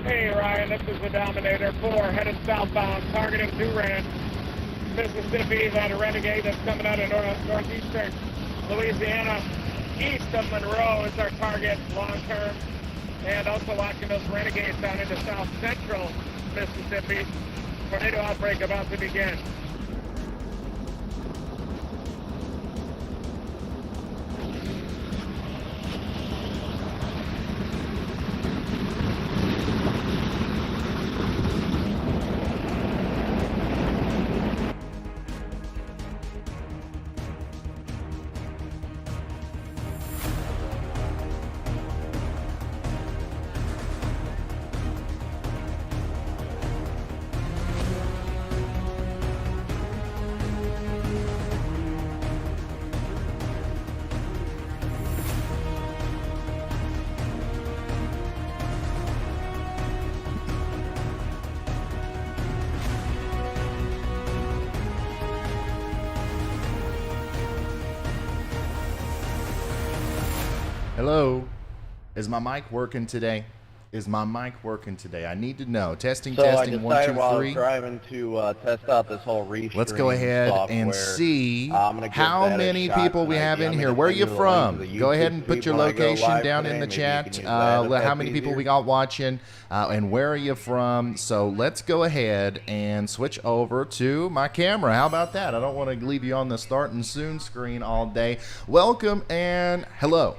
Hey Ryan, this is the Dominator 4 headed southbound, targeting Durant, Mississippi. That renegade that's coming out of northeastern Louisiana, east of Monroe is our target long term, and also watching those renegades down into south central Mississippi. Tornado outbreak about to begin. Hello, is my mic working today? Is my mic working today? I need to know. Testing, So testing, I 1, 2, 3. decided while I was driving to test out this whole restream Let's go ahead software. and see I'm gonna give how that a many shot people we tonight. have in I'm here. gonna Where are send you the link from? to the Go ahead YouTube and put feed your when I go location live down today. in the Maybe you chat. can use that if How that's many people easier. we got watching and where are you from? So let's go ahead and switch over to my camera. How about that? I don't want to leave you on the starting soon screen all day. Welcome and hello.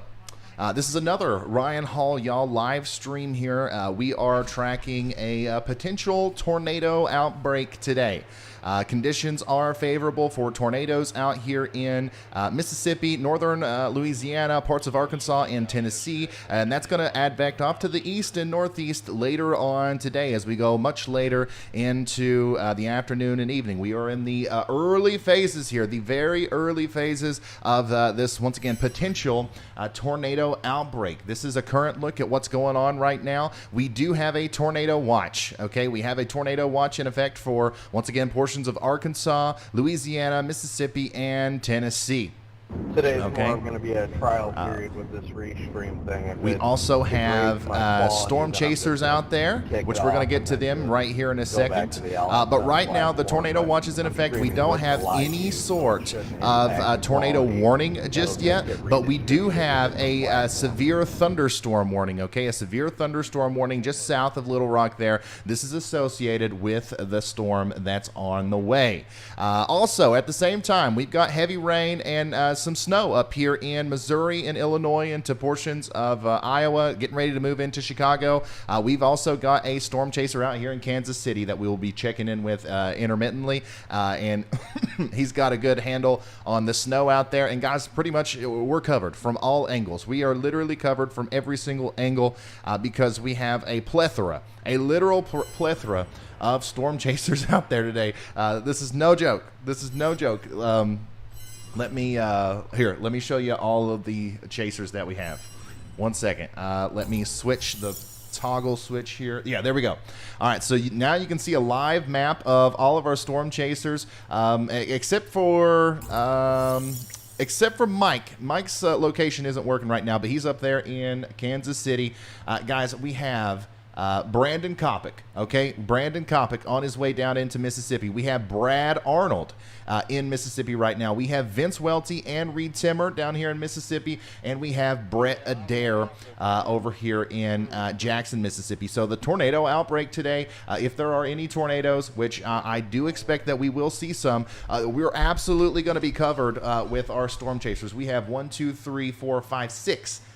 This is another Ryan Hall, y'all, live stream here. We are tracking a potential tornado outbreak today. Conditions are favorable for tornadoes out here in Mississippi, northern Louisiana, parts of Arkansas, and Tennessee. And that's going to advect off to the east and northeast later on today as we go much later into the afternoon and evening. We are in the early phases here, the very early phases of this, once again, potential tornado outbreak. This is a current look at what's going on right now. We do have a tornado watch, okay? We have a tornado watch in effect for, once again, portions of Arkansas, Louisiana, Mississippi, and Tennessee. Today's Okay. more going to be a trial period with this restream thing. If We it also have degrades my quality, storm then I'm chasers just out there, kick which it we're going to off get and to then them just right here in a go back to second. the Alpha But right now, the platform. tornado watch is in I'm effect. We streaming don't with the have live any feed, so sort it shouldn't of impact tornado quality. warning just It'll yet, just get but we do redistributed have to the a platform. severe thunderstorm warning, okay? A severe thunderstorm warning just south of Little Rock there. This is associated with the storm that's on the way. Also, at the same time, we've got heavy rain and some snow up here in Missouri and Illinois into portions of Iowa, getting ready to move into Chicago. We've also got a storm chaser out here in Kansas City that we will be checking in with intermittently, and he's got a good handle on the snow out there. And guys, pretty much we're covered from all angles. We are literally covered from every single angle because we have a plethora, a literal plethora of storm chasers out there today. This is no joke. This is no joke. Let me show you all of the chasers that we have. One second. Let me switch the toggle switch here. Yeah, there we go. All right, so now you can see a live map of all of our storm chasers, except for Mike. Mike's location isn't working right now, but he's up there in Kansas City. Guys, we have Brandon Copic, okay? Brandon Copic on his way down into Mississippi. We have Brad Arnold in Mississippi right now. We have Vince Waelti and Reed Timmer down here in Mississippi, and we have Brett Adair over here in Jackson, Mississippi. So the tornado outbreak today, if there are any tornadoes, which I do expect that we will see some, we're absolutely going to be covered with our storm chasers. We have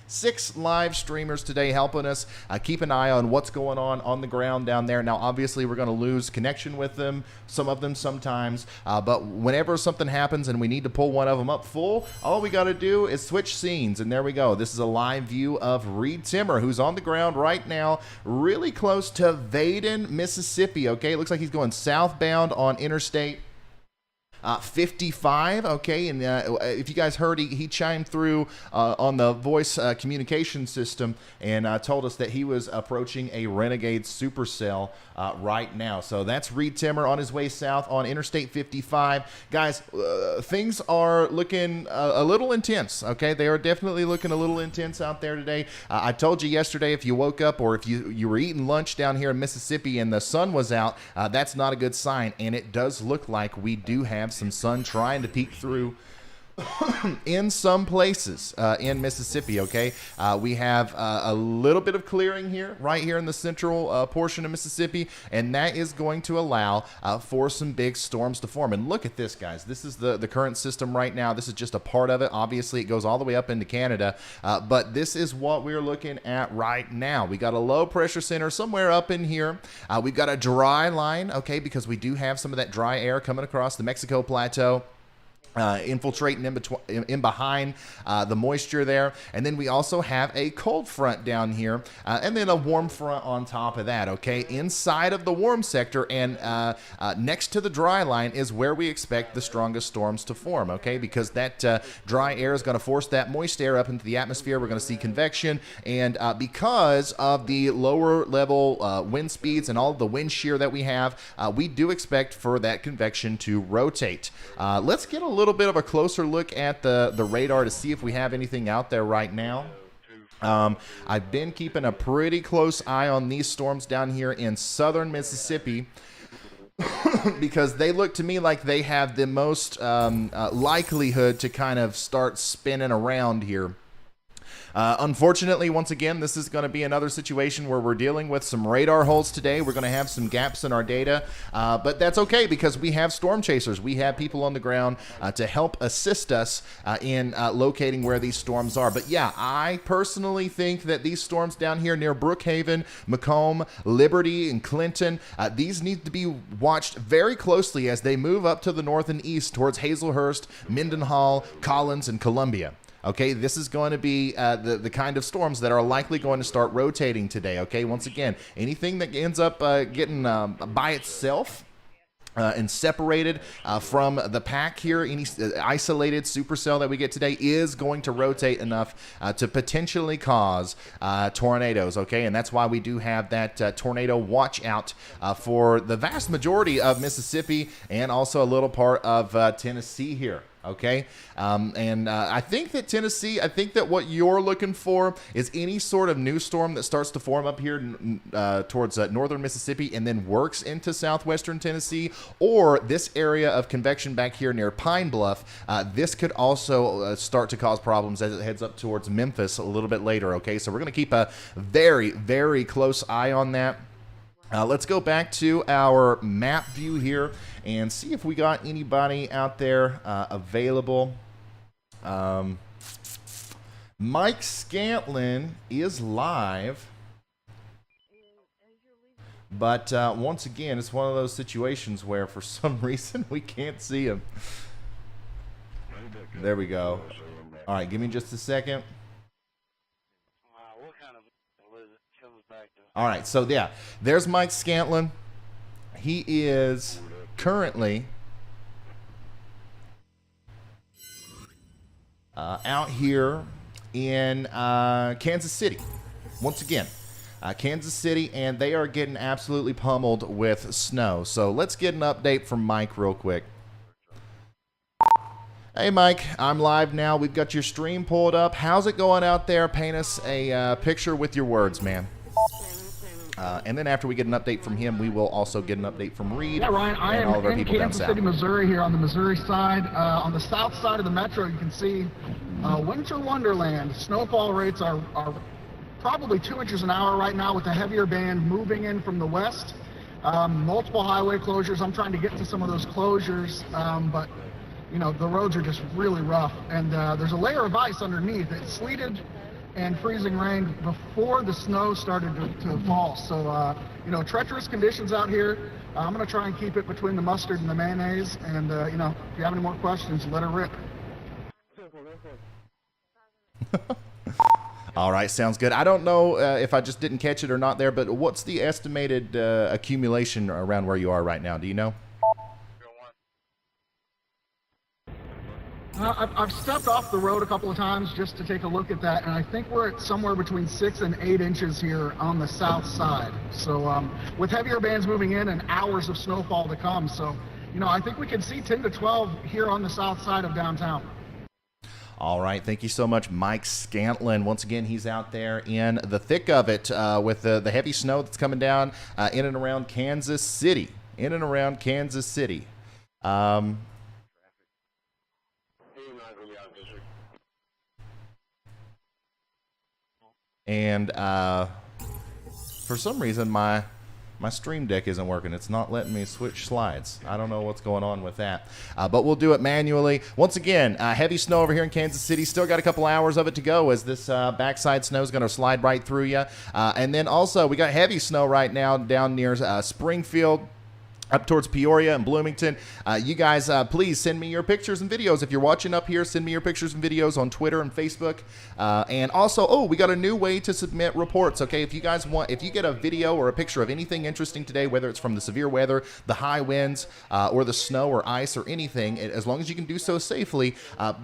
6 live streamers today helping us keep an eye on what's going on the ground down there. Now, obviously, we're going to lose connection with them, some of them sometimes, but whenever something happens and we need to pull one of them up full, all we got to do is switch scenes, and there we go. This is a live view of Reed Timmer, who's on the ground right now, really close to Vaden, Mississippi, okay? It looks like he's going southbound on Interstate 55, okay, and if you guys heard, he chimed through on the voice communication system and told us that he was approaching a Renegade supercell right now. So that's Reed Timmer on his way south on Interstate 55. Guys, things are looking a little intense, okay? They are definitely looking a little intense out there today. I told you yesterday, if you woke up or if you were eating lunch down here in Mississippi and the sun was out, that's not a good sign, and it does look like we do have some sun trying to peek through in some places in Mississippi, okay? We have a little bit of clearing here, right here in the central portion of Mississippi, and that is going to allow for some big storms to form. And look at this, guys. This is the current system right now. This is just a part of it. Obviously, it goes all the way up into Canada, but this is what we're looking at right now. We got a low pressure center somewhere up in here. We've got a dry line, okay, because we do have some of that dry air coming across the Mexico Plateau. Infiltrating in behind the moisture there. And then we also have a cold front down here and then a warm front on top of that, okay? Inside of the warm sector and next to the dry line is where we expect the strongest storms to form, okay? Because that dry air is going to force that moist air up into the atmosphere. We're going to see convection, and because of the lower level wind speeds and all of the wind shear that we have, we do expect for that convection to rotate. Let's get a little bit of a closer look at the radar to see if we have anything out there right now. I've been keeping a pretty close eye on these storms down here in southern Mississippi because they look to me like they have the most likelihood to kind of start spinning around here. Unfortunately, once again, this is going to be another situation where we're dealing with some radar holes today. We're going to have some gaps in our data, but that's okay because we have storm chasers. We have people on the ground to help assist us in locating where these storms are. But yeah, I personally think that these storms down here near Brookhaven, Macomb, Liberty, and Clinton, these need to be watched very closely as they move up to the north and east towards Hazelhurst, Mendenhall, Collins, and Columbia. Okay, this is going to be the kind of storms that are likely going to start rotating today, okay? Once again, anything that ends up getting by itself and separated from the pack here, any isolated supercell that we get today is going to rotate enough to potentially cause tornadoes, okay? And that's why we do have that tornado watch out for the vast majority of Mississippi and also a little part of Tennessee here. Okay, I think that Tennessee, I think that what you're looking for is any sort of new storm that starts to form up here towards northern Mississippi and then works into southwestern Tennessee, or this area of convection back here near Pine Bluff. This could also start to cause problems as it heads up towards Memphis a little bit later. Okay, so we're going to keep a very, very close eye on that. Let's go back to our map view here and see if we got anybody out there available. Mike Scantlin is live. But once again, it's one of those situations where for some reason we can't see him. There we go. All right, give me just a second. All right, so yeah, there's Mike Scantlin. He is currently out here in Kansas City. Once again, Kansas City, and they are getting absolutely pummeled with snow. So let's get an update from Mike real quick. Hey, Mike, I'm live now. We've got your stream pulled up. How's it going out there? Paint us a picture with your words, man. And then after we get an update from him, we will also get an update from Reed. Yeah, Ryan, I am in Kansas City, Missouri here on the Missouri side. On the south side of the metro, you can see winter wonderland. Snowfall rates are probably 2 inches an hour right now with a heavier band moving in from the west. Multiple highway closures. I'm trying to get to some of those closures, but you know, the roads are just really rough. And there's a layer of ice underneath. It sleeted and freezing rain before the snow started to fall. So, you know, treacherous conditions out here. I'm going to try and keep it between the mustard and the mayonnaise. And, you know, if you have any more questions, let her rip. All right, sounds good. I don't know if I just didn't catch it or not there, but what's the estimated accumulation around where you are right now? Do you know? I've stepped off the road a couple of times just to take a look at that, and I think we're at somewhere between 6 and 8 inches here on the south side. So with heavier bands moving in and hours of snowfall to come, so I think we can see 10 to 12 here on the south side of downtown. All right, thank you so much, Mike Scantlin. Once again, he's out there in the thick of it with the heavy snow that's coming down in and around Kansas City. And for some reason, my Stream Deck isn't working. It's not letting me switch slides. I don't know what's going on with that. But we'll do it manually. Once again, heavy snow over here in Kansas City. Still got a couple hours of it to go as this backside snow is going to slide right through you. And then also, we got heavy snow right now down near Springfield, up towards Peoria and Bloomington. You guys, please send me your pictures and videos. If you're watching up here, send me your pictures and videos on Twitter and Facebook. And also, we got a new way to submit reports, okay? If you get a video or a picture of anything interesting today, whether it's from the severe weather, the high winds, or the snow or ice or anything, as long as you can do so safely,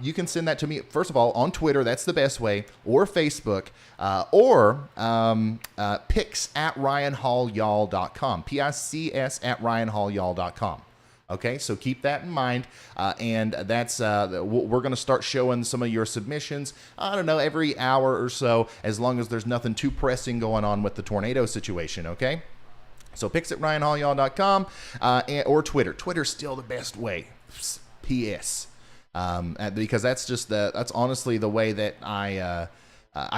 you can send that to me, first of all, on Twitter. That's the best way, or Facebook, or pics@ryanhallyall.com, pics@ryanhallyall.com. Okay, so keep that in mind, and that's we're going to start showing some of your submissions, I don't know, every hour or so, as long as there's nothing too pressing going on with the tornado situation, okay? So pics@ryanhallyall.com or Twitter. Twitter's still the best way, PS, because that's honestly the way that I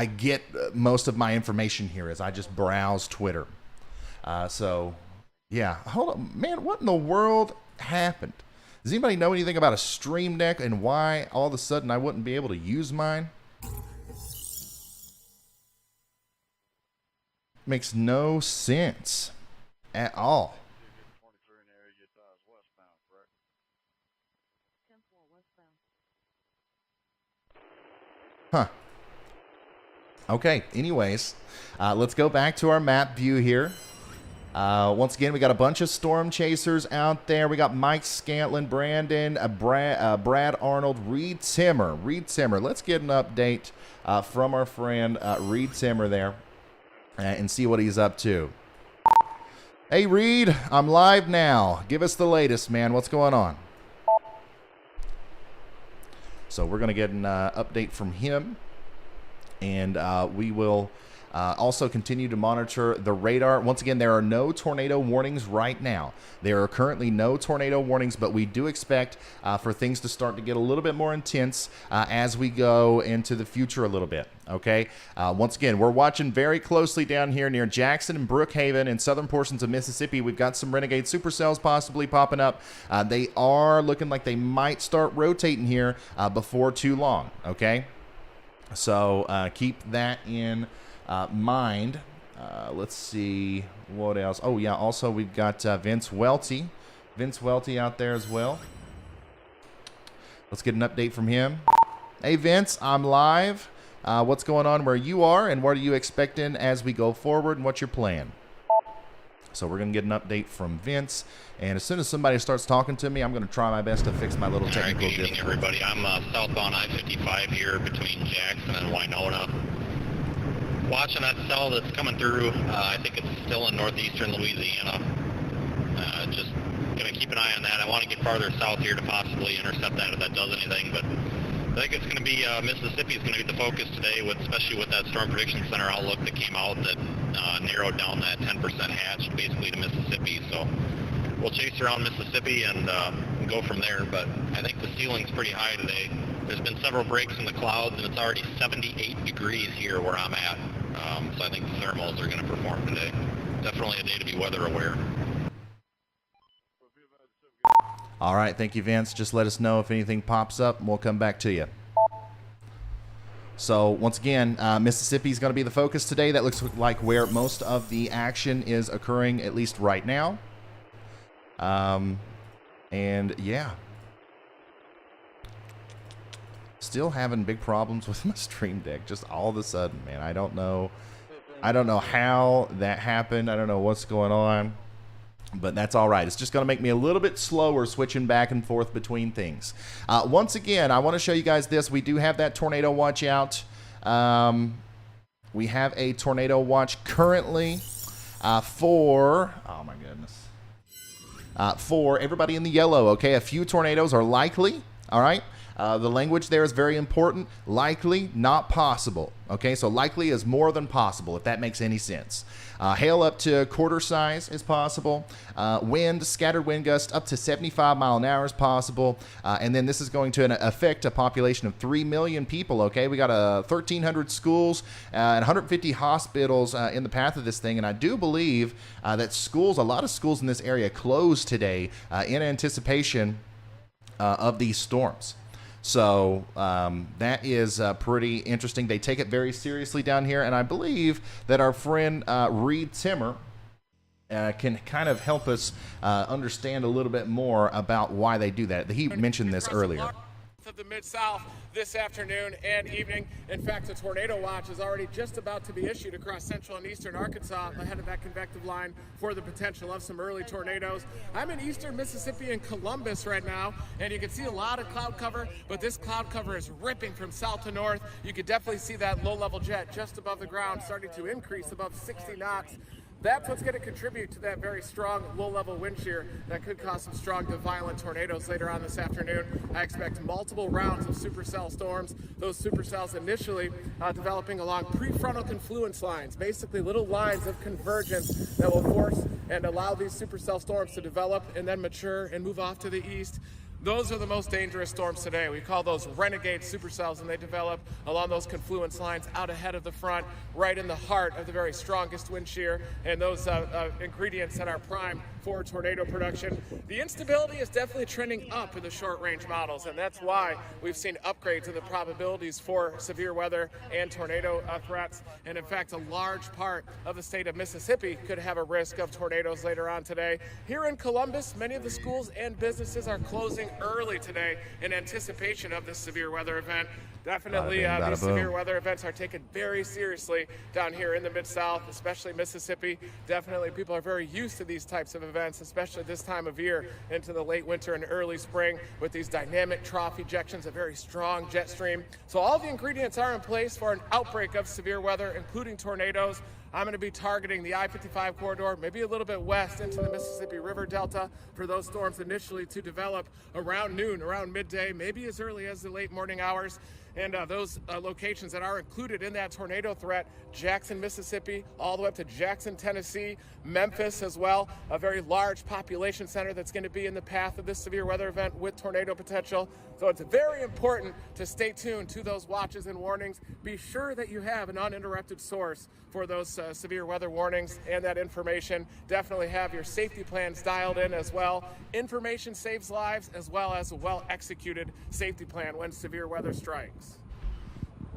get most of my information here, is I just browse Twitter. So, yeah. Hold on. Man, what in the world happened? Does anybody know anything about a Stream Deck and why all of a sudden I wouldn't be able to use mine? Makes no sense at all. Huh. Okay, anyways, let's go back to our map view here. Once again, we got a bunch of storm chasers out there. We got Mike Scantlin, Brandon, Brad Arnold, Reed Timmer. Let's get an update from our friend Reed Timmer there and see what he's up to. Hey, Reed, I'm live now. Give us the latest, man. What's going on? So we're going to get an update from him. And we will also continue to monitor the radar. Once again, there are no tornado warnings right now. There are currently no tornado warnings, but we do expect for things to start to get a little bit more intense as we go into the future a little bit, okay? Once again, we're watching very closely down here near Jackson and Brookhaven in southern portions of Mississippi. We've got some Renegade supercells possibly popping up. They are looking like they might start rotating here before too long, okay? So keep that in mind. Let's see what else. Oh, yeah, also we've got Vince Waelti out there as well. Let's get an update from him. Hey, Vince, I'm live. What's going on where you are, and what are you expecting as we go forward, and what's your plan? So we're going to get an update from Vince, and as soon as somebody starts talking to me, I'm going to try my best to fix my little technical difficulty. Good evening, everybody. I'm southbound I-55 here between Jackson and Winona. Watching that cell that's coming through. I think it's still in northeastern Louisiana. Just going to keep an eye on that. I want to get farther south here to possibly intercept that if that does anything, but I think it's going to be Mississippi is going to be the focus today, especially with that Storm Prediction Center outlook that came out that narrowed down that 10% hatch basically to Mississippi. So we'll chase around Mississippi and go from there. But I think the ceiling's pretty high today. There's been several breaks in the clouds, and it's already 78 degrees here where I'm at. So I think the thermals are going to perform today. Definitely a day to be weather aware. All right, thank you, Vince. Just let us know if anything pops up, and we'll come back to you. So, once again, Mississippi is going to be the focus today. That looks like where most of the action is occurring, at least right now. And, yeah. Still having big problems with my Stream Deck, just all of a sudden, man. I don't know how that happened. I don't know what's going on. But that's all right. It's just going to make me a little bit slower switching back and forth between things. Once again, I want to show you guys this. We do have that tornado watch out. We have a tornado watch currently for, oh my goodness, for everybody in the yellow, okay? A few tornadoes are likely, all right? The language there is very important. Likely, not possible. Okay, so likely is more than possible, if that makes any sense. Hail up to quarter size is possible. Wind, scattered wind gusts up to 75 mile an hour is possible. And then this is going to affect a population of 3 million people. Okay, we got 1,300 schools and 150 hospitals in the path of this thing. And I do believe that schools, a lot of schools in this area closed today in anticipation of these storms. So that is pretty interesting. They take it very seriously down here, and I believe that our friend Reed Timmer can kind of help us understand a little bit more about why they do that. He mentioned this earlier. Of the Mid-South this afternoon and evening. In fact, a tornado watch is already just about to be issued across central and eastern Arkansas ahead of that convective line for the potential of some early tornadoes. I'm in eastern Mississippi in Columbus right now, and you can see a lot of cloud cover, but this cloud cover is ripping from south to north. You could definitely see that low-level jet just above the ground starting to increase above 60 knots. That's what's going to contribute to that very strong low-level wind shear that could cause some strong to violent tornadoes later on this afternoon. I expect multiple rounds of supercell storms. Those supercells initially developing along prefrontal confluence lines, basically little lines of convergence that will force and allow these supercell storms to develop and then mature and move off to the east. Those are the most dangerous storms today. We call those renegade supercells, and they develop along those confluence lines out ahead of the front, right in the heart of the very strongest wind shear, and those ingredients that are prime for tornado production. The instability is definitely trending up in the short-range models, and that's why we've seen upgrades in the probabilities for severe weather and tornado threats. And in fact, a large part of the state of Mississippi could have a risk of tornadoes later on today. Here in Columbus, many of the schools and businesses are closing early today in anticipation of this severe weather event. Definitely, these severe weather events are taken very seriously down here in the Mid-South, especially Mississippi. Definitely, people are very used to these types of events, especially this time of year into the late winter and early spring with these dynamic trough ejections, a very strong jet stream. So all the ingredients are in place for an outbreak of severe weather, including tornadoes. I'm going to be targeting the I-55 corridor, maybe a little bit west into the Mississippi River Delta for those storms initially to develop around noon, around midday, maybe as early as the late morning hours. And those locations that are included in that tornado threat, Jackson, Mississippi, all the way up to Jackson, Tennessee, Memphis as well, a very large population center that's going to be in the path of this severe weather event with tornado potential. So it's very important to stay tuned to those watches and warnings. Be sure that you have an uninterrupted source for those severe weather warnings and that information. Definitely have your safety plans dialed in as well. Information saves lives, as well as a well-executed safety plan when severe weather strikes.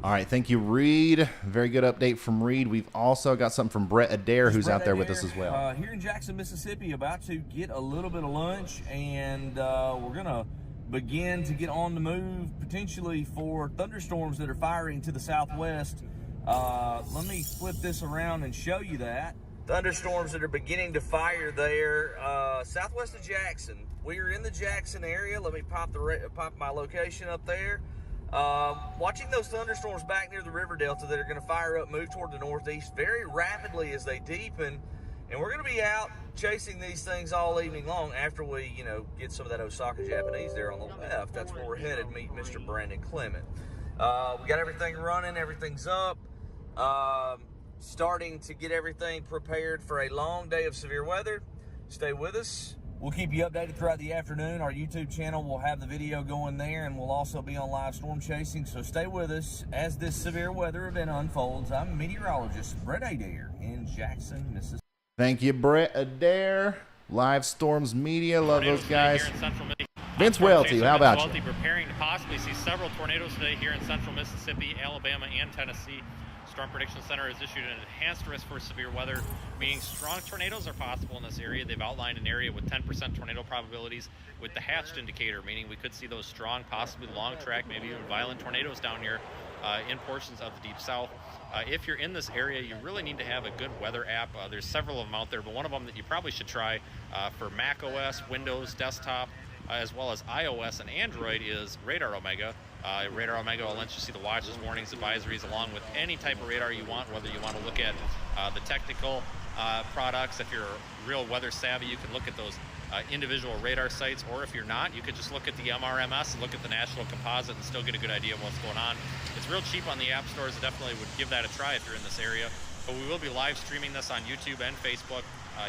All right, thank you, Reed. Very good update from Reed. We've also got something from Brett Adair, who's out there with us as well. Here in Jackson, Mississippi, about to get a little bit of lunch, and we're going to begin to get on the move, potentially for thunderstorms that are firing to the southwest. Let me flip this around and show you that. Thunderstorms that are beginning to fire there, southwest of Jackson. We are in the Jackson area. Let me pop my location up there. Watching those thunderstorms back near the river delta that are going to fire up, move toward the northeast very rapidly as they deepen, and we're going to be out chasing these things all evening long after we, get some of that Osaka Japanese there on the left. That's where we're headed, meet Mr. Brandon Clement. We got everything running, everything's up, starting to get everything prepared for a long day of severe weather. Stay with us. We'll keep you updated throughout the afternoon. Our YouTube channel will have the video going there, and we'll also be on live storm chasing, so stay with us as this severe weather event unfolds. I'm meteorologist Brett Adair in Jackson, Mississippi. Thank you, Brett Adair. Live Storms Media, love those guys. Vince Waelti, how about you? Preparing to possibly see several tornadoes today here in central Mississippi, Alabama, and Tennessee. Storm Prediction Center has issued an enhanced risk for severe weather, meaning strong tornadoes are possible in this area. They've outlined an area with 10% tornado probabilities with the hatched indicator, meaning we could see those strong, possibly long track, maybe even violent tornadoes down here in portions of the Deep South. If you're in this area, you really need to have a good weather app. There's several of them out there, but one of them that you probably should try for Mac OS, Windows, desktop, as well as iOS and Android is Radar Omega. Radar Omega will let you see the watches, warnings, advisories, along with any type of radar you want, whether you want to look at the technical products. If you're real weather savvy, you can look at those individual radar sites, or if you're not, you could just look at the MRMS and look at the national composite and still get a good idea of what's going on. It's real cheap on the app stores. I definitely would give that a try if you're in this area. But we will be live streaming this on YouTube and Facebook.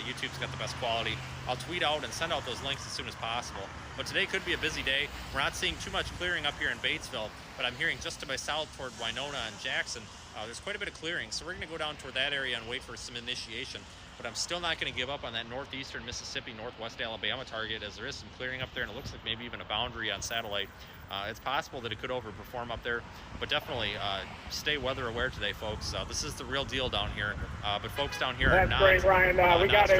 YouTube's got the best quality. I'll tweet out and send out those links as soon as possible. But today could be a busy day. We're not seeing too much clearing up here in Batesville, but I'm hearing just to my south toward Winona and Jackson, there's quite a bit of clearing. So we're going to go down toward that area and wait for some initiation. But I'm still not going to give up on that northeastern Mississippi, northwest Alabama target, as there is some clearing up there, and it looks like maybe even a boundary on satellite. It's possible that it could overperform up there, but definitely stay weather aware today, folks. This is the real deal down here. But folks down here are not. That's great, Ryan. We got a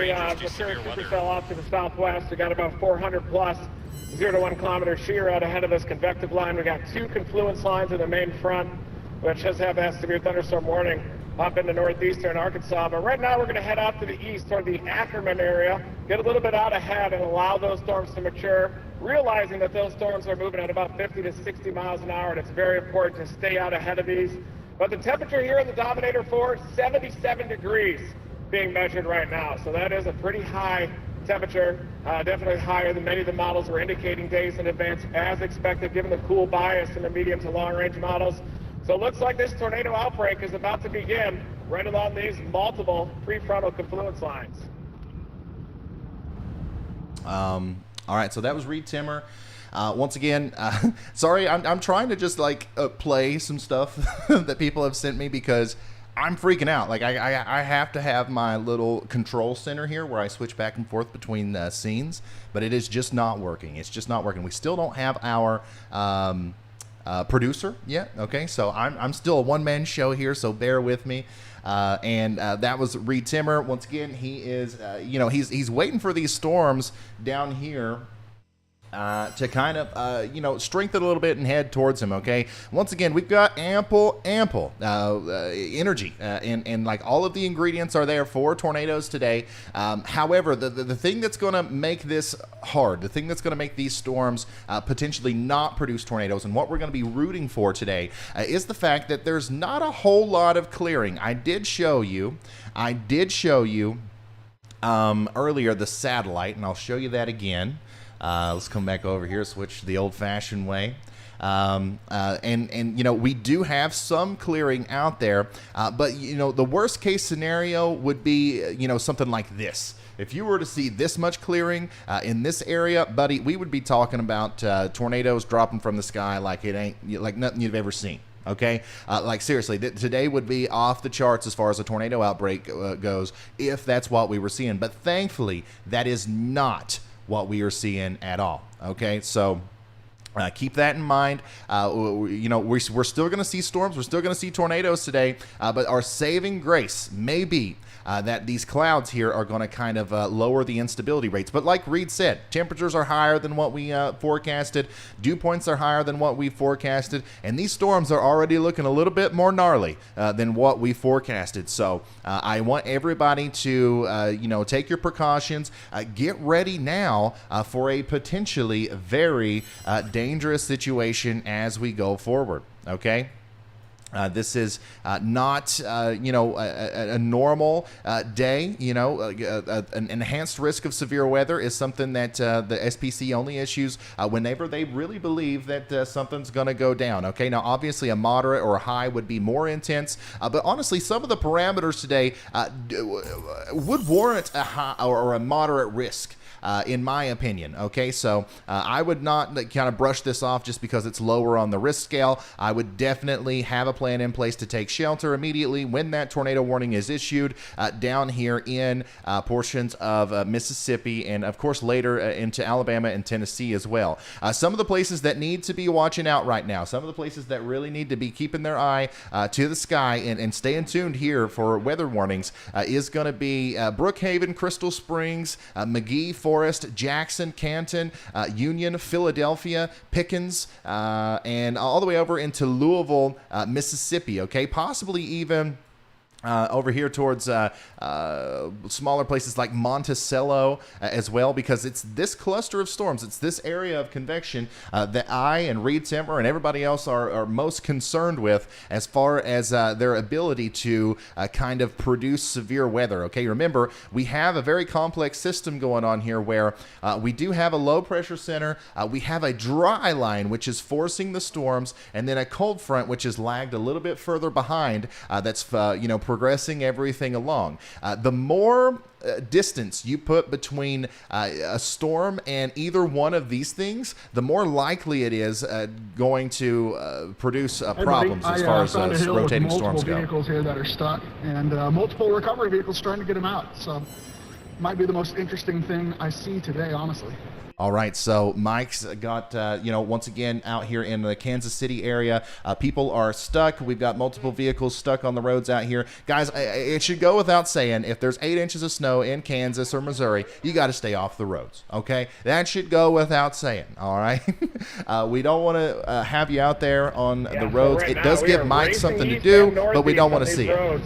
severe supercell off to the southwest. We got about 400 plus 0 to 1 kilometer shear out ahead of this convective line. We got 2 confluence lines in the main front, which just have that severe thunderstorm warning up into northeastern Arkansas. But right now we're going to head out to the east toward the Ackerman area, get a little bit out ahead and allow those storms to mature, realizing that those storms are moving at about 50 to 60 miles an hour, and it's very important to stay out ahead of these. But the temperature here in the Dominator 4, 77 degrees being measured right now. So that is a pretty high temperature, definitely higher than many of the models were indicating days in advance, as expected, given the cool bias in the medium to long range models. So it looks like this tornado outbreak is about to begin right along these multiple prefrontal confluence lines. All right, so that was Reed Timmer. Once again, sorry, I'm trying to just play some stuff that people have sent me because I'm freaking out. Like I have to have my little control center here where I switch back and forth between scenes, but it is just not working. It's just not working. We still don't have our producer yet. Okay, so I'm still a one-man show here, so bear with me. And that was Reed Timmer. Once again, he is, he's waiting for these storms down here to kind of, strengthen a little bit and head towards him, okay? Once again, we've got ample energy, and like all of the ingredients are there for tornadoes today. However, the thing that's going to make this hard, the thing that's going to make these storms potentially not produce tornadoes, and what we're going to be rooting for today is the fact that there's not a whole lot of clearing. I did show you earlier the satellite, and I'll show you that again. Let's come back over here, switch the old-fashioned way. We do have some clearing out there, but, the worst-case scenario would be, something like this. If you were to see this much clearing in this area, buddy, we would be talking about tornadoes dropping from the sky like it ain't, like nothing you've ever seen. Okay, seriously, today would be off the charts as far as a tornado outbreak goes, if that's what we were seeing. But thankfully, that is not what we are seeing at all. Okay, so keep that in mind. We're still going to see storms. We're still going to see tornadoes today. But our saving grace may be that these clouds here are going to kind of lower the instability rates. But like Reed said, temperatures are higher than what we forecasted. Dew points are higher than what we forecasted. And these storms are already looking a little bit more gnarly than what we forecasted. So I want everybody to, take your precautions. Get ready now for a potentially very dangerous situation as we go forward. Okay? This is not, a normal day. An enhanced risk of severe weather is something that the SPC only issues whenever they really believe that something's going to go down. Okay, now obviously a moderate or a high would be more intense, but honestly, some of the parameters today would warrant a high or a moderate risk. In my opinion. Okay, so I would not kind of brush this off just because it's lower on the risk scale. I would definitely have a plan in place to take shelter immediately when that tornado warning is issued down here in portions of Mississippi, and of course later into Alabama and Tennessee as well. Some of the places that need to be watching out right now, some of the places that really need to be keeping their eye to the sky and staying tuned here for weather warnings is going to be Brookhaven, Crystal Springs, McGee, Forest, Jackson, Canton, Union, Philadelphia, Pickens, and all the way over into Louisville, Mississippi, okay? Possibly even over here towards smaller places like Monticello as well, because it's this cluster of storms, it's this area of convection that I and Reed Timmer and everybody else are most concerned with as far as their ability to kind of produce severe weather. Okay, remember, we have a very complex system going on here where we do have a low pressure center, we have a dry line which is forcing the storms, and then a cold front which is lagged a little bit further behind that's progressing everything along. The more distance you put between a storm and either one of these things, the more likely it is going to produce problems as far as rotating storms go. Multiple vehicles here that are stuck, and multiple recovery vehicles trying to get them out. So, might be the most interesting thing I see today, honestly. All right, so Mike's got, once again, out here in the Kansas City area, people are stuck. We've got multiple vehicles stuck on the roads out here. Guys, it should go without saying, if there's 8 inches of snow in Kansas or Missouri, you got to stay off the roads, okay? That should go without saying, all right? We don't want to have you out there on the roads. It does give Mike something to do, but we don't want to see it.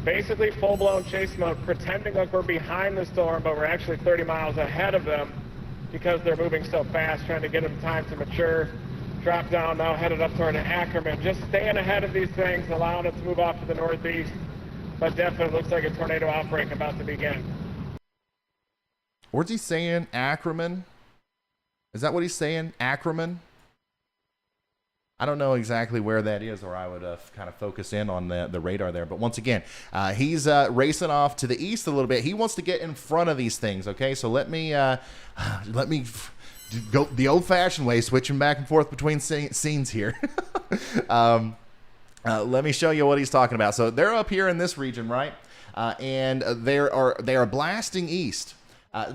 Basically full-blown chase mode, pretending like we're behind the storm, but we're actually 30 miles ahead of them, because they're moving so fast, trying to get them time to mature. Drop down now, headed up toward Ackerman. Just staying ahead of these things, allowing it to move off to the northeast. But definitely looks like a tornado outbreak about to begin. What's he saying? Ackerman? Is that what he's saying? Ackerman? I don't know exactly where that is, or I would kind of focus in on the radar there. But once again, he's racing off to the east a little bit. He wants to get in front of these things, okay? So let me go the old-fashioned way, switching back and forth between scenes here. Let me show you what he's talking about. So they're up here in this region, right? And they are blasting east.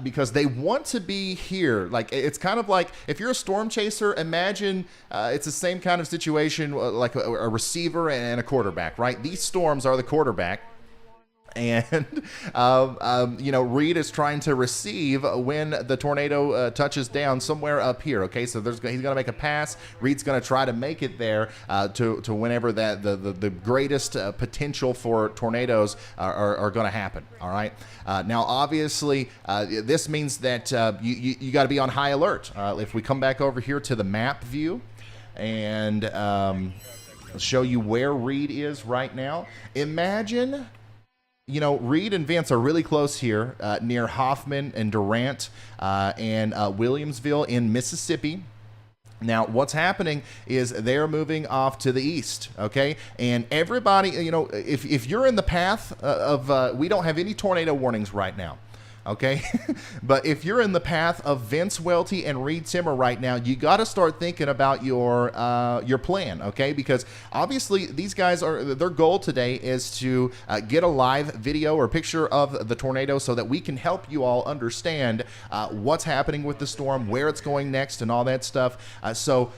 Because they want to be here. Like, it's kind of like if you're a storm chaser, imagine it's the same kind of situation like a receiver and a quarterback, right? These storms are the quarterback. And, Reed is trying to receive when the tornado touches down somewhere up here. Okay, so he's going to make a pass. Reed's going to try to make it there to whenever that the greatest potential for tornadoes are going to happen. All right. Now, obviously, this means that you got to be on high alert. If we come back over here to the map view and show you where Reed is right now, imagine. Reed and Vince are really close here near Hoffman and Durant and Williamsville in Mississippi. Now, what's happening is they're moving off to the east, okay? And everybody, if you're in the path of, we don't have any tornado warnings right now. Okay, but if you're in the path of Vince Waelti and Reed Timmer right now, you got to start thinking about your plan, okay? Because obviously these guys their goal today is to get a live video or picture of the tornado so that we can help you all understand what's happening with the storm, where it's going next, and all that stuff. So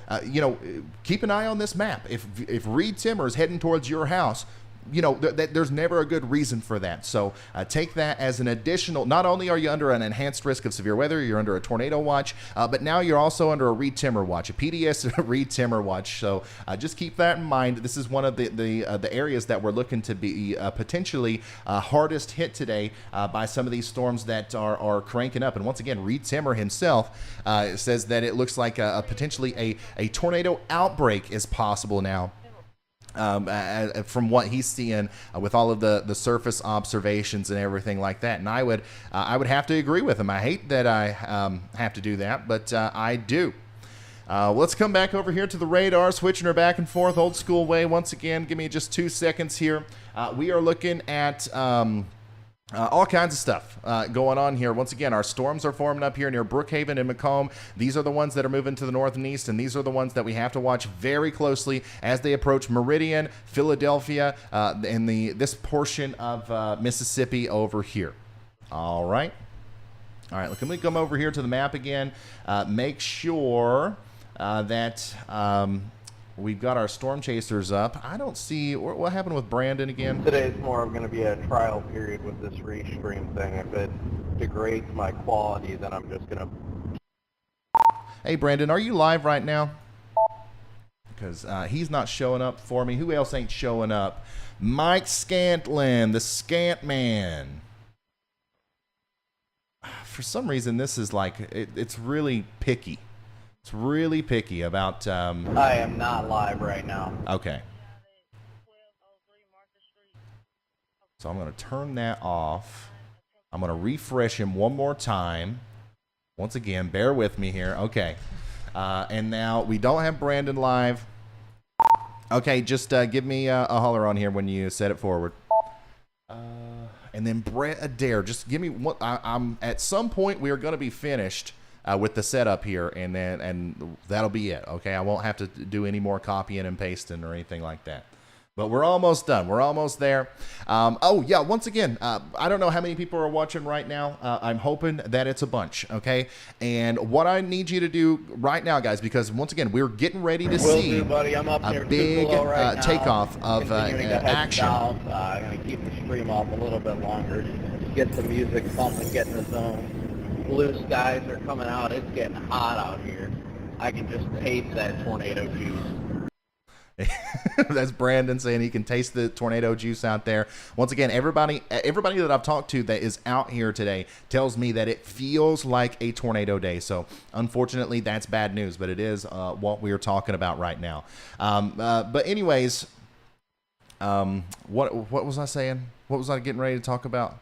keep an eye on this map. If Reed Timmer is heading towards your house, there's never a good reason for that. So take that as an additional, not only are you under an enhanced risk of severe weather, you're under a tornado watch, but now you're also under a Reed Timmer watch, a PDS Reed Timmer watch. So just keep that in mind. This is one of the areas that we're looking to be potentially hardest hit today by some of these storms that are cranking up. And once again, Reed Timmer himself says that it looks like potentially a tornado outbreak is possible now. From what he's seeing with all of the surface observations and everything like that. And I would have to agree with him. I hate that I have to do that, but I do. Let's come back over here to the radar, switching her back and forth old school way. Once again, give me just 2 seconds here. We are looking at all kinds of stuff going on here. Once again, our storms are forming up here near Brookhaven and Macomb. These are the ones that are moving to the north and east, and these are the ones that we have to watch very closely as they approach Meridian, Philadelphia, and this portion of Mississippi over here. All right. Let me come over here to the map again. Make sure that we've got our storm chasers up. I don't see what happened with Brandon again. Today's more going to be a trial period with this restream thing. If it degrades my quality, then I'm just gonna. Hey, Brandon, are you live right now? Because he's not showing up for me. Who else ain't showing up? Mike Scantlin, the Scant Man. For some reason, this is like, it's really picky. It's really picky about... I am not live right now. Okay. So I'm going to turn that off. I'm going to refresh him one more time. Once again, bear with me here. Okay. And now we don't have Brandon live. Okay, just give me a holler on here when you set it forward. And then Adair, just give me what I'm at some point we are going to be finished with the setup here, and that'll be it. Okay, I won't have to do any more copying and pasting or anything like that. But we're almost done. We're almost there. Oh, yeah, once again, I don't know how many people are watching right now. I'm hoping that it's a bunch, okay? And what I need you to do right now, guys, because once again, we're getting ready to see buddy. I'm up a big right takeoff of action. I'm going to keep the stream off a little bit longer. Just get the music pumping, get in the zone. Blue skies are coming out. It's getting hot out here. I can just taste that tornado juice. That's Brandon saying he can taste the tornado juice out there. Once again, everybody that I've talked to that is out here today tells me that it feels like a tornado day. So unfortunately, that's bad news, but it is what we are talking about right now. But anyways, what was I saying? What was I getting ready to talk about?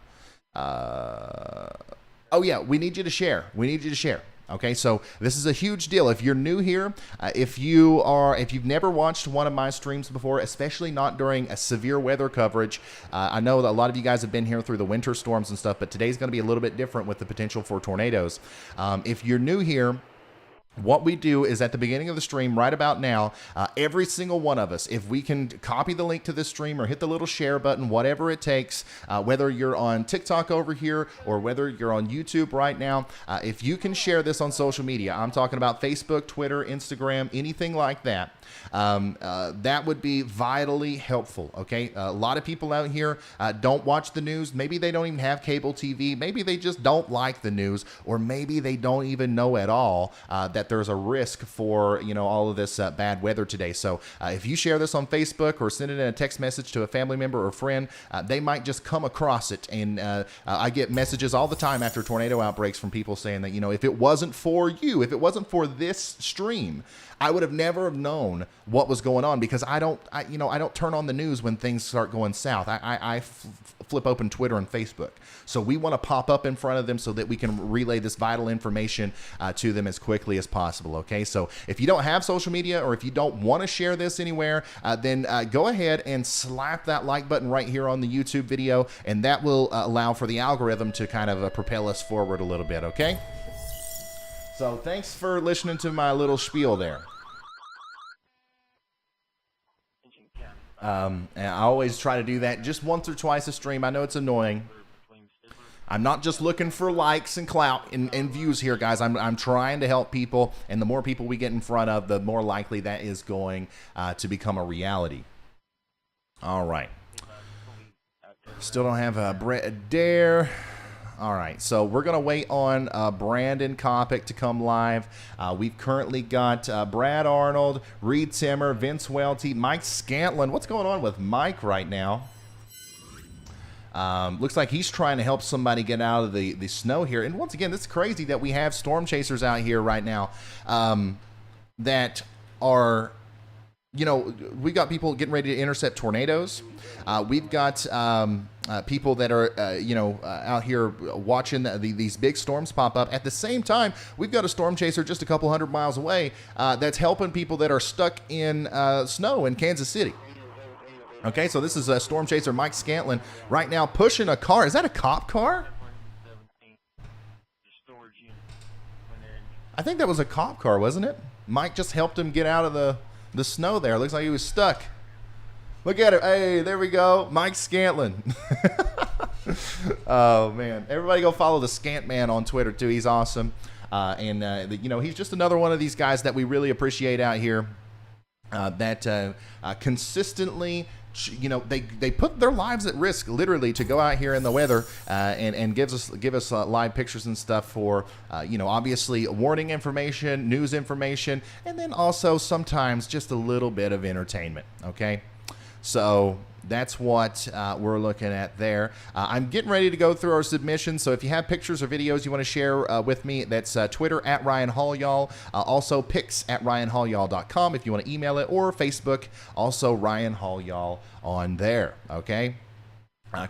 Oh yeah, we need you to share. We need you to share. Okay, so this is a huge deal. If you're new here, if you've never watched one of my streams before, especially not during a severe weather coverage, I know that a lot of you guys have been here through the winter storms and stuff, but today's going to be a little bit different with the potential for tornadoes. If you're new here, what we do is at the beginning of the stream right about now, every single one of us, if we can copy the link to this stream or hit the little share button, whatever it takes, whether you're on TikTok over here or whether you're on YouTube right now, if you can share this on social media, I'm talking about Facebook, Twitter, Instagram, anything like that, that would be vitally helpful, okay? A lot of people out here don't watch the news. Maybe they don't even have cable TV. Maybe they just don't like the news, or maybe they don't even know at all that there's a risk for, all of this bad weather today. So if you share this on Facebook or send it in a text message to a family member or friend, they might just come across it. And I get messages all the time after tornado outbreaks from people saying that, if it wasn't for you, if it wasn't for this stream, I would have never have known what was going on, because I don't turn on the news when things start going south. I flip open Twitter and Facebook. So we want to pop up in front of them so that we can relay this vital information to them as quickly as possible. Okay, so if you don't have social media, or if you don't want to share this anywhere, then go ahead and slap that like button right here on the YouTube video, and that will allow for the algorithm to kind of propel us forward a little bit. Okay. So thanks for listening to my little spiel there. And I always try to do that just once or twice a stream. I know it's annoying. I'm not just looking for likes and clout and views here, guys. I'm trying to help people, and the more people we get in front of, the more likely that is going to become a reality. All right. Still don't have Adair. All right, so we're going to wait on Brandon Copic to come live. We've currently got Brad Arnold, Reed Timmer, Vince Waelti, Mike Scantlin. What's going on with Mike right now? Looks like he's trying to help somebody get out of the snow here. And once again, it's crazy that we have storm chasers out here right now that are... we got people getting ready to intercept tornadoes. We've got people that are, out here watching these big storms pop up. At the same time, we've got a storm chaser just a couple hundred miles away that's helping people that are stuck in snow in Kansas City. Okay, so this is a storm chaser, Mike Scantlin, right now pushing a car. Is that a cop car? I think that was a cop car, wasn't it? Mike just helped him get out of the snow there. Looks like he was stuck. Look at it. Hey, there we go. Mike Scantlin. Oh, man. Everybody go follow the Scant Man on Twitter, too. He's awesome. And he's just another one of these guys that we really appreciate out here. that consistently, you know, they put their lives at risk literally to go out here in the weather and give us live pictures and stuff for you know, obviously warning information, news information, and then also sometimes just a little bit of entertainment. Okay, so that's what we're looking at there. I'm getting ready to go through our submissions, so if you have pictures or videos you want to share with me, that's Twitter at Ryan Hall Y'all, also pics at ryanhallyall.com if you want to email it, or Facebook, also Ryan Hall Y'all on there, okay?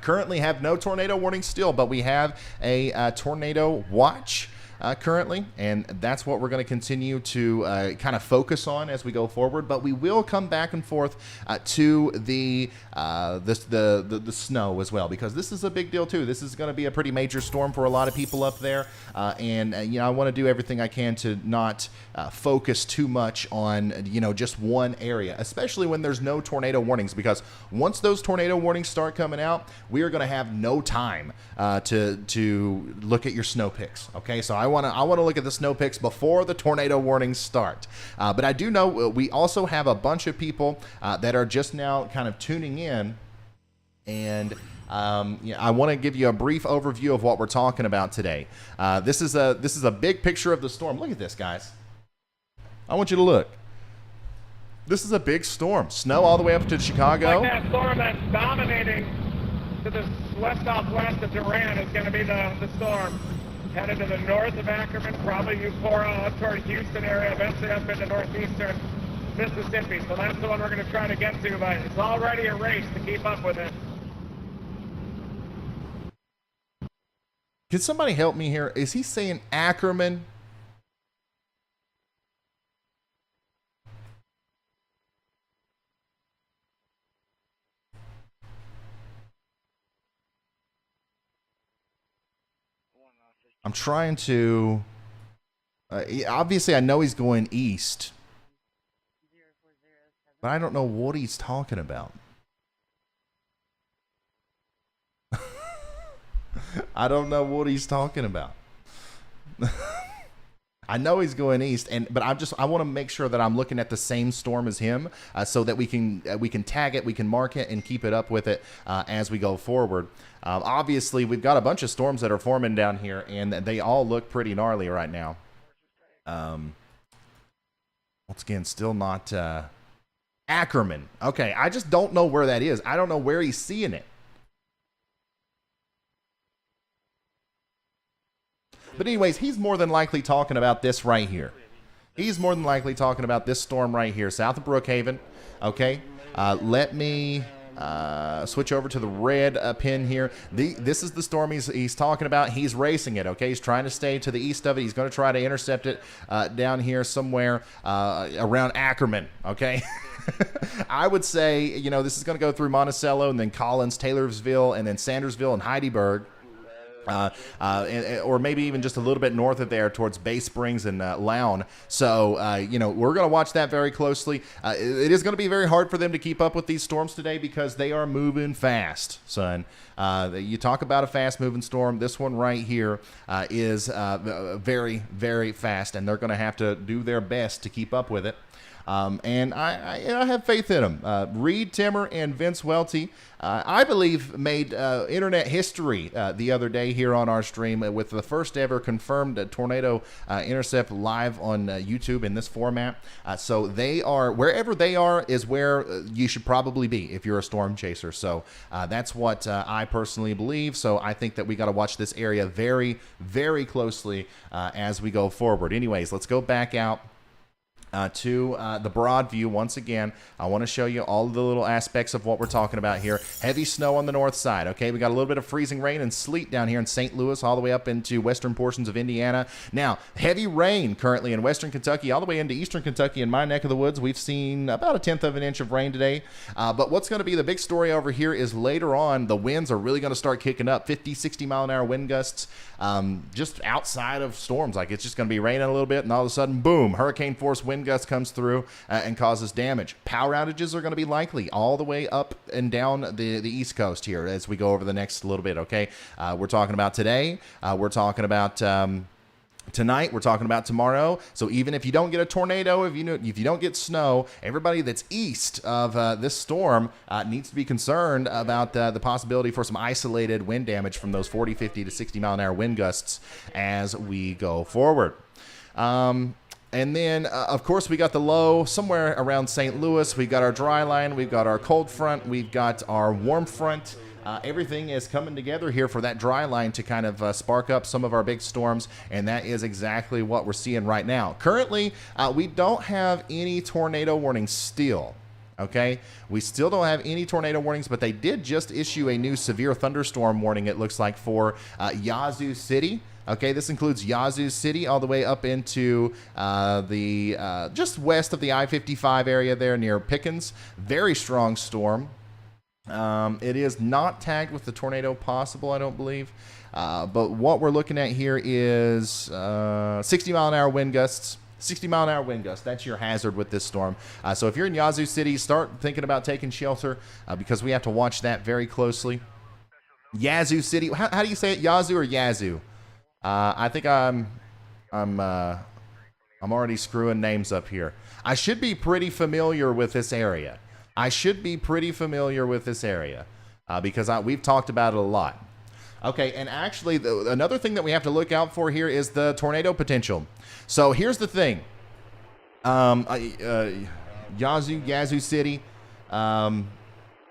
Currently have no tornado warning still, but we have a tornado watch currently, and that's what we're going to continue to kind of focus on as we go forward. But we will come back and forth to the snow as well, because this is a big deal too. This is going to be a pretty major storm for a lot of people up there, and you know, I want to do everything I can to not focus too much on, you know, just one area, especially when there's no tornado warnings, because once those tornado warnings start coming out, we are going to have no time to look at your snow pics. Okay, so I want to look at the snow pics before the tornado warnings start. But I do know we also have a bunch of people that are just now kind of tuning in, and yeah, I want to give you a brief overview of what we're talking about today. This is a big picture of the storm. Look at this, guys. I want you to look. This is a big storm. Snow all the way up to Chicago. Like that storm that's dominating to the west-southwest of Durant is going to be the storm. Headed to the north of Ackerman, probably Eupora up toward Houston area, eventually up into northeastern Mississippi. So that's the one we're going to try to get to, but it's already a race to keep up with it. Can somebody help me here? Is he saying Ackerman? I'm trying to... obviously, I know he's going east. But I don't know what he's talking about. I don't know what he's talking about. I know he's going east, but I want to make sure that I'm looking at the same storm as him, so that we can tag it, we can mark it, and keep it up with it as we go forward. Obviously, we've got a bunch of storms that are forming down here, and they all look pretty gnarly right now. Once again, still not Ackerman. Okay, I just don't know where that is. I don't know where he's seeing it. But anyways, he's more than likely talking about this right here. He's more than likely talking about this storm right here, south of Brookhaven. Okay, let me switch over to the red pin here. This is the storm he's talking about. He's racing it. Okay, he's trying to stay to the east of it. He's going to try to intercept it down here somewhere around Ackerman. Okay. I would say, you know, this is going to go through Monticello and then Collins, Taylorsville, and then Sandersville and Heidelberg. Or maybe even just a little bit north of there towards Bay Springs and Lown. So, you know, we're going to watch that very closely. It is going to be very hard for them to keep up with these storms today because they are moving fast, son. You talk about a fast-moving storm. This one right here is very, very fast, and they're going to have to do their best to keep up with it. And I have faith in them. Reed Timmer and Vince Waelti, I believe, made internet history the other day here on our stream with the first ever confirmed tornado intercept live on YouTube in this format. So they are, wherever they are is where you should probably be if you're a storm chaser. So that's what I personally believe. So I think that we got to watch this area very, very closely as we go forward. Anyways, let's go back out to the broad view once again. I want to show you all the little aspects of what we're talking about here. Heavy snow on the north side. Okay, we got a little bit of freezing rain and sleet down here in St. Louis, all the way up into western portions of Indiana. Now, heavy rain currently in western Kentucky, all the way into eastern Kentucky. In my neck of the woods, we've seen about 1/10 of an inch of rain today. But what's going to be the big story over here is later on, the winds are really going to start kicking up. 50, 60 mile an hour wind gusts, just outside of storms. Like, it's just going to be raining a little bit, and all of a sudden, boom, hurricane force wind gust comes through and causes damage. Power outages are going to be likely all the way up and down the East Coast here as we go over the next little bit, okay? We're talking about today. We're talking about Tonight, we're talking about tomorrow. So even if you don't get a tornado, if you don't get snow, everybody that's east of this storm needs to be concerned about the possibility for some isolated wind damage from those 40, 50 to 60 mile an hour wind gusts as we go forward. And then, of course, we got the low somewhere around St. Louis. We've got our dry line. We've got our cold front. We've got our warm front. Everything is coming together here for that dry line to kind of spark up some of our big storms, and that is exactly what we're seeing right now. Currently, we don't have any tornado warnings still. Okay, we still don't have any tornado warnings, but they did just issue a new severe thunderstorm warning, it looks like, for Yazoo City. Okay, this includes Yazoo City all the way up into just west of the I-55 area there near Pickens. Very strong storm. It is not tagged with the tornado possible, I don't believe. But what we're looking at here is 60 mile an hour wind gusts. 60 mile an hour wind gust. That's your hazard with this storm. So if you're in Yazoo City, start thinking about taking shelter because we have to watch that very closely. Yazoo City. How do you say it? Yazoo or Yazoo? I think I'm already screwing names up here. I should be pretty familiar with this area. Because we've talked about it a lot. Okay, and actually, another thing that we have to look out for here is the tornado potential. So here's the thing. Yazoo City,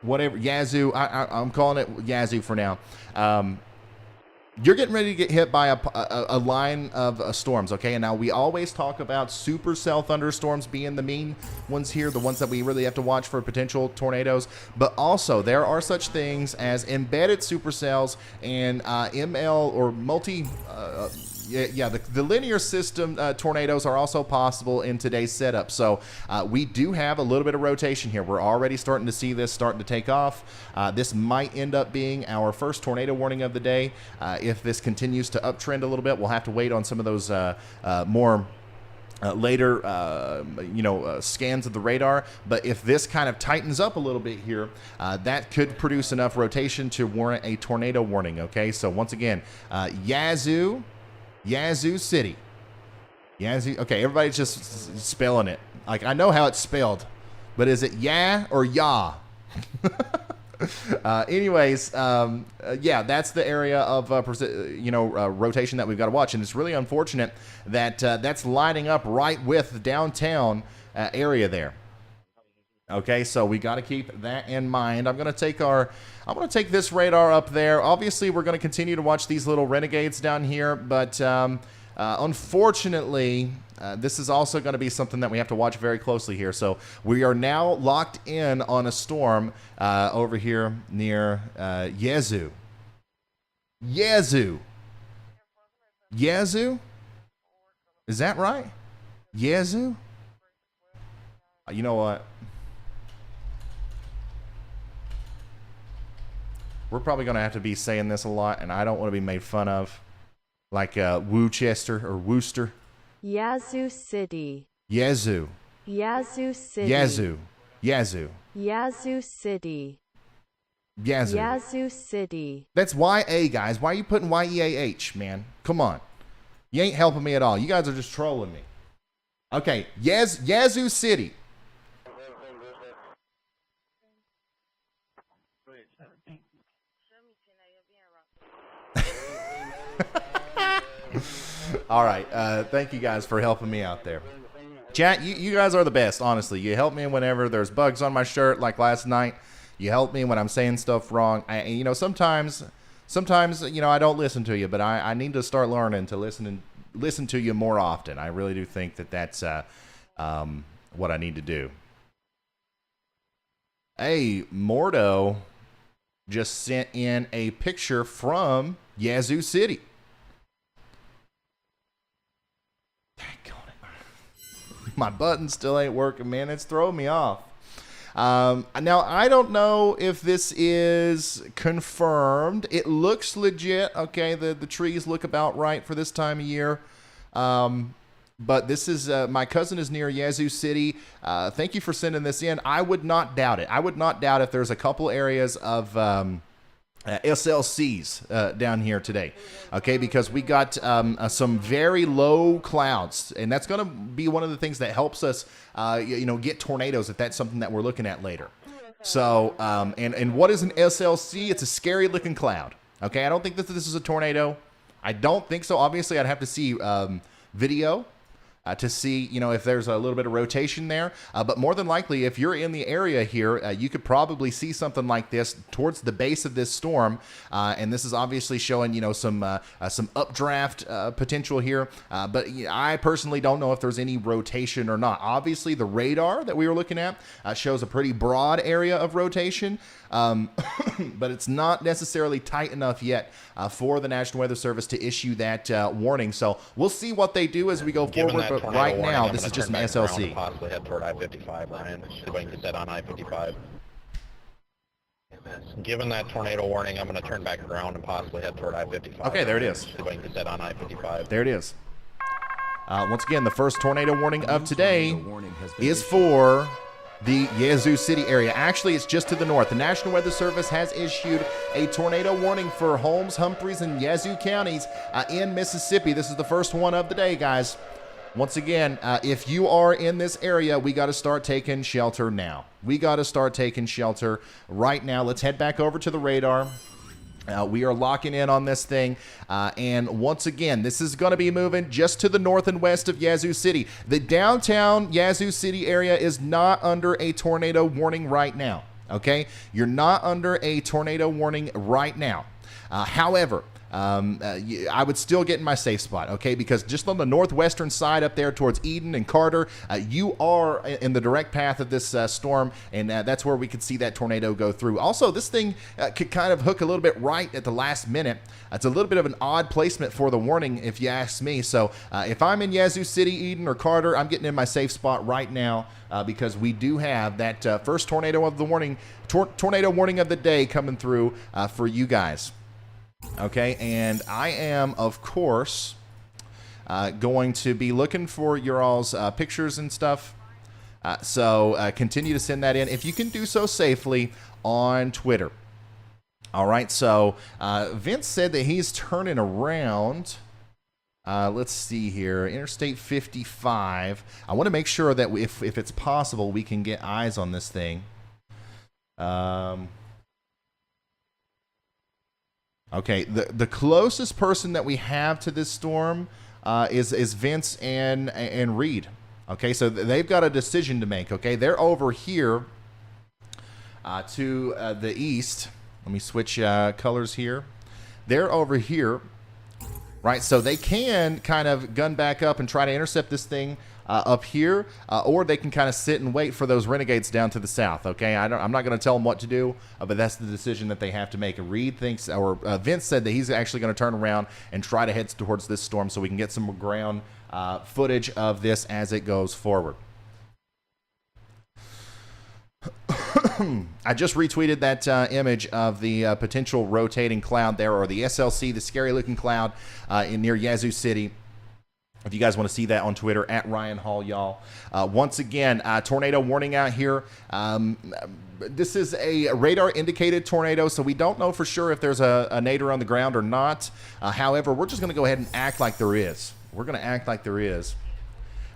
whatever, Yazoo, I'm calling it Yazoo for now. You're getting ready to get hit by a line of storms, okay? And now we always talk about supercell thunderstorms being the main ones here, the ones that we really have to watch for potential tornadoes. But also, there are such things as embedded supercells and ML or multi... the linear system tornadoes are also possible in today's setup. So we do have a little bit of rotation here. We're already starting to see this starting to take off. This might end up being our first tornado warning of the day. If this continues to uptrend a little bit, we'll have to wait on some of those more later scans of the radar. But if this kind of tightens up a little bit here, that could produce enough rotation to warrant a tornado warning. Okay, so once again, Yazoo City. Yazoo. Okay, everybody's just spelling it. Like, I know how it's spelled, but is it ya or ya? Anyways, that's the area of rotation that we've got to watch, and it's really unfortunate that that's lining up right with the downtown area there. Okay, so we got to keep that in mind. I'm going to take this radar up there. Obviously, we're going to continue to watch these little renegades down here, but unfortunately, this is also going to be something that we have to watch very closely here. So we are now locked in on a storm over here near Yazoo. Yazoo? Is that right? Yazoo? You know what? We're probably going to have to be saying this a lot, and I don't want to be made fun of. Like Worcester or Worcester. Yazoo City. Yazoo. Yazoo City. Yazoo. Yazoo. Yazoo City. Yazoo. Yazoo City. That's Y-A, guys. Why are you putting Y-E-A-H, man? Come on. You ain't helping me at all. You guys are just trolling me. Okay, Yazoo City. All right. Thank you guys for helping me out there. Chat, you guys are the best, honestly. You help me whenever there's bugs on my shirt, like last night. You help me when I'm saying stuff wrong. Sometimes I don't listen to you, but I need to start learning to listen to you more often. I really do think that's what I need to do. Hey, Mordo just sent in a picture from Yazoo City. My button still ain't working, man. It's throwing me off. Now, I don't know if this is confirmed. It looks legit. Okay, the trees look about right for this time of year. But this is, my cousin is near Yazoo City. Thank you for sending this in. I would not doubt it. I would not doubt if there's a couple areas of SLCs down here today, okay, because we got some very low clouds, and that's going to be one of the things that helps us, get tornadoes if that's something that we're looking at later. So, and what is an SLC? It's a scary looking cloud, okay? I don't think that this is a tornado. I don't think so. Obviously, I'd have to see video to see, if there's a little bit of rotation there. But more than likely, if you're in the area here, you could probably see something like this towards the base of this storm. And this is obviously showing, some updraft potential here. But I personally don't know if there's any rotation or not. Obviously, the radar that we were looking at shows a pretty broad area of rotation. But it's not necessarily tight enough yet for the National Weather Service to issue that warning. So we'll see what they do as we go forward. But right now, this is just an SLC. Possibly head toward I-55, Ryan. See if I can get that on I-55. Given that tornado warning, I'm going to turn back around and possibly head toward I-55. Okay, there it is. See if I can get that on I-55. There it is. Once again, the first tornado warning of today is for the Yazoo City area. Actually, it's just to the north. The National Weather Service has issued a tornado warning for Holmes, Humphreys, and Yazoo counties in Mississippi. This is the first one of the day, guys. Once again, if you are in this area, we got to start taking shelter now. We got to start taking shelter right now. Let's head back over to the radar. We are locking in on this thing. And once again, this is going to be moving just to the north and west of Yazoo City. The downtown Yazoo City area is not under a tornado warning right now. Okay? You're not under a tornado warning right now. However, I would still get in my safe spot, okay? Because just on the northwestern side up there towards Eden and Carter, you are in the direct path of this storm, and that's where we could see that tornado go through. Also, this thing could kind of hook a little bit right at the last minute. It's a little bit of an odd placement for the warning, if you ask me. So if I'm in Yazoo City, Eden, or Carter, I'm getting in my safe spot right now because we do have that first tornado of the warning, tornado warning of the day coming through for you guys. Okay, and I am, of course, going to be looking for your all's pictures and stuff. So continue to send that in if you can do so safely on Twitter. All right, so Vince said that he's turning around. Let's see here, Interstate 55. I want to make sure that if it's possible, we can get eyes on this thing. Okay, the closest person that we have to this storm is Vince and Reed. Okay, so they've got a decision to make. Okay, they're over here to the east. Let me switch colors here. They're over here, right? So they can kind of gun back up and try to intercept this thing up here, or they can kind of sit and wait for those renegades down to the south. Okay, I'm not going to tell them what to do, but that's the decision that they have to make. Reed thinks, or Vince said that he's actually going to turn around and try to head towards this storm so we can get some ground footage of this as it goes forward. I just retweeted that image of the potential rotating cloud there, or the SLC, the scary looking cloud near Yazoo City. If you guys want to see that on Twitter, at Ryan Hall, y'all. Once again, tornado warning out here. This is a radar-indicated tornado, so we don't know for sure if there's a nadir on the ground or not. However, we're just going to go ahead and act like there is. We're going to act like there is.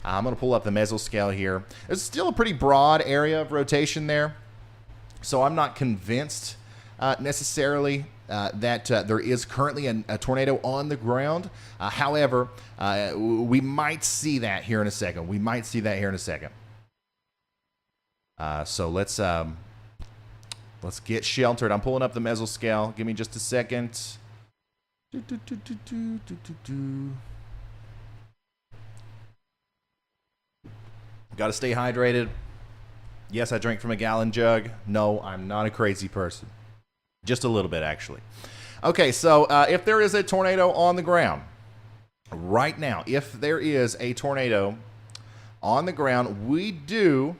I'm going to pull up the mesoscale here. There's still a pretty broad area of rotation there, so I'm not convinced necessarily that there is currently a tornado on the ground. However, we might see that here in a second. So let's get sheltered. I'm pulling up the mesoscale. Give me just a second. Got to stay hydrated. Yes, I drank from a gallon jug. No, I'm not a crazy person. Just a little bit, actually. Okay, so if there is a tornado on the ground right now, if there is a tornado on the ground, we do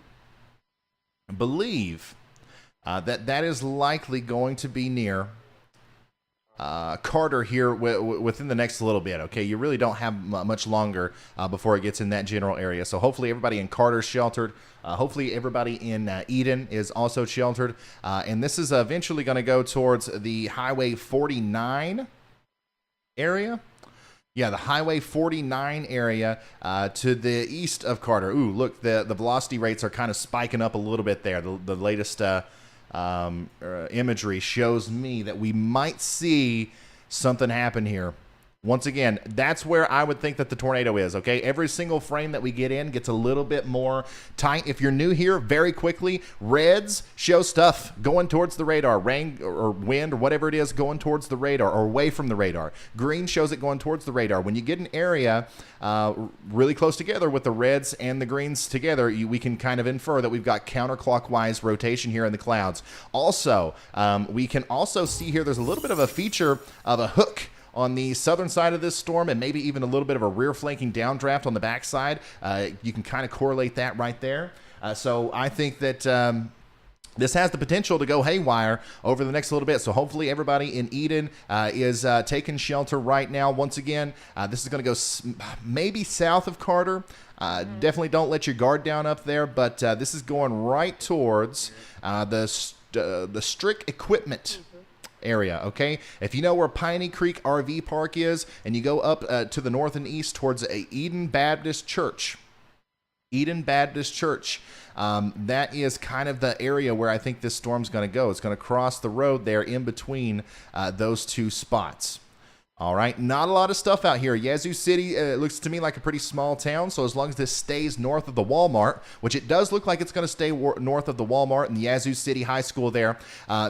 believe that is likely going to be near Carter here within the next little bit. Okay, you really don't have much longer before it gets in that general area. So hopefully everybody in Carter's sheltered. Hopefully everybody in Eden is also sheltered. And this is eventually going to go towards the Highway 49 area. Yeah, the Highway 49 area to the east of Carter. Ooh, look, the velocity rates are kind of spiking up a little bit there. The latest imagery shows me that we might see something happen here. Once again, that's where I would think that the tornado is, okay? Every single frame that we get in gets a little bit more tight. If you're new here, very quickly, reds show stuff going towards the radar, rain or wind or whatever it is going towards the radar or away from the radar. Green shows it going towards the radar. When you get an area really close together with the reds and the greens together, we can kind of infer that we've got counterclockwise rotation here in the clouds. Also, we can also see here there's a little bit of a feature of a hook on the southern side of this storm, and maybe even a little bit of a rear flanking downdraft on the backside. You can kind of correlate that right there. So I think that this has the potential to go haywire over the next little bit. So hopefully everybody in Eden is taking shelter right now. Once again, this is going to go maybe south of Carter. Definitely don't let your guard down up there, but this is going right towards the strict equipment area. Okay, if you know where Piney Creek RV Park is and you go up to the north and east towards Eden Baptist Church, that is kind of the area where I think this storm's going to go. It's going to cross the road there in between those two spots. All right, not a lot of stuff out here. Yazoo City looks to me like a pretty small town, so as long as this stays north of the Walmart, which it does look like it's going to stay north of the Walmart and the Yazoo City High School there,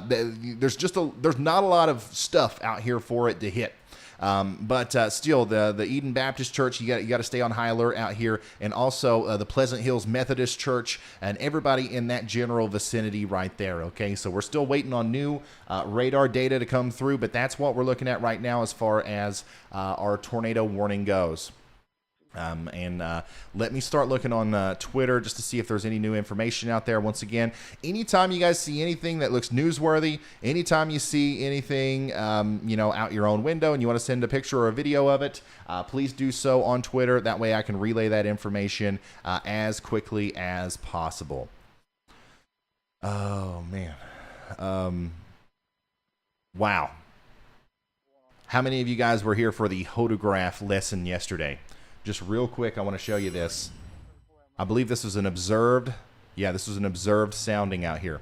there's not a lot of stuff out here for it to hit. But still, the Eden Baptist Church, you got to stay on high alert out here, and also the Pleasant Hills Methodist Church, and everybody in that general vicinity right there. Okay, so we're still waiting on new radar data to come through, but that's what we're looking at right now as far as our tornado warning goes. Let me start looking on Twitter just to see if there's any new information out there. Once again, anytime you guys see anything that looks newsworthy, anytime you see anything, out your own window and you want to send a picture or a video of it, please do so on Twitter. That way I can relay that information as quickly as possible. Oh, man. Wow. How many of you guys were here for the hodograph lesson yesterday? Just real quick, I want to show you this. I believe this was an observed, this was an observed sounding out here.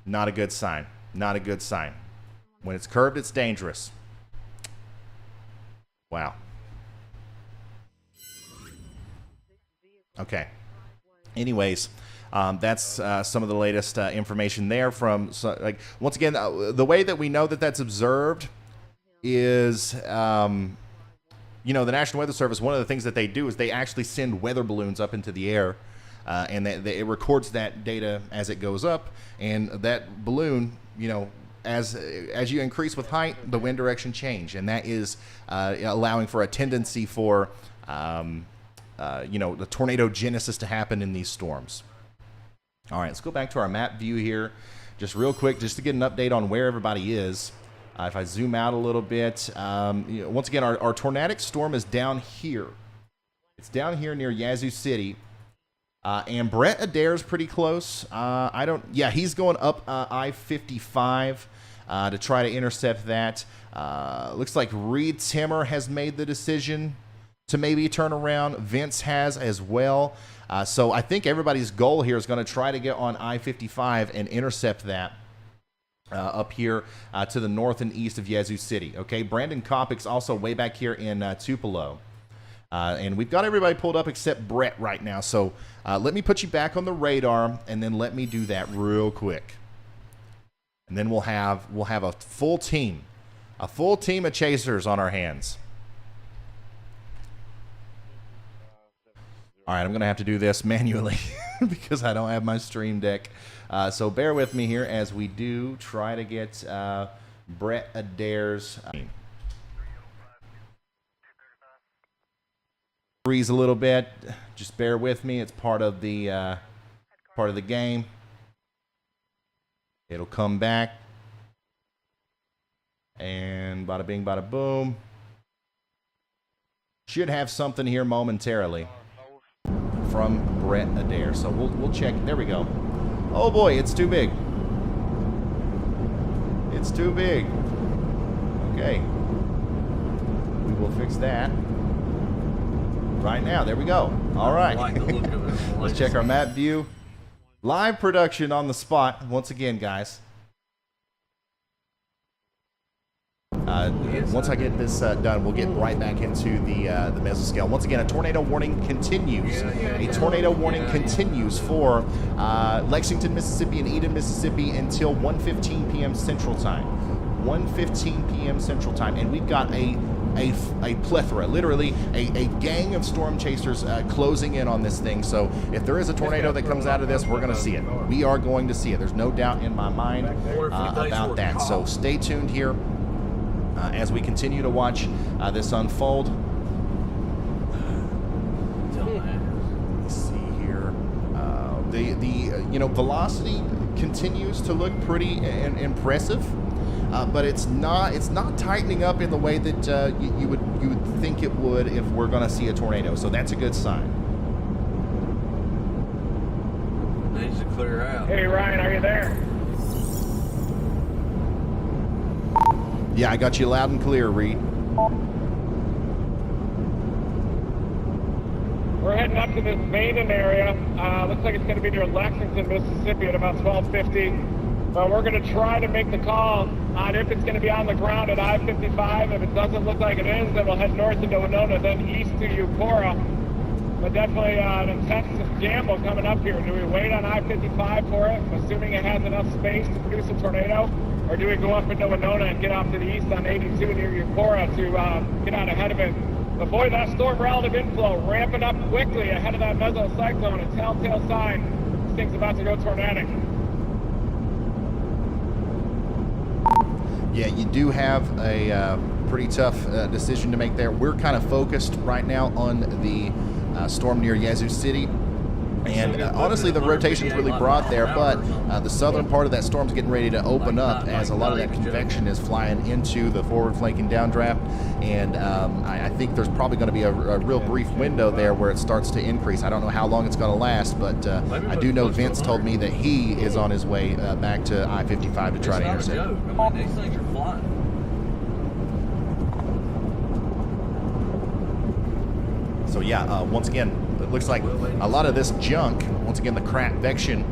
Not a good sign. Not a good sign. When it's curved, it's dangerous. Wow. Okay. Anyways, that's some of the latest information there from, once again, the way that we know that that's observed is, the National Weather Service, one of the things that they do is they actually send weather balloons up into the air, and it records that data as it goes up, and that balloon, as you increase with height, the wind direction change, and that is allowing for a tendency for, the tornado genesis to happen in these storms. All right, let's go back to our map view here, just real quick, just to get an update on where everybody is. If I zoom out a little bit, once again, our tornadic storm is down here. It's down here near Yazoo City. And Brett Adair is pretty close. He's going up I-55 to try to intercept that. Looks like Reed Timmer has made the decision to maybe turn around. Vince has as well. So I think everybody's goal here is going to try to get on I-55 and intercept that. Up here to the north and east of Yazoo City. Okay, Brandon Copic's also way back here in Tupelo. And we've got everybody pulled up except Brett right now. So let me put you back on the radar, and then let me do that real quick. And then we'll have a full team of chasers on our hands. All right, I'm going to have to do this manually because I don't have my stream deck. So bear with me here as we do try to get Brett Adair's freeze a little bit. Just bear with me. It's part of the game. It'll come back. And bada bing, bada boom. Should have something here momentarily from Brett Adair. So we'll check. There we go. Oh boy, it's too big. It's too big. Okay. We will fix that right now. There we go. All right. Let's check our map view. Live production on the spot. Once again, guys. Once I get this done, we'll get right back into the mesoscale. Once again, a tornado warning continues. A tornado warning continues for Lexington, Mississippi and Eden, Mississippi until 1:15 p.m. Central Time. 1:15 p.m. Central Time. And we've got a plethora, literally a gang of storm chasers closing in on this thing. So if there is a tornado that comes out of this, we're going to see it. We are going to see it. There's no doubt in my mind about that. So stay tuned here. As we continue to watch this unfold. Let's see here. The velocity continues to look pretty impressive, but it's not tightening up in the way that you would think it would if we're going to see a tornado. So that's a good sign. Needs to clear out. Hey Ryan, are you there? Yeah, I got you loud and clear, Reed. We're heading up to this Maiden area. Looks like it's going to be near Lexington, Mississippi at about 12:50. But we're going to try to make the call on if it's going to be on the ground at I-55. If it doesn't look like it is, then we'll head north into Winona, then east to Eupora. But definitely an intense gamble coming up here. Do we wait on I-55 for it, assuming it has enough space to produce a tornado? Or do we go up into Winona and get off to the east on 82 near Eupora to get out ahead of it? But boy, that storm relative inflow ramping up quickly ahead of that mesocyclone, a telltale sign this thing's about to go tornadic. Yeah, you do have a pretty tough decision to make there. We're kind of focused right now on the storm near Yazoo City. And honestly, the rotation's really broad there, but the southern part of that storm's getting ready to open up as a lot of that convection is flying into the forward flanking downdraft. And I think there's probably going to be a real brief window there where it starts to increase. I don't know how long it's going to last, but I do know Vince told me that he is on his way back to I-55 to try to intercept. I mean, these things are flying. So yeah, once again, it looks like a lot of this junk, once again, the convection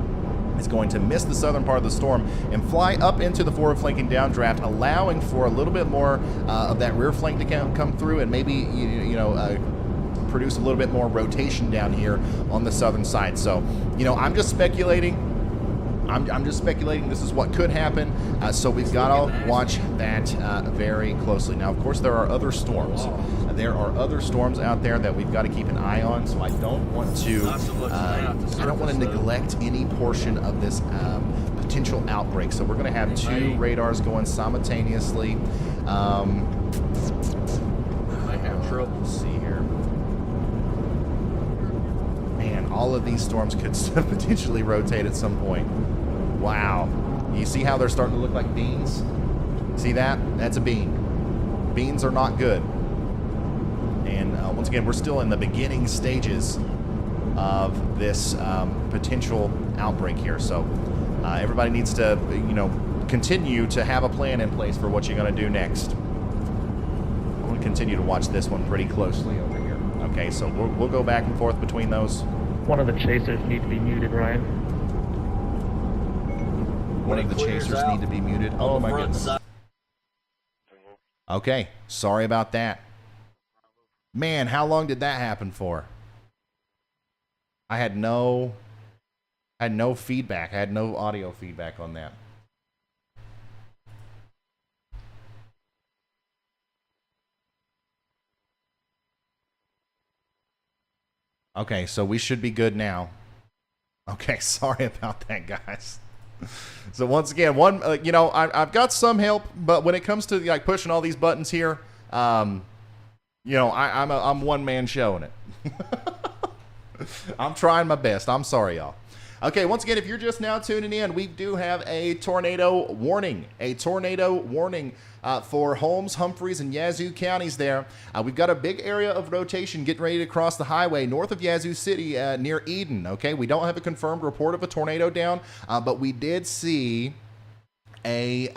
is going to miss the southern part of the storm and fly up into the forward flanking downdraft, allowing for a little bit more of that rear flank to come through and maybe produce a little bit more rotation down here on the southern side. So, I'm just speculating. I'm just speculating this is what could happen, so we've got to watch that very closely. Now, of course, there are other storms. There are other storms out there that we've got to keep an eye on, so I don't want to neglect any portion of this potential outbreak. So we're going to have two radars going simultaneously. They have trouble. Let's see here. Man, all of these storms could potentially rotate at some point. Wow. You see how they're starting to look like beans? See that? That's a bean. Beans are not good. And once again, we're still in the beginning stages of this potential outbreak here. So everybody needs to, continue to have a plan in place for what you're going to do next. I'm going to continue to watch this one pretty closely over here. Okay, so we'll go back and forth between those. One of the chasers need to be muted, Ryan. One of the chasers need to be muted. Oh my goodness. Okay, sorry about that. Man, how long did that happen for? I had no feedback. I had no audio feedback on that. Okay, so we should be good now. Okay, sorry about that, guys. So once again, I've got some help, but when it comes to like pushing all these buttons here, I'm one man showing it. I'm trying my best. I'm sorry, y'all. Okay, once again, if you're just now tuning in, we do have a tornado warning. For Holmes, Humphreys, and Yazoo counties there. We've got a big area of rotation getting ready to cross the highway north of Yazoo City near Eden, okay? We don't have a confirmed report of a tornado down, but we did see a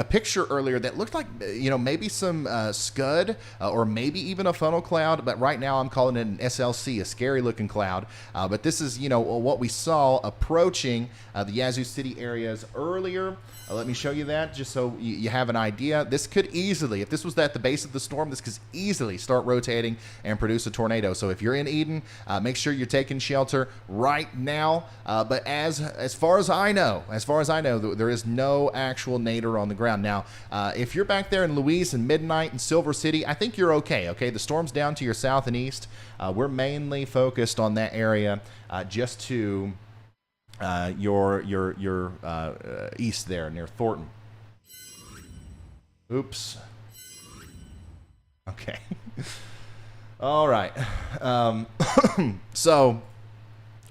picture earlier that looked like, maybe some scud or maybe even a funnel cloud, but right now I'm calling it an SLC, a scary looking cloud. But this is, what we saw approaching the Yazoo City areas earlier. Let me show you that just so you have an idea. This could easily, if this was at the base of the storm, this could easily start rotating and produce a tornado. So if you're in Eden, make sure you're taking shelter right now. But as far as I know, there is no actual nadir on the ground. Now, if you're back there in Louise and Midnight and Silver City, I think you're okay. Okay, the storm's down to your south and east. We're mainly focused on that area just to your east there near Thornton. Oops. Okay. All right. So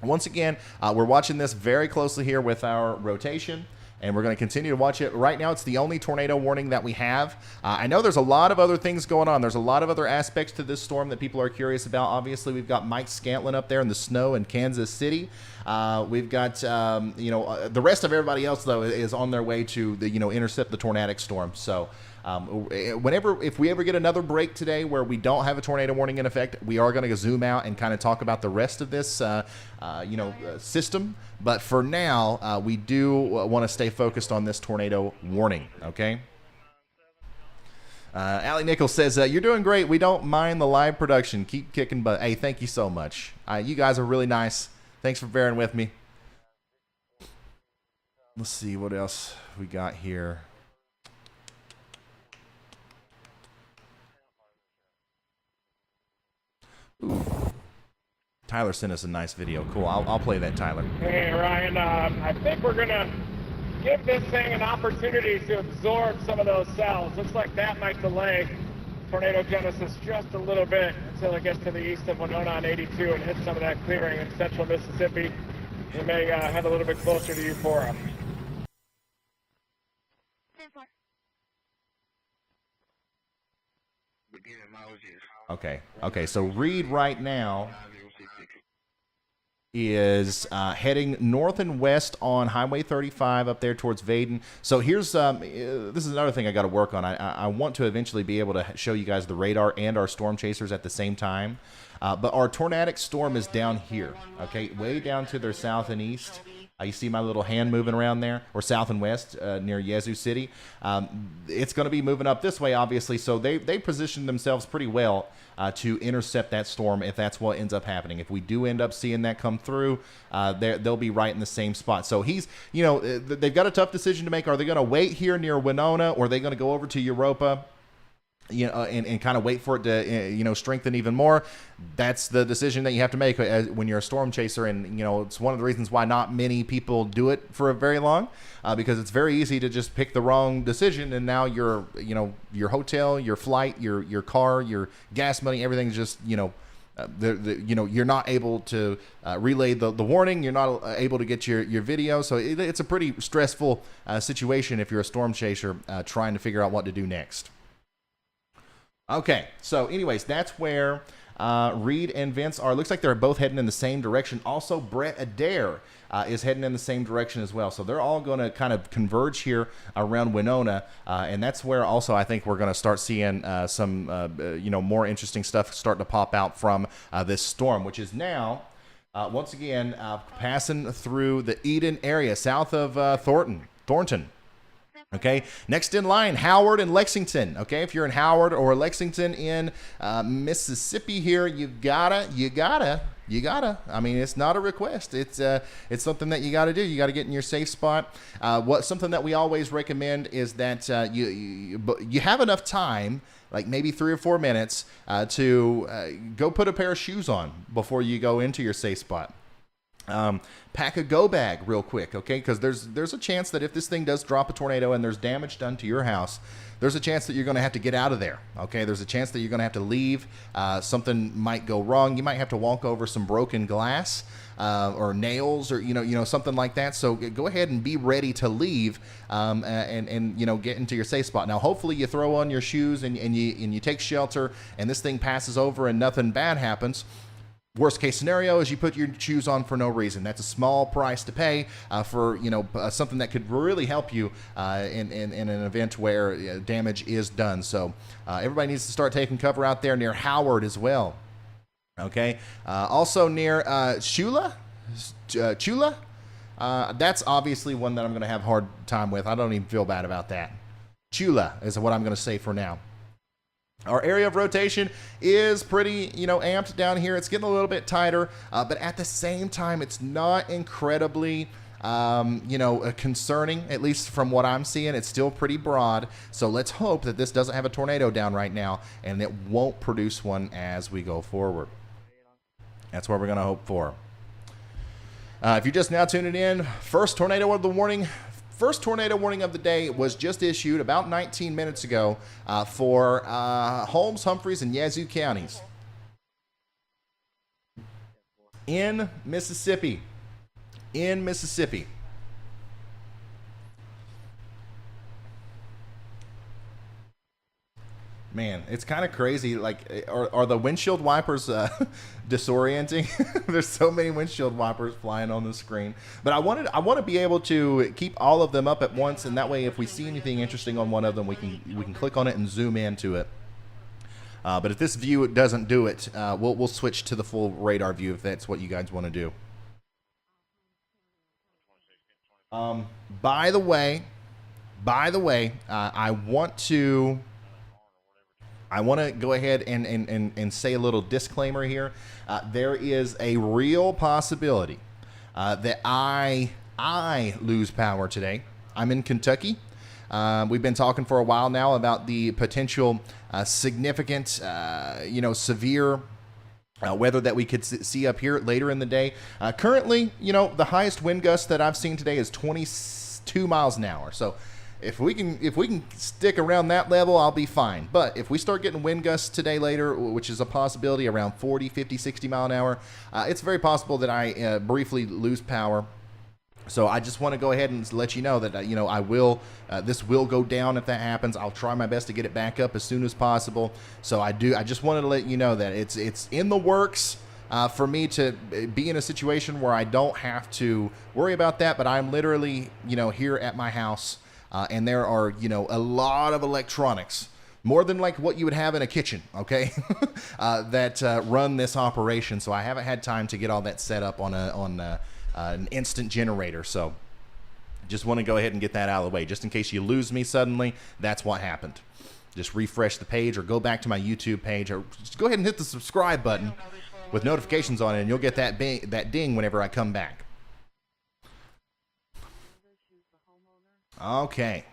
once again, we're watching this very closely here with our rotation, and we're going to continue to watch it. Right now, it's the only tornado warning that we have. I know there's a lot of other things going on. There's a lot of other aspects to this storm that people are curious about. Obviously, we've got Mike Scantlin up there in the snow in Kansas City. We've got, the rest of everybody else, though, is on their way to, intercept the tornadic storm. So if we ever get another break today where we don't have a tornado warning in effect, we are going to zoom out and kind of talk about the rest of this, system. But for now, we do want to stay focused on this tornado warning, okay? Allie Nichols says, you're doing great. We don't mind the live production. Keep kicking butt. Hey, thank you so much. You guys are really nice. Thanks for bearing with me. Let's see what else we got here. Ooh. Tyler sent us a nice video. Cool. I'll play that, Tyler. Hey, Ryan. I think we're going to give this thing an opportunity to absorb some of those cells. Looks like that might delay tornado genesis just a little bit until it gets to the east of Winona on 82 and hits some of that clearing in central Mississippi. We may head a little bit closer to Euphoria. Okay, so Reed right now is heading north and west on Highway 35 up there towards Vaden. So here's this is another thing I got to work on. I want to eventually be able to show you guys the radar and our storm chasers at the same time. But our tornadic storm is down here, okay, way down to their south and east. You see my little hand moving around there, or south and west near Yazoo City. It's going to be moving up this way, obviously, so they positioned themselves pretty well to intercept that storm if that's what ends up happening. If we do end up seeing that come through, they'll be right in the same spot. So they've got a tough decision to make. Are they going to wait here near Winona, or are they going to go over to Europa? And kind of wait for it to, strengthen even more. That's the decision that you have to make when you're a storm chaser. And, it's one of the reasons why not many people do it for very long, because it's very easy to just pick the wrong decision. And now your hotel, your flight, your car, your gas money, everything's just, you're not able to relay the warning. You're not able to get your video. So it's a pretty stressful situation if you're a storm chaser trying to figure out what to do next. Okay, so anyways, that's where Reed and Vince are. Looks like they're both heading in the same direction. Also, Brett Adair is heading in the same direction as well. So they're all going to kind of converge here around Winona, and that's where also I think we're going to start seeing some more interesting stuff starting to pop out from this storm, which is now once again passing through the Eden area south of Thornton. Okay, next in line, Howard and Lexington. Okay, if you're in Howard or Lexington in Mississippi here, you gotta. I mean, it's not a request. It's something that you gotta do. You gotta get in your safe spot. Something that we always recommend is that you have enough time, like maybe 3 or 4 minutes, to go put a pair of shoes on before you go into your safe spot. Pack a go bag real quick, okay? Because there's a chance that if this thing does drop a tornado and there's damage done to your house, there's a chance that you're going to have to get out of there, okay? There's a chance that you're going to have to leave. Something might go wrong. You might have to walk over some broken glass or nails or, you know, something like that. So go ahead and be ready to leave and you know, get into your safe spot. Now, hopefully you throw on your shoes and you take shelter and this thing passes over and nothing bad happens. Worst case scenario is you put your shoes on for no reason. That's a small price to pay for, you know, something that could really help you in an event where damage is done. So everybody needs to start taking cover out there near Howard as well. Okay. Also near Chula. That's obviously one that I'm going to have a hard time with. I don't even feel bad about that. Chula is what I'm going to say for now. Our area of rotation is pretty, you know, amped down here. It's getting a little bit tighter, but at the same time, it's not incredibly, you know, concerning, at least from what I'm seeing. It's still pretty broad. So let's hope that this doesn't have a tornado down right now and it won't produce one as we go forward. That's what we're going to hope for. If you're just now tuning in, first tornado of the warning. First tornado warning of the day was just issued about 19 minutes ago for Holmes, Humphreys, and Yazoo counties in Mississippi. In Mississippi. Man, it's kind of crazy. Like, are the windshield wipers disorienting? There's so many windshield wipers flying on the screen. But I want to be able to keep all of them up at once, and that way, if we see anything interesting on one of them, we can click on it and zoom into it. But if this view doesn't do it, we'll switch to the full radar view if that's what you guys want to do. By the way, I want to go ahead and say a little disclaimer here. There is a real possibility that I lose power today. I'm in Kentucky. We've been talking for a while now about the potential significant, you know, severe weather that we could see up here later in the day. Currently, you know, the highest wind gust that I've seen today is 22 miles an hour. So if we can stick around that level, I'll be fine. But if we start getting wind gusts today later, which is a possibility around 40, 50, 60 mile an hour, it's very possible that I briefly lose power. So I just want to go ahead and let you know that, you know, I will, this will go down if that happens. I'll try my best to get it back up as soon as possible. So I just wanted to let you know that it's in the works for me to be in a situation where I don't have to worry about that. But I'm literally, you know, here at my house. And there are, you know, a lot of electronics, more than like what you would have in a kitchen, okay, that run this operation. So I haven't had time to get all that set up on an instant generator. So just want to go ahead and get that out of the way, just in case you lose me suddenly. That's what happened. Just refresh the page or go back to my YouTube page, or just go ahead and hit the subscribe button with notifications on it, and you'll get that ding whenever I come back. Okay.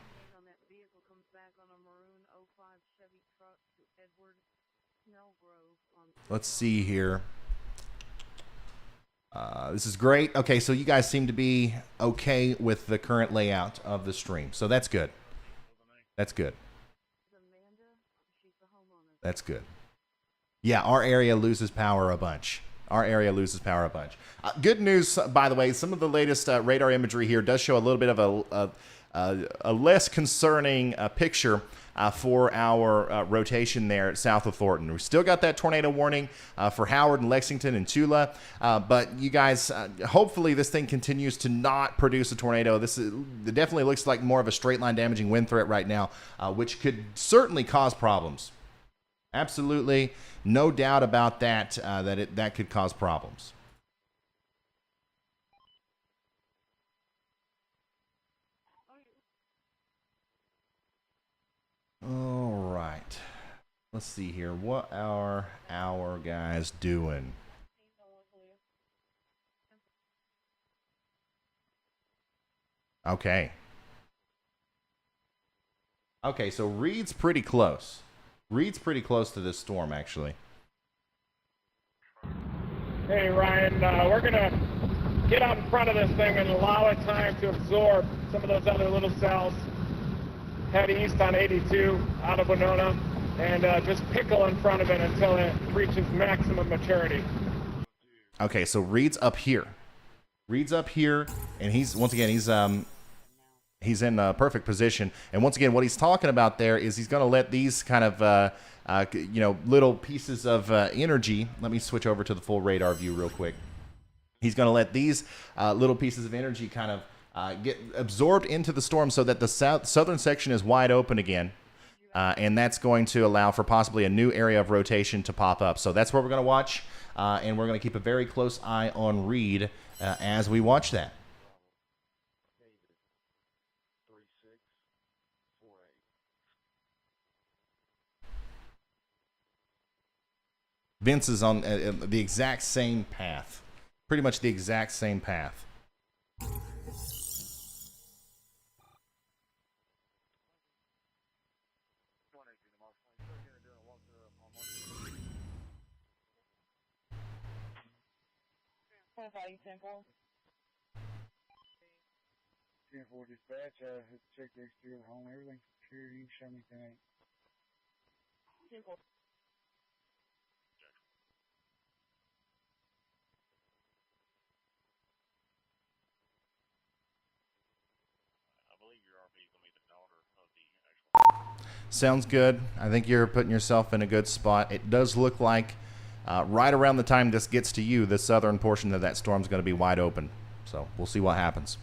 Let's see here. This is great. Okay, so you guys seem to be okay with the current layout of the stream. So that's good. That's good. That's good. Yeah, our area loses power a bunch. Good news, by the way, some of the latest radar imagery here does show a little bit of a less concerning picture for our rotation there south of Thornton. We still got that tornado warning for Howard and Lexington and Tula, but you guys, hopefully this thing continues to not produce a tornado. It definitely looks like more of a straight line damaging wind threat right now, which could certainly cause problems. Absolutely, no doubt about that, that could cause problems. All right. Let's see here. What are our guys doing? Okay. Okay, so Reed's pretty close. Reed's pretty close to this storm, actually. Hey, Ryan, we're going to get out in front of this thing and allow it time to absorb some of those other little cells. Head east on 82 out of Winona, and just pickle in front of it until it reaches maximum maturity. Okay, so Reed's up here. Reed's up here, and he's in a perfect position. And once again, what he's talking about there is he's going to let these kind of little pieces of energy. Let me switch over to the full radar view real quick. He's going to let these little pieces of energy kind of get absorbed into the storm so that the southern section is wide open again. And that's going to allow for possibly a new area of rotation to pop up. So that's what we're going to watch. And we're going to keep a very close eye on Reed as we watch that. Vince is on the exact same path. Pretty much the exact same path. Dispatch, check the exterior home, everything's secure, you can show me tonight. Sounds good. I think you're putting yourself in a good spot. It does look like right around the time this gets to you, the southern portion of that storm's going to be wide open. So we'll see what happens.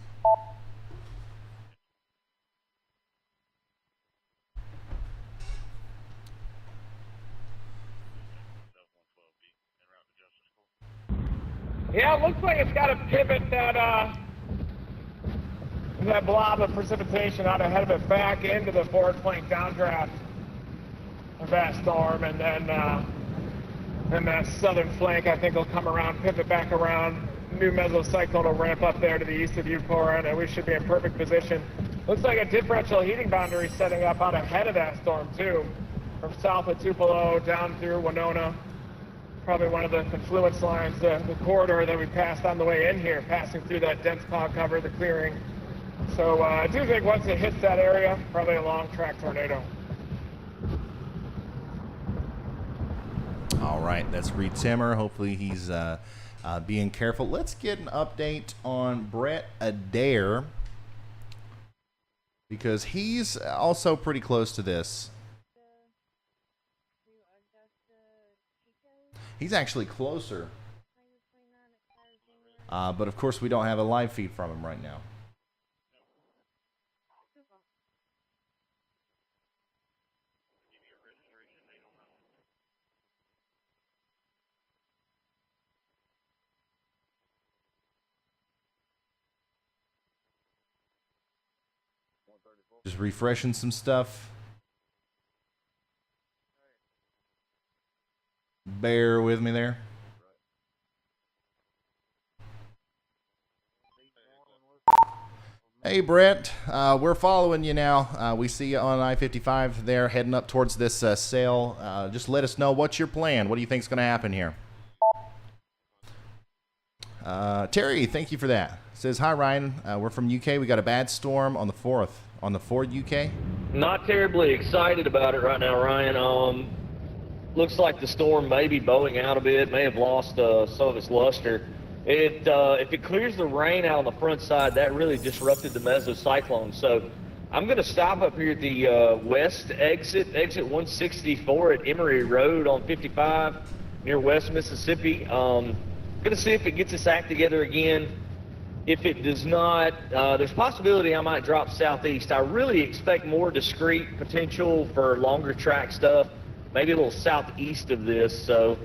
Yeah, it looks like it's got to pivot that blob of precipitation out ahead of it back into the forward flank downdraft of that storm, and then that southern flank I think will come around, pivot back around. New mesocyclone will ramp up there to the east of Euclid, and we should be in perfect position. Looks like a differential heating boundary setting up out ahead of that storm too, from south of Tupelo down through Winona. Probably one of the confluence lines, the corridor that we passed on the way in here, passing through that dense cloud cover, the clearing. So I do think once it hits that area, probably a long track tornado. All right, that's Reed Timmer. Hopefully he's being careful. Let's get an update on Brett Adair, because he's also pretty close to this. He's actually closer. But of course we don't have a live feed from him right now. Just refreshing some stuff. Bear with me there. Hey, Brett. We're following you now. We see you on I-55 there heading up towards this sale. Just let us know what's your plan. What do you think is going to happen here? Terry, thank you for that. Says, hi, Ryan. We're from UK. We got a bad storm on the 4th. On the 4th UK? Not terribly excited about it right now, Ryan. Looks like the storm may be bowing out a bit, may have lost some of its luster. If it clears the rain out on the front side, that really disrupted the mesocyclone. So I'm going to stop up here at the west exit 164 at Emory Road on 55 near West Mississippi. Going to see if it gets its act together again. If it does not, there's a possibility I might drop southeast. I really expect more discrete potential for longer track stuff, maybe a little southeast of this. So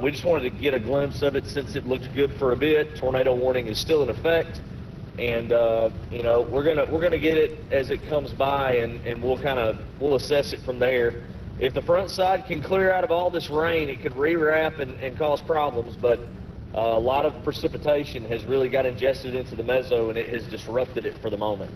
we just wanted to get a glimpse of it since it looks good for a bit. Tornado warning is still in effect, and you know, we're gonna get it as it comes by, and we'll assess it from there. If the front side can clear out of all this rain, it could rewrap and cause problems, but a lot of precipitation has really got ingested into the meso, and it has disrupted it for the moment.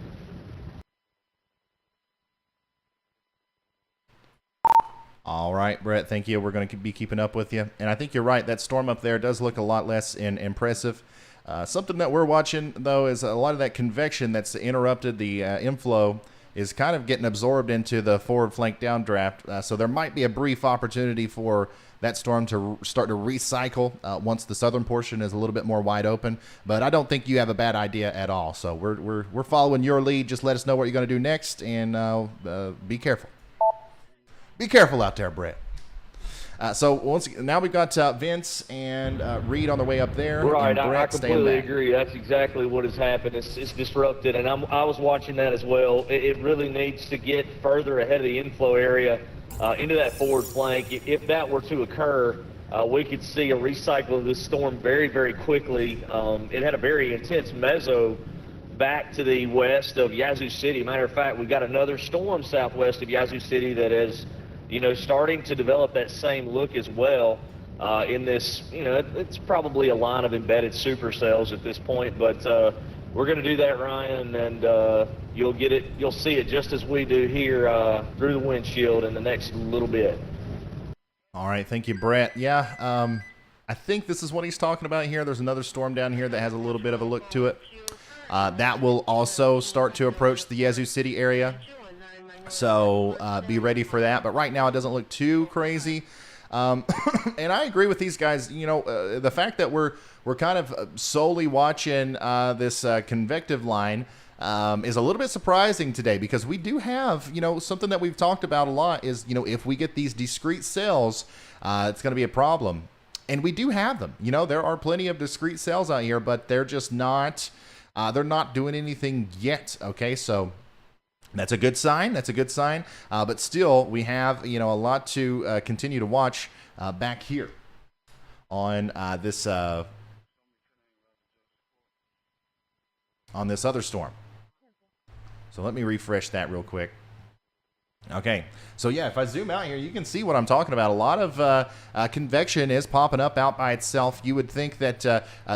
All right, Brett, thank you. We're going to be keeping up with you. And I think you're right. That storm up there does look a lot less impressive. Something that we're watching, though, is a lot of that convection that's interrupted the inflow is kind of getting absorbed into the forward flank downdraft. So there might be a brief opportunity for that storm to start to recycle once the southern portion is a little bit more wide open. But I don't think you have a bad idea at all. So we're following your lead. Just let us know what you're going to do next, and be careful. Be careful out there, Brett. Now we've got Vince and Reed on their way up there. Right, and I Brett completely agree. That's exactly what has happened. It's disrupted, and I was watching that as well. It really needs to get further ahead of the inflow area into that forward flank. If that were to occur, we could see a recycle of this storm very, very quickly. It had a very intense meso back to the west of Yazoo City. Matter of fact, we got another storm southwest of Yazoo City that is, starting to develop that same look as well. In this, it's probably a line of embedded supercells at this point, but we're going to do that, Ryan, and you'll see it just as we do here through the windshield in the next little bit. All right, thank you, Brett. Yeah, I think this is what he's talking about here. There's another storm down here that has a little bit of a look to it. That will also start to approach the Yazoo City area. So be ready for that. But right now it doesn't look too crazy. And I agree with these guys. The fact that we're kind of solely watching this convective line is a little bit surprising today, because we do have, something that we've talked about a lot is, if we get these discrete cells, it's going to be a problem. And we do have them. There are plenty of discrete cells out here, but they're just not, they're not doing anything yet. Okay, so that's a good sign. That's a good sign. But still, we have, a lot to continue to watch back here on this other storm. So let me refresh that real quick. Okay, so yeah, if I zoom out here, you can see what I'm talking about. A lot of convection is popping up out by itself. You would think that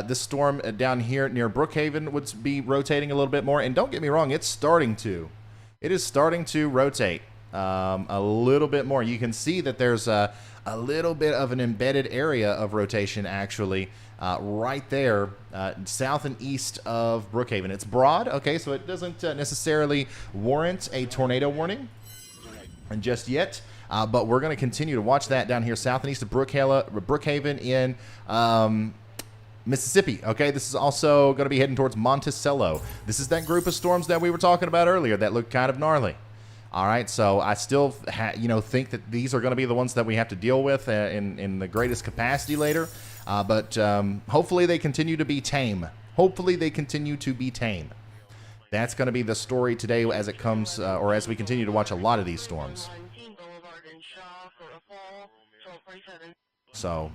this storm down here near Brookhaven would be rotating a little bit more. And don't get me wrong, it's starting to. It is starting to rotate a little bit more. You can see that there's a little bit of an embedded area of rotation, actually, right there, south and east of Brookhaven. It's broad, okay, so it doesn't necessarily warrant a tornado warning just yet, but we're going to continue to watch that down here south and east of Brookhaven in Mississippi. Okay, this is also going to be heading towards Monticello. This is that group of storms that we were talking about earlier that looked kind of gnarly. All right, so I still think that these are going to be the ones that we have to deal with in the greatest capacity later, but hopefully they continue to be tame. Hopefully they continue to be tame. That's going to be the story today as it comes, or as we continue to watch a lot of these storms. So,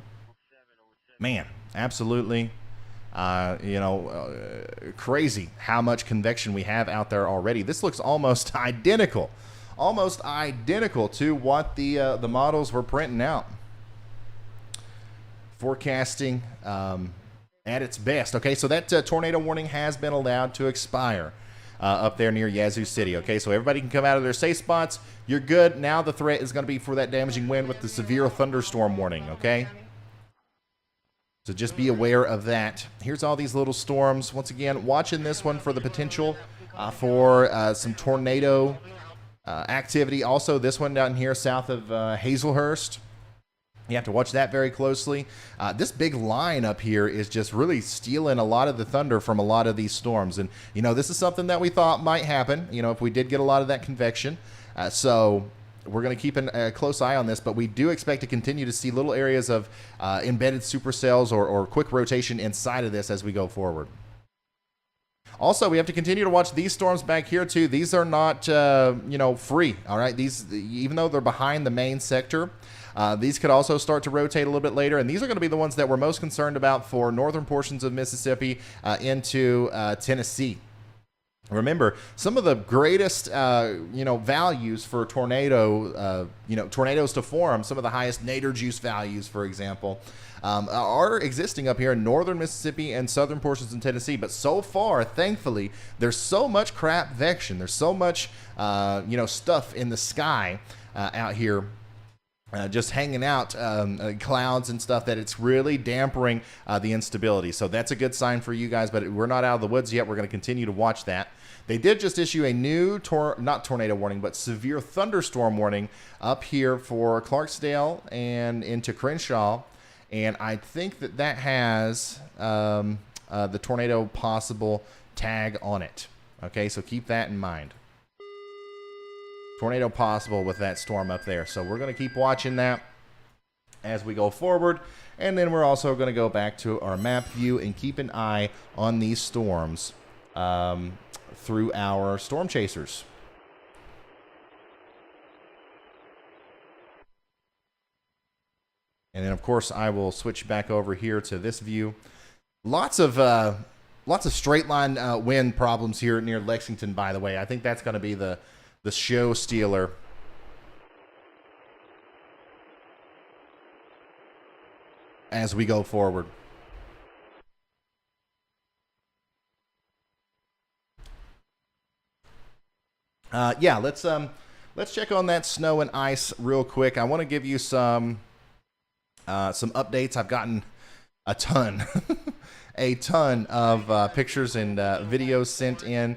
man, absolutely, crazy how much convection we have out there already. This looks almost identical to what the models were printing out. Forecasting at its best. Okay, so that tornado warning has been allowed to expire up there near Yazoo City. Okay, so everybody can come out of their safe spots. You're good. Now the threat is going to be for that damaging wind with the severe thunderstorm warning. Okay, so just be aware of that. Here's all these little storms. Once again, watching this one for the potential for some tornado activity. Also, this one down here south of Hazelhurst. You have to watch that very closely. This big line up here is just really stealing a lot of the thunder from a lot of these storms. And, this is something that we thought might happen, if we did get a lot of that convection. So we're going to keep a close eye on this, but we do expect to continue to see little areas of embedded supercells or quick rotation inside of this as we go forward. Also, we have to continue to watch these storms back here too. These are not, free. All right. These, even though they're behind the main sector, these could also start to rotate a little bit later. And these are going to be the ones that we're most concerned about for northern portions of Mississippi into Tennessee. Remember, some of the greatest, values for tornadoes to form, some of the highest nadir juice values, for example, are existing up here in northern Mississippi and southern portions in Tennessee. But so far, thankfully, there's so much crapvection. There's so much, stuff in the sky out here just hanging out, clouds and stuff, that it's really dampering the instability. So that's a good sign for you guys, but we're not out of the woods yet. We're going to continue to watch that. They did just issue a new, not tornado warning, but severe thunderstorm warning up here for Clarksdale and into Crenshaw. And I think that has the tornado possible tag on it. Okay, so keep that in mind. Tornado possible with that storm up there. So we're going to keep watching that as we go forward. And then we're also going to go back to our map view and keep an eye on these storms through our storm chasers. And then, of course, I will switch back over here to this view. Lots of straight line wind problems here near Lexington, by the way. I think that's going to be the show stealer. As we go forward. Yeah, let's check on that snow and ice real quick. I want to give you some updates. I've gotten a ton a ton of pictures and videos sent in.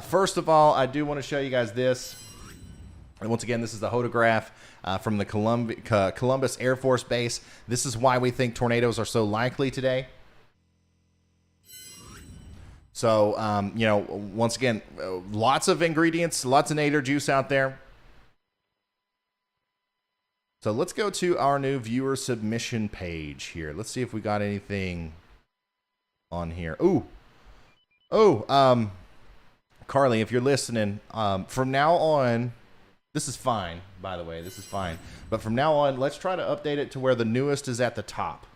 First of all, I do want to show you guys this. And once again, this is the photograph from the Columbus Air Force Base. This is why we think tornadoes are so likely today. So, you know, once again, lots of ingredients, lots of nader juice out there. So let's go to our new viewer submission page here. Let's see if we got anything on here. Carly, if you're listening, from now on, this is fine, by the way, this is fine. But from now on, let's try to update it to where the newest is at the top.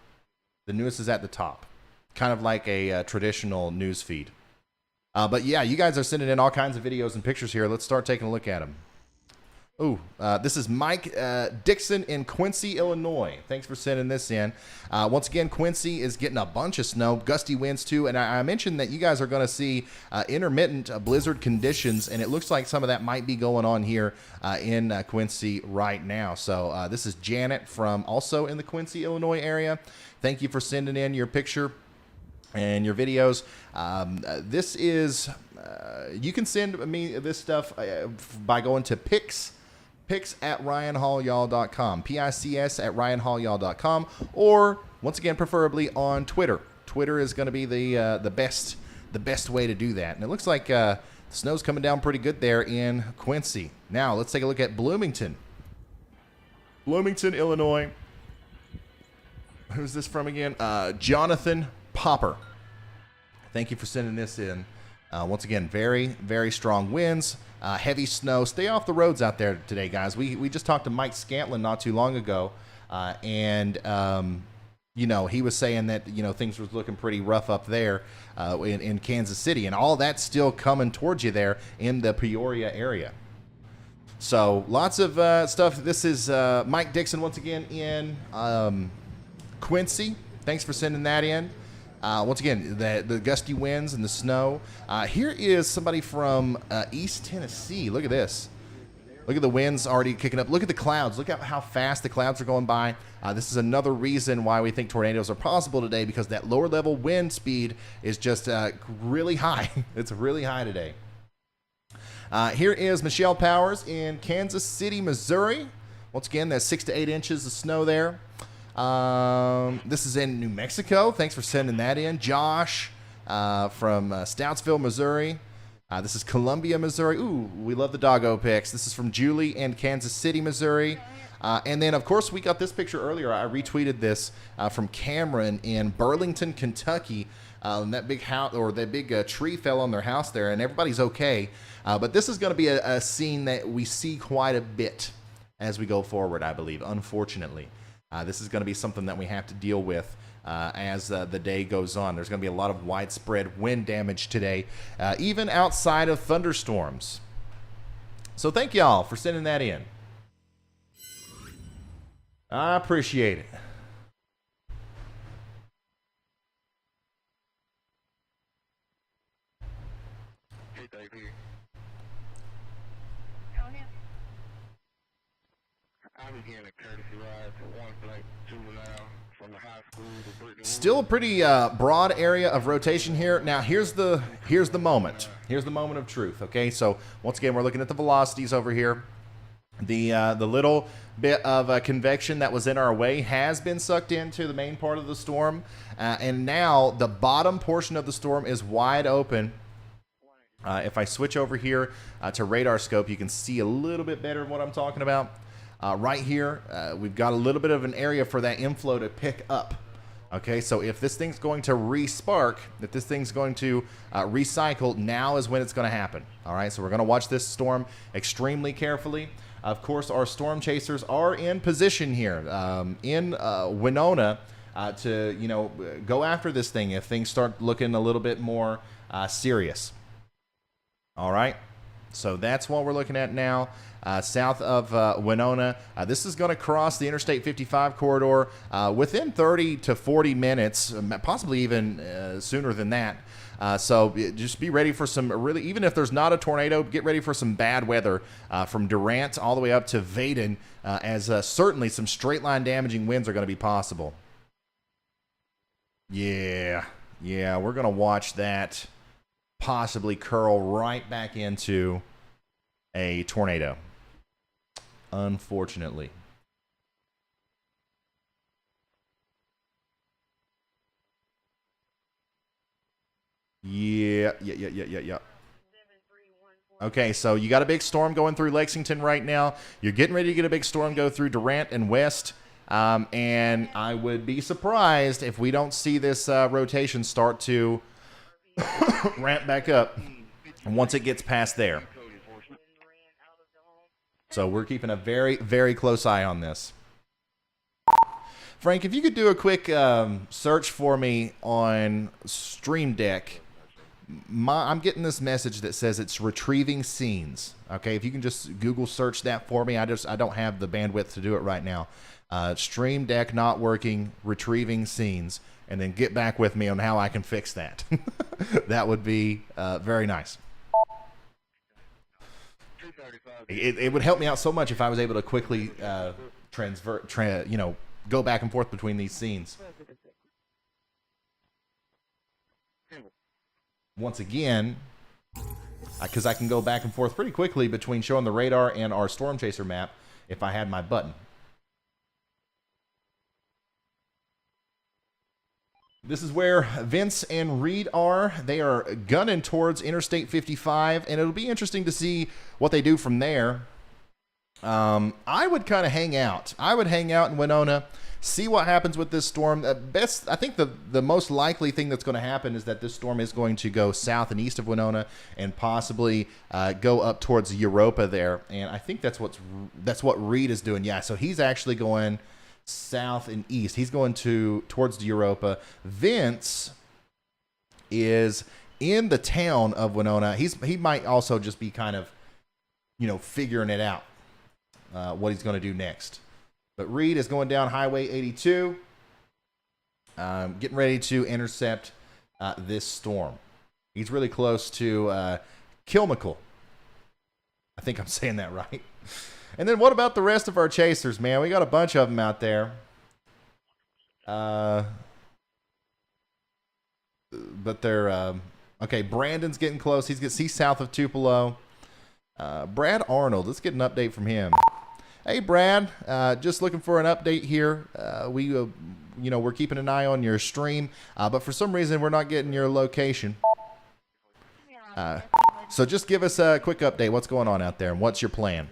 The newest is at the top. Kind of like a traditional news feed. But yeah, you guys are sending in all kinds of videos and pictures here. Let's start taking a look at them. This is Mike Dixon in Quincy, Illinois. Thanks for sending this in. Once again, Quincy is getting a bunch of snow, gusty winds too. And I mentioned that you guys are going to see intermittent blizzard conditions, and it looks like some of that might be going on here in Quincy right now. So this is Janet from also in the Quincy, Illinois area. Thank you for sending in your picture and your videos. This is, you can send me this stuff by going to pics at ryanhallyall.com, pics at ryanhallyall.com, or once again, preferably on Twitter. Twitter is going to be the best way to do that. And it looks like the snow's coming down pretty good there in Quincy. Now let's take a look at Bloomington, Illinois. Who's this from again? Jonathan Popper. Thank you for sending this in. Once again, very, very strong winds, heavy snow. Stay off the roads out there today, guys. We just talked to Mike Scantlin not too long ago, and you know, he was saying that, you know, things was looking pretty rough up there in Kansas City, and all that's still coming towards you there in the Peoria area. So lots of stuff. This is Mike Dixon once again in Quincy. Thanks for sending that in. Once again, the gusty winds and the snow. Here is somebody from East Tennessee. Look at this. Look at the winds already kicking up. Look at the clouds. Look at how fast the clouds are going by. This is another reason why we think tornadoes are possible today, because that lower level wind speed is just really high. It's really high today. Here is Michelle Powers in Kansas City, Missouri. Once again, that's 6 to 8 inches of snow there. This is in New Mexico. Thanks for sending that in. Josh from Stoutsville, Missouri. This is Columbia, Missouri. Ooh, we love the doggo pics. This is from Julie in Kansas City, Missouri. And then, of course, we got this picture earlier. I retweeted this from Cameron in Burlington, Kentucky. That big house, or that big tree fell on their house there, and everybody's okay. But this is going to be a scene that we see quite a bit as we go forward, I believe, unfortunately. This is going to be something that we have to deal with as the day goes on. There's going to be a lot of widespread wind damage today, even outside of thunderstorms. So thank y'all for sending that in. I appreciate it. Hey, Davey. Still a pretty broad area of rotation here. Now here's the moment. Here's the moment of truth. Okay, so once again we're looking at the velocities over here. The little bit of convection that was in our way has been sucked into the main part of the storm, and now the bottom portion of the storm is wide open. If I switch over here to radar scope, you can see a little bit better what I'm talking about. Right here, we've got a little bit of an area for that inflow to pick up. Okay, so if this thing's going to re-spark, if this thing's going to recycle, now is when it's going to happen. All right, so we're going to watch this storm extremely carefully. Of course, our storm chasers are in position here in Winona to, go after this thing if things start looking a little bit more serious. All right, so that's what we're looking at now. South of Winona. This is going to cross the Interstate 55 corridor within 30 to 40 minutes, possibly even sooner than that. So just be ready for some really, even if there's not a tornado, get ready for some bad weather from Durant all the way up to Vaden, as certainly some straight line damaging winds are going to be possible. Yeah, we're going to watch that possibly curl right back into a tornado, unfortunately. Yeah. Okay, so you got a big storm going through Lexington right now. You're getting ready to get a big storm go through Durant and West. And I would be surprised if we don't see this rotation start to ramp back up once it gets past there. So we're keeping a very, very close eye on this. Frank, if you could do a quick search for me on Stream Deck. I'm getting this message that says it's retrieving scenes. Okay, if you can just Google search that for me. I don't have the bandwidth to do it right now. Stream Deck not working, retrieving scenes, and then get back with me on how I can fix that. That would be very nice. It would help me out so much if I was able to quickly go back and forth between these scenes. Once again, because I can go back and forth pretty quickly between showing the radar and our storm chaser map if I had my button. This is where Vince and Reed are. They are gunning towards Interstate 55, and it'll be interesting to see what they do from there. I would kind of hang out. I would hang out in Winona, see what happens with this storm. I think the most likely thing that's going to happen is that this storm is going to go south and east of Winona and possibly go up towards Europa there. And I think that's what Reed is doing. Yeah, so he's actually going south and east. He's going towards the Europa. Vince is in the town of Winona. He might also just be kind of, figuring it out, what he's going to do next. But Reed is going down Highway 82, getting ready to intercept this storm. He's really close to Kilmickle. I think I'm saying that right. And then what about the rest of our chasers, man? We got a bunch of them out there. But they're... okay, Brandon's getting close. He's south of Tupelo. Brad Arnold, let's get an update from him. Hey, Brad, just looking for an update here. We're keeping an eye on your stream, but for some reason we're not getting your location. So just give us a quick update. What's going on out there, and what's your plan?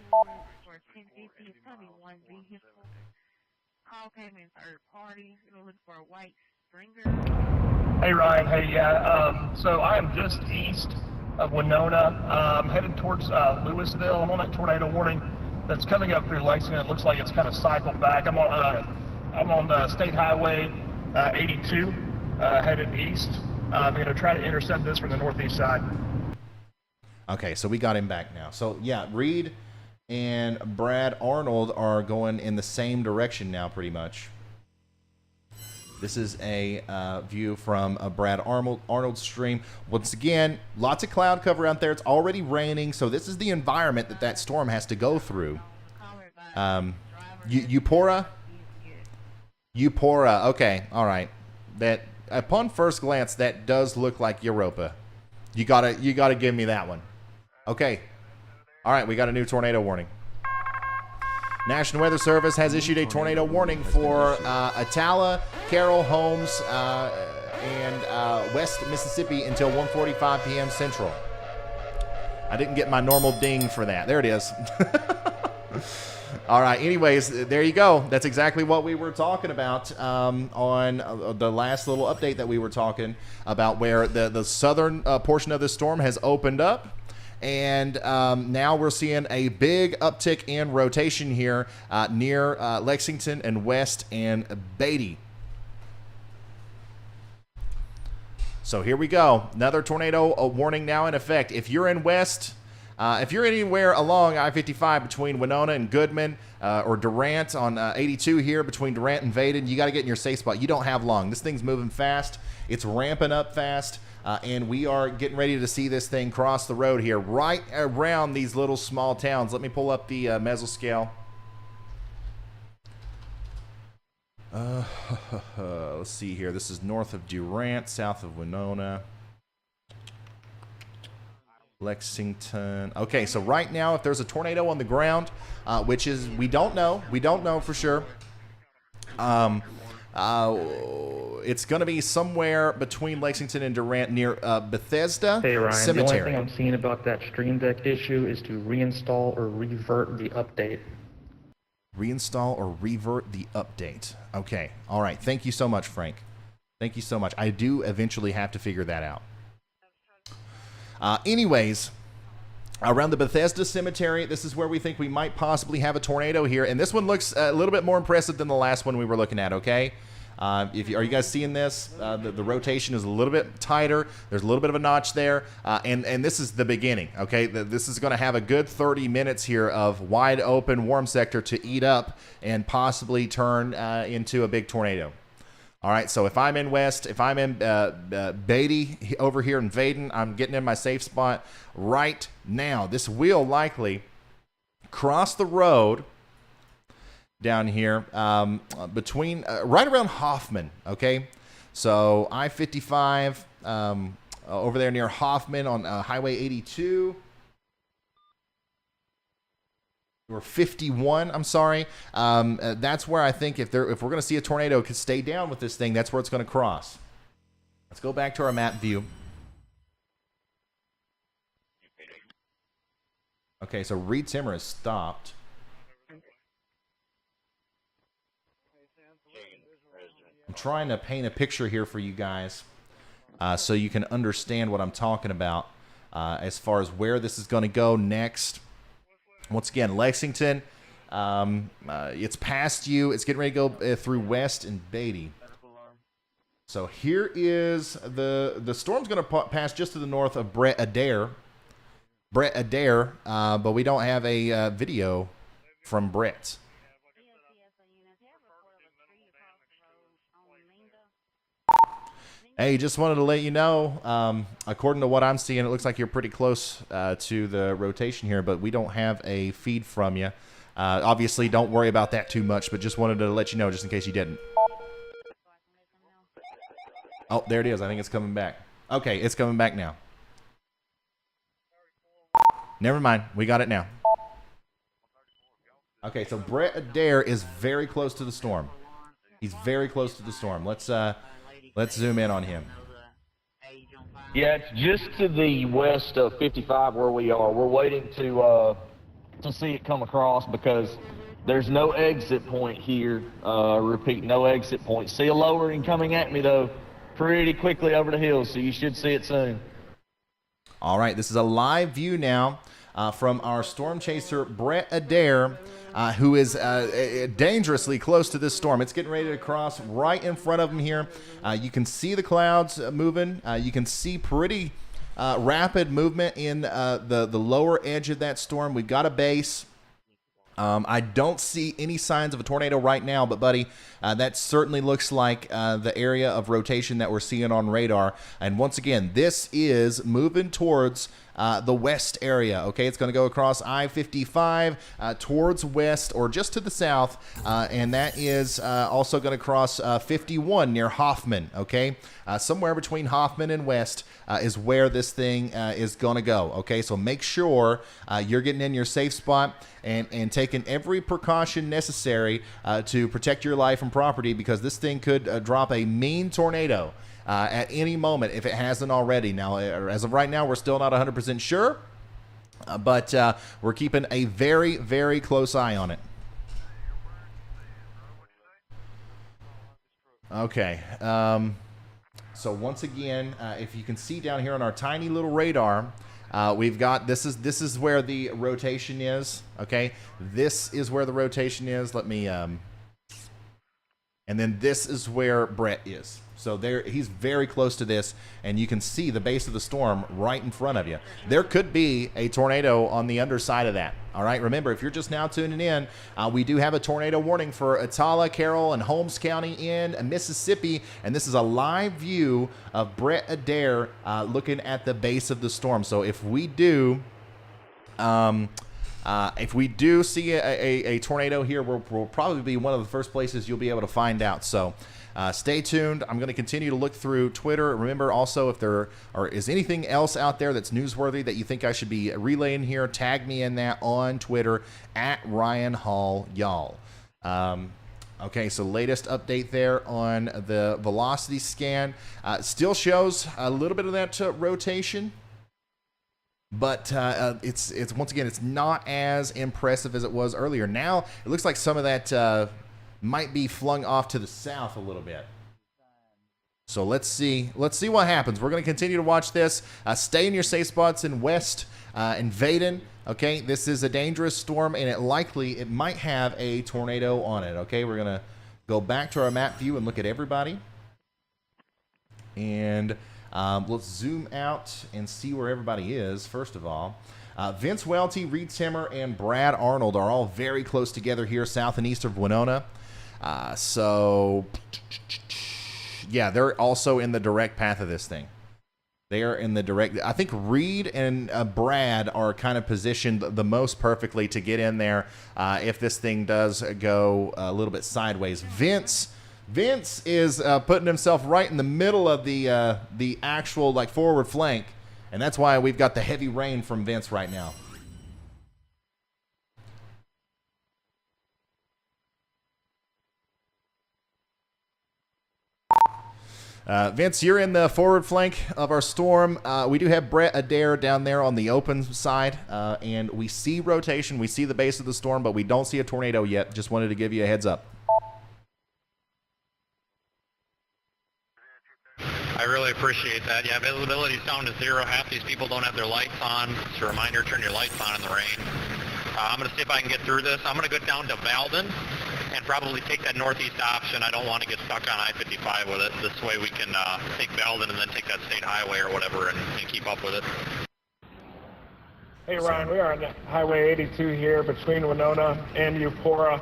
Hey Ryan, so I am just east of Winona. I'm headed towards Louisville. I'm on that tornado warning that's coming up through Lexington. It looks like it's kind of cycled back. I'm on the State Highway 82, headed east. I'm going to try to intercept this from the northeast side. Okay, so we got him back now. So yeah, Reed and Brad Arnold are going in the same direction now, pretty much. This is a view from Brad Arnold's stream. Once again, lots of cloud cover out there. It's already raining, so this is the environment that storm has to go through. Eupora? Eupora. Okay. All right. That upon first glance, that does look like Europa. You gotta give me that one. Okay. All right. We got a new tornado warning. National Weather Service has issued a tornado warning for Atala, Carroll, Holmes, and West Mississippi until 1:45 p.m. Central. I didn't get my normal ding for that. There it is. All right. Anyways, there you go. That's exactly what we were talking about on the last little update that we were talking about, where the southern portion of the storm has opened up. And now we're seeing a big uptick in rotation here near Lexington and West and Beatty. So here we go. Another tornado warning now in effect. If you're in West, if you're anywhere along I-55 between Winona and Goodman or Durant on 82 here between Durant and Vaden, you got to get in your safe spot. You don't have long. This thing's moving fast. It's ramping up fast. And we are getting ready to see this thing cross the road here right around these little small towns. Let me pull up the mesoscale. Let's see here. This is north of Durant, south of Winona. Lexington. Okay, so right now, if there's a tornado on the ground, which is, we don't know for sure. It's going to be somewhere between Lexington and Durant near Bethesda Cemetery. The only thing I'm seeing about that Stream Deck issue is to reinstall or revert the update. Reinstall or revert the update. Okay. All right. Thank you so much, Frank. Thank you so much. I do eventually have to figure that out. Anyways, around the Bethesda Cemetery, this is where we think we might possibly have a tornado here. And this one looks a little bit more impressive than the last one we were looking at, okay? Are you guys seeing this? The rotation is a little bit tighter. There's a little bit of a notch there. And this is the beginning, okay? This is going to have a good 30 minutes here of wide open warm sector to eat up and possibly turn into a big tornado. All right, so if I'm in West, if I'm in Beatty over here in Vaden, I'm getting in my safe spot right now. This will likely cross the road down here between right around Hoffman, okay? So I-55 over there near Hoffman on Highway 82. Or 51, I'm sorry. That's where I think if we're going to see a tornado could stay down with this thing, that's where it's going to cross. Let's go back to our map view. Okay, so Reed Timmer has stopped. I'm trying to paint a picture here for you guys so you can understand what I'm talking about as far as where this is going to go next. Once again, Lexington, it's past you. It's getting ready to go through West and Beatty. So here is the storm's going to pass just to the north of Adair. Adair, but we don't have a video from Brett. Hey, just wanted to let you know, according to what I'm seeing, it looks like you're pretty close to the rotation here, but we don't have a feed from you. Obviously, don't worry about that too much, but just wanted to let you know just in case you didn't. Oh, there it is. I think it's coming back. Okay, it's coming back now. Never mind. We got it now. Okay, so Brett Adair is very close to the storm. He's very close to the storm. Let's zoom in on him. Yeah, it's just to the west of 55 where we are. We're waiting to see it come across because there's no exit point here. Repeat, no exit point. See a lowering coming at me, though, pretty quickly over the hill, so you should see it soon. All right, this is a live view now from our storm chaser, Brett Adair, who is dangerously close to this storm. It's getting ready to cross right in front of him here. You can see the clouds moving. You can see pretty rapid movement in the lower edge of that storm. We've got a base. I don't see any signs of a tornado right now, but buddy, that certainly looks like the area of rotation that we're seeing on radar. And once again, this is moving towards the west area. Okay, it's going to go across I-55 towards west or just to the south, and that is also going to cross 51 near Hoffman. Okay, somewhere between Hoffman and West is where this thing is going to go. Okay, so make sure you're getting in your safe spot and taking every precaution necessary to protect your life and property, because this thing could drop a mean tornado at any moment if it hasn't already. Now, as of right now, we're still not 100% sure, but we're keeping a very, very close eye on it. Okay. So once again, if you can see down here on our tiny little radar, we've got this is where the rotation is. Okay, this is where the rotation is. Let me and then this is where Brett is. So there, he's very close to this, and you can see the base of the storm right in front of you. There could be a tornado on the underside of that. All right, remember, if you're just now tuning in, we do have a tornado warning for Atala, Carroll, and Holmes County in Mississippi, and this is a live view of Brett Adair looking at the base of the storm. So if we do see a tornado here, we'll probably be one of the first places you'll be able to find out. So stay tuned. I'm going to continue to look through Twitter. Remember also, if there is anything else out there that's newsworthy that you think I should be relaying here, tag me in that on Twitter at Ryan Hall Y'all. Okay, so latest update there on the velocity scan. Still shows a little bit of that rotation. But it's once again, it's not as impressive as it was earlier. Now it looks like some of that might be flung off to the south a little bit. So let's see what happens. We're going to continue to watch this. Stay in your safe spots in West and Vaden. Okay, this is a dangerous storm, and it might have a tornado on it. Okay, we're going to go back to our map view and look at everybody. And let's zoom out and see where everybody is, first of all. Vince Waelti, Reed Timmer, and Brad Arnold are all very close together here, south and east of Winona. So, yeah, they're also in the direct path of this thing. They are in the direct... I think Reed and Brad are kind of positioned the most perfectly to get in there if this thing does go a little bit sideways. Vince is putting himself right in the middle of the actual forward flank, and that's why we've got the heavy rain from Vince right now. Vince, you're in the forward flank of our storm. We do have Brett Adair down there on the open side, and we see rotation. We see the base of the storm, but we don't see a tornado yet. Just wanted to give you a heads up. I really appreciate that. Yeah, visibility is down to 0. Half these people don't have their lights on. It's a reminder, turn your lights on in the rain. I'm going to see if I can get through this. I'm going to go down to Valden and probably take that northeast option. I don't want to get stuck on I-55 with it. This way we can take Valden and then take that state highway or whatever and keep up with it. Hey Ryan, we are on Highway 82 here between Winona and Eupora.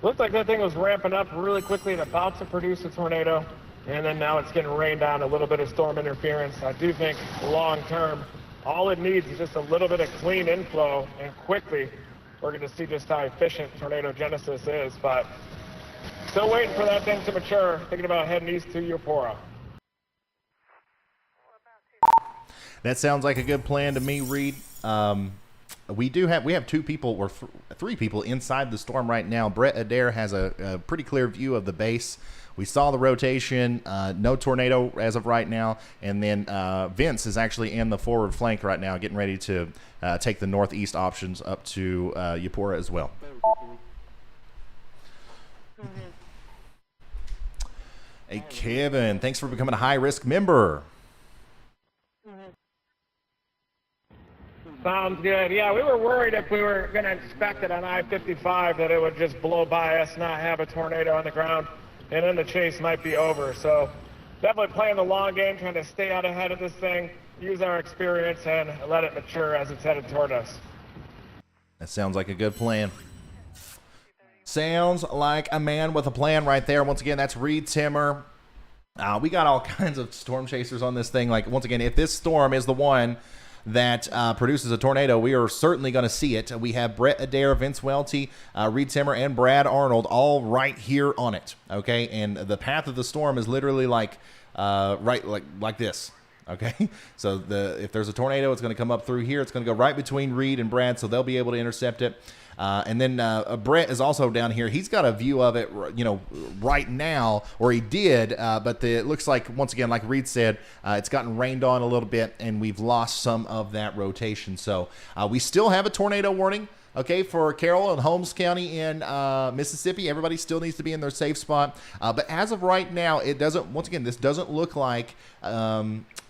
Looks like that thing was ramping up really quickly and about to produce a tornado. And then now it's getting rained on, a little bit of storm interference. I do think long term, all it needs is just a little bit of clean inflow, and quickly we're going to see just how efficient tornado genesis is. But still waiting for that thing to mature, thinking about heading east to Eupora. That sounds like a good plan to me, Reed. We have 2 people or 3 people inside the storm right now. Brett Adair has a pretty clear view of the base. We saw the rotation, no tornado as of right now, and then Vince is actually in the forward flank right now, getting ready to take the northeast options up to Eupora as well. Hey, Kevin, thanks for becoming a high-risk member. Sounds good. Yeah, we were worried if we were going to inspect it on I-55 that it would just blow by us, not have a tornado on the ground, and then the chase might be over. So definitely playing the long game, trying to stay out ahead of this thing, use our experience, and let it mature as it's headed toward us. That sounds like a good plan. Sounds like a man with a plan right there. Once again, that's Reed Timmer. We got all kinds of storm chasers on this thing. Like, once again, if this storm is the one that produces a tornado, we are certainly going to see it. We have Brett Adair, Vince Waelti, Reed Timmer, and Brad Arnold all right here on it. Okay, and the path of the storm is literally like like this. Okay, so if there's a tornado, it's going to come up through here. It's going to go right between Reed and Brad, so they'll be able to intercept it. And then Brett is also down here. He's got a view of it, right now, or he did. But it looks like, once again, like Reed said, it's gotten rained on a little bit, and we've lost some of that rotation. So we still have a tornado warning. Okay, for Carroll and Holmes County in Mississippi, everybody still needs to be in their safe spot. But as of right now, it doesn't. Once again, this doesn't look like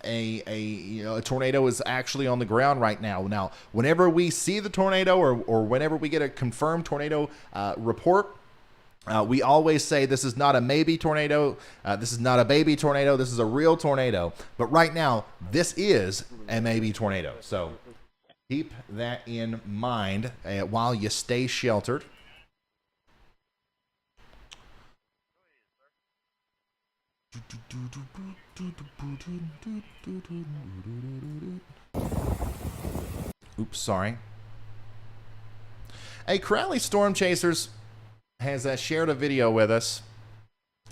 a tornado is actually on the ground right now. Now, whenever we see the tornado, or whenever we get a confirmed tornado report, we always say this is not a maybe tornado. This is not a baby tornado. This is a real tornado. But right now, this is a maybe tornado. So keep that in mind while you stay sheltered. Oops, sorry. Hey, Crowley Storm Chasers has shared a video with us.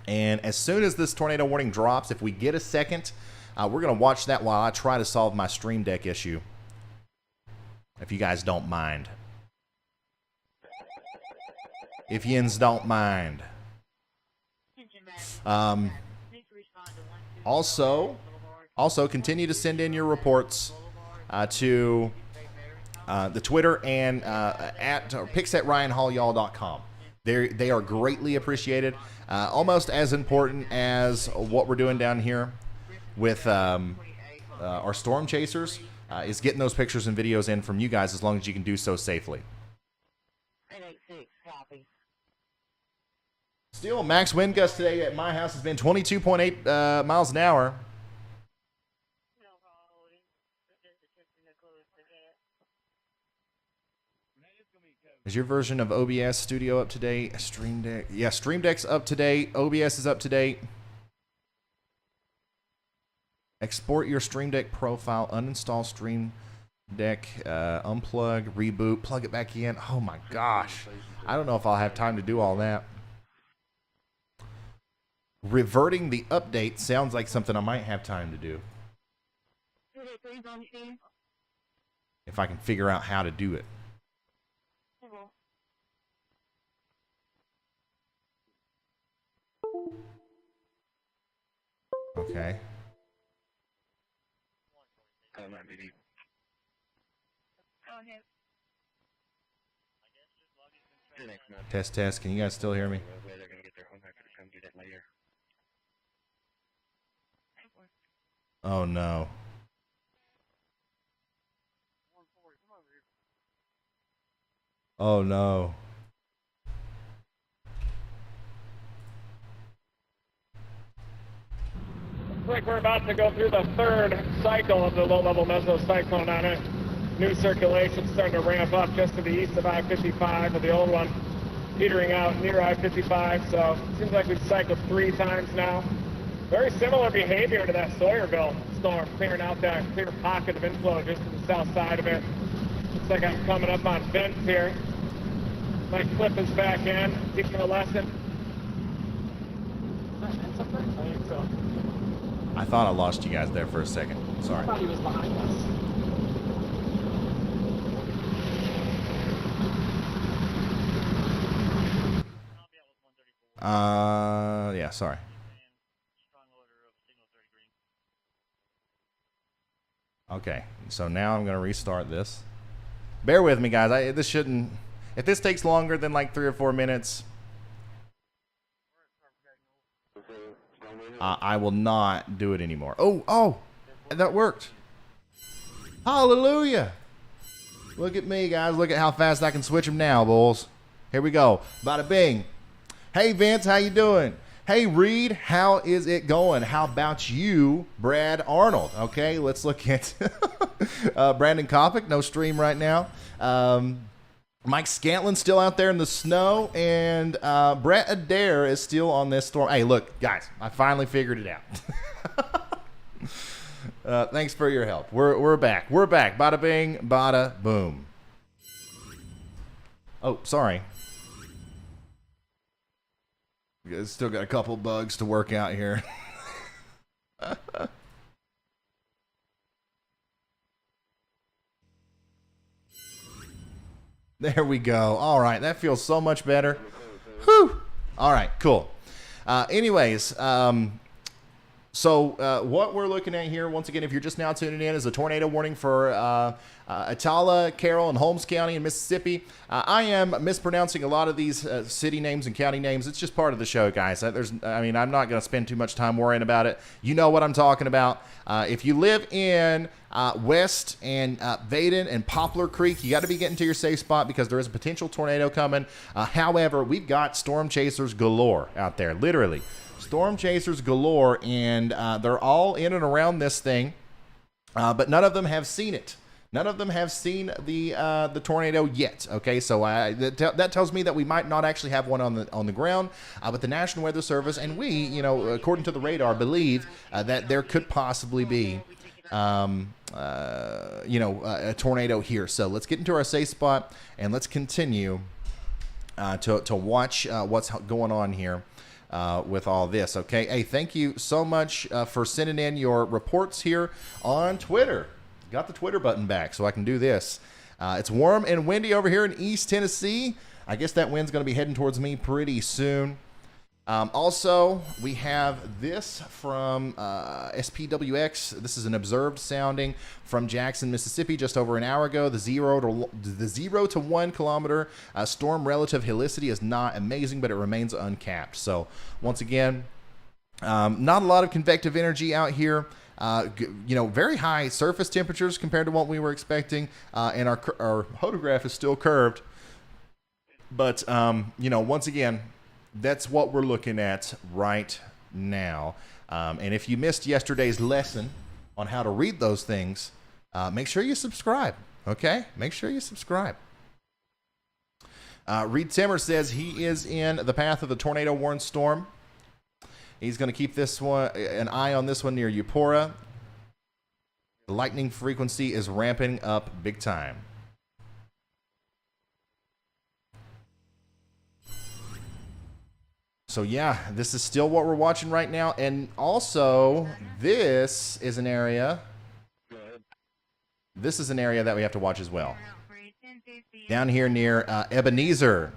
And as soon as this tornado warning drops, if we get a second, we're going to watch that while I try to solve my Stream Deck issue, if you guys don't mind. If yins don't mind. Also continue to send in your reports to the Twitter and at pics@ryanhallyall.com. They are greatly appreciated. Almost as important as what we're doing down here with our storm chasers. Is getting those pictures and videos in from you guys, as long as you can do so safely. Still, max wind gust today at my house has been 22.8 miles an hour. Is your version of OBS Studio up to date? Stream Deck? Yeah, Stream Deck's up to date. OBS is up to date. Export your Stream Deck profile, uninstall Stream Deck, unplug, reboot, plug it back in. Oh my gosh. I don't know if I'll have time to do all that. Reverting the update sounds like something I might have time to do. If I can figure out how to do it. Okay. Test. Can you guys still hear me? Oh no. Oh no. Looks like we're about to go through the third cycle of the low-level mesocyclone on it. New circulation starting to ramp up just to the east of I-55, with the old one petering out near I-55. So it seems like we've cycled 3 times now. Very similar behavior to that Sawyerville storm, clearing out that clear pocket of inflow just to the south side of it. Looks like I'm coming up on Vince here. Might flip us back in, teach him a lesson. I think so. I thought I lost you guys there for a second. Sorry. I thought he was behind us. Yeah, sorry. Okay, so now I'm going to restart this. Bear with me, guys. This shouldn't... If this takes longer than like 3 or 4 minutes, I will not do it anymore. Oh, that worked. Hallelujah. Look at me, guys. Look at how fast I can switch them now, bulls. Here we go. Bada bing. Hey, Vince, how you doing? Hey, Reed, how is it going? How about you, Brad Arnold? Okay, let's look at Brandon Copic. No stream right now. Mike Scantlin still out there in the snow, and Brett Adair is still on this storm. Hey, look, guys, I finally figured it out. Thanks for your help. We're back. We're back. Bada bing, bada boom. Oh, sorry. We still got a couple bugs to work out here. There we go. All right, that feels so much better. Whew. All right, cool. Anyways, so what we're looking at here, once again, if you're just now tuning in, is a tornado warning for Atala, Carroll, and Holmes County in Mississippi. I am mispronouncing a lot of these city names and county names. It's just part of the show, guys. I'm not going to spend too much time worrying about it. You know what I'm talking about. If you live in West and Vaden and Poplar Creek, you got to be getting to your safe spot because there is a potential tornado coming. However, we've got storm chasers galore out there, literally. Storm chasers galore, and they're all in and around this thing, but none of them have seen it. None of them have seen the tornado yet. Okay, so that tells me that we might not actually have one on the ground, but the National Weather Service and we, you know, according to the radar, believe that there could possibly be, a tornado here. So let's get into our safe spot and let's continue to watch what's going on here. With all this, okay? Hey, thank you so much for sending in your reports here on Twitter. Got the Twitter button back so I can do this. It's warm and windy over here in East Tennessee. I guess that wind's going to be heading towards me pretty soon. Also, we have this from SPWX. This is an observed sounding from Jackson, Mississippi, just over an hour ago. The 0 to 1 kilometer storm relative helicity is not amazing, but it remains uncapped. So, once again, not a lot of convective energy out here. Very high surface temperatures compared to what we were expecting, and our photograph is still curved. But once again, that's what we're looking at right now. And if you missed yesterday's lesson on how to read those things, make sure you subscribe. Okay, make sure you subscribe. Reed Timmer says he is in the path of the tornado warned storm. He's going to keep this one an eye on this one near Eupora. The lightning frequency is ramping up big time. So yeah, this is still what we're watching right now, and also this is an area. This is an area that we have to watch as well. Down here near Ebenezer,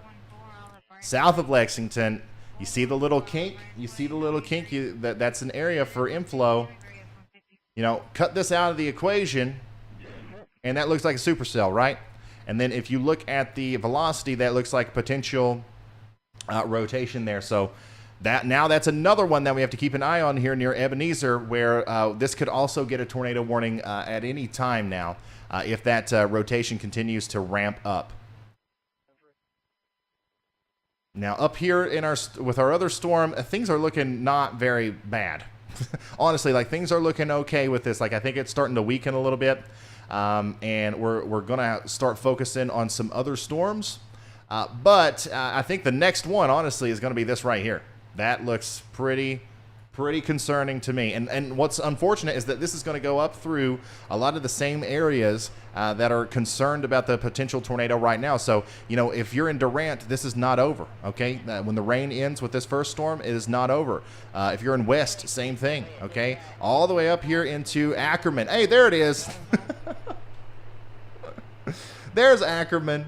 south of Lexington. You see the little kink? You see the little kink? That's an area for inflow. Cut this out of the equation, and that looks like a supercell, right? And then if you look at the velocity, that looks like potential rotation there. So that's another one that we have to keep an eye on here near Ebenezer, where this could also get a tornado warning at any time now if that rotation continues to ramp up. Now, up here with our other storm, things are looking not very bad. Honestly, things are looking okay with this. I think it's starting to weaken a little bit, and we're gonna start focusing on some other storms. But I think the next one, honestly, is gonna be this right here. That looks pretty concerning to me. And what's unfortunate is that this is going to go up through a lot of the same areas that are concerned about the potential tornado right now. So, if you're in Durant, this is not over, okay? When the rain ends with this first storm, it is not over. If you're in West, same thing, okay? All the way up here into Ackerman. Hey, there it is. There's Ackerman.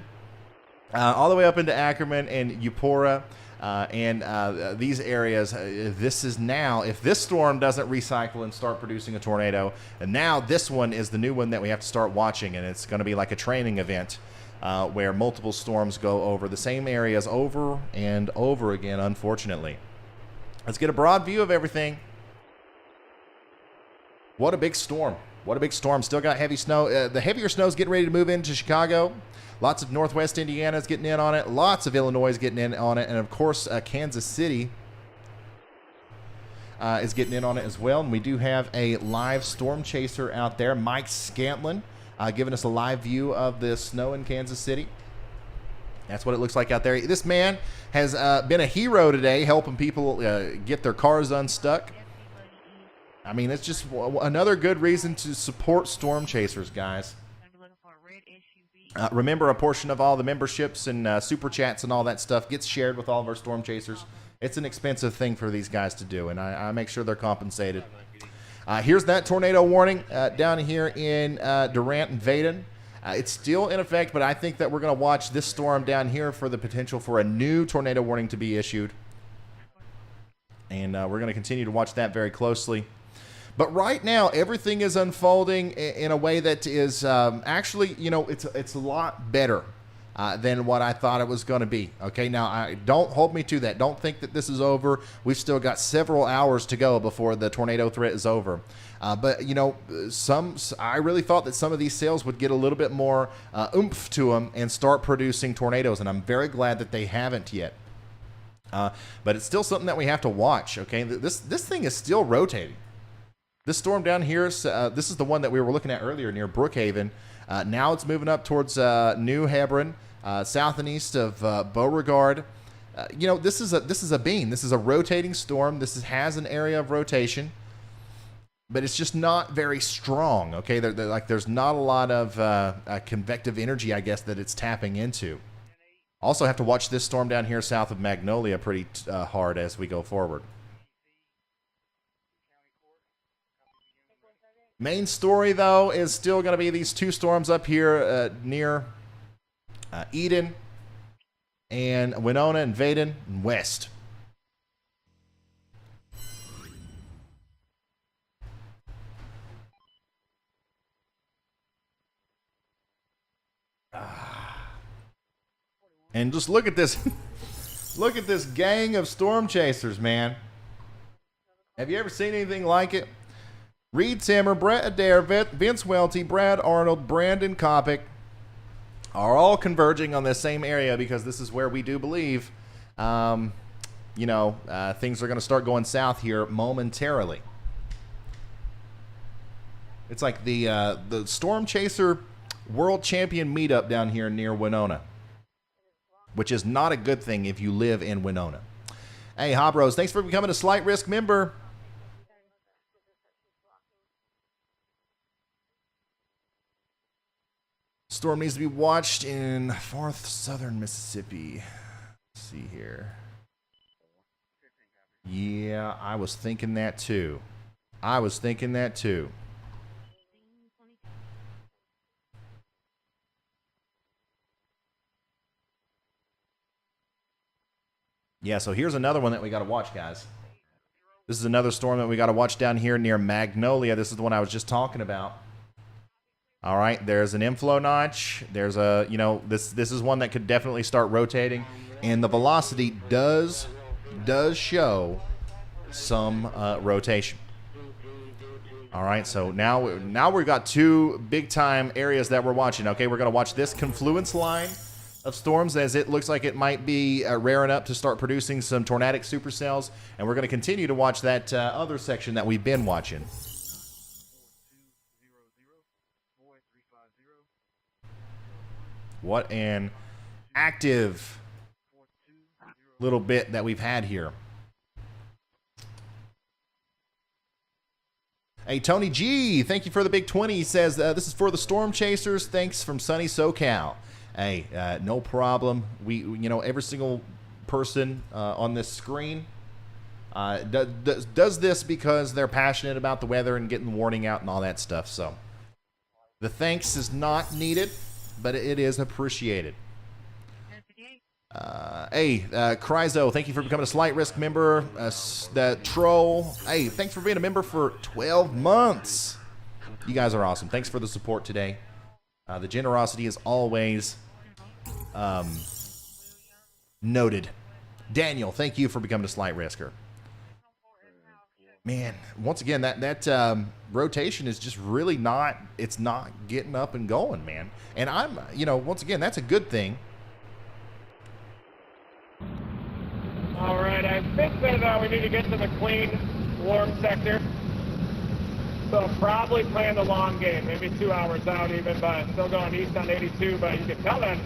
All the way up into Ackerman and Eupora. And these areas, this is now, if this storm doesn't recycle and start producing a tornado, and now this one is the new one that we have to start watching, and it's going to be like a training event where multiple storms go over the same areas over and over again, unfortunately. Let's get a broad view of everything. What a big storm. What a big storm. Still got heavy snow. The heavier snow is getting ready to move into Chicago. Lots of Northwest Indiana is getting in on it. Lots of Illinois is getting in on it. And, of course, Kansas City is getting in on it as well. And we do have a live storm chaser out there, Mike Scantlin, giving us a live view of the snow in Kansas City. That's what it looks like out there. This man has been a hero today, helping people get their cars unstuck. I mean, it's just another good reason to support storm chasers, guys. Remember, a portion of all the memberships and super chats and all that stuff gets shared with all of our storm chasers. It's an expensive thing for these guys to do, and I make sure they're compensated. Here's that tornado warning down here in Durant and Vaden. It's still in effect, but I think that we're going to watch this storm down here for the potential for a new tornado warning to be issued. And we're going to continue to watch that very closely. But right now, everything is unfolding in a way that is actually, you know, it's a lot better than what I thought it was going to be. Okay, now don't hold me to that. Don't think that this is over. We've still got several hours to go before the tornado threat is over. But you know, I really thought that some of these sails would get a little bit more oomph to them and start producing tornadoes, and I'm very glad that they haven't yet. But it's still something that we have to watch. Okay, this thing is still rotating. This storm down here, this is the one that we were looking at earlier near Brookhaven. Now it's moving up towards New Hebron, south and east of Beauregard. You know, this is a beam. This is a rotating storm. This has an area of rotation, but it's just not very strong. Okay, there's not a lot of convective energy, I guess, that it's tapping into. Also have to watch this storm down here south of Magnolia pretty hard as we go forward. Main story, though, is still going to be these two storms up here near Eden and Winona and Vaden and West. And just look at this. Look at this gang of storm chasers, man. Have you ever seen anything like it? Reed Timmer, Brett Adair, Vince Waelti, Brad Arnold, Brandon Copic are all converging on this same area because this is where we do believe, you know, things are going to start going south here momentarily. It's like the Storm Chaser World Champion meetup down here near Winona, which is not a good thing if you live in Winona. Hey, Hobros, thanks for becoming a Slight Risk member. Storm needs to be watched in far southern Mississippi. Let's see here. Yeah, I was thinking that too. Yeah, so here's another one that we got to watch, guys. This is another storm that we got to watch down here near Magnolia. This is the one I was just talking about. All right, there's an inflow notch. There's a, you know, this is one that could definitely start rotating, and the velocity does show some rotation. All right, so now we've got two big time areas that we're watching. Okay, we're going to watch this confluence line of storms as it looks like it might be raring up to start producing some tornadic supercells, and we're going to continue to watch that other section that we've been watching. What an active little bit that we've had here. Hey, Tony G, thank you for the big 20. He says, this is for the Storm Chasers. Thanks from sunny SoCal. Hey, no problem. You know, every single person on this screen does this because they're passionate about the weather and getting the warning out and all that stuff. So the thanks is not needed, but it is appreciated. Hey, Kryzo, thank you for becoming a Slight Risk member. The Troll, hey, thanks for being a member for 12 months. You guys are awesome. Thanks for the support today. The generosity is always noted. Daniel, thank you for becoming a Slight Risker. Man, once again, that rotation is just really not, it's not getting up and going, man. And I'm, you know, once again, that's a good thing. All right, I think that we need to get to the clean, warm sector. So probably playing the long game, maybe 2 hours out even, but still going east on 82. But you can tell that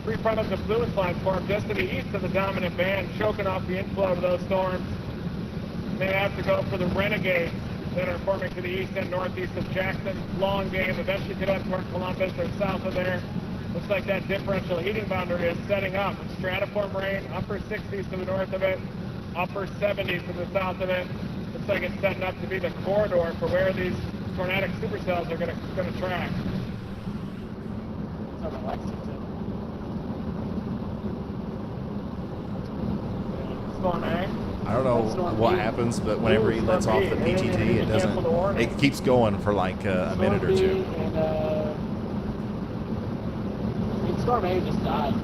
Pre-fronted the fluid line form just to the east of the dominant band, choking off the inflow of those storms. They have to go for the renegades that are forming to the east and northeast of Jackson. Long game, eventually get up toward Columbus or south of there. Looks like that differential heating boundary is setting up. Stratiform rain, upper 60s to the north of it, upper 70s to the south of it. Looks like it's setting up to be the corridor for where these tornadic supercells are going to track. It's over Lexington. Storm A. I don't know what happens, but whenever he lets off the PTT, it keeps going for like a minute or two. Storm A just died.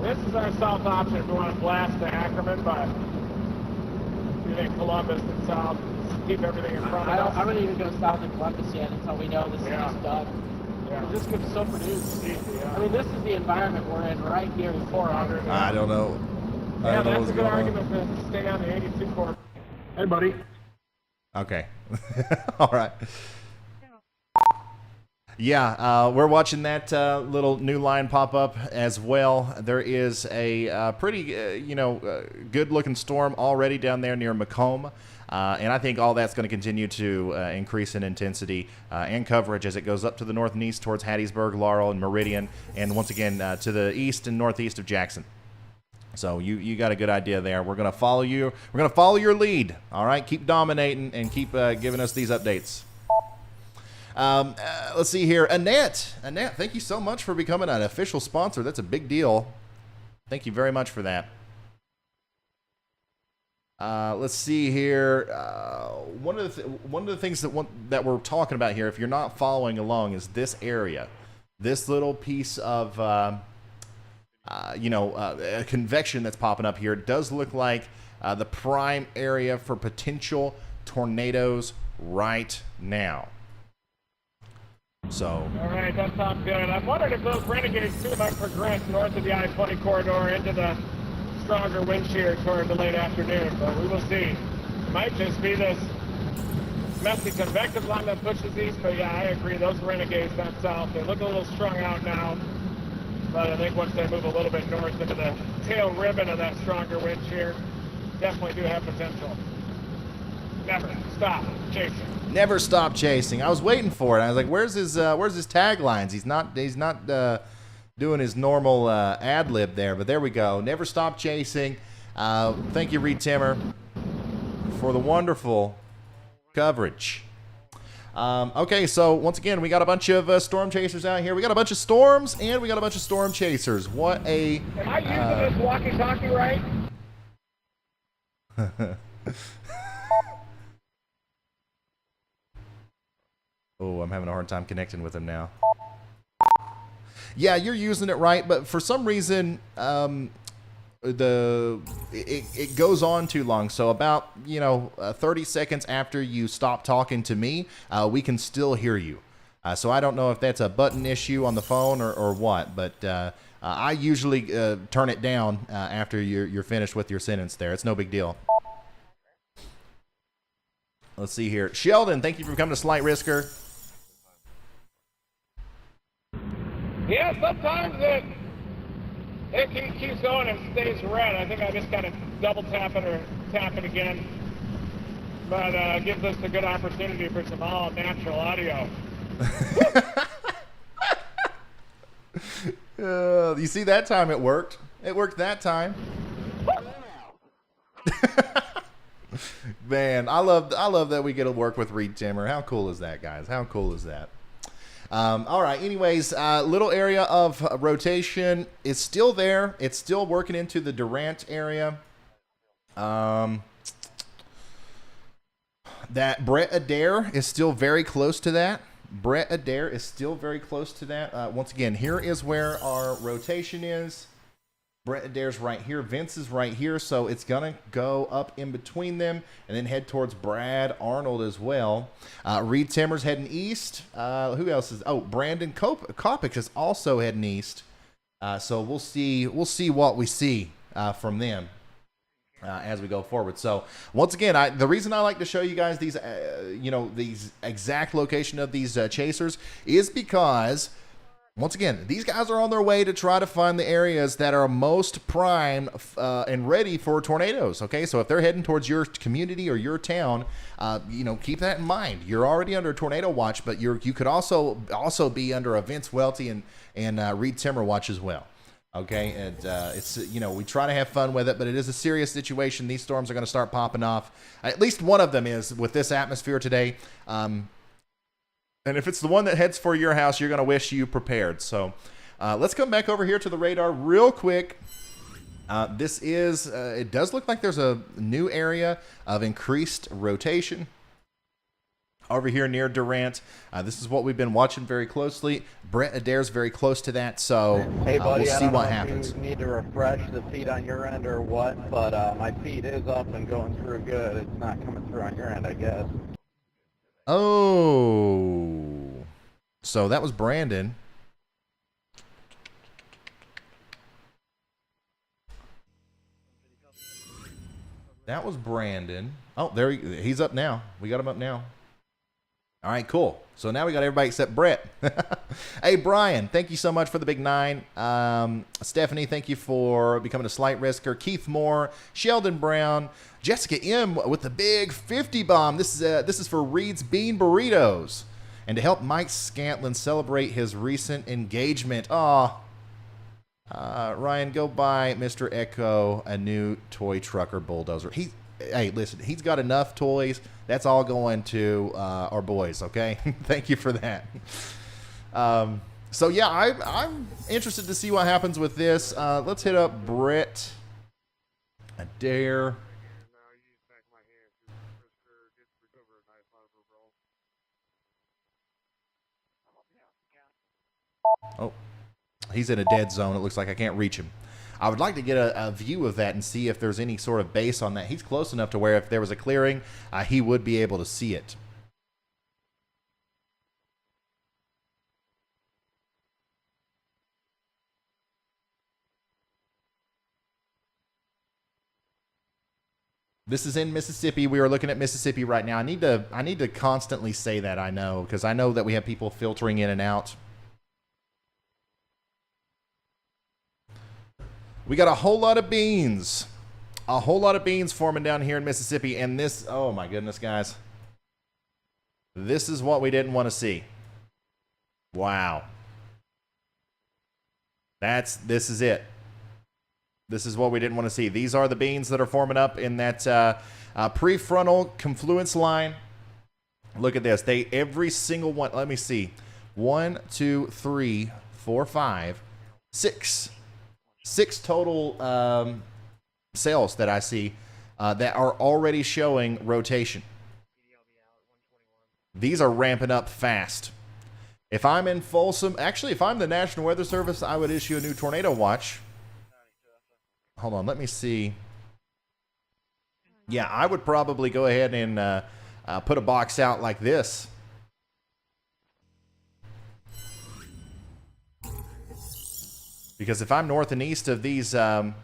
This is our south option if we want to blast to Ackerman, but if you think Columbus and south, keep everything in front of us. I wouldn't even go south of Columbus yet until we know this is done. Yeah. This could still produce. I mean, this is the environment we're in right here in 400. I don't know. Yeah, that's a good argument to stay on the 82 court. Hey, buddy. Okay. All right. Yeah, we're watching that little new line pop up as well. There is a pretty, good-looking storm already down there near Macomb. And I think all that's going to continue to increase in intensity and coverage as it goes up to the north and east towards Hattiesburg, Laurel, and Meridian, and once again to the east and northeast of Jackson. So you got a good idea there. We're going to follow you. We're going to follow your lead. All right, keep dominating and keep giving us these updates. Let's see here. Annette, thank you so much for becoming an official sponsor. That's a big deal. Thank you very much for that. Let's see here. One of the things that we're talking about here, if you're not following along, is this area, this little piece of convection that's popping up here. It does look like the prime area for potential tornadoes right now. So. All right, that sounds good. I'm wondering if those renegades too might progress north of the I-20 corridor into the stronger wind shear toward the late afternoon, but we will see. It might just be this messy convective line that pushes east, but yeah, I agree. Those renegades down south, they look a little strung out now, but I think once they move a little bit north into the tail ribbon of that stronger wind shear, definitely do have potential. Never stop chasing. Never stop chasing. I was waiting for it. I was like, "Where's his taglines?" He's not doing his normal ad lib there. But there we go. Never stop chasing. Thank you, Reed Timmer, for the wonderful coverage. Okay, so once again, we got a bunch of storm chasers out here. We got a bunch of storms and we got a bunch of storm chasers. What a! Am I using this walkie-talkie right? Oh, I'm having a hard time connecting with him now. Yeah, you're using it right, but for some reason, it goes on too long. So about 30 seconds after you stop talking to me, we can still hear you. So I don't know if that's a button issue on the phone or what, but I usually turn it down after you're finished with your sentence there. It's no big deal. Let's see here. Sheldon, thank you for coming to Slight Risker. Yeah, sometimes it keeps going and stays red. I think I just got to double tap it or tap it again. But it gives us a good opportunity for some all natural audio. You see, that time it worked. It worked that time. Man, I love that we get to work with Reed Timmer. How cool is that, guys? How cool is that? All right. Anyways, little area of rotation is still there. It's still working into the Durant area. That Brett Adair is still very close to that. Brett Adair is still very close to that. Once again, here is where our rotation is. Brett Adair's right here. Vince is right here. So it's going to go up in between them and then head towards Brad Arnold as well. Reed Timmer's heading east. Who else is? Oh, Brandon Copic is also heading east. So we'll see what we see from them as we go forward. So once again, the reason I like to show you guys these, these exact location of these chasers is because Once again, these guys are on their way to try to find the areas that are most prime and ready for tornadoes, okay? So if they're heading towards your community or your town, keep that in mind. You're already under tornado watch, but you could also be under a Vince Waelti and Reed Timmer watch as well, okay? And it's, we try to have fun with it, but it is a serious situation. These storms are going to start popping off. At least one of them is with this atmosphere today. And if it's the one that heads for your house, you're going to wish you prepared. So let's come back over here to the radar real quick. This is, it does look like there's a new area of increased rotation over here near Durant. This is what we've been watching very closely. Brett Adair's very close to that, so hey, buddy, we'll see what happens. You need to refresh the feed on your end or what, but my feed is up and going through good. It's not coming through on your end, I guess. Oh, so that was Brandon. That was Brandon. Oh, there he's up now. We got him up now. All right, cool. So now we got everybody except Brett. Hey, Brian, thank you so much for the big 9. Stephanie, thank you for becoming a slight risker. Keith Moore, Sheldon Brown, Jessica M with the big 50 bomb. This is for Reed's Bean Burritos, and to help Mike Scantlin celebrate his recent engagement. Ryan, go buy Mr. Echo a new toy truck or bulldozer. Hey, listen, he's got enough toys. That's all going to our boys, okay? Thank you for that. So, yeah, I'm interested to see what happens with this. Let's hit up Brett Adair. Oh, he's in a dead zone. It looks like I can't reach him. I would like to get a view of that and see if there's any sort of base on that. He's close enough to where if there was a clearing, he would be able to see it. This is in Mississippi. We are looking at Mississippi right now. I need to constantly say that, I know, because I know that we have people filtering in and out. We got a whole lot of beans. A whole lot of beans forming down here in Mississippi. And this, oh my goodness, guys. This is what we didn't want to see. Wow. This is it. This is what we didn't want to see. These are the beans that are forming up in that prefrontal confluence line. Look at this. Every single one, let me see. 1, 2, 3, 4, 5, 6. 6 total cells that I see that are already showing rotation. These are ramping up fast. If I'm in Folsom, actually, if I'm the National Weather Service, I would issue a new tornado watch. Hold on, let me see. Yeah, I would probably go ahead and put a box out like this. Because if I'm north and east of these, storms,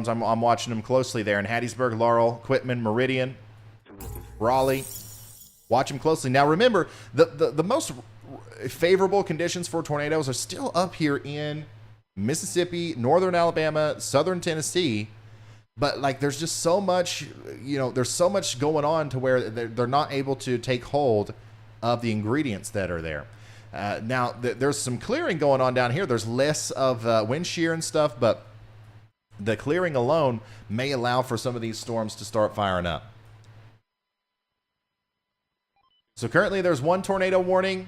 I'm watching them closely there in Hattiesburg, Laurel, Quitman, Meridian, Raleigh. Watch them closely. Now remember, the most favorable conditions for tornadoes are still up here in Mississippi, northern Alabama, southern Tennessee. But like, there's just so much, there's so much going on to where they're not able to take hold of the ingredients that are there. Now, there's some clearing going on down here. There's less of wind shear and stuff, but the clearing alone may allow for some of these storms to start firing up. So currently there's 1 tornado warning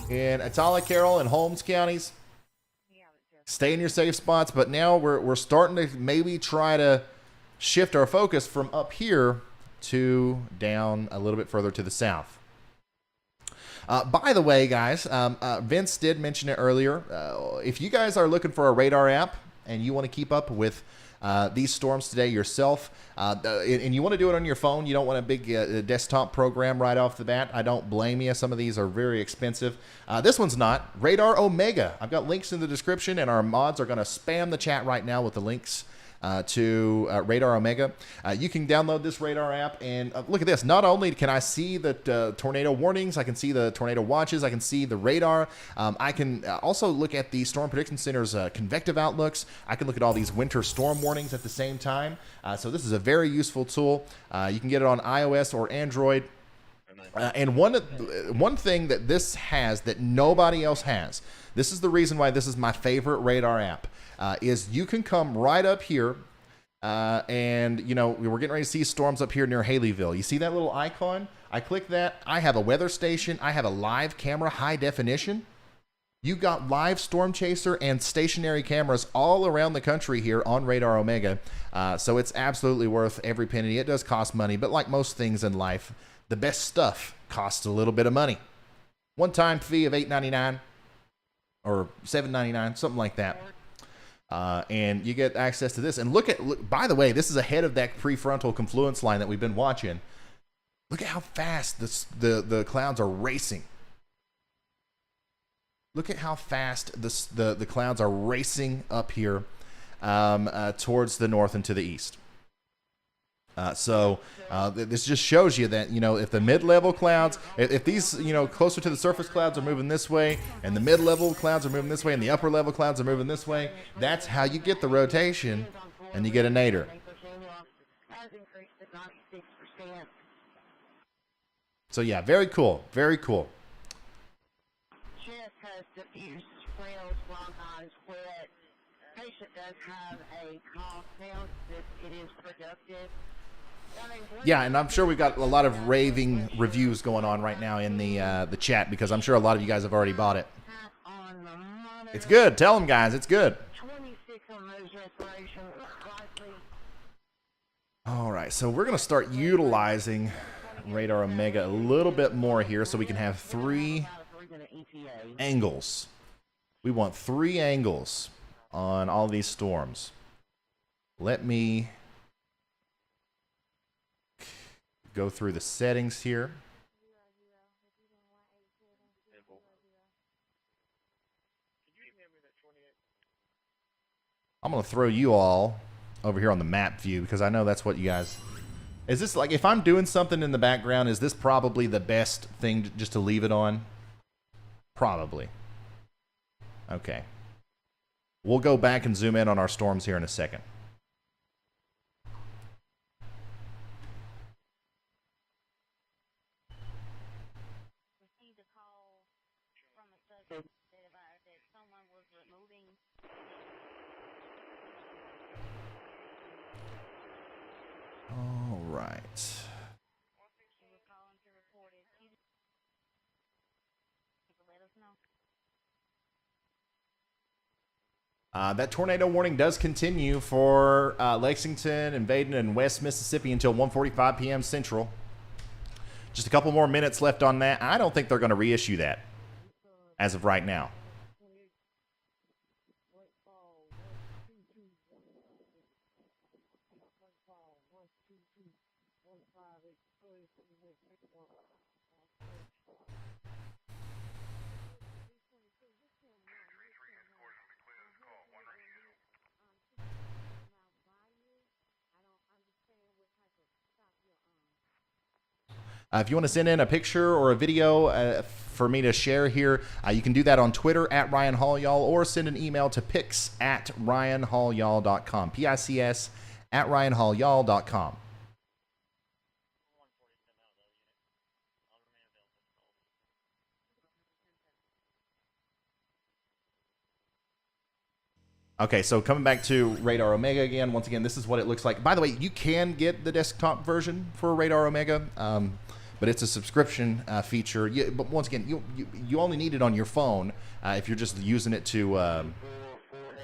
in Atala, Carroll, and Holmes counties. Stay in your safe spots, but now we're starting to maybe try to shift our focus from up here to down a little bit further to the south. By the way, guys, Vince did mention it earlier. If you guys are looking for a radar app and you want to keep up with these storms today yourself, and you want to do it on your phone, you don't want a big desktop program right off the bat, I don't blame you. Some of these are very expensive. This one's not. Radar Omega. I've got links in the description, and our mods are going to spam the chat right now with the links to Radar Omega. You can download this radar app, and look at this. Not only can I see the tornado warnings, I can see the tornado watches, I can see the radar. I can also look at the Storm Prediction Center's convective outlooks. I can look at all these winter storm warnings at the same time. So this is a very useful tool. You can get it on iOS or Android. And one thing that this has that nobody else has, this is the reason why this is my favorite radar app, is you can come right up here, and, you know, we're getting ready to see storms up here near Haleyville. You see that little icon? I click that. I have a weather station. I have a live camera, high definition. You got live storm chaser and stationary cameras all around the country here on Radar Omega. So it's absolutely worth every penny. It does cost money, but like most things in life, the best stuff costs a little bit of money. One-time fee of $8.99 or $7.99, something like that. And you get access to this. And look, by the way, this is ahead of that prefrontal confluence line that we've been watching. Look at how fast the clouds are racing. Look at how fast the clouds are racing up here towards the north and to the east. So this just shows you that, you know, if the mid-level clouds, if these, you know, closer to the surface clouds are moving this way, and the mid-level clouds are moving this way, and the upper-level clouds are moving this way, that's how you get the rotation, and you get a nadir. So yeah, very cool, very cool. Patient does have a cough now, it is productive. Yeah, and I'm sure we've got a lot of raving reviews going on right now in the chat, because I'm sure a lot of you guys have already bought it. It's good. Tell them, guys, it's good. All right, so we're going to start utilizing Radar Omega a little bit more here so we can have 3 angles. We want 3 angles on all these storms. Let me go through the settings here. I'm going to throw you all over here on the map view, because I know that's what you guys... Is this, like, if I'm doing something in the background, is this probably the best thing just to leave it on? Probably. Okay. We'll go back and zoom in on our storms here in a second. All right. That tornado warning does continue for Lexington, Invaden, and West Mississippi until 1:45 p.m. Central. Just a couple more minutes left on that. I don't think they're going to reissue that as of right now. If you want to send in a picture or a video for me to share here, you can do that on Twitter at Ryan Hall Y'all, or send an email to pics@ryanhallyall.com. PICS at ryanhallyall.com. Okay, so coming back to Radar Omega again, once again, this is what it looks like. By the way, you can get the desktop version for Radar Omega, but it's a subscription feature. But once again, you only need it on your phone if you're just using it to,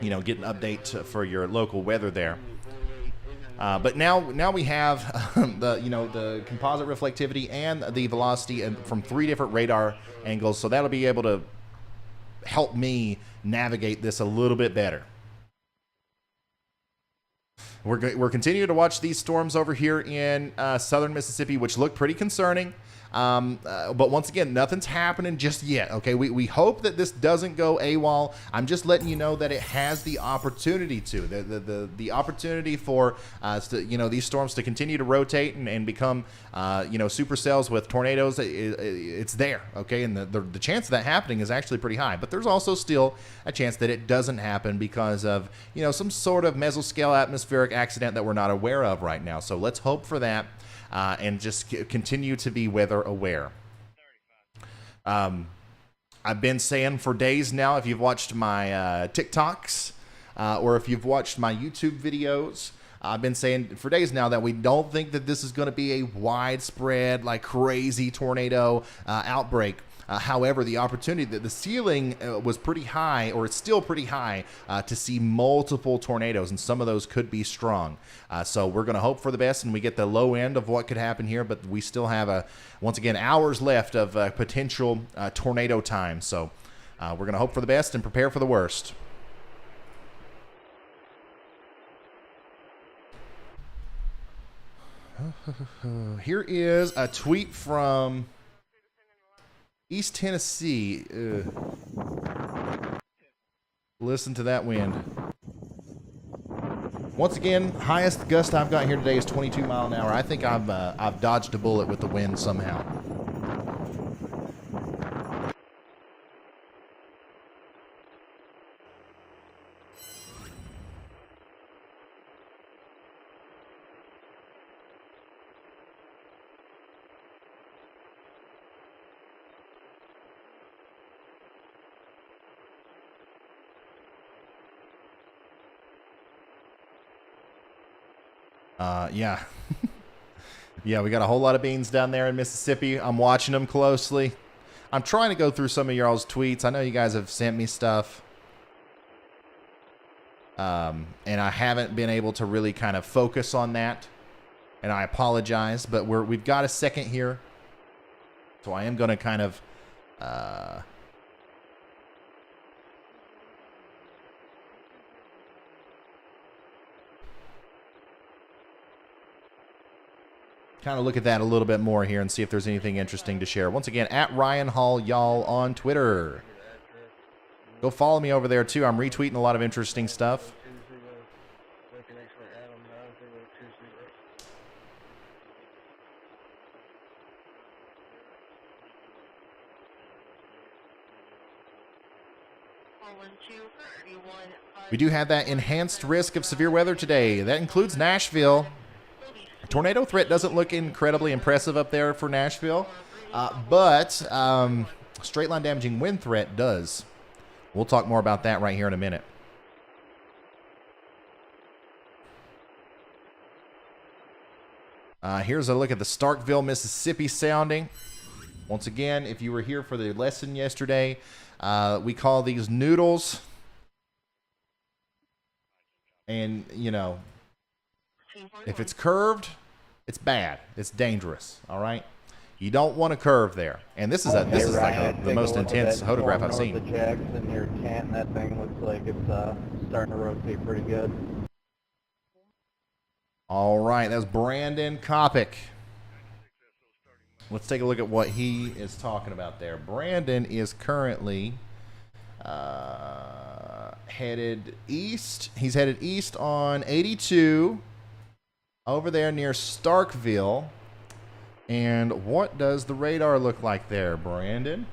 you know, get an update for your local weather there. But now we have the composite reflectivity and the velocity from 3 different radar angles, so that'll be able to help me navigate this a little bit better. we're continuing to watch these storms over here in southern Mississippi, which look pretty concerning. But once again, nothing's happening just yet. Okay, we hope that this doesn't go AWOL. I'm just letting you know that it has the opportunity to the opportunity for these storms to continue to rotate and become supercells with tornadoes. It's there. Okay, and the chance of that happening is actually pretty high. But there's also still a chance that it doesn't happen because of some sort of mesoscale atmospheric accident that we're not aware of right now. So let's hope for that. And just continue to be weather aware. I've been saying for days now, if you've watched my TikToks or if you've watched my YouTube videos, I've been saying for days now that we don't think that this is going to be a widespread, like crazy tornado outbreak. However, the opportunity, that the ceiling was pretty high, or it's still pretty high, to see multiple tornadoes, and some of those could be strong. So we're going to hope for the best, and we get the low end of what could happen here, but we still have, once again, hours left of potential tornado time. So we're going to hope for the best and prepare for the worst. Here is a tweet from East Tennessee. Listen to that wind. Once again, highest gust I've got here today is 22 miles an hour. I think I've dodged a bullet with the wind somehow. Yeah. Yeah, we got a whole lot of beans down there in Mississippi. I'm watching them closely. I'm trying to go through some of y'all's tweets. I know you guys have sent me stuff. And I haven't been able to really kind of focus on that. And I apologize, but we've got a second here. So I am going to kind of look at that a little bit more here and see if there's anything interesting to share. Once again, at Ryan Hall y'all on Twitter. Go follow me over there too. I'm retweeting a lot of interesting stuff. We do have that enhanced risk of severe weather today. That includes Nashville. Tornado threat doesn't look incredibly impressive up there for Nashville, but straight line damaging wind threat does. We'll talk more about that right here in a minute. Here's a look at the Starkville, Mississippi sounding. Once again, if you were here for the lesson yesterday, we call these noodles. And, if it's curved, it's bad. It's dangerous. All right, you don't want to curve there. And this is like the most intense photograph I've seen. The Jackson near Canton, that thing looks like it's starting to rotate pretty good. All right, that's Brandon Copic. Let's take a look at what he is talking about there. Brandon is currently headed east. He's headed east on 82 over there near Starkville. And what does the radar look like there, Brandon?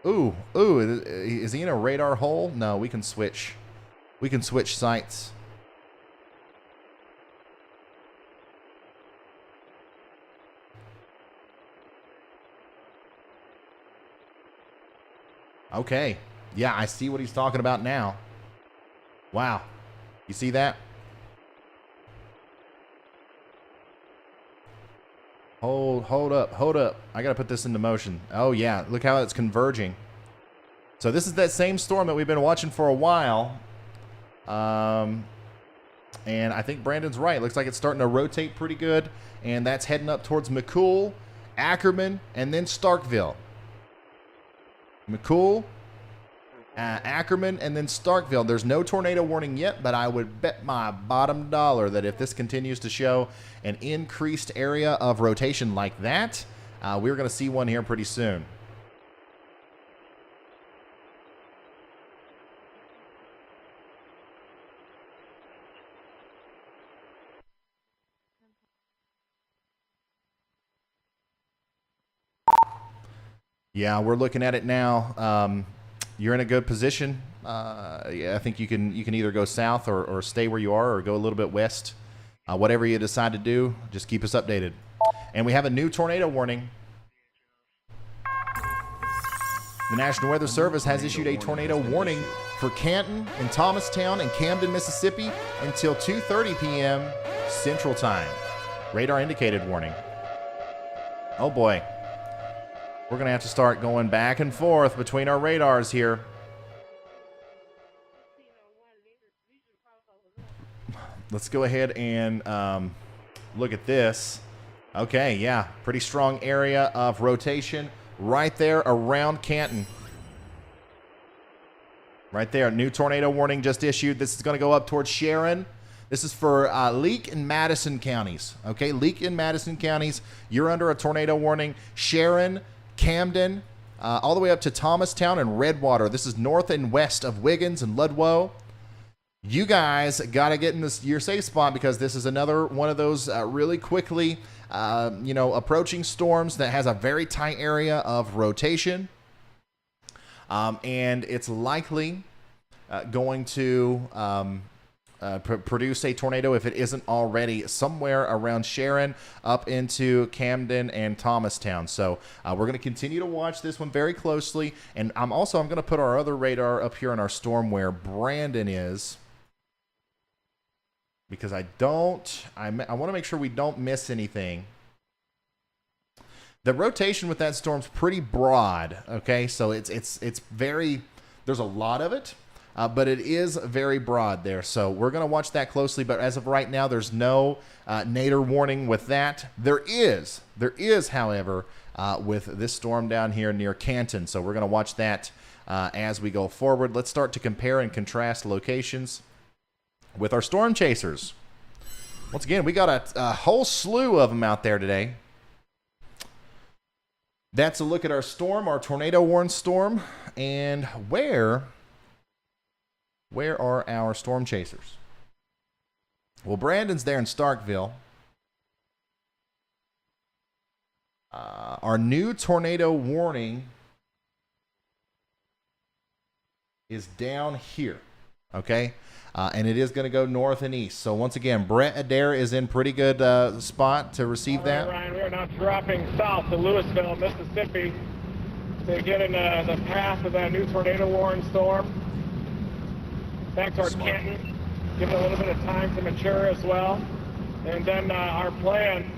Ooh, is he in a radar hole? No, we can switch. We can switch sites. Okay. Yeah, I see what he's talking about now. Wow. You see that? Hold up. I got to put this into motion. Oh, yeah. Look how it's converging. So this is that same storm that we've been watching for a while. And I think Brandon's right. Looks like it's starting to rotate pretty good. And that's heading up towards McCool, Ackerman, and then Starkville. McCool, Ackerman, and then Starkville. There's no tornado warning yet, but I would bet my bottom dollar that if this continues to show an increased area of rotation like that, we're going to see one here pretty soon. Yeah, we're looking at it now. You're in a good position. Yeah, I think you can either go south or stay where you are or go a little bit west. Whatever you decide to do, just keep us updated. And we have a new tornado warning. The National Weather Service has issued a tornado warning for Canton and Thomastown and Camden, Mississippi until 2:30 p.m. Central Time. Radar indicated warning. Oh boy. We're going to have to start going back and forth between our radars here. Let's go ahead and look at this. Okay, yeah, pretty strong area of rotation right there around Canton. Right there, new tornado warning just issued. This is going to go up towards Sharon. This is for Leake and Madison counties. Okay, Leake and Madison counties, you're under a tornado warning. Sharon, Camden, all the way up to Thomastown and Redwater. This is north and west of Wiggins and Ludlow. You guys got to get in your safe spot because this is another one of those really quickly, approaching storms that has a very tight area of rotation. And it's likely going to produce a tornado if it isn't already somewhere around Sharon up into Camden and Thomastown. So we're going to continue to watch this one very closely. And I'm going to put our other radar up here in our storm where Brandon is, because I want to make sure we don't miss anything. The rotation with that storm's pretty broad. Okay, so it's very, there's a lot of it. But it is very broad there, so we're going to watch that closely. But as of right now, there's no nadir warning with that. There is, however, with this storm down here near Canton. So we're going to watch that as we go forward. Let's start to compare and contrast locations with our storm chasers. Once again, we got a whole slew of them out there today. That's a look at our storm, our tornado warned storm, and where are our storm chasers? Well, Brandon's there in Starkville. Our new tornado warning is down here, okay? And it is going to go north and east. So once again, Brett Adair is in pretty good spot to receive that. Ryan, we are now dropping south to Louisville, Mississippi, to get in the path of that new tornado warning storm. Back towards Canton, give it a little bit of time to mature as well. And then our plan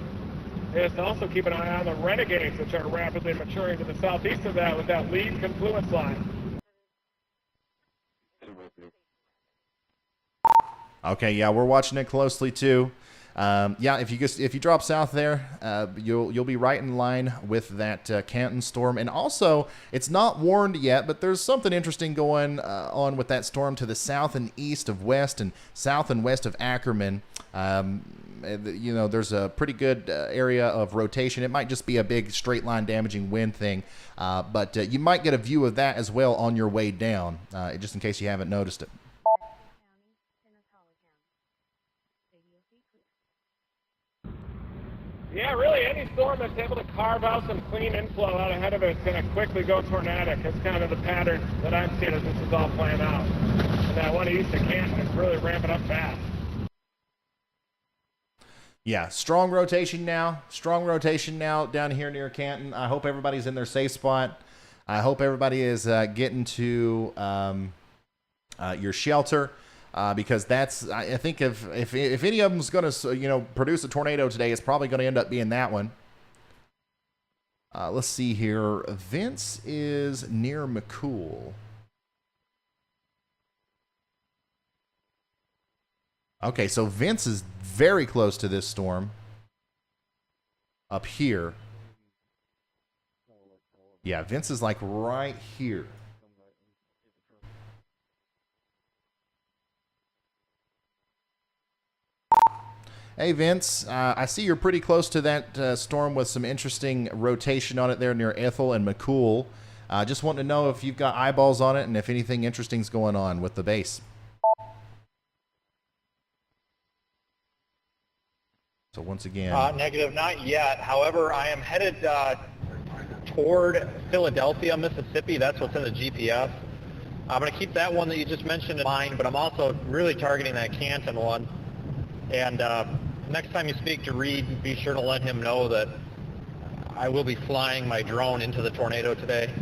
is to also keep an eye on the Renegades, which are rapidly maturing to the southeast of that with that lead confluence line. Okay, yeah, we're watching it closely too. Yeah, if you drop south there, you'll be right in line with that Canton storm. And also, it's not warned yet, but there's something interesting going on with that storm to the south and east of West and south and west of Ackerman. There's a pretty good area of rotation. It might just be a big straight line damaging wind thing, but you might get a view of that as well on your way down, just in case you haven't noticed it. Yeah, really, any storm that's able to carve out some clean inflow out ahead of it is going to quickly go tornadic. That's kind of the pattern that I'm seeing as this is all playing out. And that one east of Canton is really ramping up fast. Yeah, strong rotation now. Strong rotation now down here near Canton. I hope everybody's in their safe spot. I hope everybody is getting to your shelter. Because that's, I think if any of them's going to, produce a tornado today, it's probably going to end up being that one. Let's see here. Vince is near McCool. Okay, so Vince is very close to this storm. Up here. Yeah, Vince is like right here. Hey, Vince, I see you're pretty close to that storm with some interesting rotation on it there near Ethel and McCool. Just wanting to know if you've got eyeballs on it and if anything interesting's going on with the base. So once again... Negative, not yet. However, I am headed toward Philadelphia, Mississippi. That's what's in the GPS. I'm going to keep that one that you just mentioned in mind, but I'm also really targeting that Canton one. And next time you speak to Reed, be sure to let him know that I will be flying my drone into the tornado today.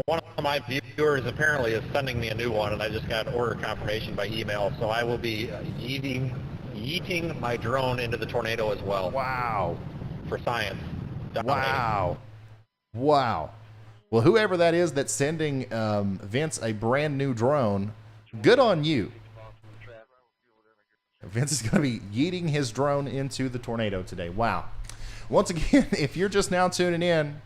One of my viewers apparently is sending me a new one, and I just got order confirmation by email, so I will be yeeting my drone into the tornado as well. Wow. For science. Wow. Wow. Well, whoever that is that's sending Vince a brand new drone, good on you. Vince is going to be yeeting his drone into the tornado today. Wow. Once again, if you're just now tuning in,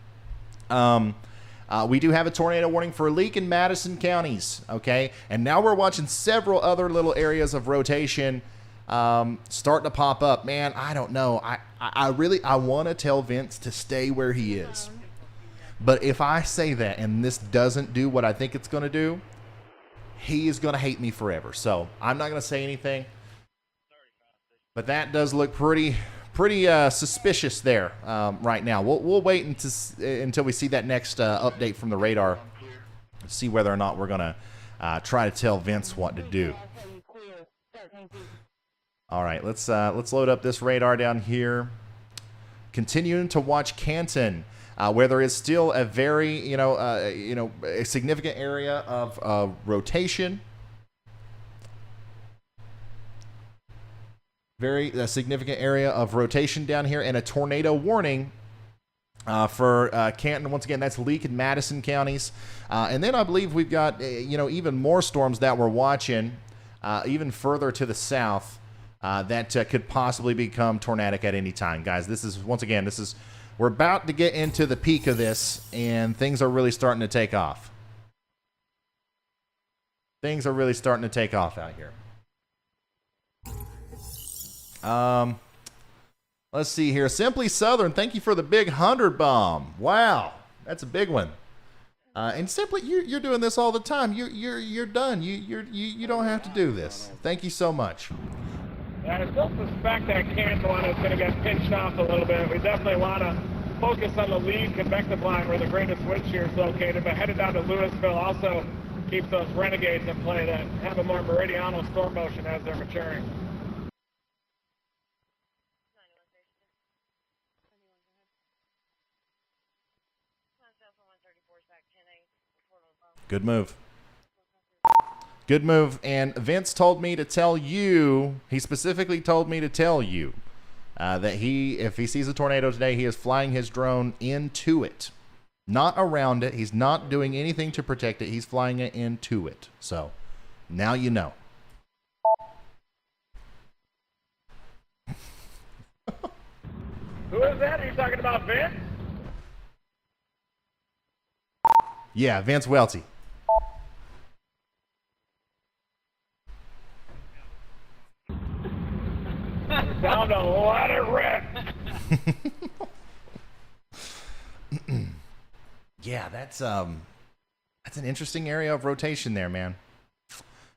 we do have a tornado warning for a leak in Madison counties, okay? And now we're watching several other little areas of rotation starting to pop up. Man, I don't know. I want to tell Vince to stay where he is. But if I say that and this doesn't do what I think it's going to do, he is going to hate me forever. So I'm not going to say anything. But that does look pretty suspicious there right now. We'll wait until we see that next update from the radar, see whether or not we're gonna try to tell Vince what to do. All right, let's load up this radar down here. Continuing to watch Canton, where there is still a very a significant area of rotation. Very significant area of rotation down here, and a tornado warning for Canton. Once again, that's leak in Madison counties. And then I believe we've got, even more storms that we're watching, even further to the south, that could possibly become tornadic at any time. Guys, we're about to get into the peak of this, and things are really starting to take off. Things are really starting to take off out here. Let's see here. Simply Southern, thank you for the big 100 bomb. Wow, that's a big one. And Simply, you're doing this all the time. You're done. You don't have to do this. Thank you so much. Yeah, I still suspect that Canton one is going to get pinched off a little bit. We definitely want to focus on the lead convective line where the greatest wind shear is located, but headed down to Louisville also keeps those renegades in play that have a more meridional storm motion as they're maturing. Good move. Good move. And Vince told me to tell you, he specifically told me to tell you that if he sees a tornado today, he is flying his drone into it. Not around it. He's not doing anything to protect it. He's flying it into it. So, now you know. Who is that? Are you talking about Vince? Yeah, Vince Waelti. Down to let it rip. Yeah, that's an interesting area of rotation there, man.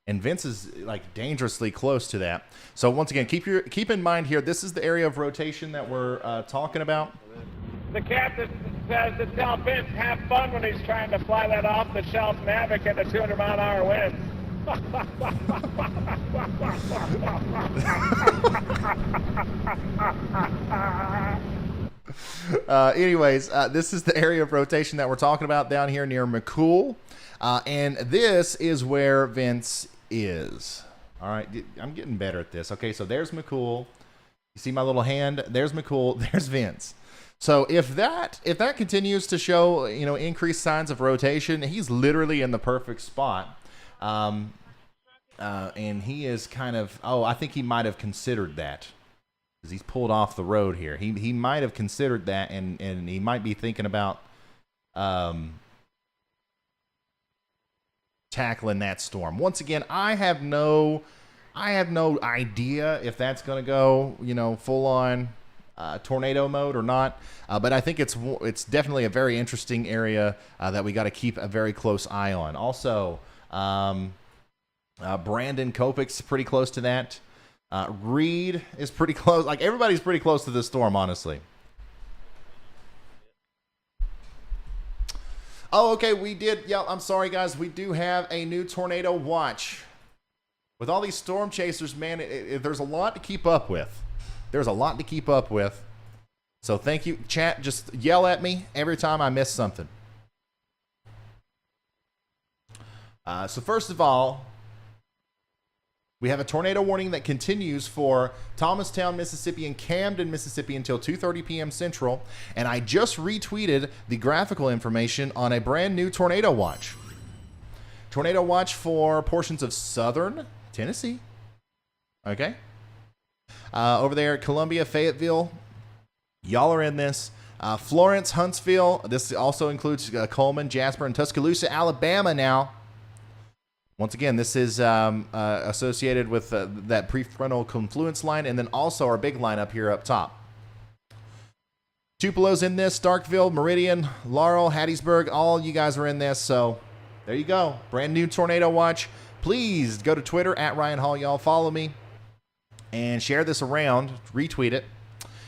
And Vince is like dangerously close to that. So once again, keep in mind here, this is the area of rotation that we're talking about. The captain says to tell Vince, have fun when he's trying to fly that off-the-shelf Mavic at the 200-mile-an-hour winds. Anyways, this is the area of rotation that we're talking about down here near McCool. And this is where Vince is. All right, I'm getting better at this. Okay, so there's McCool. You see my little hand? There's McCool. There's Vince. So if that continues to show, increased signs of rotation, he's literally in the perfect spot. And he is kind of, I think he might have considered that. Because he's pulled off the road here. He might have considered that, and he might be thinking about tackling that storm. Once again, I have no I have no idea if that's going to go, you know, full on tornado mode or not. But I think it's definitely a very interesting area that we got to keep a very close eye on. Also, Brandon Copic's pretty close to that. Reed is pretty close. Like, everybody's pretty close to this storm, honestly. Oh, okay, we did. Yeah, I'm sorry, guys. We do have a new tornado watch. With all these storm chasers, man, there's a lot to keep up with. There's a lot to keep up with. So thank you. Chat, just yell at me every time I miss something. So first of all, we have a tornado warning that continues for Thomastown, Mississippi and Camden, Mississippi until 2:30 p.m. Central. And I just retweeted the graphical information on a brand new tornado watch. Tornado watch for portions of southern Tennessee. Okay. Over there at Columbia, Fayetteville, y'all are in this. Florence, Huntsville. This also includes Coleman, Jasper, and Tuscaloosa, Alabama now. Once again, this is associated with that prefrontal confluence line, and then also our big line up here up top. Tupelo's in this, Starkville, Meridian, Laurel, Hattiesburg, all you guys are in this, so there you go. Brand new tornado watch. Please go to Twitter at Ryan Hall, y'all. Follow me and share this around. Retweet it.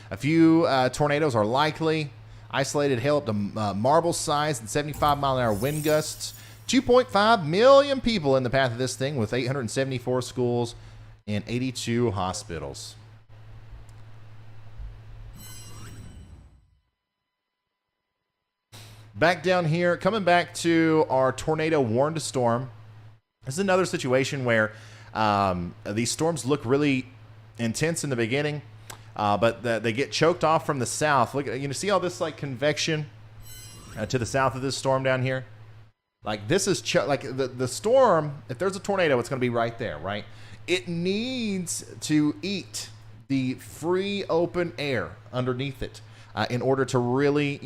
A few tornadoes are likely. Isolated hail up to marble size and 75-mile-an-hour wind gusts. 2.5 million people in the path of this thing with 874 schools and 82 hospitals. Back down here, coming back to our tornado warned storm. This is another situation where these storms look really intense in the beginning, but they get choked off from the south. Look, you see all this like convection to the south of this storm down here? Like, this is like the storm, if there's a tornado, it's going to be right there, right? It needs to eat the free open air underneath it in order to really,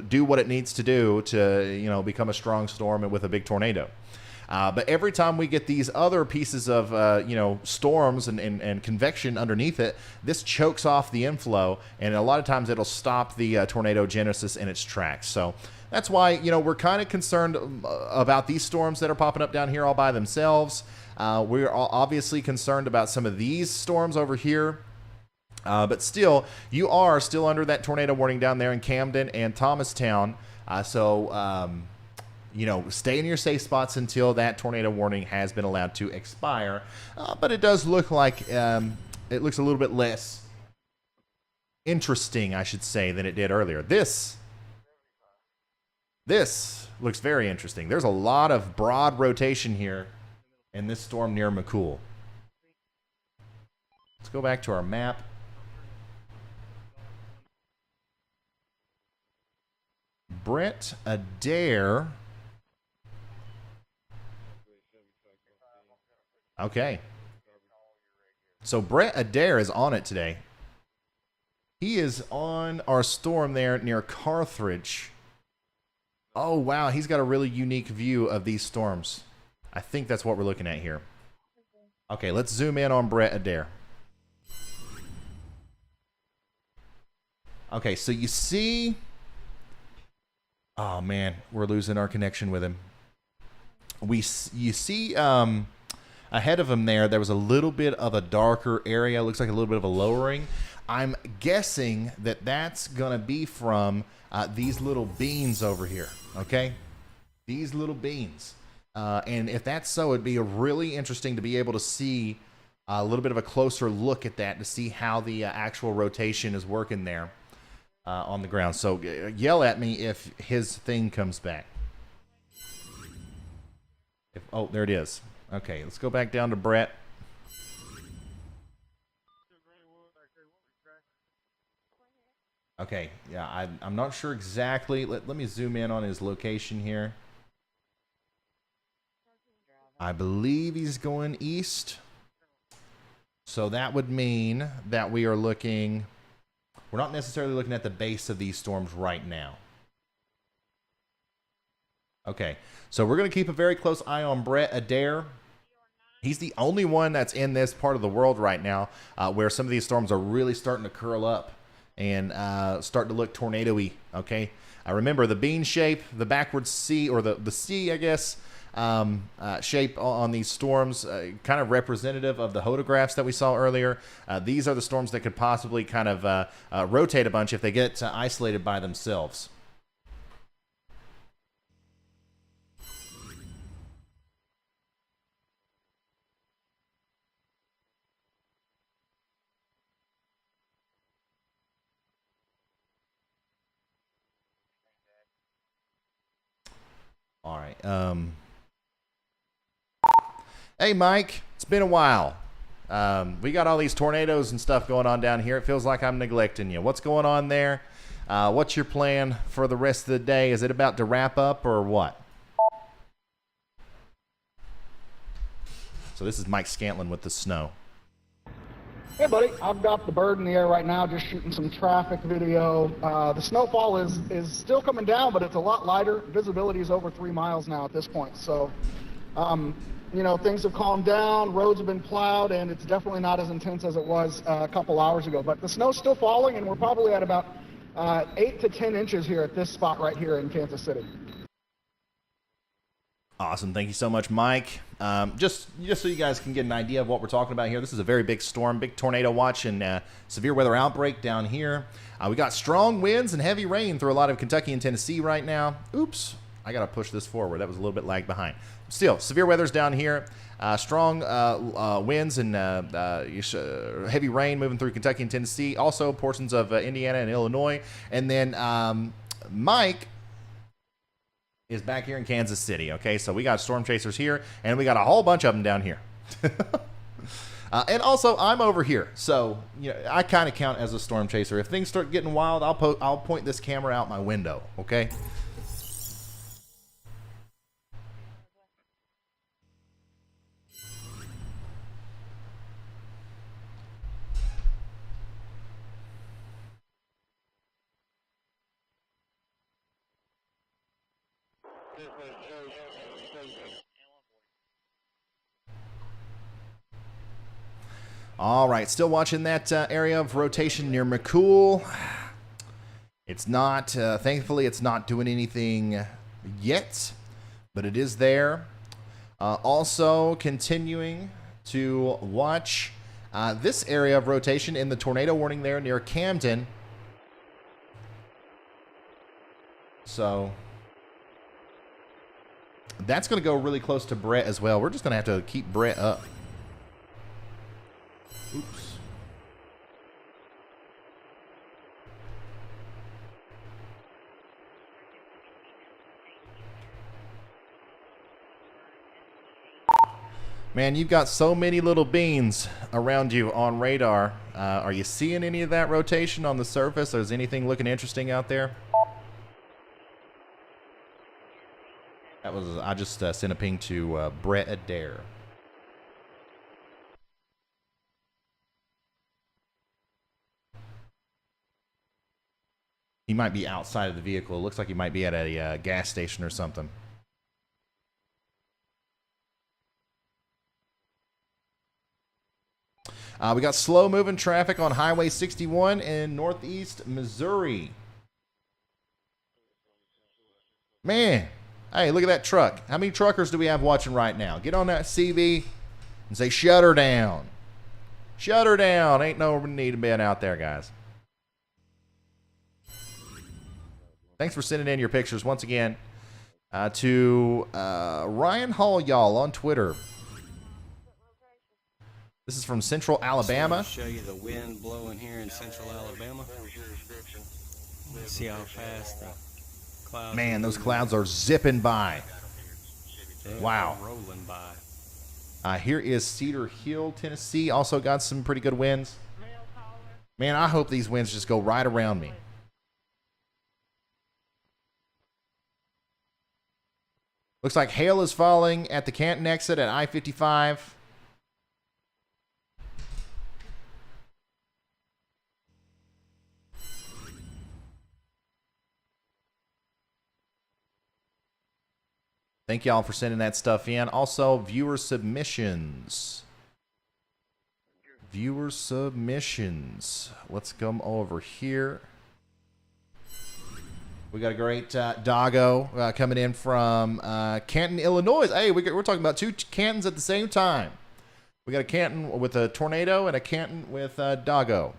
do what it needs to do to, become a strong storm and with a big tornado. But every time we get these other pieces of, storms and convection underneath it, this chokes off the inflow, and a lot of times it'll stop the tornado genesis in its tracks. So that's why, we're kind of concerned about these storms that are popping up down here all by themselves. We're obviously concerned about some of these storms over here. But still, you are still under that tornado warning down there in Camden and Thomastown. Stay in your safe spots until that tornado warning has been allowed to expire. But it does look like it looks a little bit less interesting, I should say, than it did earlier. This looks very interesting. There's a lot of broad rotation here in this storm near McCool. Let's go back to our map. Brett Adair. Okay. So Brett Adair is on it today. He is on our storm there near Carthage. Oh, wow. He's got a really unique view of these storms. I think that's what we're looking at here. Okay, let's zoom in on Brett Adair. Okay, so you see... Oh, man. We're losing our connection with him. You see... ahead of him there was a little bit of a darker area. Looks like a little bit of a lowering. I'm guessing that that's going to be from these little beans over here, okay? These little beans. And if that's so, it'd be really interesting to be able to see a little bit of a closer look at that to see how the actual rotation is working there on the ground. So yell at me if his thing comes back. Oh, there it is. Okay, let's go back down to Brett. Okay, yeah, I'm not sure exactly. Let me zoom in on his location here. I believe he's going east. So that would mean that we are looking... We're not necessarily looking at the base of these storms right now. Okay, so we're going to keep a very close eye on Brett Adair. He's the only one that's in this part of the world right now where some of these storms are really starting to curl up and start to look tornado-y, okay? Remember, the bean shape, the backwards C, or the C, I guess, shape on these storms, kind of representative of the photographs that we saw earlier. These are the storms that could possibly kind of rotate a bunch if they get isolated by themselves. All right. Hey, Mike. It's been a while. We got all these tornadoes and stuff going on down here. It feels like I'm neglecting you. What's going on there? What's your plan for the rest of the day? Is it about to wrap up or what? So this is Mike Scantlin with the snow. Hey, buddy. I've got the bird in the air right now, just shooting some traffic video. The snowfall is still coming down, but it's a lot lighter. Visibility is over 3 miles now at this point. So, you know, things have calmed down. Roads have been plowed, and it's definitely not as intense as it was a couple hours ago. But the snow's still falling, and we're probably at about 8 to 10 inches here at this spot right here in Kansas City. Awesome. Thank you so much, Mike. Just so you guys can get an idea of what we're talking about here, this is a very big storm, big tornado watch and severe weather outbreak down here. We got strong winds and heavy rain through a lot of Kentucky and Tennessee right now. Oops. I got to push this forward. That was a little bit lagged behind. Still, severe weather's down here. Strong winds and heavy rain moving through Kentucky and Tennessee. Also, portions of Indiana and Illinois. And then Mike is back here in Kansas City, okay? So we got storm chasers here, and we got a whole bunch of them down here. And also, I'm over here, so you know, I kind of count as a storm chaser. If things start getting wild, I'll point this camera out my window, okay? All right, still watching that area of rotation near McCool. It's not, thankfully, it's not doing anything yet, but it is there. Also, continuing to watch this area of rotation in the tornado warning there near Camden. So that's going to go really close to Brett as well. We're just going to have to keep Brett up. Oops. Man, you've got so many little beans around you on radar. Are you seeing any of that rotation on the surface? Or is anything looking interesting out there? That was, I just sent a ping to Brett Adair. He might be outside of the vehicle. It looks like he might be at a gas station or something. We got slow-moving traffic on Highway 61 in northeast Missouri. Man, hey, look at that truck. How many truckers do we have watching right now? Get on that CV and say, shut her down. Shut her down. Ain't no need to be out there, guys. Thanks for sending in your pictures once again to Ryan Hall, y'all, on Twitter. This is from Central Alabama. Show you the wind blowing here in Central Alabama. See how fast the clouds. Man, those clouds are zipping by. Wow. Rolling by. Here is Cedar Hill, Tennessee. Also got some pretty good winds. Man, I hope these winds just go right around me. Looks like hail is falling at the Canton exit at I-55. Thank y'all for sending that stuff in. Also, viewer submissions. Viewer submissions. Let's come over here. We got a great doggo coming in from Canton, Illinois. Hey, we're talking about two Cantons at the same time. We got a Canton with a tornado and a Canton with doggo.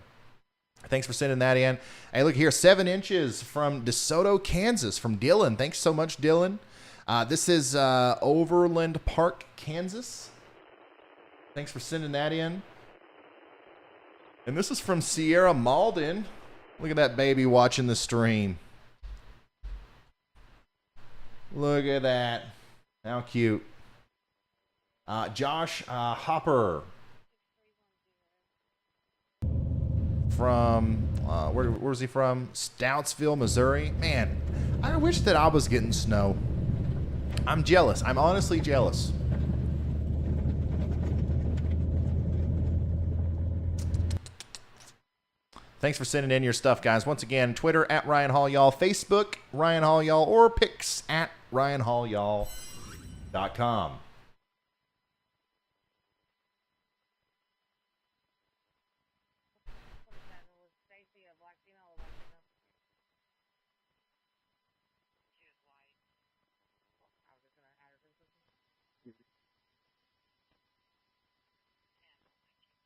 Thanks for sending that in. Hey, look here, 7 inches from DeSoto, Kansas, from Dylan. Thanks so much, Dylan. This is Overland Park, Kansas. Thanks for sending that in. And this is from Sierra Malden. Look at that baby watching the stream. Look at that. How cute. Josh Hopper. From, where's he from? Stoutsville, Missouri. Man, I wish that I was getting snow. I'm jealous. I'm honestly jealous. Thanks for sending in your stuff, guys. Once again, Twitter at Ryan Hall Y'all, Facebook Ryan Hall Y'all, or pics at RyanHallYall.com.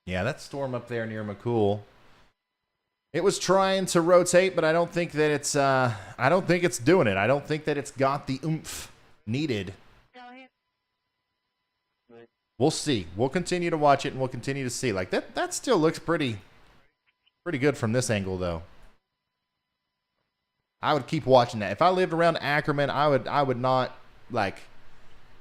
Yeah, that storm up there near McCool. It was trying to rotate, but I don't think that it's doing it. I don't think that it's got the oomph needed. We'll see. We'll continue to watch it and we'll continue to see. Like that still looks pretty good from this angle though. I would keep watching that. If I lived around Ackerman, I would not like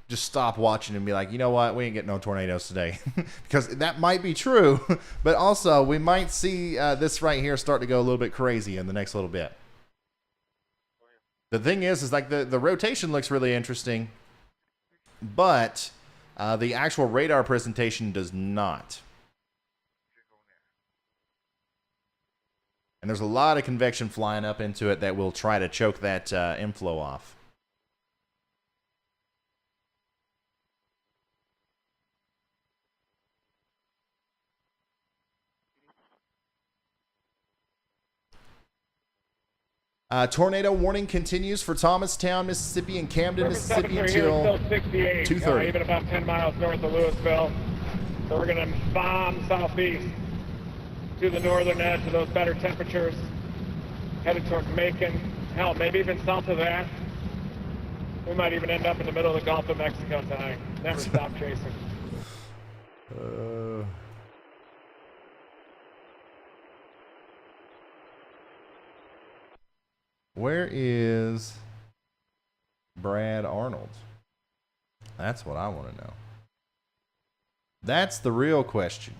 just stop watching and be like, you know what, we ain't getting no tornadoes today. Because that might be true, but also we might see this right here start to go a little bit crazy in the next little bit. The thing is like the rotation looks really interesting, but the actual radar presentation does not. And there's a lot of convection flying up into it that will try to choke that inflow off. Tornado warning continues for Thomastown, Mississippi, and Camden, Mississippi until 2:30. Even about 10 miles north of Louisville. So we're going to bomb southeast to the northern edge of those better temperatures, headed towards Macon. Hell, maybe even south of that. We might even end up in the middle of the Gulf of Mexico tonight. Never stop chasing. Where is Brad Arnold? That's what I want to know. That's the real question.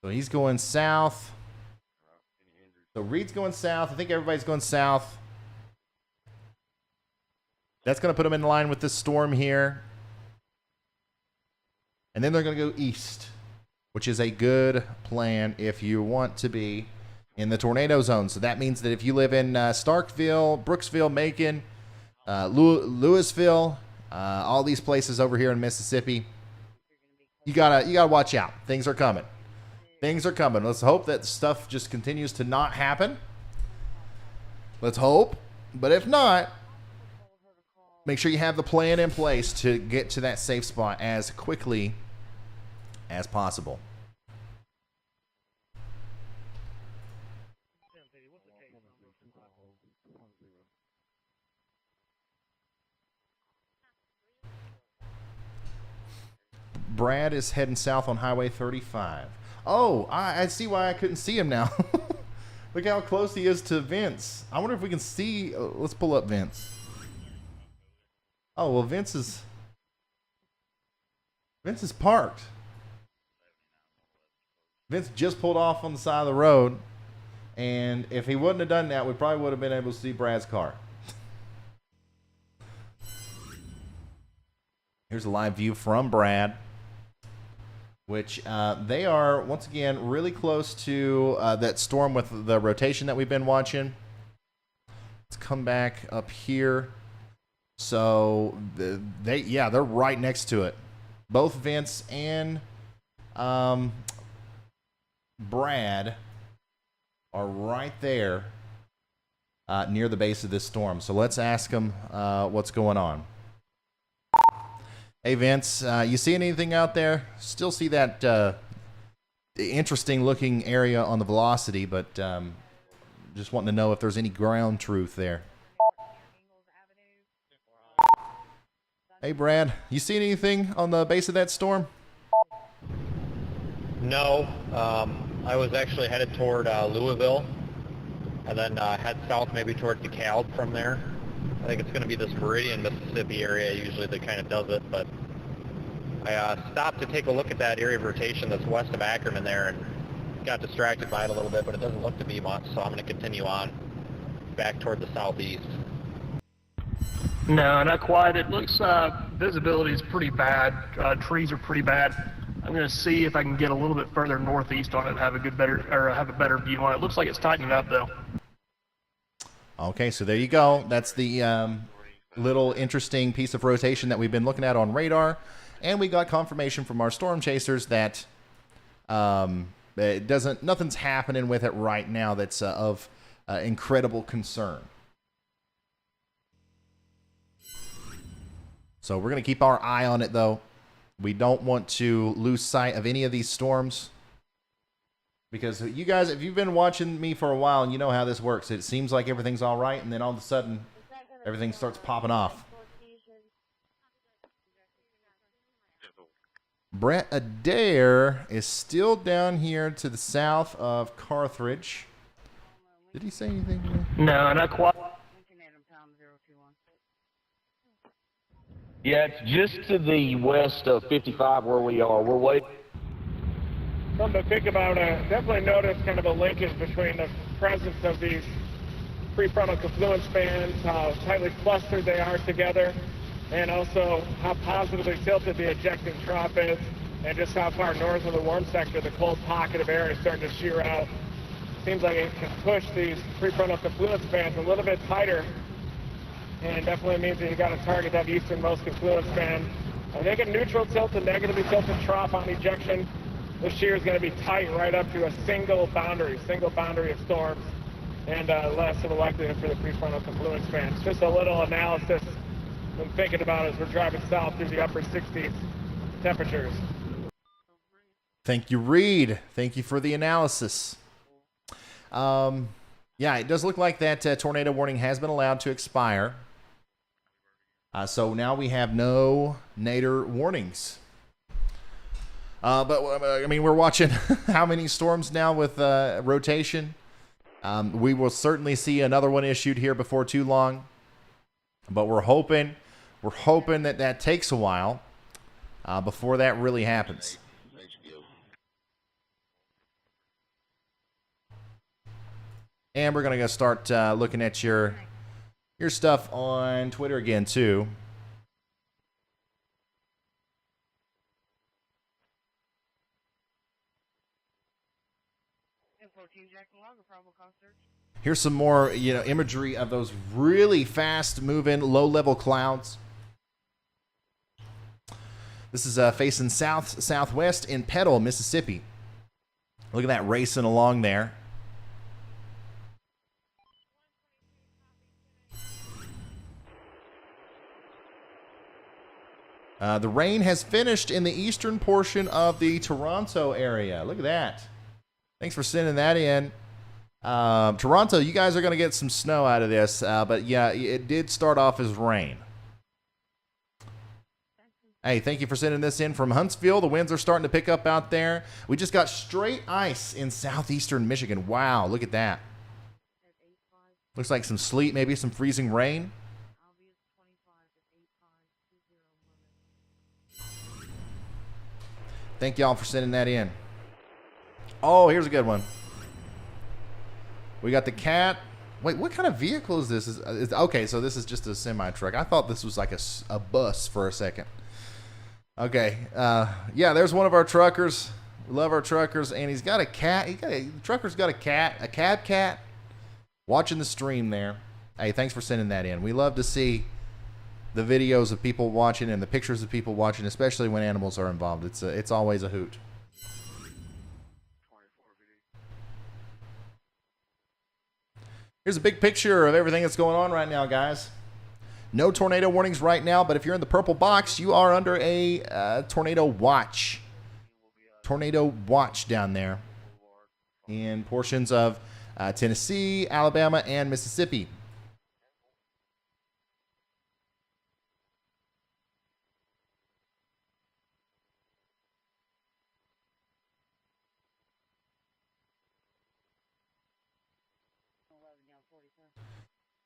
So he's going south. So Reed's going south. I think everybody's going south. That's going to put them in line with this storm here. And then they're going to go east, which is a good plan if you want to be in the tornado zone. So that means that if you live in Starkville, Brooksville, Macon, Louisville, all these places over here in Mississippi, you gotta watch out. Things are coming. Things are coming. Let's hope that stuff just continues to not happen. Let's hope. But if not, make sure you have the plan in place to get to that safe spot as quickly as possible. Brad is heading south on Highway 35. Oh, I see why I couldn't see him now. Look how close he is to Vince. I wonder if we can see. Let's pull up Vince. Oh, well, Vince is parked. Vince just pulled off on the side of the road, and if he wouldn't have done that, we probably would have been able to see Brad's car. Here's a live view from Brad, which they are, once again, really close to that storm with the rotation that we've been watching. Let's come back up here. So, they're right next to it. Both Vince and Brad are right there near the base of this storm. So let's ask them what's going on. Hey, Vince, you see anything out there? Still see that interesting looking area on the velocity, but just wanting to know if there's any ground truth there. Hey, Brad, you see anything on the base of that storm? No. I was actually headed toward Louisville, and then head south maybe toward DeKalb from there. I think it's going to be this Meridian, Mississippi area usually that kind of does it, but I stopped to take a look at that area of rotation that's west of Ackerman there and got distracted by it a little bit, but it doesn't look to be much, so I'm going to continue on back toward the southeast. No, not quite. It looks, visibility is pretty bad. Trees are pretty bad. I'm going to see if I can get a little bit further northeast on it and have a better view on it. It looks like it's tightening up, though. Okay, so there you go. That's the little interesting piece of rotation that we've been looking at on radar, and we got confirmation from our storm chasers that nothing's happening with it right now that's of incredible concern. So we're going to keep our eye on it, though. We don't want to lose sight of any of these storms. Because you guys, if you've been watching me for a while and you know how this works, it seems like everything's all right, and then all of a sudden, everything starts popping off. Brett Adair is still down here to the south of Carthage. Did he say anything? No, not quite. Yeah, it's just to the west of 55 where we are. We're waiting. Something to think about, definitely notice kind of a linkage between the presence of these prefrontal confluence bands, how tightly clustered they are together, and also how positively tilted the ejecting trough is, and just how far north of the warm sector the cold pocket of air is starting to shear out. Seems like it can push these prefrontal confluence bands a little bit tighter, and definitely means that you got to target that easternmost confluence band. I think a neutral tilt to negatively tilted trough on ejection. The shear is going to be tight right up to a single boundary of storms, and less of a likelihood for the prefrontal confluence bands. Just a little analysis I'm thinking about as we're driving south through the upper 60s temperatures. Thank you, Reed. Thank you for the analysis. Yeah, it does look like that tornado warning has been allowed to expire. So now we have no nadir warnings. But I mean, we're watching how many storms now with rotation. We will certainly see another one issued here before too long. But we're hoping that takes a while before that really happens. And we're gonna start looking at your stuff on Twitter again too. Here's some more, imagery of those really fast-moving, low-level clouds. This is facing southwest in Petal, Mississippi. Look at that racing along there. The rain has finished in the eastern portion of the Toronto area. Look at that. Thanks for sending that in. Toronto, you guys are going to get some snow out of this, but yeah, it did start off as rain. Hey, thank you for sending this in from Huntsville. The winds are starting to pick up out there. We just got straight ice in southeastern Michigan. Wow, look at that. Looks like some sleet, maybe some freezing rain. Thank y'all for sending that in. Oh, here's a good one. We got the cat. Wait, what kind of vehicle is this? Okay, so this is just a semi-truck. I thought this was like a bus for a second. Okay. Yeah, there's one of our truckers. We love our truckers, and he's got a cat. The trucker's got a cat, a cab cat, watching the stream there. Hey, thanks for sending that in. We love to see the videos of people watching and the pictures of people watching, especially when animals are involved. It's always a hoot. Here's a big picture of everything that's going on right now, guys. No tornado warnings right now, but if you're in the purple box, you are under a tornado watch. Tornado watch down there in portions of Tennessee, Alabama, and Mississippi.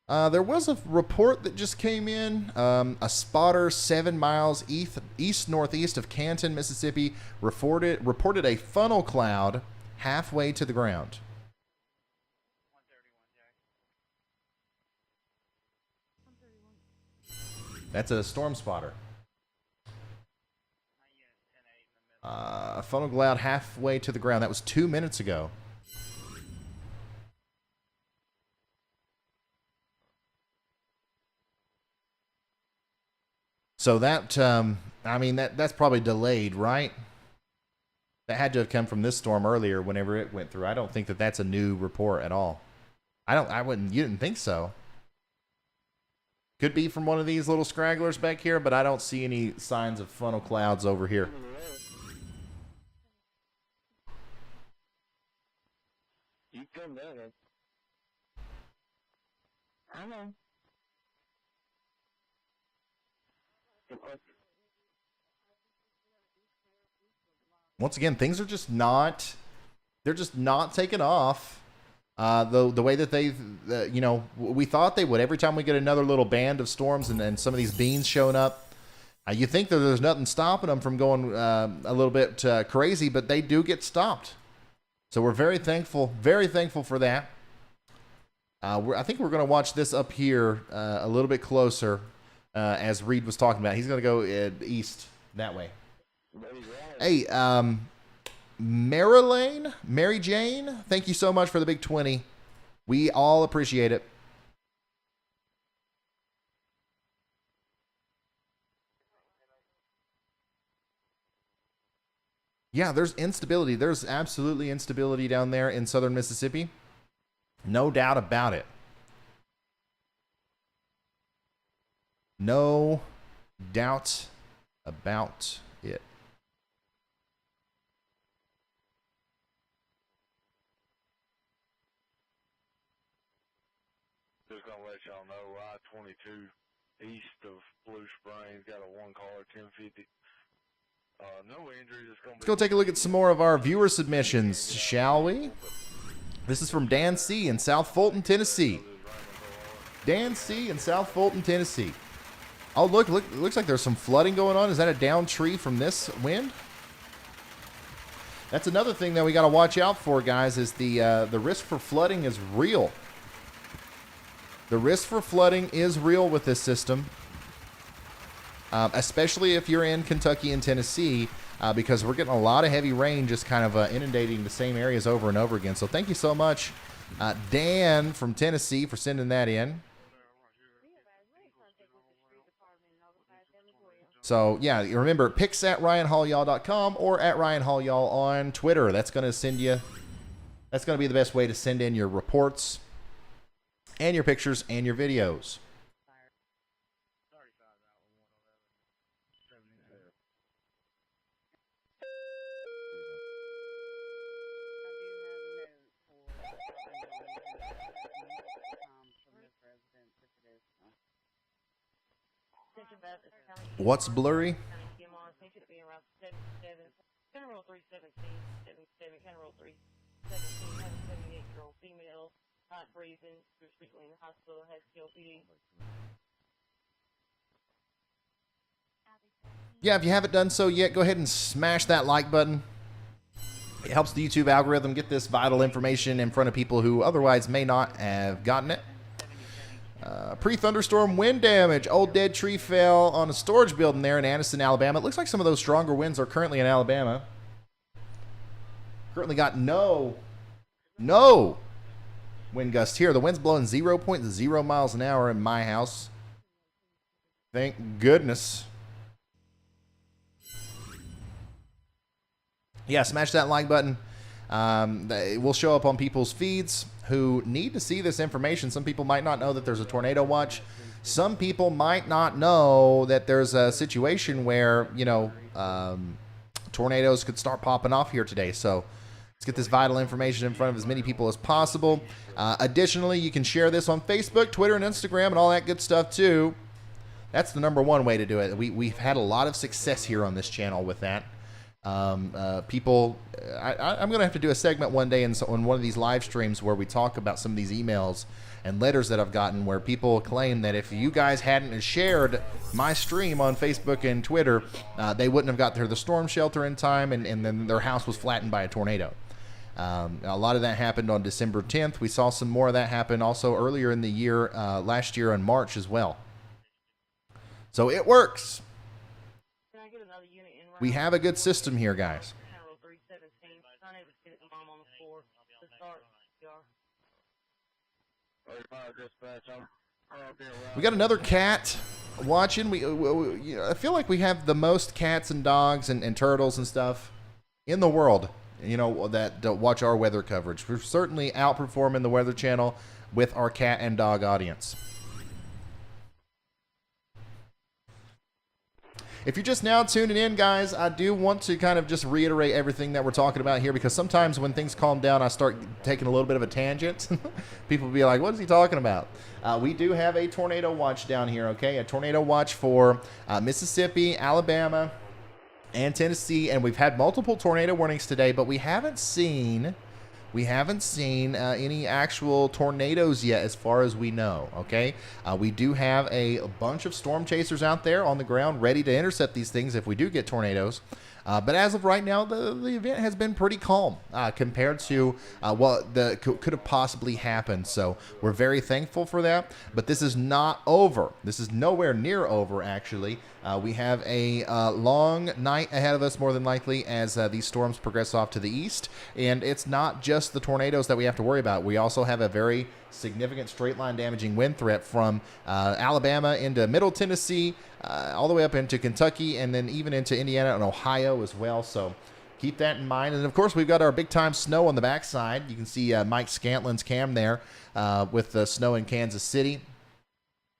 There was a report that just came in. A spotter 7 miles east-northeast of Canton, Mississippi, reported a funnel cloud halfway to the ground. That's a storm spotter. A funnel cloud halfway to the ground. That was 2 minutes ago. So that, I mean, that's probably delayed, right? That had to have come from this storm earlier whenever it went through. I don't think that that's a new report at all. You didn't think so. Could be from one of these little scragglers back here, but I don't see any signs of funnel clouds over here. You come down. I know. Once again, things are just not, they're just not taking off the way that they, we thought they would. Every time we get another little band of storms and some of these beans showing up, you think that there's nothing stopping them from going a little bit crazy, but they do get stopped. So we're very thankful for that. I think we're going to watch this up here a little bit closer. As Reed was talking about, he's going to go east that way. Hey, Mary Jane, thank you so much for the big 20. We all appreciate it. Yeah, there's instability. There's absolutely instability down there in southern Mississippi. No doubt about it. No doubt about it. Just gonna let y'all know, I-22 east of Blue Springs got a one-caller 1050. No injuries. Let's go take a look at some more of our viewer submissions, shall we? This is from Dan C. in South Fulton, Tennessee. Dan C. in South Fulton, Tennessee. Oh, look, looks like there's some flooding going on. Is that a down tree from this wind? That's another thing that we got to watch out for, guys, is the risk for flooding is real. The risk for flooding is real with this system, especially if you're in Kentucky and Tennessee, because we're getting a lot of heavy rain just kind of inundating the same areas over and over again. So thank you so much, Dan from Tennessee, for sending that in. So, yeah, remember, pics at RyanHallYall.com or at RyanHallYall on Twitter. That's going to be the best way to send in your reports and your pictures and your videos. What's blurry? Yeah, if you haven't done so yet, go ahead and smash that like button. It helps the YouTube algorithm get this vital information in front of people who otherwise may not have gotten it. Pre-thunderstorm wind damage. Old dead tree fell on a storage building there in Anniston, Alabama. It looks like some of those stronger winds are currently in Alabama. Currently got no wind gust here. The wind's blowing 0.0 miles an hour in my house. Thank goodness. Yeah, smash that like button. It will show up on people's feeds who need to see this information. Some people might not know that there's a tornado watch. Some people might not know that there's a situation where, you know, tornadoes could start popping off here today. So let's get this vital information in front of as many people as possible. Additionally, you can share this on Facebook, Twitter, and Instagram, and all that good stuff too. That's the #1 way to do it. We've had a lot of success here on this channel with that. People, I'm going to have to do a segment one day on one of these live streams where we talk about some of these emails and letters that I've gotten where people claim that if you guys hadn't shared my stream on Facebook and Twitter, they wouldn't have got to the storm shelter in time, and then their house was flattened by a tornado. A lot of that happened on December 10th. We saw some more of that happen also earlier in the year, last year in March as well. So it works. We have a good system here, guys. We got another cat watching. I feel like we have the most cats and dogs and turtles and stuff in the world, you know, that watch our weather coverage. We're certainly outperforming the Weather Channel with our cat and dog audience. If you're just now tuning in, guys, I do want to kind of just reiterate everything that we're talking about here, because sometimes when things calm down, I start taking a little bit of a tangent. People will be like, what is he talking about? We do have a tornado watch down here, okay? A tornado watch for Mississippi, Alabama, and Tennessee, and we've had multiple tornado warnings today, but we haven't seen any actual tornadoes yet as far as we know, okay? We do have a bunch of storm chasers out there on the ground ready to intercept these things if we do get tornadoes. But as of right now, the event has been pretty calm compared to what could have possibly happened. So we're very thankful for that. But this is not over. This is nowhere near over, actually. We have a long night ahead of us, more than likely, as these storms progress off to the east. And it's not just the tornadoes that we have to worry about. We also have a very significant straight line damaging wind threat from Alabama into Middle Tennessee, all the way up into Kentucky, and then even into Indiana and Ohio as well. So keep that in mind. And of course, we've got our big time snow on the backside. You can see Mike Scantlin's cam there with the snow in Kansas City.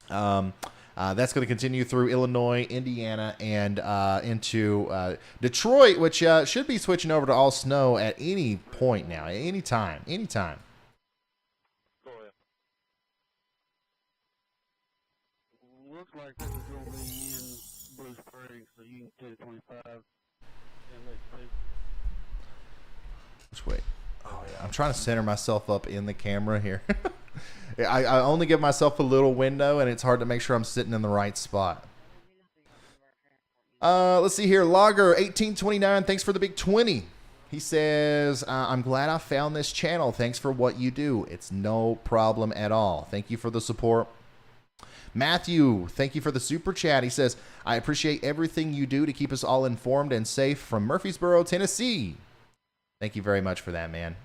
That's going to continue through Illinois, Indiana, and into Detroit, which should be switching over to all snow at any point now, anytime. Looks like this is going to be in Blue Springs, so you can take 25 and let's see. Which way? Oh, yeah. I'm trying to center myself up in the camera here. I only give myself a little window, and it's hard to make sure I'm sitting in the right spot. Let's see here. Logger 1829, thanks for the big 20. He says, I'm glad I found this channel. Thanks for what you do. It's no problem at all. Thank you for the support. Matthew, thank you for the super chat. He says, I appreciate everything you do to keep us all informed and safe from Murfreesboro, Tennessee. Thank you very much for that, man.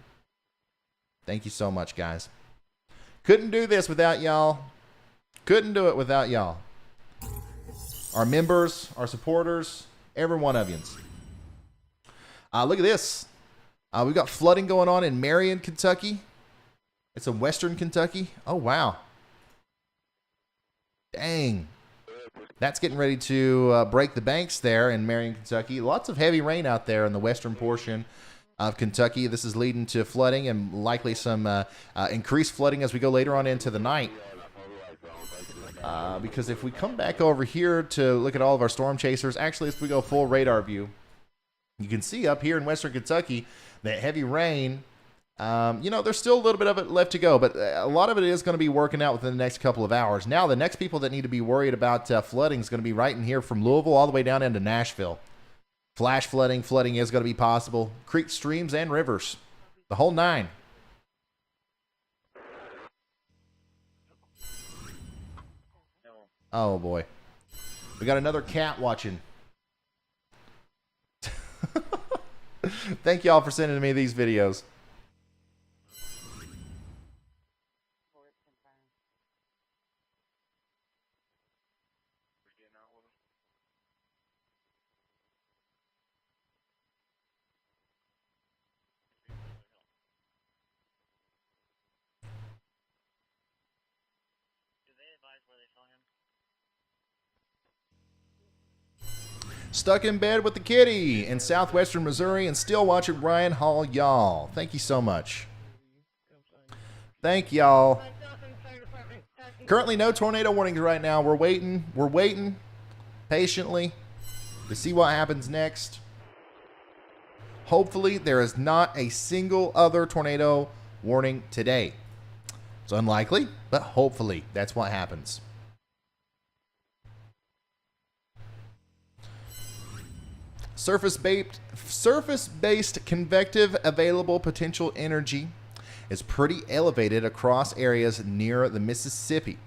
Thank you so much, guys. Couldn't do this without y'all. Couldn't do it without y'all. Our members, our supporters, every one of you. Look at this. We've got flooding going on in Marion, Kentucky. It's in western Kentucky. Oh, wow. Dang. That's getting ready to break the banks there in Marion, Kentucky. Lots of heavy rain out there in the western portion of Kentucky. This is leading to flooding and likely some increased flooding as we go later on into the night. Because if we come back over here to look at all of our storm chasers, actually, if we go full radar view, you can see up here in western Kentucky that heavy rain. You know, there's still a little bit of it left to go, but a lot of it is going to be working out within the next couple of hours. Now, the next people that need to be worried about flooding is going to be right in here from Louisville all the way down into Nashville. Flash flooding is going to be possible. Creeks, streams, and rivers. The whole nine. Oh, boy. We got another cat watching. Thank y'all for sending me these videos. Stuck in bed with the kitty in southwestern Missouri and still watching Brian Hall, y'all. Thank you so much. Thank y'all. Currently no tornado warnings right now. We're waiting patiently to see what happens next. Hopefully there is not a single other tornado warning today. It's unlikely, but hopefully that's what happens. Surface-based convective available potential energy is pretty elevated across areas near the Mississippi.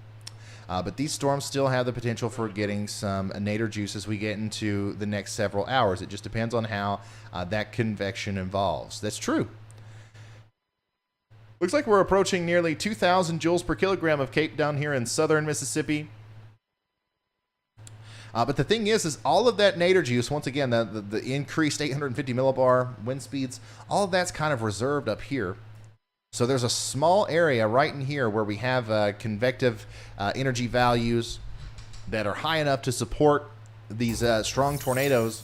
But these storms still have the potential for getting some nadir juice as we get into the next several hours. It just depends on how that convection evolves. That's true. Looks like we're approaching nearly 2,000 joules per kilogram of CAPE down here in southern Mississippi. But the thing is all of that nadir juice, once again, the increased 850 millibar wind speeds, all of that's kind of reserved up here. So there's a small area right in here where we have convective energy values that are high enough to support these strong tornadoes.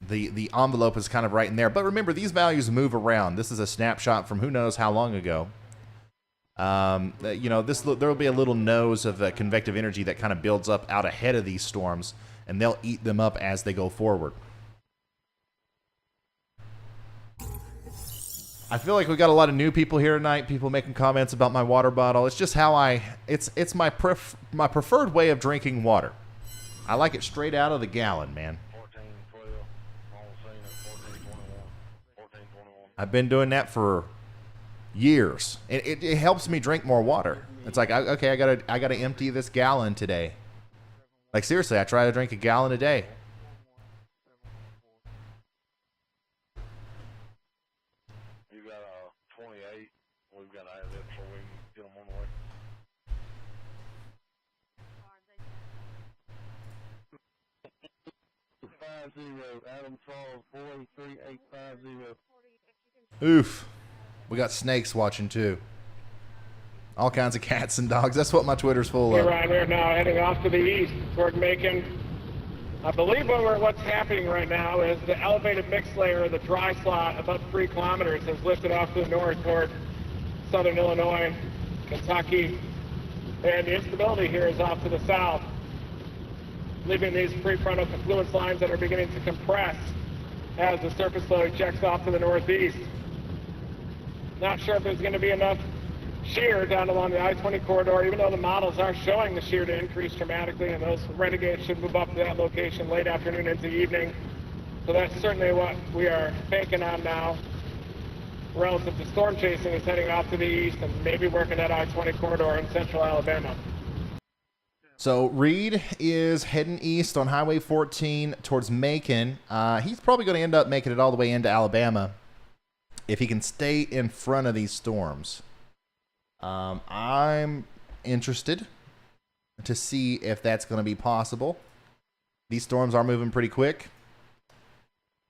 The envelope is kind of right in there. But remember, these values move around. This is a snapshot from who knows how long ago. You know, there will be a little nose of convective energy that kind of builds up out ahead of these storms, and they'll eat them up as they go forward. I feel like we got a lot of new people here tonight. People making comments about my water bottle. It's just how it's my preferred way of drinking water. I like it straight out of the gallon, man. 14, 12, all seen it, 14, 21, 14, 21. I've been doing that for years. It helps me drink more water. It's like, okay, I gotta empty this gallon today. Like, seriously, I try to drink a gallon a day. You got 28. We've got to have that before we can get them on the way. Adam Charles, boy, 3850. Oof. We got snakes watching too. All kinds of cats and dogs. That's what my Twitter's full of. Right here now, heading off to the east toward Macon. I believe what's happening right now is the elevated mix layer of the dry slot about 3 kilometers has lifted off to the north toward southern Illinois, Kentucky, and the instability here is off to the south, leaving these prefrontal confluence lines that are beginning to compress as the surface low checks off to the northeast. Not sure if there's going to be enough shear down along the I-20 corridor, even though the models are showing the shear to increase dramatically, and those renegades should move up to that location late afternoon into evening. So that's certainly what we are banking on now. Relative to storm chasing is heading off to the east and maybe working that I-20 corridor in central Alabama. So Reed is heading east on Highway 14 towards Macon. He's probably going to end up making it all the way into Alabama if he can stay in front of these storms. I'm interested to see if that's going to be possible. These storms are moving pretty quick.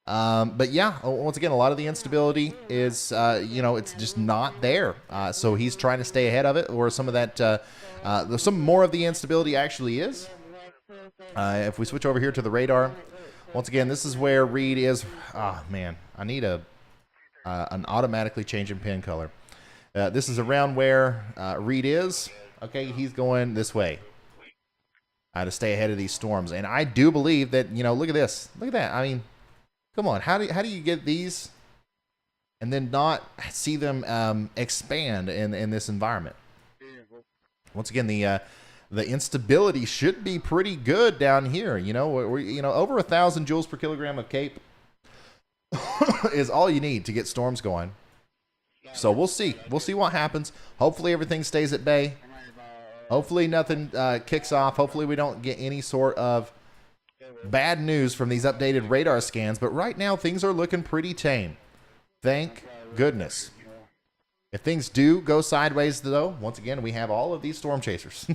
But yeah, once again, a lot of the instability is, it's just not there. So he's trying to stay ahead of it, or some of that, some more of the instability actually is. If we switch over here to the radar, once again, this is where Reed is. Ah, man, I need an automatically changing pin color. This is around where Reed is. Okay, he's going this way to stay ahead of these storms. And I do believe that, look at this. Look at that. I mean, come on. How do you get these and then not see them expand in this environment? Once again, the instability should be pretty good down here. Over 1,000 joules per kilogram of CAPE is all you need to get storms going. So we'll see. We'll see what happens. Hopefully everything stays at bay. Hopefully nothing kicks off. Hopefully we don't get any sort of bad news from these updated radar scans. But right now things are looking pretty tame. Thank goodness. If things do go sideways, though, once again, we have all of these storm chasers.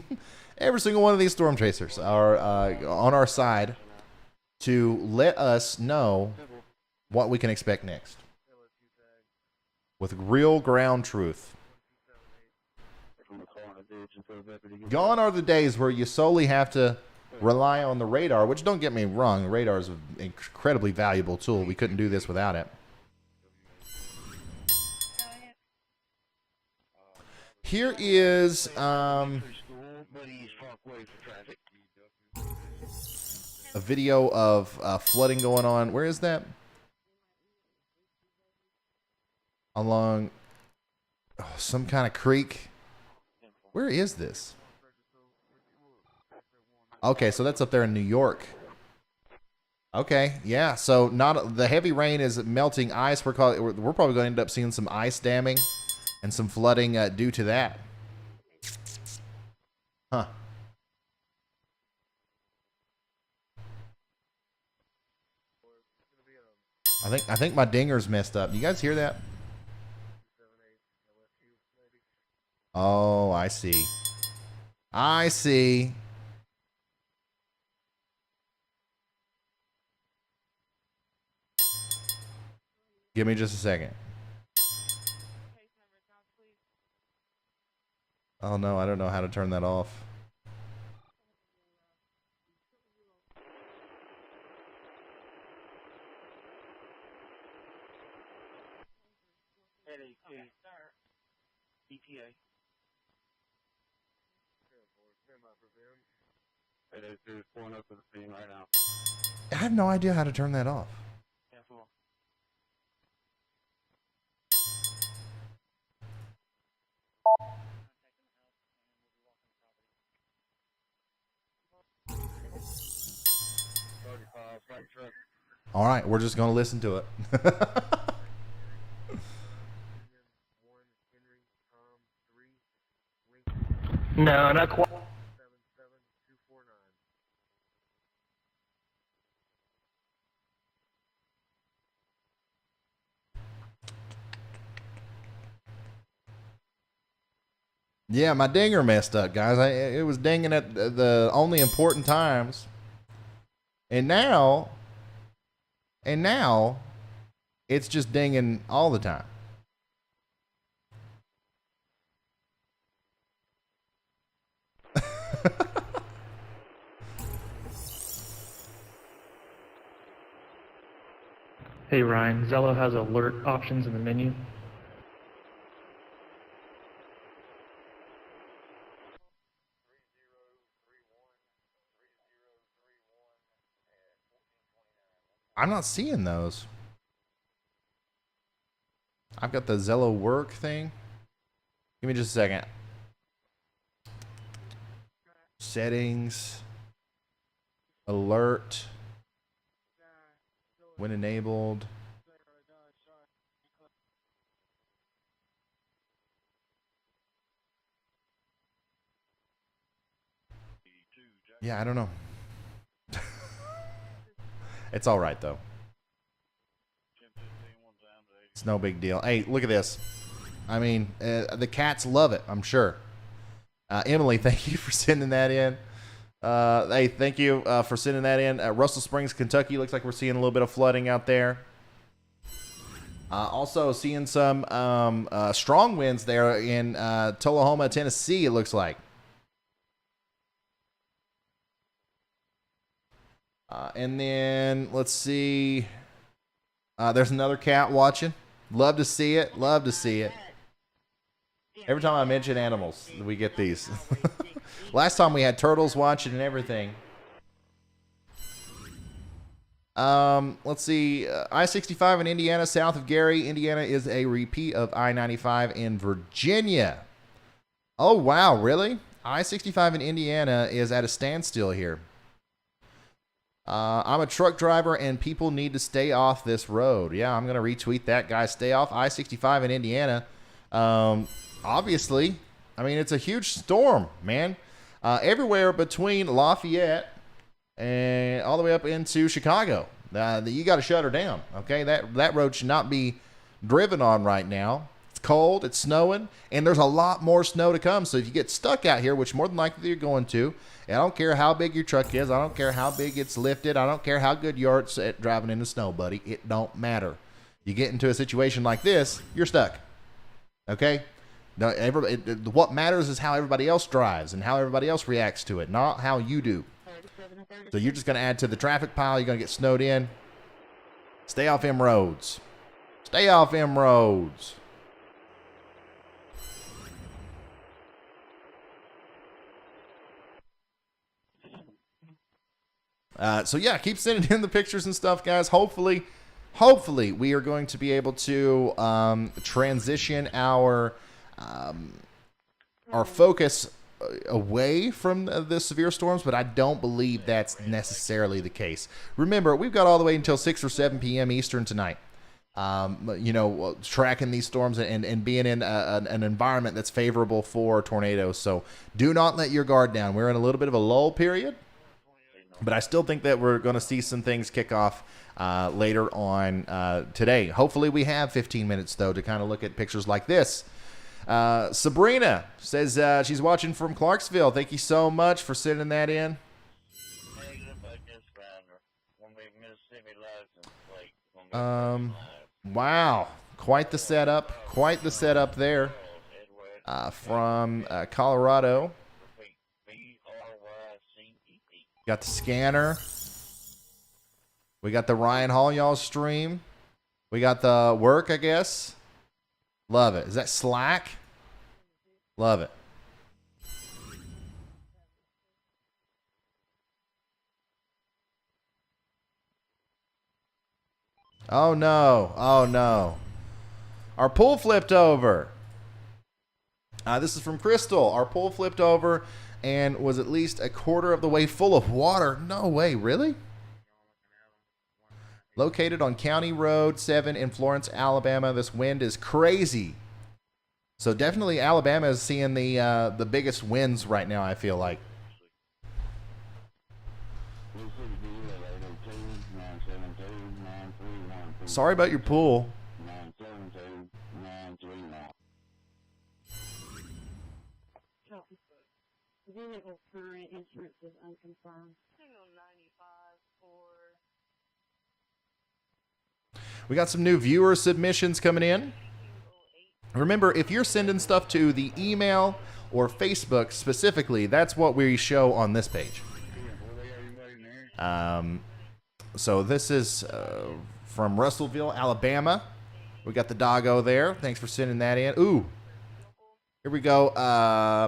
Every single one of these storm chasers are on our side to let us know what we can expect next. With real ground truth. Gone are the days where you solely have to rely on the radar, which, don't get me wrong, the radar is an incredibly valuable tool. We couldn't do this without it. Here is a video of flooding going on. Where is that? Along some kind of creek. Where is this? Okay, so that's up there in New York. Okay, yeah. So not the heavy rain is melting ice. We're probably going to end up seeing some ice damming and some flooding due to that. Huh. I think my dinger's messed up. You guys hear that? Oh, I see. I see. Give me just a second. Oh no, I don't know how to turn that off. I have no idea how to turn that off. All right, we're just going to listen to it. No, not quite. Yeah, my dinger messed up, guys. It was dinging at the only important times. And now it's just dinging all the time. Hey Ryan, Zello has alert options in the menu. I'm not seeing those. I've got the Zello work thing. Give me just a second. Settings. Alert. When enabled. Yeah, I don't know. It's all right, though. It's no big deal. Hey, look at this. I mean, the cats love it, I'm sure. Emily, thank you for sending that in. Hey, thank you for sending that in. Russell Springs, Kentucky. Looks like we're seeing a little bit of flooding out there. Also seeing some strong winds there in Tullahoma, Tennessee, it looks like. And then, let's see. There's another cat watching. Love to see it. Love to see it. Every time I mention animals, we get these. Last time we had turtles watching and everything. Let's see. I-65 in Indiana, south of Gary. Indiana is a repeat of I-95 in Virginia. Oh, wow. Really? I-65 in Indiana is at a standstill here. I'm a truck driver and people need to stay off this road. Yeah, I'm going to retweet that, guys. Stay off I-65 in Indiana. Obviously, I mean, it's a huge storm, man. Everywhere between Lafayette and all the way up into Chicago. You got to shut her down, okay? That road should not be driven on right now. It's cold, it's snowing, and there's a lot more snow to come. So if you get stuck out here, which more than likely you're going to, I don't care how big your truck is, I don't care how big it's lifted, I don't care how good you are at driving in the snow, buddy. It don't matter. You get into a situation like this, you're stuck, okay? Now, what matters is how everybody else drives and how everybody else reacts to it, not how you do. So you're just going to add to the traffic pile. You're going to get snowed in. Stay off them roads. Stay off them roads. So yeah, keep sending in the pictures and stuff, guys. Hopefully we are going to be able to transition our focus away from the severe storms, but I don't believe that's necessarily the case. Remember, we've got all the way until 6 or 7 p.m. Eastern tonight. Tracking these storms and being in an environment that's favorable for tornadoes. So do not let your guard down. We're in a little bit of a lull period, but I still think that we're going to see some things kick off later on today. Hopefully we have 15 minutes, though, to kind of look at pictures like this. Sabrina says she's watching from Clarksville. Thank you so much for sending that in. Wow, quite the setup there from Colorado. Got the scanner. We got the Ryan Hall y'all stream. We got the work, I guess. Love it. Is that Slack? Love it. Oh no. Oh no. Our pool flipped over. This is from Crystal. Our pool flipped over and was at least a quarter of the way full of water. No way, really? Located on County Road 7 in Florence, Alabama. This wind is crazy. So definitely Alabama is seeing the biggest winds right now, I feel like. Sorry about your pool. Vehicle current insurance is unconfirmed. We got some new viewer submissions coming in. Remember, if you're sending stuff to the email or Facebook specifically, that's what we show on this page. So this is from Russellville, Alabama. We got the doggo there. Thanks for sending that in. Ooh. Here we go.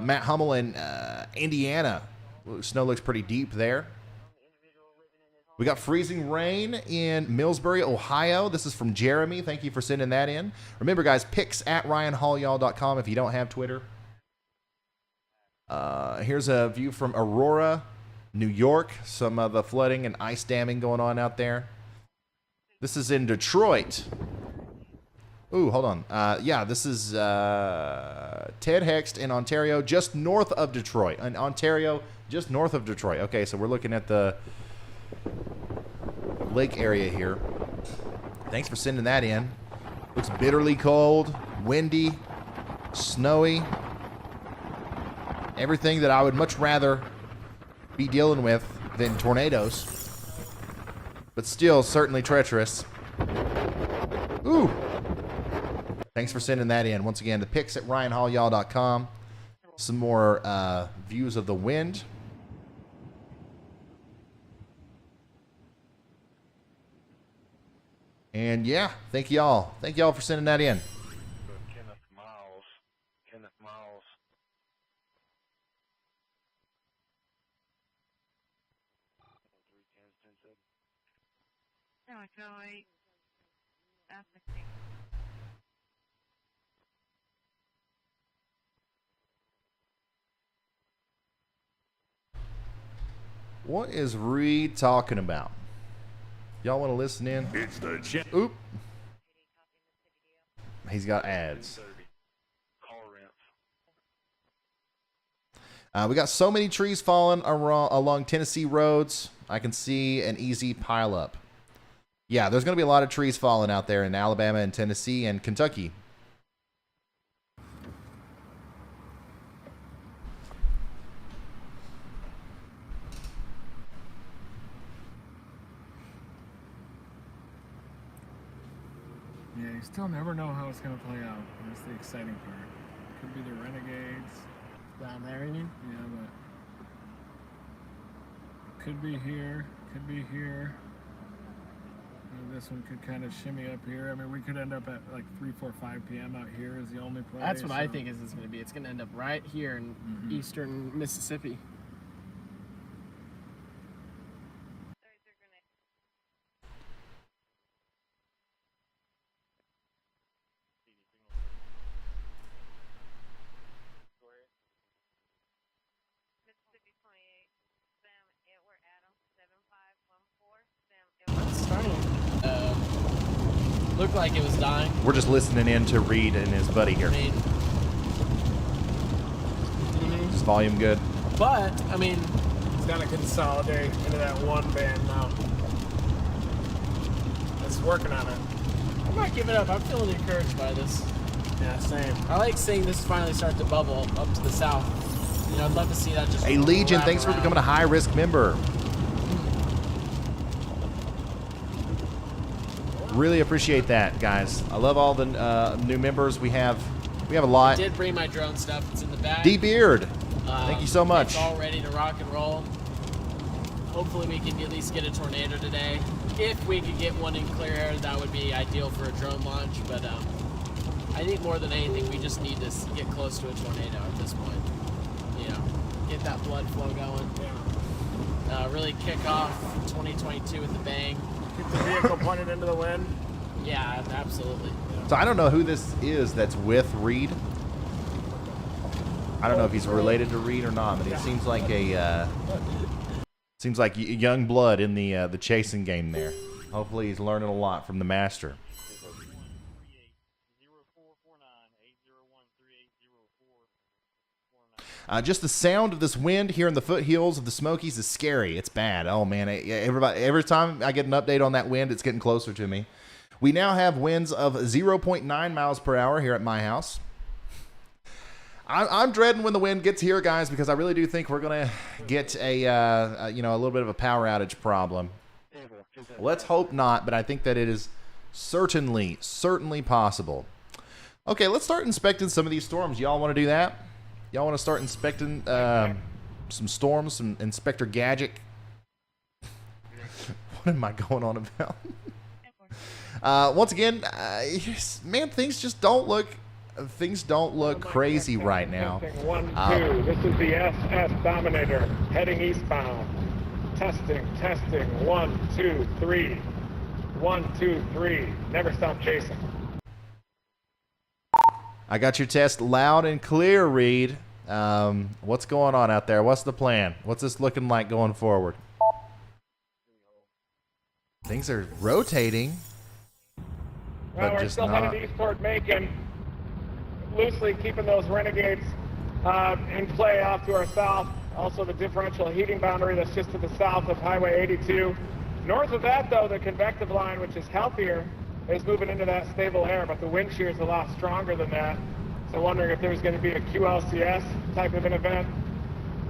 Matt Hummel in Indiana. Snow looks pretty deep there. We got freezing rain in Millsbury, Ohio. This is from Jeremy. Thank you for sending that in. Remember, guys, pics at RyanHallYall.com if you don't have Twitter. Here's a view from Aurora, New York. Some of the flooding and ice damming going on out there. This is in Detroit. Ooh, hold on. Yeah, this is Ted Hext in Ontario, just north of Detroit. In Ontario, just north of Detroit. Okay, so we're looking at the lake area here. Thanks for sending that in. Looks bitterly cold, windy, snowy. Everything that I would much rather be dealing with than tornadoes. But still, certainly treacherous. Ooh. Thanks for sending that in. Once again, the pics at RyanHallYall.com. Some more views of the wind. And yeah, thank y'all. Thank y'all for sending that in. Kenneth Miles. What is Reed talking about? Y'all want to listen in? It's the chat. Oop. He's got ads. We got so many trees falling along Tennessee roads. I can see an easy pileup. Yeah, there's going to be a lot of trees falling out there in Alabama and Tennessee and Kentucky. Yeah, you still never know how it's going to play out. That's the exciting part. Could be the Renegades. Down there, you mean? Yeah, but could be here, could be here. This one could kind of shimmy up here. I mean, we could end up at like 3, 4, 5 p.m. out here is the only place. That's what I think is going to be. It's going to end up right here in eastern Mississippi. Looked like it was dying. We're just listening in to Reed and his buddy here. Is volume good? But, I mean, it's going to consolidate into that one band now. It's working on it. I'm not giving up. I'm feeling encouraged by this. Yeah, same. I like seeing this finally start to bubble up to the south. You know, I'd love to see that just. Hey, Legion, thanks for becoming a high-risk member. Really appreciate that, guys. I love all the new members we have. We have a lot. I did bring my drone stuff. It's in the bag. D-Beard, thank you so much. It's all ready to rock and roll. Hopefully we can at least get a tornado today. If we could get one in clear air, that would be ideal for a drone launch. But I think more than anything, we just need to get close to a tornado at this point. You know, get that blood flow going. Yeah. Really kick off 2022 with a bang. Keep the vehicle pointed into the wind. Yeah, absolutely. So I don't know who this is that's with Reed. I don't know if he's related to Reed or not, but he seems like a young blood in the chasing game there. Hopefully he's learning a lot from the master. Just the sound of this wind here in the foothills of the Smokies is scary. It's bad. Oh man, every time I get an update on that wind, it's getting closer to me. We now have winds of 0.9 miles per hour here at my house. I'm dreading when the wind gets here, guys, because I really do think we're gonna get a little bit of a power outage problem. Let's hope not, but I think that it is certainly possible. Okay, let's start inspecting some of these storms. Y'all want to do that? Y'all want to start inspecting some storms, some Inspector Gadget? What am I going on about? Once again, man, things just don't look crazy right now. 1, 2. This is the SS Dominator heading eastbound. Testing. 1, 2, 3. 1, 2, 3. Never stop chasing. I got your test loud and clear, Reed. What's going on out there? What's the plan? What's this looking like going forward? Things are rotating. Well, we're still headed east toward Macon. Loosely keeping those Renegades in play off to our south. Also the differential heating boundary that's just to the south of Highway 82. North of that, though, the convective line, which is healthier, is moving into that stable air, but the wind shear is a lot stronger than that. So wondering if there's going to be a QLCS type of an event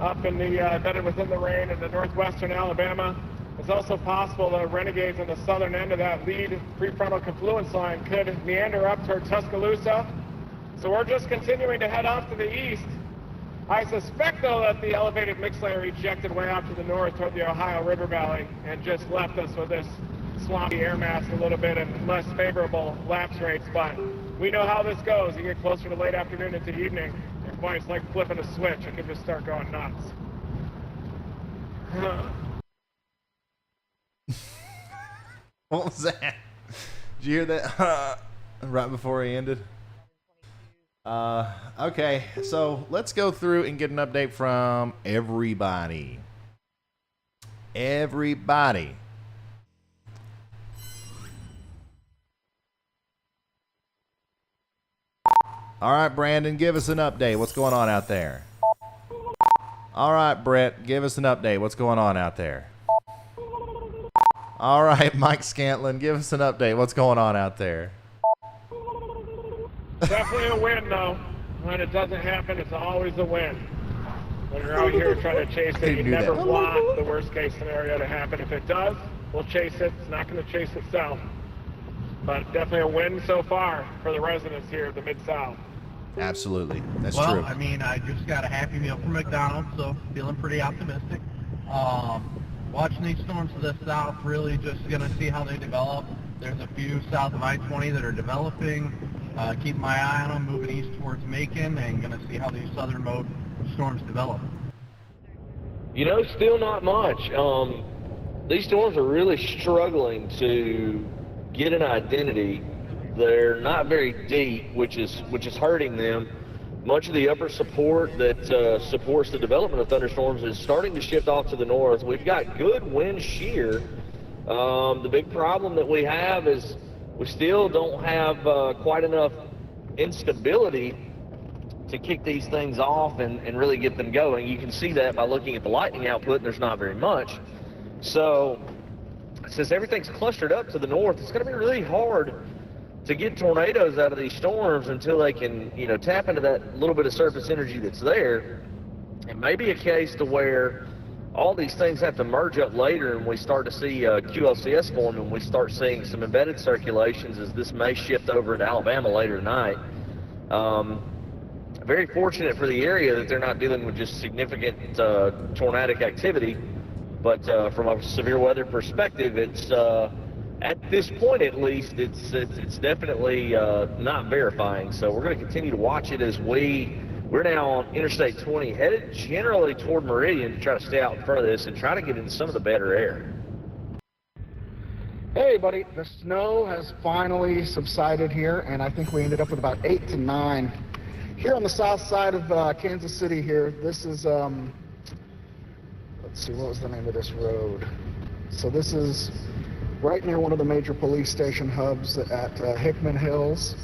up in the embedded within the rain in the northwestern Alabama. It's also possible the Renegades on the southern end of that lead prefrontal confluence line could meander up toward Tuscaloosa. So we're just continuing to head off to the east. I suspect, though, that the elevated mix layer ejected way out to the north toward the Ohio River Valley and just left us with this swampy air mass a little bit and less favorable lapse rates. But we know how this goes. You get closer to late afternoon into evening, and boy, it's like flipping a switch. It can just start going nuts. What was that? Did you hear that right before he ended? Okay, so let's go through and get an update from everybody. All right, Brandon, give us an update. What's going on out there? All right, Brett, give us an update. What's going on out there? All right, Mike Scantlin, give us an update. What's going on out there? Definitely a win, though. When it doesn't happen, it's always a win. When you're out here trying to chase it, you never want the worst-case scenario to happen. If it does, we'll chase it. It's not going to chase itself. But definitely a win so far for the residents here of the Mid-South. Absolutely. That's well, true. Well, I mean, I just got a Happy Meal from McDonald's, so feeling pretty optimistic. Watching these storms to the south, really just going to see how they develop. There's a few south of I-20 that are developing. Keep my eye on them, moving east towards Macon, and going to see how these southern mode storms develop. You know, still not much. These storms are really struggling to get an identity. They're not very deep, which is hurting them. Much of the upper support that supports the development of thunderstorms is starting to shift off to the north. We've got good wind shear. The big problem that we have is we still don't have quite enough instability to kick these things off and really get them going. You can see that by looking at the lightning output, and there's not very much. So since everything's clustered up to the north, it's going to be really hard to get tornadoes out of these storms until they can, you know, tap into that little bit of surface energy that's there. It may be a case to where all these things have to merge up later and we start to see QLCS form, and we start seeing some embedded circulations as this may shift over into Alabama later tonight. Very fortunate for the area that they're not dealing with just significant tornadic activity, but from a severe weather perspective, it's at this point at least, it's definitely not verifying. So we're going to continue to watch it as we're now on Interstate 20, headed generally toward Meridian to try to stay out in front of this and try to get into some of the better air. Hey, buddy, the snow has finally subsided here, and I think we ended up with about 8 to 9. Here on the south side of Kansas City here, this is, let's see, what was the name of this road? So this is right near one of the major police station hubs at Hickman Hills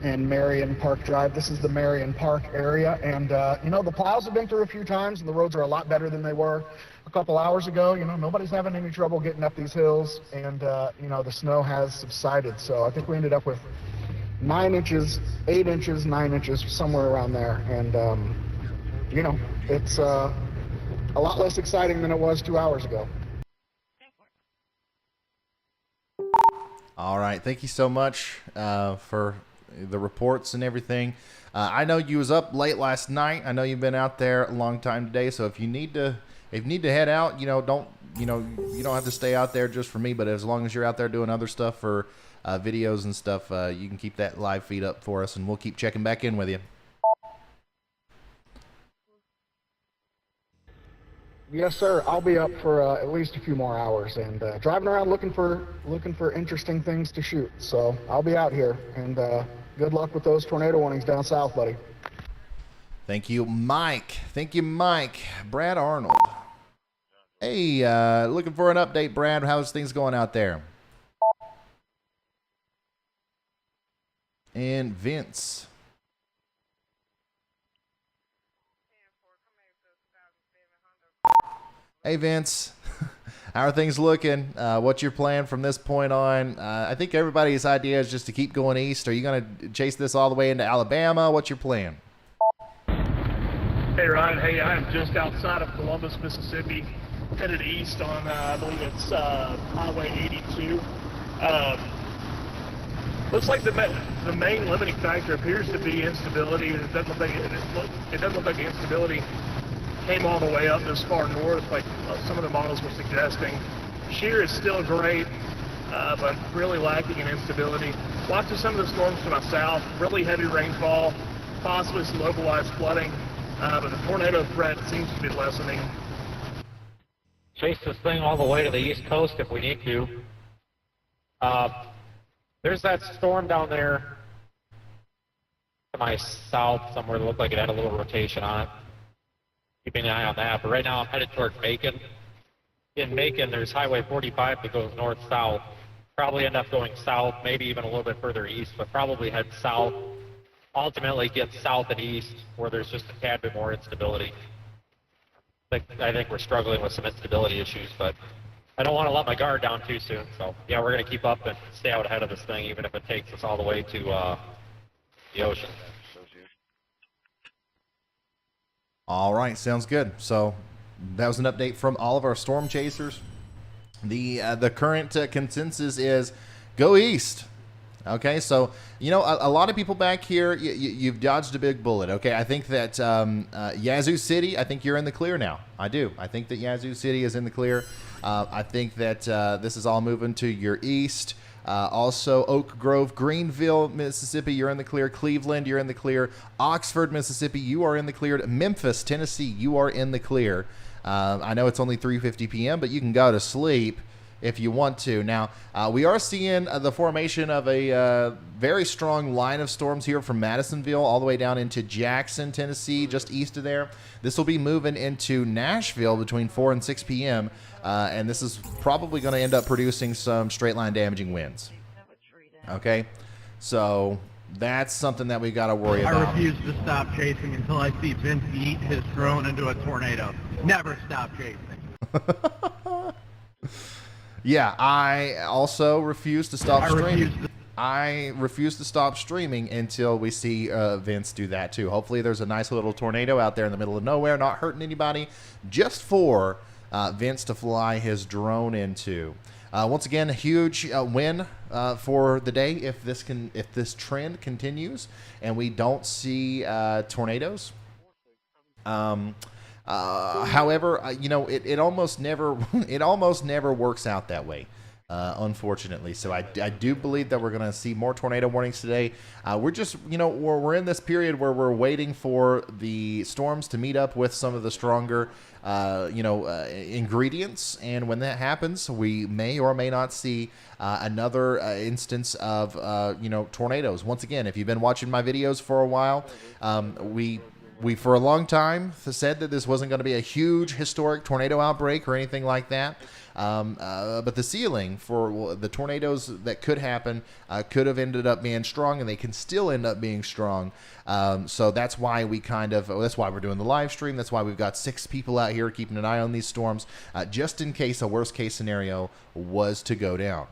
and Marion Park Drive. This is the Marion Park area, and you know, the plows have been through a few times, and the roads are a lot better than they were a couple hours ago. You know, nobody's having any trouble getting up these hills, and you know, the snow has subsided. So I think we ended up with 9 inches, 8 inches, 9 inches, somewhere around there, and you know, it's a lot less exciting than it was 2 hours ago. All right, thank you so much for the reports and everything. I know you was up late last night. I know you've been out there a long time today. So if you need to head out, you don't have to stay out there just for me. But as long as you're out there doing other stuff for videos and stuff, you can keep that live feed up for us, and we'll keep checking back in with you. Yes, sir. I'll be up for at least a few more hours and driving around looking for interesting things to shoot. So I'll be out here, and good luck with those tornado warnings down south, buddy. Thank you, Mike. Brad Arnold. Hey, looking for an update, Brad. How's things going out there? And Vince. Hey, Vince. How are things looking? What's your plan from this point on? I think everybody's idea is just to keep going east. Are you going to chase this all the way into Alabama? What's your plan? Hey, Ryan. Hey, I am just outside of Columbus, Mississippi, headed east on, I believe it's Highway 82. Looks like the main limiting factor appears to be instability. It doesn't look like the instability came all the way up this far north, like some of the models were suggesting. Shear is still great, but really lacking in instability. Watching some of the storms to my south, really heavy rainfall, possibly some localized flooding, but the tornado threat seems to be lessening. Chase this thing all the way to the east coast if we need to. There's that storm down there to my south somewhere that looked like it had a little rotation on it. Keeping an eye on that, but right now I'm headed toward Macon. In Macon, there's Highway 45 that goes north-south. Probably end up going south, maybe even a little bit further east, but probably head south. Ultimately get south and east, where there's just a tad bit more instability. I think we're struggling with some instability issues, but I don't want to let my guard down too soon. So yeah, we're going to keep up and stay out ahead of this thing, even if it takes us all the way to the ocean. All right, sounds good. So that was an update from all of our storm chasers. The current consensus is go east. Okay, so you know a lot of people back here, you've dodged a big bullet. Okay, I think that Yazoo City, I think you're in the clear now. I do. I think that Yazoo City is in the clear. I think that this is all moving to your east. Also, Oak Grove, Greenville, Mississippi, you're in the clear. Cleveland, you're in the clear. Oxford, Mississippi, you are in the clear. Memphis, Tennessee, you are in the clear. I know it's only 3:50 p.m., but you can go to sleep if you want to. Now, we are seeing the formation of a very strong line of storms here from Madisonville all the way down into Jackson, Tennessee, just east of there. This will be moving into Nashville between 4 and 6 p.m., and this is probably going to end up producing some straight line damaging winds. Okay, so that's something that we got to worry about. I refuse to stop chasing until I see Vince eat his drone into a tornado. Never stop chasing. Yeah, I also refuse to stop streaming. I refuse to stop streaming until we see Vince do that too. Hopefully there's a nice little tornado out there in the middle of nowhere, not hurting anybody, just for Vince to fly his drone into. Once again, a huge win for the day if this trend continues and we don't see tornadoes. However, you know, it almost never works out that way, unfortunately. So I do believe that we're going to see more tornado warnings today. We're just, you know, we're in this period where we're waiting for the storms to meet up with some of the stronger, ingredients. And when that happens, we may or may not see another instance of, tornadoes. Once again, if you've been watching my videos for a while, we for a long time said that this wasn't going to be a huge historic tornado outbreak or anything like that. But the ceiling for the tornadoes that could happen could have ended up being strong, and they can still end up being strong. So that's why that's why we're doing the live stream. That's why we've got 6 people out here keeping an eye on these storms, just in case a worst case scenario was to go down.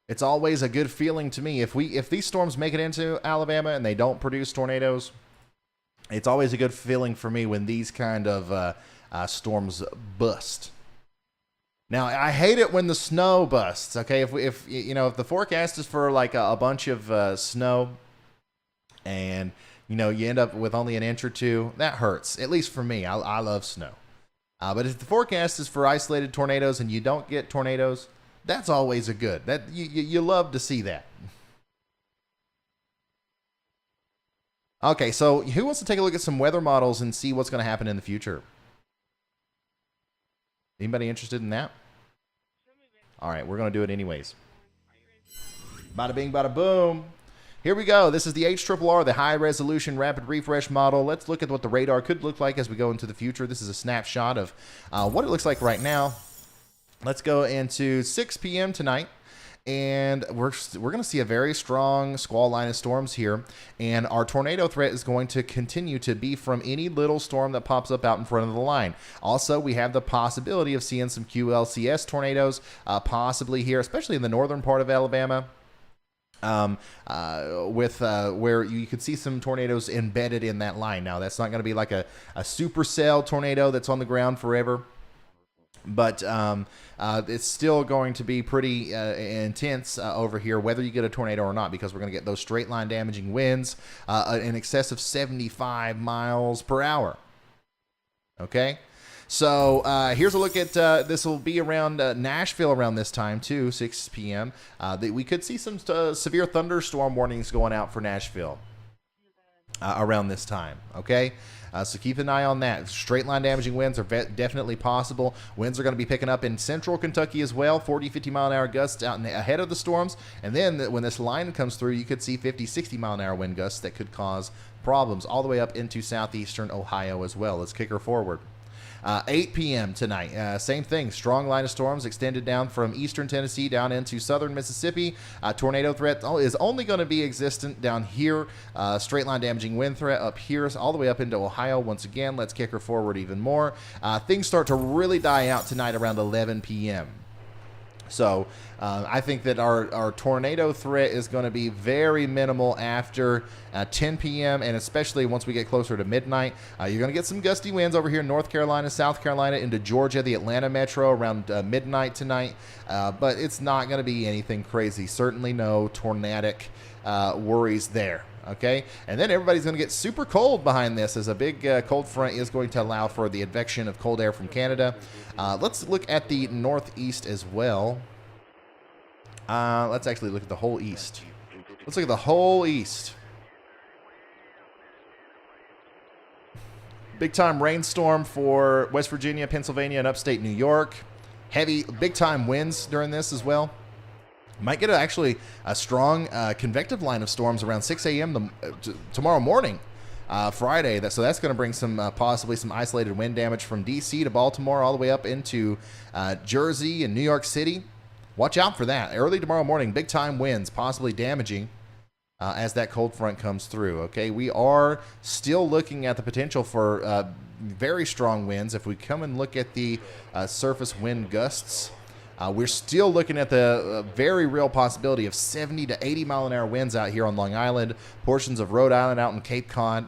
It's always a good feeling to me if these storms make it into Alabama and they don't produce tornadoes. It's always a good feeling for me when these kind of storms bust. Now, I hate it when the snow busts. Okay, if the forecast is for like a bunch of snow, and you end up with only an inch or two, that hurts. At least for me, I love snow. But if the forecast is for isolated tornadoes and you don't get tornadoes, that's always a good. That you love to see that. Okay, so who wants to take a look at some weather models and see what's going to happen in the future? Anybody interested in that? All right, we're going to do it anyways. Bada bing, bada boom. Here we go. This is the HRRR, the High Resolution Rapid Refresh model. Let's look at what the radar could look like as we go into the future. This is a snapshot of what it looks like right now. Let's go into 6 p.m. tonight. And we're going to see a very strong squall line of storms here. And our tornado threat is going to continue to be from any little storm that pops up out in front of the line. Also, we have the possibility of seeing some QLCS tornadoes possibly here, especially in the northern part of Alabama. Where you could see some tornadoes embedded in that line. Now, that's not going to be like a supercell tornado that's on the ground forever. But it's still going to be pretty intense over here, whether you get a tornado or not, because we're going to get those straight line damaging winds in excess of 75 miles per hour. Okay, so here's a look at this. Will be around Nashville around this time too, 6 p.m. We could see some severe thunderstorm warnings going out for Nashville. around this time, okay? So keep an eye on that. Straight line damaging winds are definitely possible. Winds are going to be picking up in central Kentucky as well, 40, 50 mile an hour gusts out ahead of the storms. And then when this line comes through, you could see 50, 60 mile an hour wind gusts that could cause problems all the way up into southeastern Ohio as well. Let's kick her forward. 8 p.m. tonight, same thing. Strong line of storms extended down from eastern Tennessee down into southern Mississippi. Tornado threat is only going to be existent down here. Straight line damaging wind threat up here, all the way up into Ohio. Once again, let's kick her forward even more. Things start to really die out tonight around 11 p.m. So I think that our tornado threat is going to be very minimal after 10 p.m. and especially once we get closer to midnight. You're going to get some gusty winds over here in North Carolina, South Carolina, into Georgia, the Atlanta metro around midnight tonight. But it's not going to be anything crazy. Certainly no tornadic worries there. Okay, and then everybody's going to get super cold behind this as a big cold front is going to allow for the advection of cold air from Canada. Let's look at the northeast as well. Let's actually look at the whole east. Let's look at the whole east. Big time rainstorm for West Virginia, Pennsylvania, and upstate New York. Heavy, big time winds during this as well. Might get actually a strong convective line of storms around 6 a.m. Tomorrow morning, Friday. So that's going to bring some possibly some isolated wind damage from D.C. to Baltimore all the way up into Jersey and New York City. Watch out for that. Early tomorrow morning, big time winds, possibly damaging as that cold front comes through. Okay, we are still looking at the potential for very strong winds. If we come and look at the surface wind gusts, we're still looking at the very real possibility of 70 to 80 mile an hour winds out here on Long Island, portions of Rhode Island out in Cape Cod.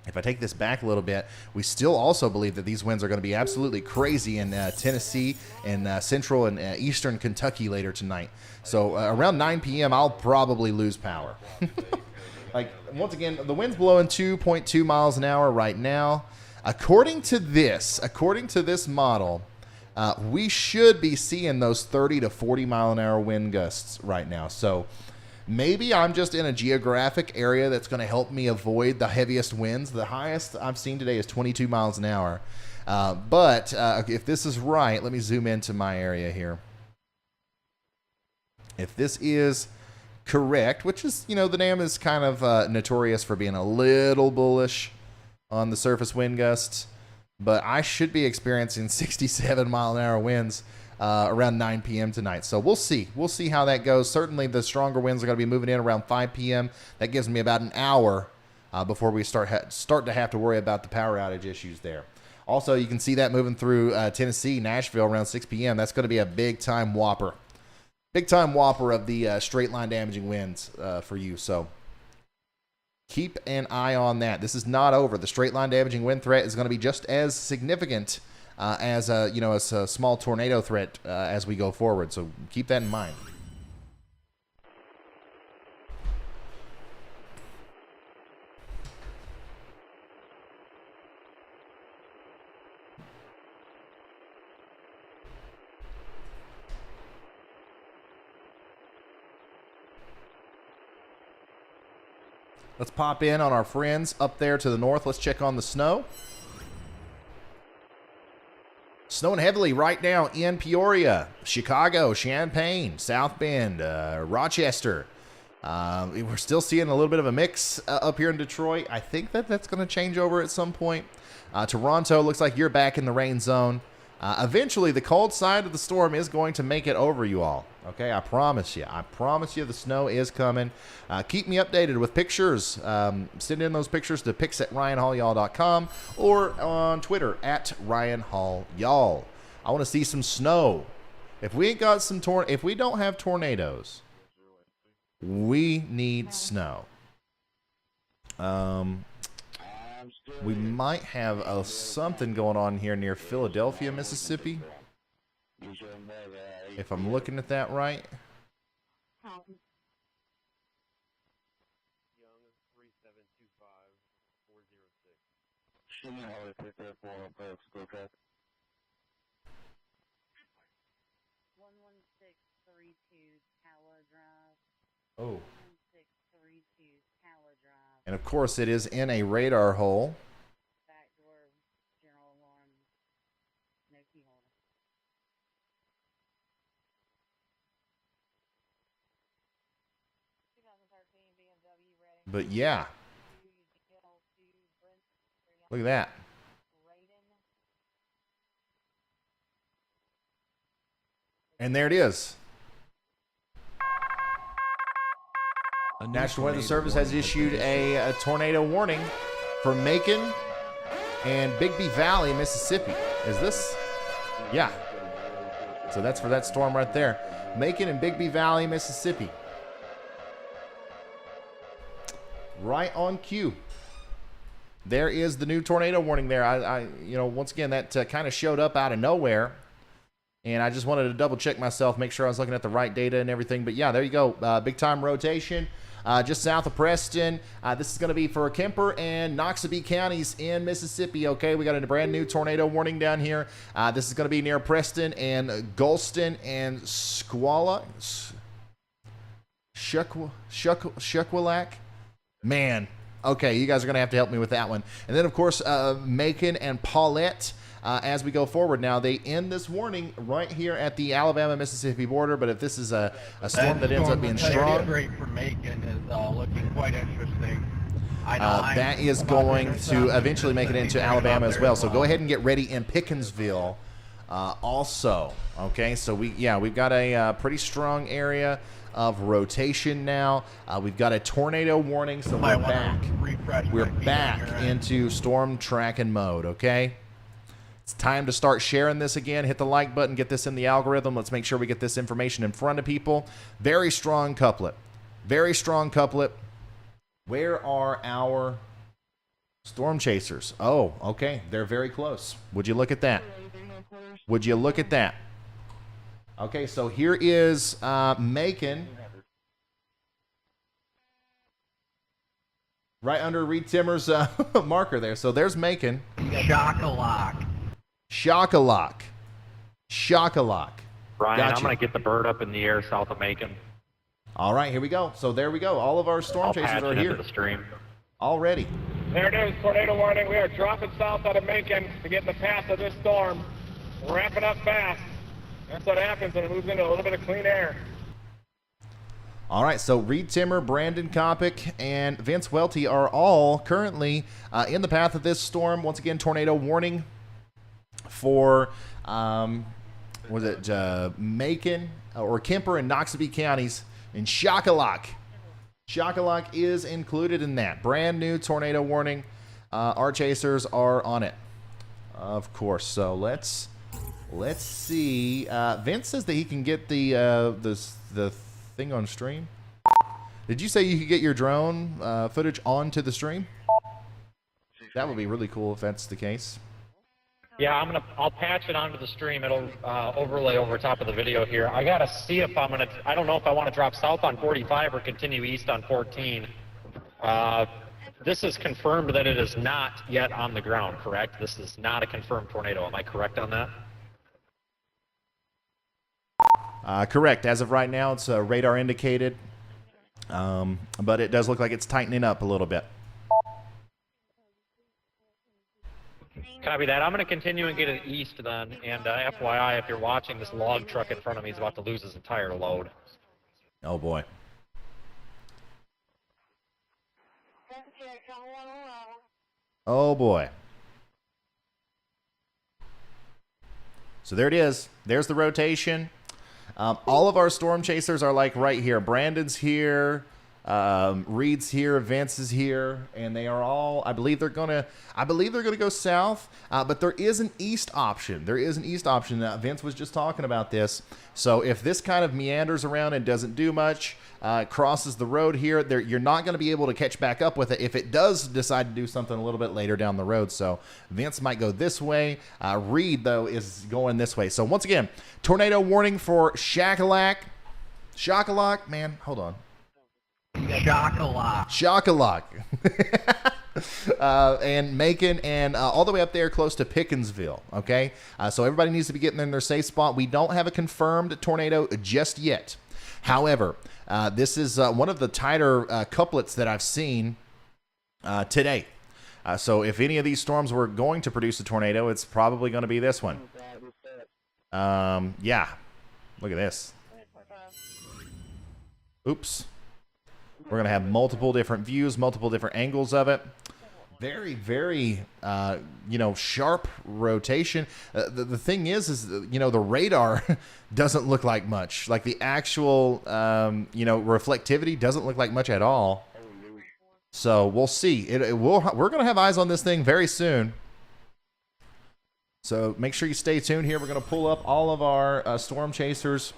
If I take this back a little bit, we still also believe that these winds are going to be absolutely crazy in Tennessee and central and eastern Kentucky later tonight. So around 9 p.m., I'll probably lose power. Like, once again, the wind's blowing 2.2 miles an hour right now. According to this model, we should be seeing those 30 to 40 mile an hour wind gusts right now. So maybe I'm just in a geographic area that's going to help me avoid the heaviest winds. The highest I've seen today is 22 miles an hour. But if this is right, let me zoom into my area here. If this is correct, which is, the NAM is kind of notorious for being a little bullish on the surface wind gusts, but I should be experiencing 67 mile an hour winds around 9 p.m. tonight. So we'll see. We'll see how that goes. Certainly the stronger winds are going to be moving in around 5 p.m. That gives me about an hour before we start to have to worry about the power outage issues there. Also, you can see that moving through Tennessee, Nashville around 6 p.m. That's going to be a big-time whopper. Big-time whopper of the straight-line damaging winds for you. So keep an eye on that. This is not over. The straight-line damaging wind threat is going to be just as significant as a small tornado threat as we go forward. So keep that in mind. Let's pop in on our friends up there to the north. Let's check on the snow. Snowing heavily right now in Peoria, Chicago, Champaign, South Bend, Rochester. We're still seeing a little bit of a mix up here in Detroit. I think that's going to change over at some point. Toronto, looks like you're back in the rain zone. Eventually, the cold side of the storm is going to make it over you all. Okay, I promise you. I promise you the snow is coming. Keep me updated with pictures. Send in those pictures to pics@ryanhallyall.com or on Twitter @RyanHallYall. I want to see some snow. If we ain't got some if we don't have tornadoes, we need snow. We might have something going on here near Philadelphia, Mississippi. If I'm looking at that right. Oh. And of course, it is in a radar hole. But yeah, look at that. And there it is. National Weather Service has issued a tornado warning for Macon and Bigby Valley, Mississippi. Is this? Yeah. So that's for that storm right there. Macon and Bigby Valley, Mississippi. Right on cue. There is the new tornado warning there. I you know, once again, that kind of showed up out of nowhere. And I just wanted to double check myself, make sure I was looking at the right data and everything. But yeah, there you go. Big time rotation. Just south of Preston. This is going to be for Kemper and Noxubee counties in Mississippi. Okay, we got a brand new tornado warning down here. This is going to be near Preston and Golston and Shuqualak. Man, okay, you guys are going to have to help me with that one. And then, of course, Macon and Paulette. As we go forward now, they end this warning right here at the Alabama-Mississippi border. But if this is a storm that ends up being strong, rate for Macon is looking quite interesting. that is going to eventually make it into Alabama as well. So go ahead and get ready in Pikeville also. Okay, so we've got a pretty strong area of rotation now. We've got a tornado warning, so we're back. We're back into storm tracking mode. Okay. It's time to start sharing this again. Hit the like button, get this in the algorithm. Let's make sure we get this information in front of people. Very strong couplet. Very strong couplet. Where are our storm chasers? Oh, okay. They're very close. Would you look at that? Would you look at that? Okay, so here is Macon. Right under Reed Timmer's marker there. So there's Macon. Shock-a-lock. Shock-a-lock. Shock-a-lock. Ryan, Gotcha. I'm going to get the bird up in the air south of Macon. All right, here we go. So there we go. All of our storm chasers are here. Into the stream. Already. There it is, tornado warning. We are dropping south out of Macon to get in the path of this storm. We're ramping up fast. That's what happens when it moves into a little bit of clean air. All right, so Reed Timmer, Brandon Copic, and Vince Waelti are all currently in the path of this storm. Once again, tornado warning for, Macon or Kemper and Noxubee counties in Shock-a-lock. Shock-a-lock is included in that. Brand new tornado warning. Our chasers are on it, of course. So let's see. Vince says that he can get the thing on stream. Did you say you could get your drone footage onto the stream? That would be really cool if that's the case. Yeah, I'll patch it onto the stream. It'll overlay over top of the video here. I gotta see if I don't know if I want to drop south on 45 or continue east on 14. This is confirmed that it is not yet on the ground, correct? This is not a confirmed tornado. Am I correct on that? Correct. As of right now, it's radar indicated, but it does look like it's tightening up a little bit. Copy that. I'm going to continue and get it east then. And FYI, if you're watching, this log truck in front of me is about to lose his entire load. Oh, boy. Oh, boy. So there it is. There's the rotation. All of our storm chasers are like right here. Brandon's here. Reed's here, Vince is here, and they are all. I believe they're gonna go south, but there is an east option. There is an east option. Vince was just talking about this. So if this kind of meanders around and doesn't do much, crosses the road here, you're not going to be able to catch back up with it if it does decide to do something a little bit later down the road. So Vince might go this way. Reed though is going this way. So once again, tornado warning for Shock-a-lock. Shock-a-lock, man. Hold on. Shock-a-lock. Shock-a-lock. And Macon and all the way up there close to Pikeville, okay? So everybody needs to be getting in their safe spot. We don't have a confirmed tornado just yet. However, this is one of the tighter couplets that I've seen today. So if any of these storms were going to produce a tornado, it's probably going to be this one. Yeah. Look at this. Oops. We're going to have multiple different views, multiple different angles of it. Very, very, sharp rotation. The thing is, the radar doesn't look like much. Like the actual, reflectivity doesn't look like much at all. So we'll see. We're going to have eyes on this thing very soon. So make sure you stay tuned here. We're going to pull up all of our storm chasers.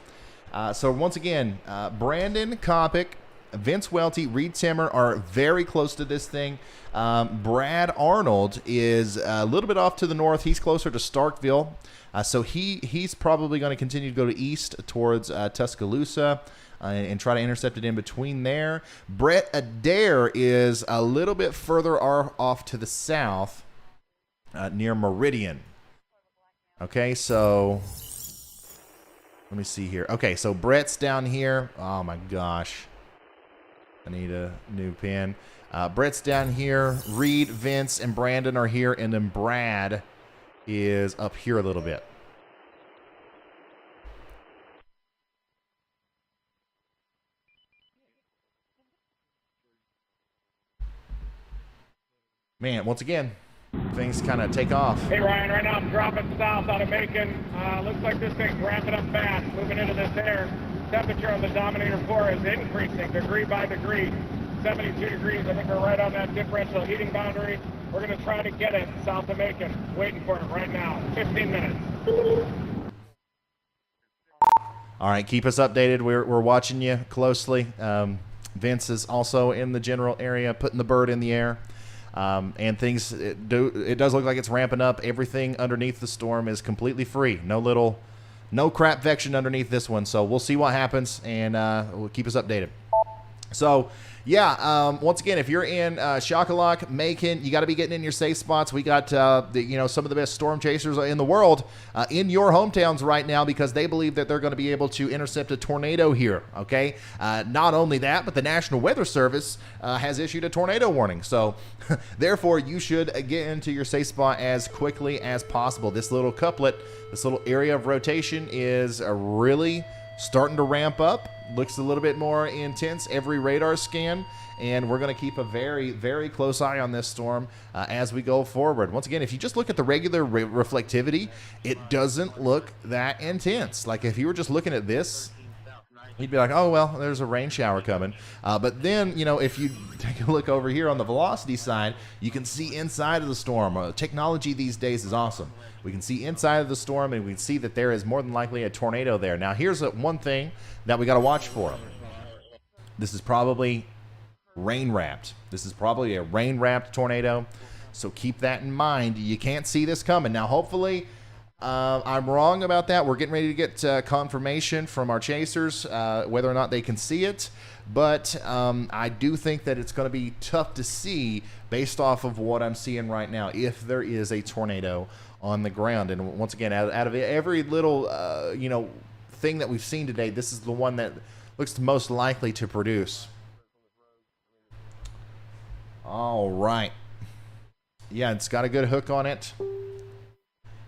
So once again, Brandon, Copic, Vince Waelti, Reed Timmer are very close to this thing. Brad Arnold is a little bit off to the north. He's closer to Starkville. So he's probably going to continue to go to east towards Tuscaloosa and try to intercept it in between there. Brett Adair is a little bit further off to the south near Meridian. Okay, so let me see here. Okay, so Brett's down here. Oh, my gosh. I need a new pen. Brett's down here. Reed, Vince, and Brandon are here. And then Brad is up here a little bit. Man, once again, things kind of take off. Hey, Ryan, right now I'm dropping south out of Macon. Looks like this thing's ramping up fast, moving into this air. Temperature on the Dominator 4 is increasing degree by degree. 72 degrees. I think we're right on that differential heating boundary. We're going to try to get it south of Macon. Waiting for it right now. 15 minutes. All right, keep us updated. We're watching you closely. Vince is also in the general area, putting the bird in the air. And things, it does look like it's ramping up. Everything underneath the storm is completely free. No crap vection underneath this one. So we'll see what happens, and we'll keep us updated. So, yeah, once again, if you're in Shakalock, Macon, you got to be getting in your safe spots. We got some of the best storm chasers in the world in your hometowns right now because they believe that they're going to be able to intercept a tornado here, okay? Not only that, but the National Weather Service has issued a tornado warning. So, therefore, you should get into your safe spot as quickly as possible. This little couplet, this little area of rotation is really starting to ramp up. Looks a little bit more intense every radar scan, and we're going to keep a very, very close eye on this storm as we go forward. Once again, if you just look at the regular reflectivity, it doesn't look that intense. Like if you were just looking at this, you'd be like, oh, well, there's a rain shower coming. But then, if you take a look over here on the velocity side, you can see inside of the storm. Technology these days is awesome. We can see inside of the storm, and we can see that there is more than likely a tornado there. Now, here's one thing that we got to watch for. This is probably rain-wrapped. This is probably a rain-wrapped tornado, so keep that in mind. You can't see this coming. Now, hopefully, I'm wrong about that. We're getting ready to get confirmation from our chasers whether or not they can see it. But I do think that it's going to be tough to see based off of what I'm seeing right now if there is a tornado on the ground. And once again, out of every little thing that we've seen today, this is the one that looks most likely to produce. All right. Yeah, it's got a good hook on it.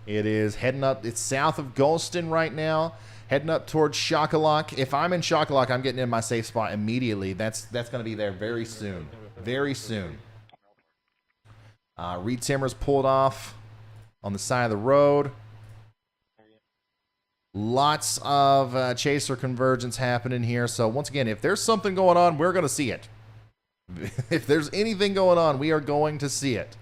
It is heading up. It's south of Golston right now, heading up towards Shakalock. If I'm in Shakalock, I'm getting in my safe spot immediately. That's going to be there very soon. Very soon. Reed Timmer's pulled off on the side of the road. Lots of chaser convergence happening here. So once again, if there's something going on, we're going to see it. If there's anything going on, we are going to see it.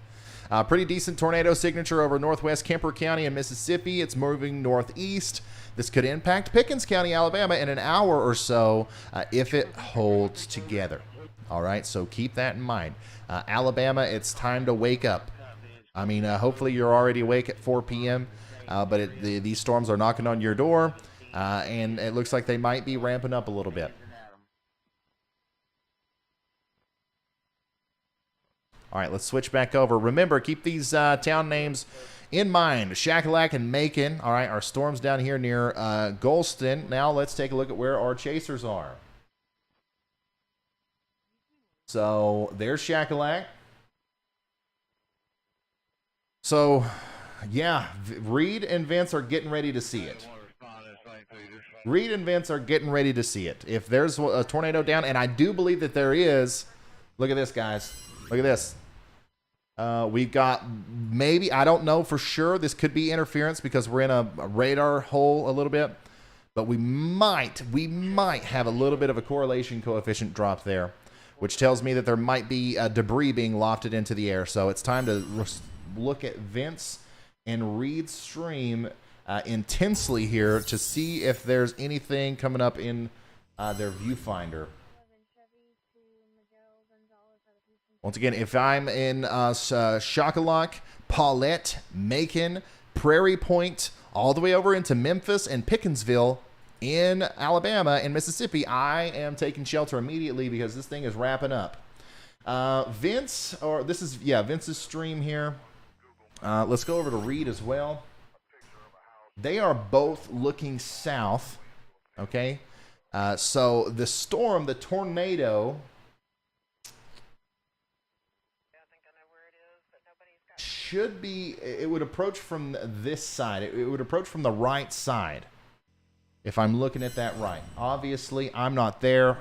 Pretty decent tornado signature over northwest Kemper County in Mississippi. It's moving northeast. This could impact Pickens County, Alabama in an hour or so if it holds together. All right, so keep that in mind. Alabama, it's time to wake up. I mean, hopefully you're already awake at 4 p.m., but these storms are knocking on your door, and it looks like they might be ramping up a little bit. All right, let's switch back over. Remember, keep these town names in mind. Shakallac and Macon. All right, our storms down here near Golston. Now let's take a look at where our chasers are. So there's Shakallac. So, yeah, Reed and Vince are getting ready to see it. Reed and Vince are getting ready to see it. If there's a tornado down, and I do believe that there is, look at this, guys. Look at this. We've got maybe, I don't know for sure, this could be interference because we're in a radar hole a little bit, but we might have a little bit of a correlation coefficient drop there, which tells me that there might be debris being lofted into the air. So it's time to look at Vince and Reed's stream intensely here to see if there's anything coming up in their viewfinder. Once again, if I'm in Shakamak, Paulette, Macon, Prairie Point, all the way over into Memphis and Pikeville in Alabama and Mississippi, I am taking shelter immediately because this thing is wrapping up. Vince, or this is, yeah, Vince's stream here. Let's go over to Reed as well. They are both looking south, okay? So the storm, the tornado, should be, it would approach from this side. It would approach from the right side, if I'm looking at that right. Obviously, I'm not there.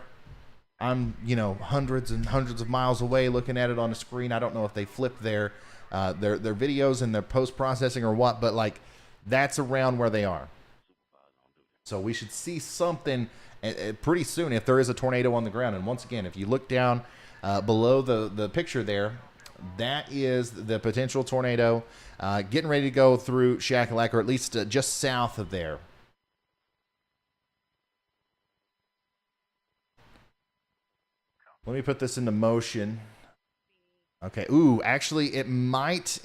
I'm, you know, hundreds and hundreds of miles away looking at it on the screen. I don't know if they flipped their videos and their post-processing or what, but, like, that's around where they are. So we should see something pretty soon if there is a tornado on the ground. And once again, if you look down below the picture there, that is the potential tornado getting ready to go through Shakalak, or at least just south of there. Let me put this into motion. Okay. Ooh, actually, it might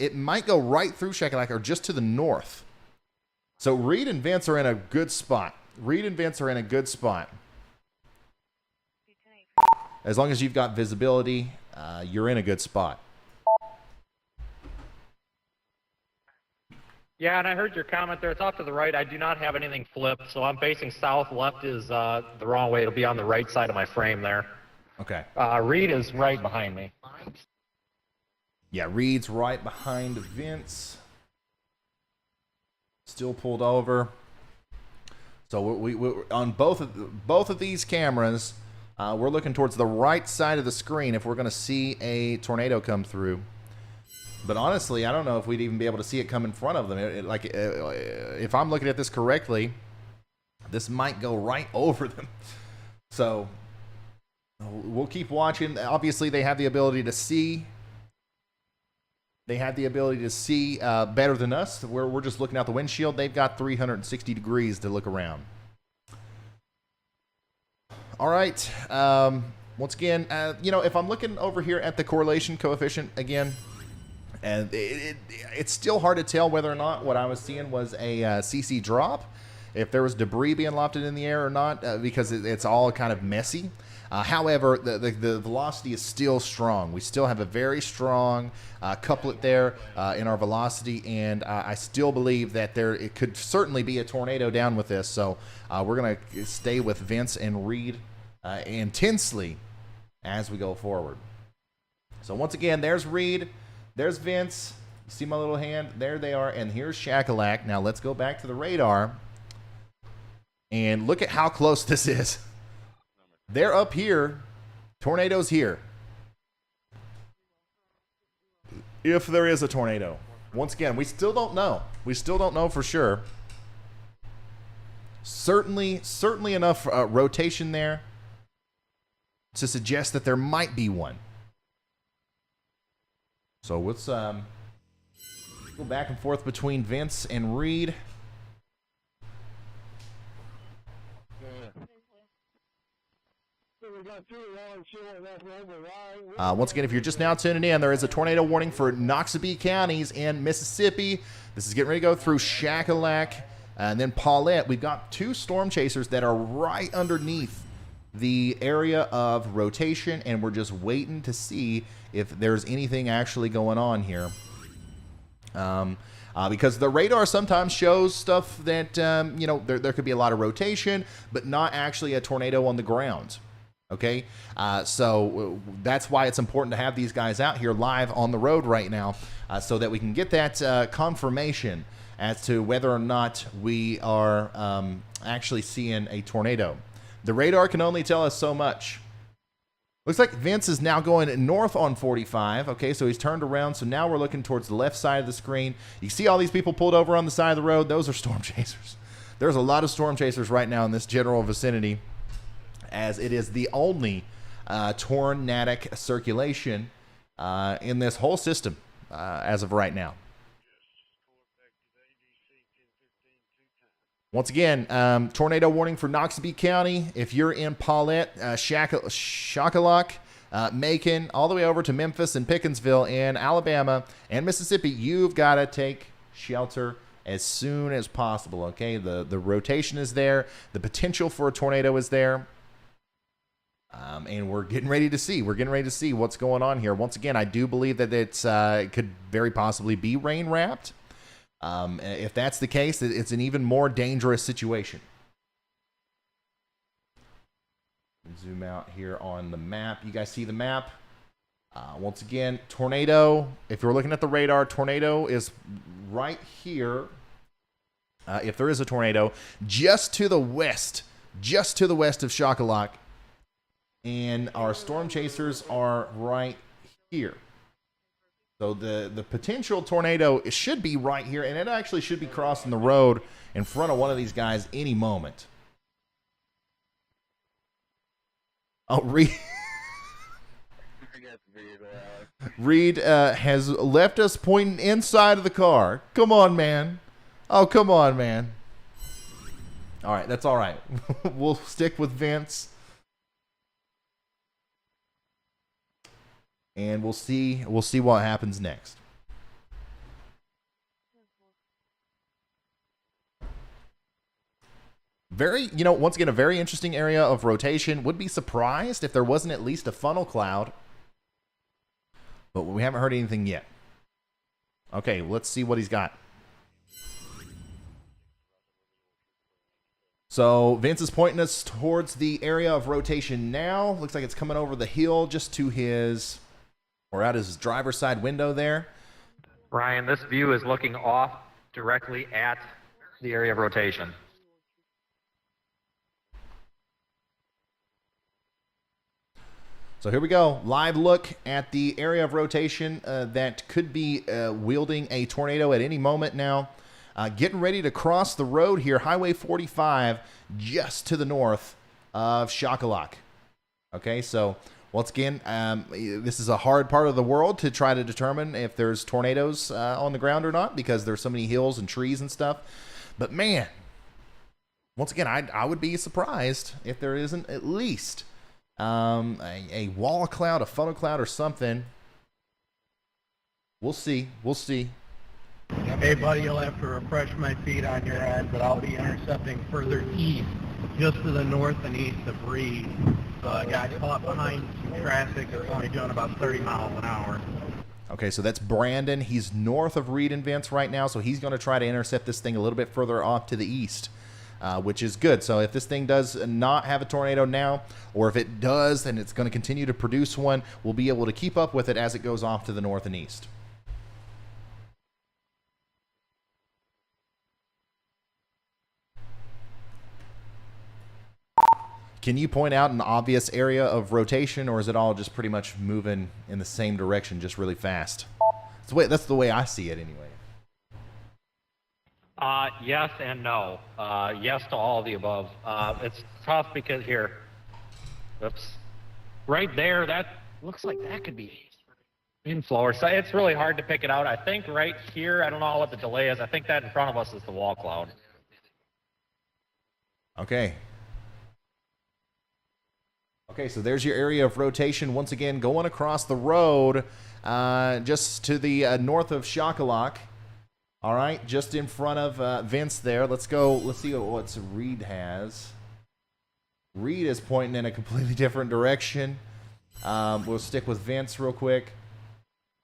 go right through Shakalak or just to the north. So Reed and Vince are in a good spot. Reed and Vince are in a good spot. As long as you've got visibility, you're in a good spot. Yeah, and I heard your comment there. It's off to the right. I do not have anything flipped, so I'm facing south. Left is the wrong way. It'll be on the right side of my frame there. Okay. Reed is right behind me. Yeah, Reed's right behind Vince. Still pulled over. So we on both of these cameras, we're looking towards the right side of the screen if we're going to see a tornado come through. But honestly, I don't know if we'd even be able to see it come in front of them. If I'm looking at this correctly, this might go right over them. So we'll keep watching. Obviously, they have the ability to see. They have the ability to see better than us. We're just looking out the windshield. They've got 360 degrees to look around. All right. Once again, you know, if I'm looking over here at the correlation coefficient again, and it's still hard to tell whether or not what I was seeing was a CC drop, if there was debris being lofted in the air or not, because it's all kind of messy. However, the velocity is still strong. We still have a very strong couplet there in our velocity, and I still believe that it could certainly be a tornado down with this. So we're going to stay with Vince and Reed intensely as we go forward. So once again, there's Reed, there's Vince. You see my little hand? There they are, and here's Shakalak. Now let's go back to the radar and look at how close this is. They're up here. Tornado's here. If there is a tornado. Once again, we still don't know. We still don't know for sure. Certainly enough rotation there to suggest that there might be one. So let's go back and forth between Vince and Reed. Once again, if you're just now tuning in, there is a tornado warning for Noxubee counties in Mississippi. This is getting ready to go through Shakalak and then Paulette. We've got two storm chasers that are right underneath the area of rotation, and we're just waiting to see if there's anything actually going on here. Because the radar sometimes shows stuff that, you know, there could be a lot of rotation, but not actually a tornado on the ground. Okay, so that's why it's important to have these guys out here live on the road right now, so that we can get that confirmation as to whether or not we are actually seeing a tornado. The radar can only tell us so much. Looks like Vince is now going north on 45. Okay, so he's turned around. So now we're looking towards the left side of the screen. You see all these people pulled over on the side of the road? Those are storm chasers. There's a lot of storm chasers right now in this general vicinity, as it is the only tornadic circulation in this whole system as of right now. Once again, tornado warning for Noxubee County. If you're in Paulette, Shockalok, Macon, all the way over to Memphis and Pikeville in Alabama and Mississippi, you've got to take shelter as soon as possible, okay? The rotation is there. The potential for a tornado is there. And we're getting ready to see. We're getting ready to see what's going on here. Once again, I do believe that it could very possibly be rain-wrapped. If that's the case, it's an even more dangerous situation. Zoom out here on the map. You guys see the map? Once again, tornado. If you're looking at the radar, tornado is right here. If there is a tornado, just to the west of Shockalok. And our storm chasers are right here. So the potential tornado should be right here, and it actually should be crossing the road in front of one of these guys any moment. Oh, Reed has left us pointing inside of the car. Come on, man. Oh, come on, man. All right, that's all right. We'll stick with Vince. And we'll see what happens next. Once again, a very interesting area of rotation. Would be surprised if there wasn't at least a funnel cloud. But we haven't heard anything yet. Okay, let's see what he's got. So Vince is pointing us towards the area of rotation now. Looks like it's coming over the hill just to his... or out his driver's side window there. Ryan, this view is looking off directly at the area of rotation. So here we go. Live look at the area of rotation that could be wielding a tornado at any moment now. Getting ready to cross the road here, Highway 45, just to the north of Shockalok. Okay, so... once again, this is a hard part of the world to try to determine if there's tornadoes on the ground or not, because there's so many hills and trees and stuff. But man, once again, I would be surprised if there isn't at least a wall cloud, a funnel cloud, or something. We'll see. We'll see. Hey, buddy, you'll have to refresh my feed on your end, but I'll be intercepting further east, just to the north and east of Reed. So I got caught behind some traffic. It's only doing about 30 miles an hour. Okay, so that's Brandon. He's north of Reed and Vince right now, so he's going to try to intercept this thing a little bit further off to the east, which is good. So if this thing does not have a tornado now, or if it does and it's going to continue to produce one, we'll be able to keep up with it as it goes off to the north and east. Can you point out an obvious area of rotation, or is it all just pretty much moving in the same direction, just really fast? That's the way I see it anyway. Yes and no. Yes to all of the above. It's tough because here, oops, right there, that looks like that could be inflow, or so it's really hard to pick it out. I think right here, I don't know what the delay is. I think that in front of us is the wall cloud. Okay. Okay, so there's your area of rotation. Once again, going across the road just to the north of Shockalok. All right, just in front of Vince there. Let's go. Let's see what Reed has. Reed is pointing in a completely different direction. We'll stick with Vince real quick.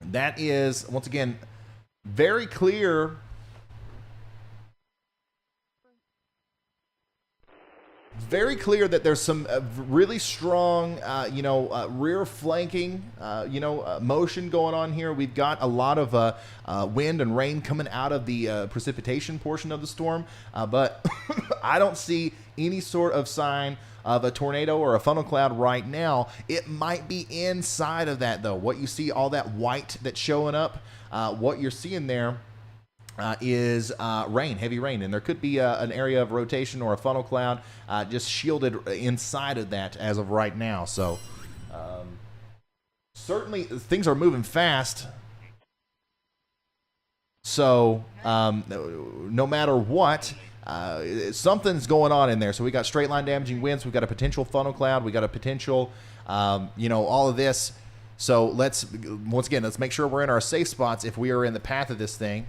That is, once again, very clear. very clear that there's some really strong, rear flanking, motion going on here. We've got a lot of wind and rain coming out of the precipitation portion of the storm, but I don't see any sort of sign of a tornado or a funnel cloud right now. It might be inside of that, though. What you see, all that white that's showing up, what you're seeing there is rain, heavy rain, and there could be an area of rotation or a funnel cloud just shielded inside of that as of right now. So certainly things are moving fast. So no matter what, something's going on in there. So we got straight line damaging winds, we've got a potential funnel cloud, we got a potential, all of this. So let's make sure we're in our safe spots if we are in the path of this thing.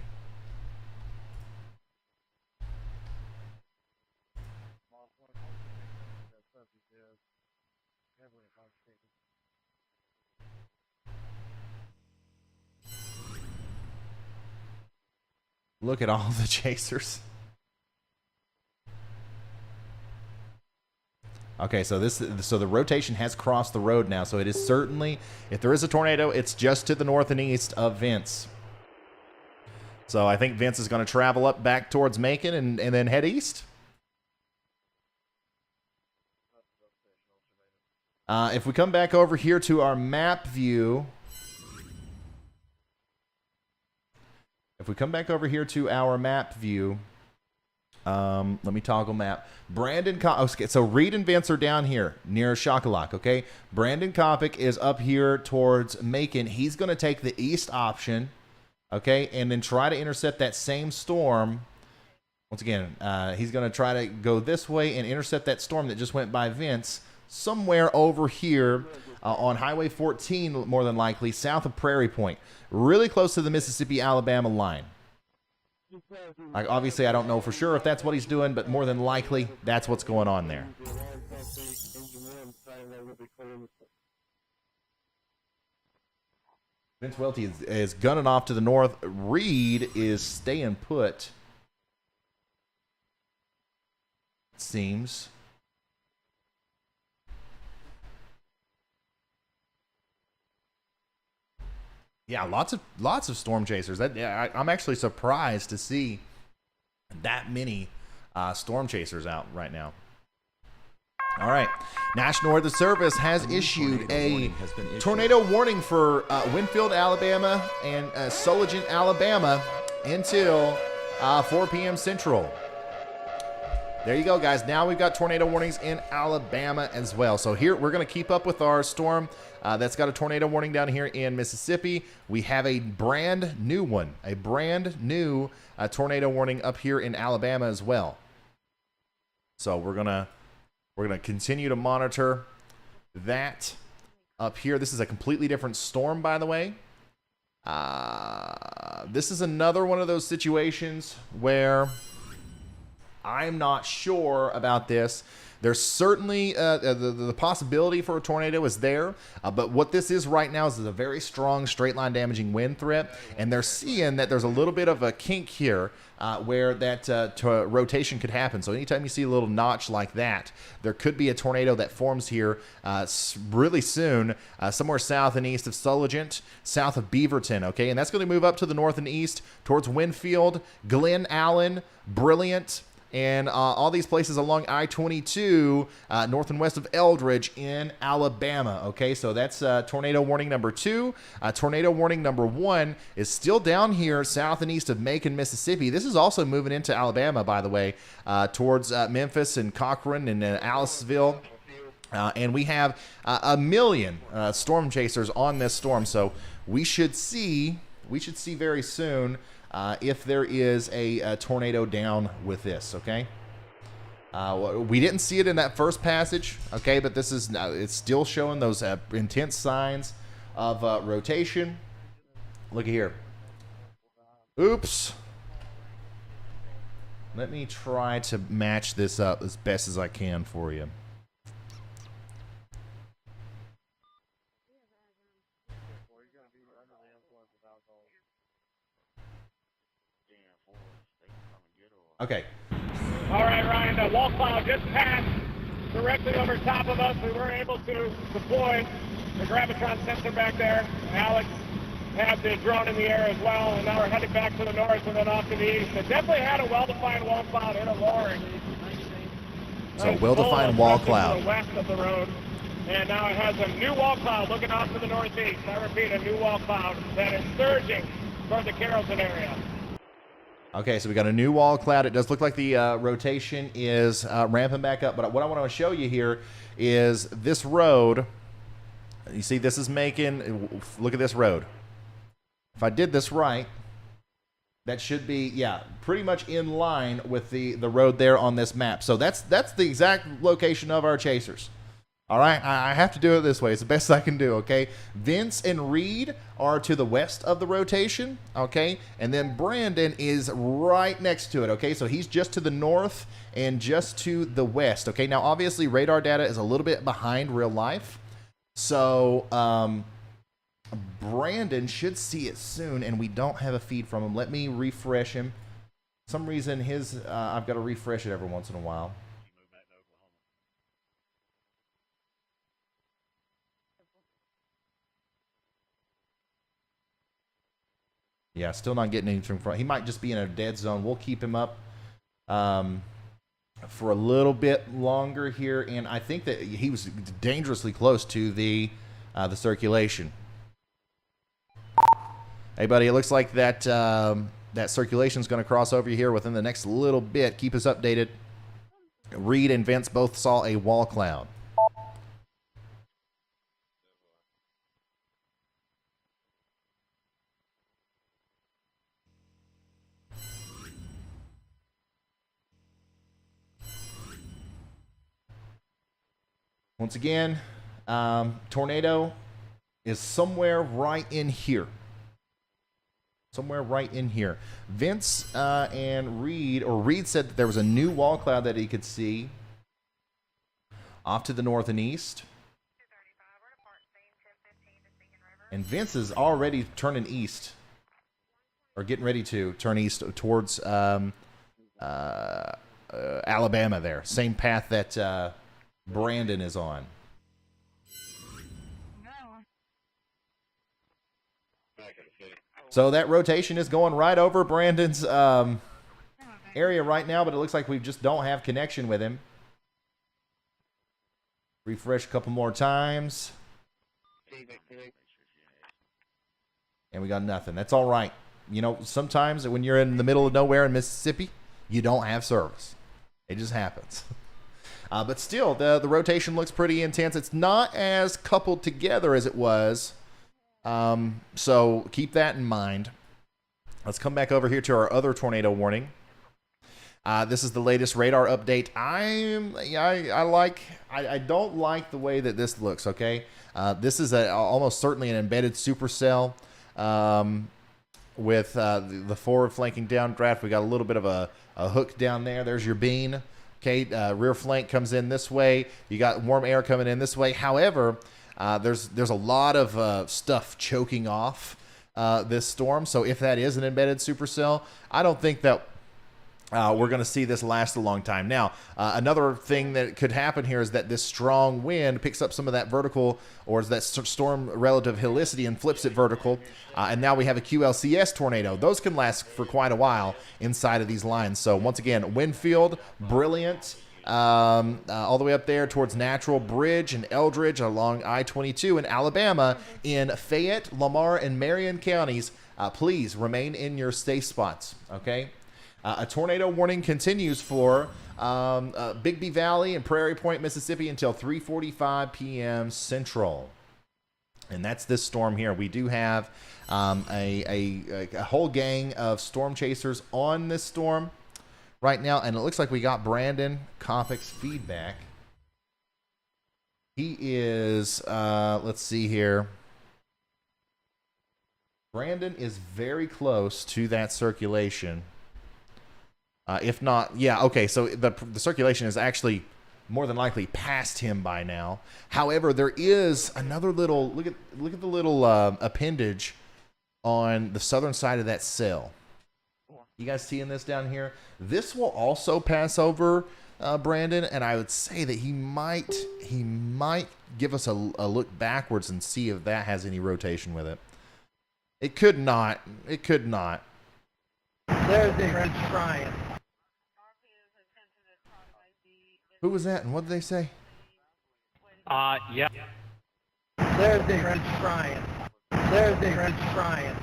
Look at all the chasers. Okay, so the rotation has crossed the road now. So it is certainly, if there is a tornado, it's just to the north and east of Vince. So I think Vince is going to travel up back towards Macon and then head east. If we come back over here to our map view, let me toggle map. So Reed and Vince are down here near Chocolat, okay? Brandon Copic is up here towards Macon. He's going to take the east option, okay, and then try to intercept that same storm. Once again, he's going to try to go this way and intercept that storm that just went by Vince somewhere over here on Highway 14, more than likely, south of Prairie Point, really close to the Mississippi-Alabama line. Like, obviously, I don't know for sure if that's what he's doing, but more than likely, that's what's going on there. Vince Waelti is gunning off to the north. Reed is staying put, it seems. Yeah, lots of storm chasers. I'm actually surprised to see that many storm chasers out right now. All right, National Weather Service has issued a tornado warning for Winfield, Alabama, and Sulligent, Alabama, until 4 p.m. Central. There you go, guys. Now we've got tornado warnings in Alabama as well. So here we're going to keep up with our storm that's got a tornado warning down here in Mississippi. We have a brand new one, a brand new tornado warning up here in Alabama as well. So we're gonna continue to monitor that up here. This is a completely different storm, by the way. This is another one of those situations where I'm not sure about this. There's certainly the possibility for a tornado is there, but what this is right now is a very strong straight line damaging wind threat, and they're seeing that there's a little bit of a kink here where that rotation could happen. So anytime you see a little notch like that, there could be a tornado that forms here really soon, somewhere south and east of Sulligent, south of Beaverton, okay? And that's going to move up to the north and east towards Winfield, Glen Allen, Brilliant, and all these places along I-22, north and west of Eldridge in Alabama. Okay, so that's tornado warning number 2. Tornado warning number 1 is still down here south and east of Macon, Mississippi. This is also moving into Alabama, by the way, towards Memphis and Cochran and Aliceville. And we have a million storm chasers on this storm, so we should see very soon if there is a tornado down with this, okay? We didn't see it in that first passage, okay, but this is it's still showing those intense signs of rotation. Look at here. Oops. Let me try to match this up as best as I can for you. Okay. All right, Ryan, the wall cloud just passed directly over top of us. We were able to deploy the gravitron sensor back there. Alex had the drone in the air as well, and now we're headed back to the north and then off to the east. It definitely had a well-defined wall cloud in a lowering. So well-defined wall cloud. To the west of the road, and now it has a new wall cloud looking off to the northeast. I repeat, a new wall cloud that is surging toward the Carrollton area. Okay, so we got a new wall cloud. It does look like the rotation is ramping back up, but what I want to show you here is this road. You see, this is making, look at this road. If I did this right, that should be, yeah, pretty much in line with the road there on this map. So that's the exact location of our chasers. All right, I have to do it this way. It's the best I can do, okay? Vince and Reed are to the west of the rotation, okay? And then Brandon is right next to it, okay? So he's just to the north and just to the west, okay? Now, obviously, radar data is a little bit behind real life. So, Brandon should see it soon, and we don't have a feed from him. Let me refresh him. For some reason, his I've got to refresh it every once in a while. Yeah, still not getting anything from. He might just be in a dead zone. We'll keep him up for a little bit longer here, and I think that he was dangerously close to the circulation. Hey, buddy, it looks like that that circulation is going to cross over here within the next little bit. Keep us updated. Reed and Vince both saw a wall cloud. Once again, tornado is somewhere right in here. Somewhere right in here. Vince and Reed, or Reed said that there was a new wall cloud that he could see off to the north and east. And Vince is already turning east, or getting ready to turn east towards Alabama there. Same path that Brandon is on. So that rotation is going right over Brandon's area right now, but it looks like we just don't have connection with him. Refresh a couple more times. And we got nothing. That's all right. You know, sometimes when you're in the middle of nowhere in Mississippi, you don't have service. It just happens. But still, the rotation looks pretty intense. It's not as coupled together as it was. So keep that in mind. Let's come back over here to our other tornado warning. This is the latest radar update. I don't like the way that this looks, okay? This is almost certainly an embedded supercell with the forward flanking downdraft. We got a little bit of a hook down there. There's your bean. Okay, rear flank comes in this way. You got warm air coming in this way. However, there's a lot of stuff choking off this storm. So if that is an embedded supercell, I don't think that we're going to see this last a long time. Now, another thing that could happen here is that this strong wind picks up some of that vertical, or is that storm relative helicity, and flips it vertical. And now we have a QLCS tornado. Those can last for quite a while inside of these lines. So once again, wind field, brilliant. All the way up there towards Natural Bridge and Eldridge along I-22 in Alabama, in Fayette, Lamar, and Marion counties. Please remain in your safe spots, okay? A tornado warning continues for Bigby Valley and Prairie Point, Mississippi until 3:45 p.m. Central. And that's this storm here. We do have a whole gang of storm chasers on this storm right now, and it looks like we got Brandon Copic's feedback. He is, let's see here. Brandon is very close to that circulation. If not, yeah, okay, so the circulation is actually more than likely past him by now. However, there is another little, look at the little appendage on the southern side of that cell. You guys seeing this down here? This will also pass over Brandon, and I would say that he might give us a look backwards and see if that has any rotation with it. It could not. It could not. There's the French frying. Who was that, and what did they say? Yeah. There's the French frying. There's the French frying.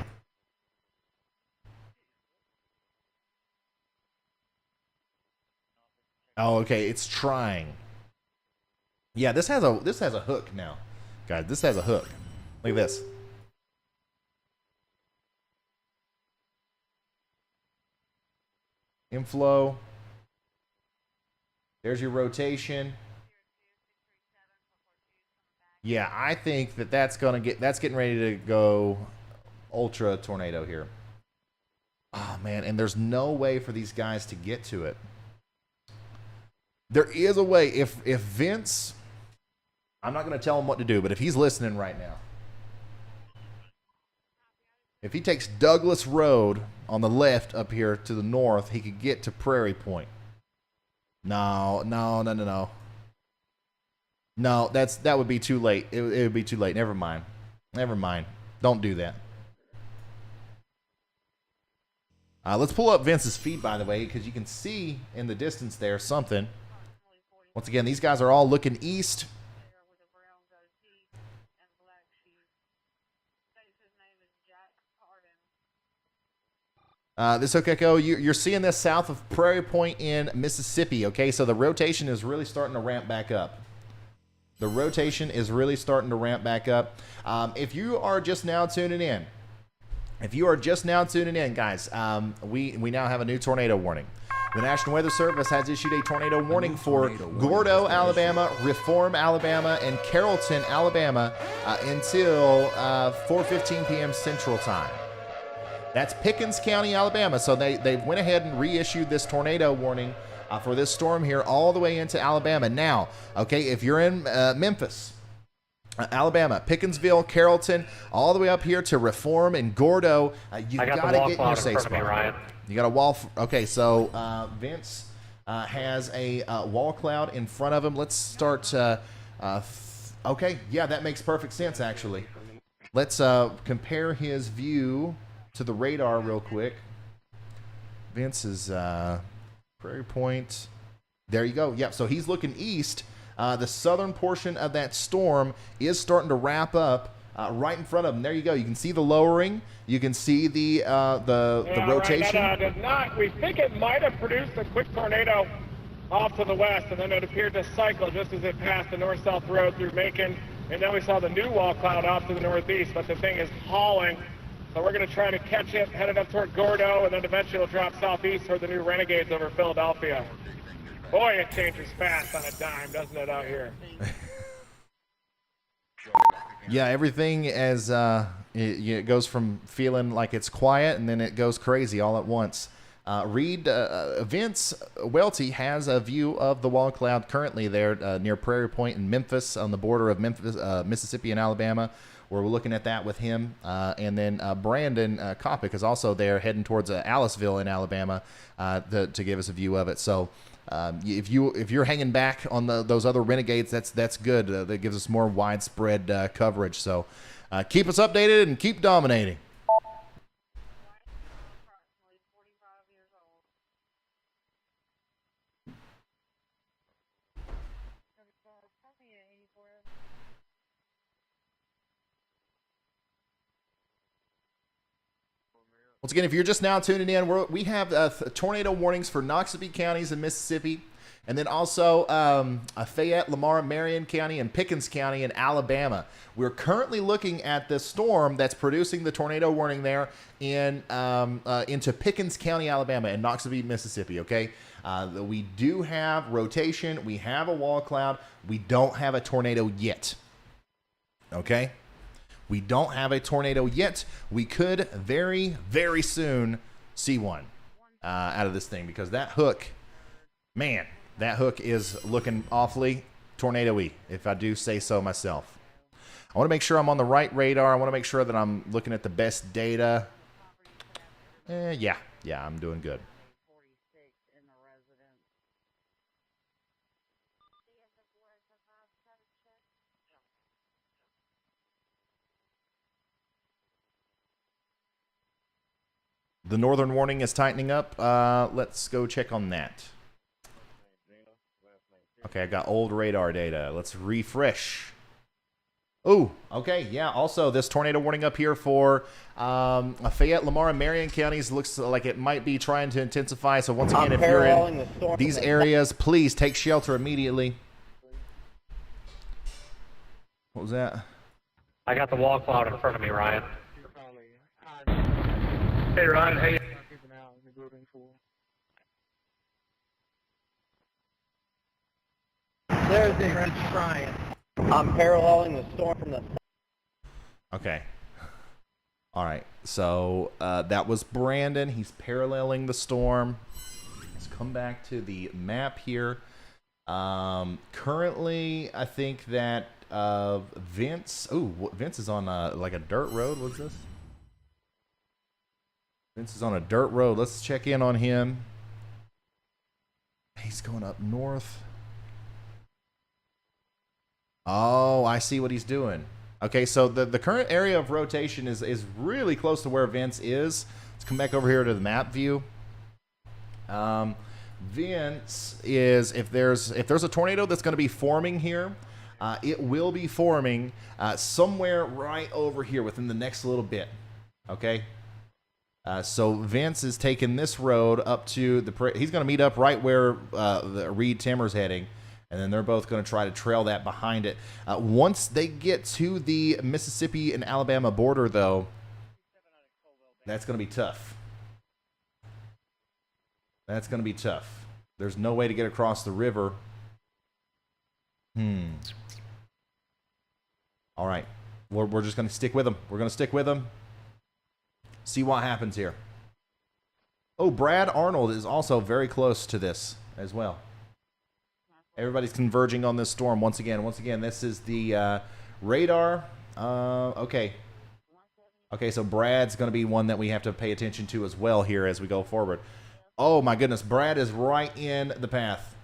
Oh, okay. It's trying. Yeah, this has a hook now, guys. This has a hook. Look at this. Inflow. There's your rotation. Yeah, I think that's getting ready to go ultra tornado here. Oh man, and there's no way for these guys to get to it. There is a way. If Vince, I'm not going to tell him what to do, but if he's listening right now, if he takes Douglas Road on the left up here to the north, he could get to Prairie Point. No, that would be too late. It would be too late. Never mind. Don't do that. Let's pull up Vince's feed, by the way, because you can see in the distance there something. Once again, these guys are all looking east. This Okeko, you're seeing this south of Prairie Point in Mississippi, okay? So the rotation is really starting to ramp back up. If you are just now tuning in, guys, we now have a new tornado warning. The National Weather Service has issued a tornado warning for Gordo, Alabama, Reform, Alabama, and Carrollton, Alabama until 4:15 p.m. Central Time. That's Pickens County, Alabama. So they went ahead and reissued this tornado warning for this storm here all the way into Alabama. Now, okay, if you're in Memphis, Alabama, Pickensville, Carrollton, all the way up here to Reform and Gordo, you got to get in your safe spot. You got a wall. Okay, so Vince has a wall cloud in front of him. Let's start. Okay, yeah, that makes perfect sense, actually. Let's compare his view to the radar real quick. Vince is Prairie Point. There you go. Yep, so he's looking east. The southern portion of that storm is starting to wrap up right in front of him. There you go. You can see the lowering. You can see the rotation. Right, that does not. We think it might have produced a quick tornado off to the west, and then it appeared to cycle just as it passed the north-south road through Macon, and then we saw the new wall cloud off to the northeast, but the thing is hauling. So we're going to try to catch it, headed up toward Gordo, and then eventually it'll drop southeast toward the new Renegades over Philadelphia. Boy, it changes fast on a dime, doesn't it, out here? Yeah, everything as it goes from feeling like it's quiet, and then it goes crazy all at once. Vince Waelti has a view of the wall cloud currently there near Prairie Point in Memphis, on the border of Memphis, Mississippi and Alabama. We're looking at that with him. And then Brandon Copic is also there heading towards Aliceville in Alabama to give us a view of it. So if you're hanging back on those other Renegades, that's good. That gives us more widespread coverage. So keep us updated and keep dominating. Once again, if you're just now tuning in, we have tornado warnings for Noxubee counties in Mississippi, and then also Fayette, Lamar, Marion County, and Pickens County in Alabama. We're currently looking at the storm that's producing the tornado warning there into Pickens County, Alabama, and Noxubee, Mississippi, okay? We do have rotation. We have a wall cloud. We don't have a tornado yet, okay? We don't have a tornado yet. We could very, very soon see one out of this thing, because that hook, man, that hook is looking awfully tornado-y, if I do say so myself. I want to make sure I'm on the right radar. I want to make sure that I'm looking at the best data. Yeah, I'm doing good. the northern warning is tightening up. Let's go check on that. Okay, I got old radar data. Let's refresh. Oh, okay, yeah. Also, this tornado warning up here for Fayette, Lamar, and Marion counties looks like it might be trying to intensify. So once again, if you're in these areas, please take shelter immediately. What was that? I got the wall cloud in front of me, Ryan. Hey, Ryan. Hey. There's the Ryan. I'm paralleling the storm from the... Okay. All right. So that was Brandon. He's paralleling the storm. Let's come back to the map here. Currently, I think that Vince... Oh, Vince is on like a dirt road. What's this? Vince is on a dirt road. Let's check in on him. He's going up north. Oh, I see what he's doing. Okay, so the current area of rotation is really close to where Vince is. Let's come back over here to the map view. Vince is, if there's a tornado that's going to be forming here, it will be forming somewhere right over here within the next little bit. Okay. So Vince is taking this road up to he's going to meet up right where the Reed Timmer's heading. And then they're both going to try to trail that behind it. Once they get to the Mississippi and Alabama border, though, that's going to be tough. That's going to be tough. There's no way to get across the river. All right. We're just going to stick with them. We're going to stick with them. See what happens here. Oh, Brad Arnold is also very close to this as well. Everybody's converging on this storm once again. Once again, this is the radar. Okay. Okay, so Brad's going to be one that we have to pay attention to as well here as we go forward. Oh, my goodness. Brad is right in the path.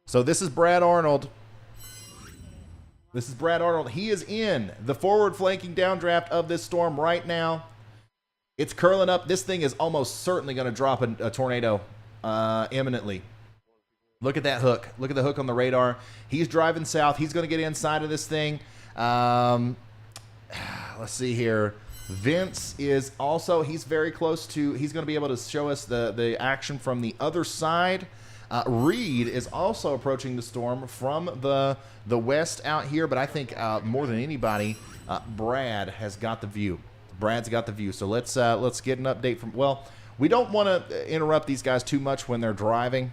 So this is Brad Arnold. This is Brad Arnold. He is in the forward flanking downdraft of this storm right now. It's curling up. This thing is almost certainly going to drop a tornado imminently. Look at that hook. Look at the hook on the radar. He's driving south. He's going to get inside of this thing. Let's see here. Vince is also, he's very close to, he's going to be able to show us the action from the other side. Reed is also approaching the storm from the west out here, but I think more than anybody, Brad has got the view. Brad's got the view. So let's get an update from, well, we don't want to interrupt these guys too much when they're driving.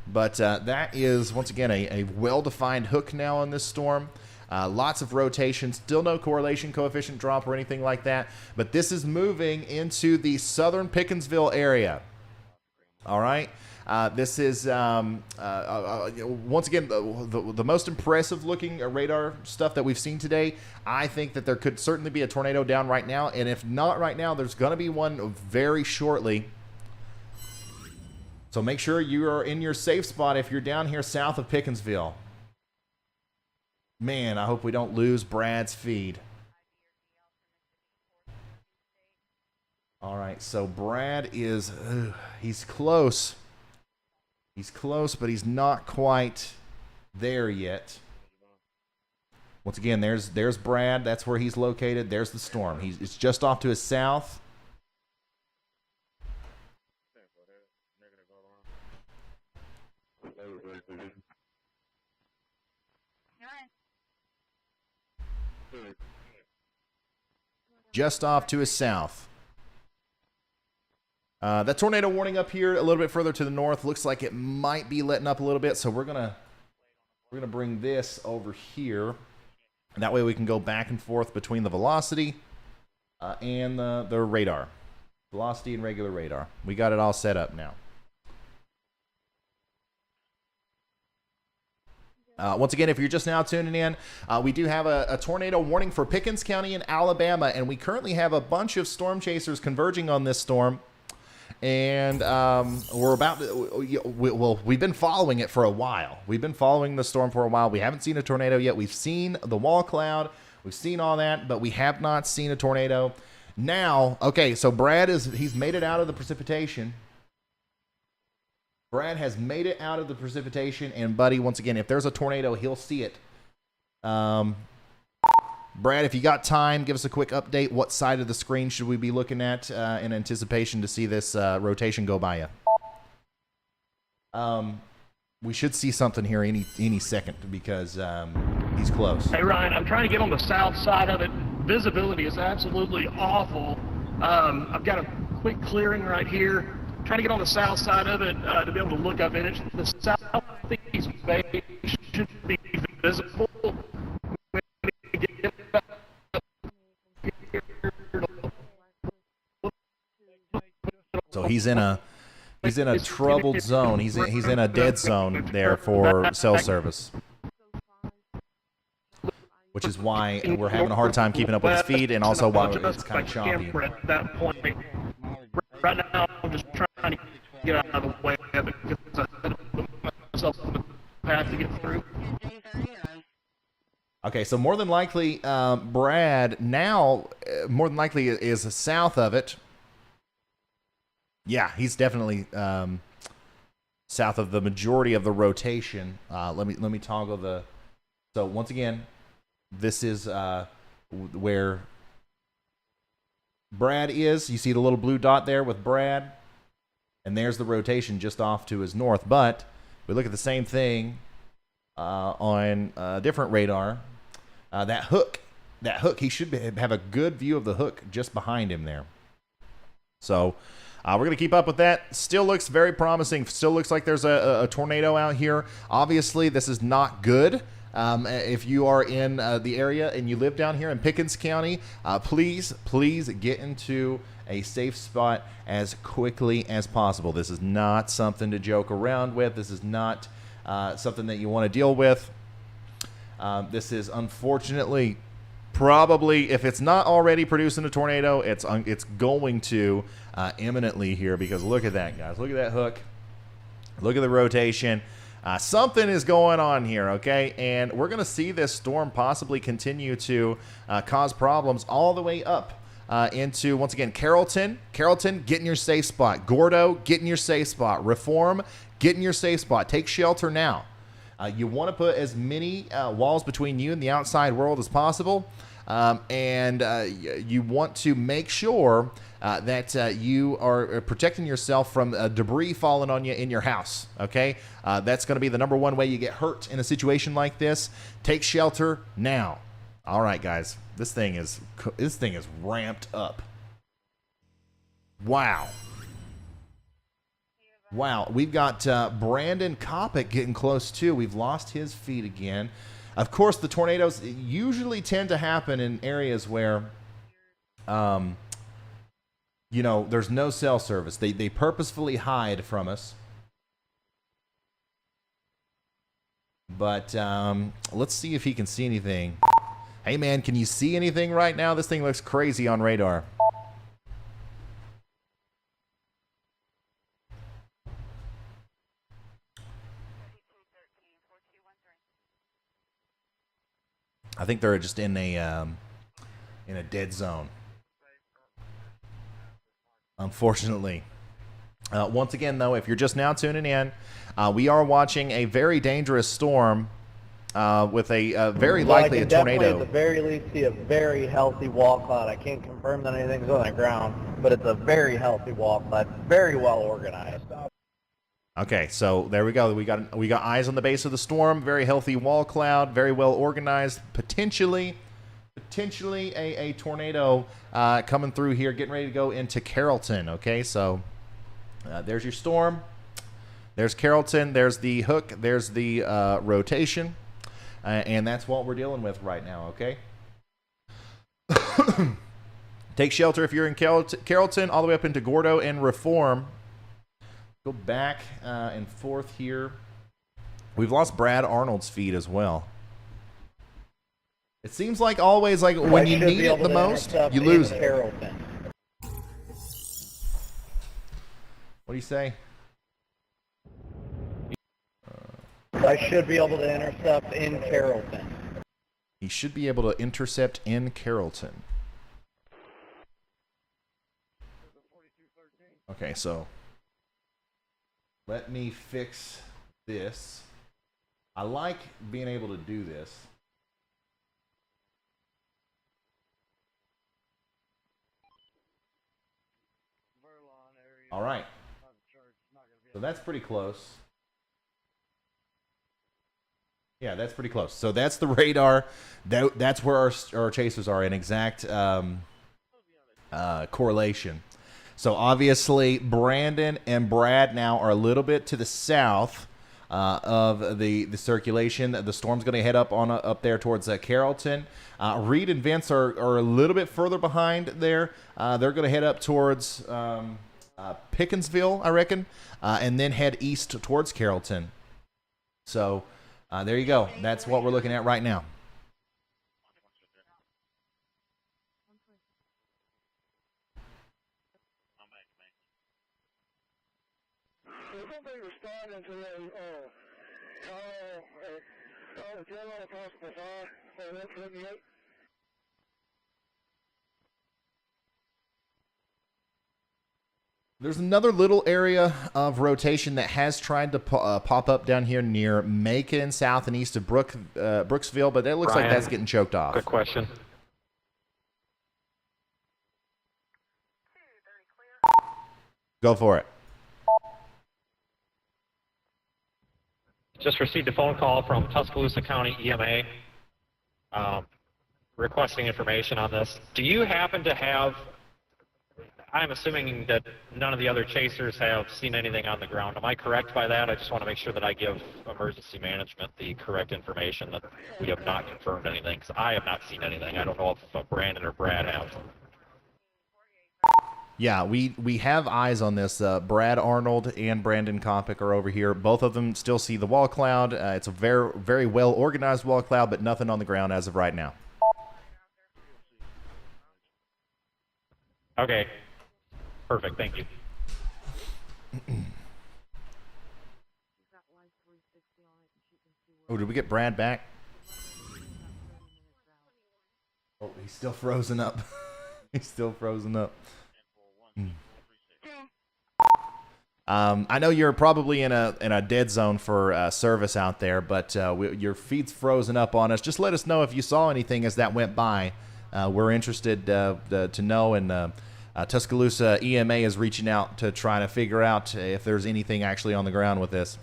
But that is, once again, a well-defined hook now on this storm. Lots of rotation. Still no correlation coefficient drop or anything like that. But this is moving into the southern Pikeville area. All right. This is, once again, the most impressive-looking radar stuff that we've seen today. I think that there could certainly be a tornado down right now. And if not right now, there's going to be one very shortly. So make sure you are in your safe spot if you're down here south of Pikeville. Man, I hope we don't lose Brad's feed. All right, so Brad is, he's close. He's close, but he's not quite there yet. Once again, there's Brad. That's where he's located. There's the storm. It's just off to his south. Just off to his south. That tornado warning up here a little bit further to the north looks like it might be letting up a little bit, so we're gonna bring this over here. And that way we can go back and forth between the velocity and the radar. Velocity and regular radar. We got it all set up now. Once again, if you're just now tuning in, we do have a tornado warning for Pickens County in Alabama, and we currently have a bunch of storm chasers converging on this storm. And we're about to, well, we've been following it for a while. We've been following the storm for a while. We haven't seen a tornado yet. We've seen the wall cloud. We've seen all that, but we have not seen a tornado. Now, okay, so he's made it out of the precipitation. Brad has made it out of the precipitation, and buddy, once again, if there's a tornado, he'll see it. Brad, if you got time, give us a quick update. What side of the screen should we be looking at in anticipation to see this rotation go by you? We should see something here any second because he's close. Hey, Ryan, I'm trying to get on the south side of it. Visibility is absolutely awful. I've got a quick clearing right here. Trying to get on the south side of it to be able to look up in it. The southeast bay should be visible. So he's in a troubled zone. He's in a dead zone there for cell service, which is why we're having a hard time keeping up with his feed, and also why it's kind of choppy. At that point, right now, I'm just trying to get out of the way of it because I put myself on the path to get through. Okay, so more than likely, Brad now more than likely is south of it. Yeah, he's definitely south of the majority of the rotation. Let me toggle the. So once again, this is where Brad is. You see the little blue dot there with Brad, and there's the rotation just off to his north. But we look at the same thing on a different radar. That hook, he should have a good view of the hook just behind him there. So. We're going to keep up with that. Still looks very promising. Still looks like there's a tornado out here. Obviously, this is not good. If you are in the area and you live down here in Pickens County, please get into a safe spot as quickly as possible. This is not something to joke around with. This is not something that you want to deal with. This is unfortunately probably, if it's not already producing a tornado, it's going to imminently here, because look at that, guys. Look at that hook. Look at the rotation. Something is going on here, okay? And we're going to see this storm possibly continue to cause problems all the way up into, once again, Carrollton. Carrollton, get in your safe spot. Gordo, get in your safe spot. Reform, get in your safe spot. Take shelter now. You want to put as many walls between you and the outside world as possible. And you want to make sure that you are protecting yourself from debris falling on you in your house, okay? That's going to be the number one way you get hurt in a situation like this. Take shelter now. All right, guys. This thing is ramped up. Wow. Wow, we've got Brandon Copic getting close too. We've lost his feed again. Of course, the tornadoes usually tend to happen in areas where, there's no cell service. They purposefully hide from us. But let's see if he can see anything. Hey, man, can you see anything right now? This thing looks crazy on radar. I think they're just in a dead zone. Unfortunately. Once again, though, if you're just now tuning in, we are watching a very dangerous storm with a very likely a tornado. At the very least, see a very healthy wall cloud. I can't confirm that anything's on the ground, but it's a very healthy wall cloud, very well organized. Okay, so there we go. We got eyes on the base of the storm. Very healthy wall cloud. Very well organized. Potentially a tornado coming through here, getting ready to go into Carrollton. Okay, so there's your storm. There's Carrollton. There's the hook. There's the rotation, and that's what we're dealing with right now. Okay. Take shelter if you're in Carrollton, all the way up into Gordo and Reform. Go back and forth here. We've lost Brad Arnold's feed as well. It seems like always, like when you need it the most, you lose it. What do you say? I should be able to intercept in Carrollton. He should be able to intercept in Carrollton. Okay, so let me fix this. I like being able to do this. All right. So that's pretty close. Yeah, that's pretty close. So that's the radar. That's where our chasers are in exact correlation. So obviously, Brandon and Brad now are a little bit to the south of the circulation. The storm's going to head up there towards Carrollton. Reed and Vince are a little bit further behind there. They're going to head up towards Pikeville, I reckon, and then head east towards Carrollton. So there you go. That's what we're looking at right now. There's another little area of rotation that has tried to pop up down here near Macon, south and east of Brooksville, but it looks like that's getting choked off. Quick question. Go for it. Just received a phone call from Tuscaloosa County EMA requesting information on this. Do you happen to have, I'm assuming that none of the other chasers have seen anything on the ground. Am I correct by that? I just want to make sure that I give emergency management the correct information, that we have not confirmed anything, because I have not seen anything. I don't know if Brandon or Brad have. Yeah, we have eyes on this. Brad Arnold and Brandon Copic are over here. Both of them still see the wall cloud. It's a very, very well organized wall cloud, but nothing on the ground as of right now. Okay. Perfect. Thank you. Oh, did we get Brad back? Oh, he's still frozen up. He's still frozen up. I know you're probably in a dead zone for service out there, but your feed's frozen up on us. Just let us know if you saw anything as that went by. We're interested to know, and Tuscaloosa EMA is reaching out to try to figure out if there's anything actually on the ground with this.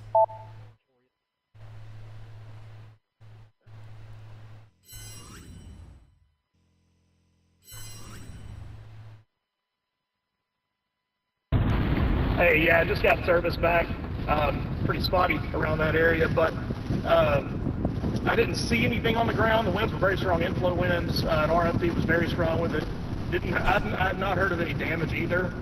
Hey, yeah, I just got service back. Pretty spotty around that area, but I didn't see anything on the ground. The winds were very strong inflow winds. An RFP was very strong with it. I've not heard of any damage either.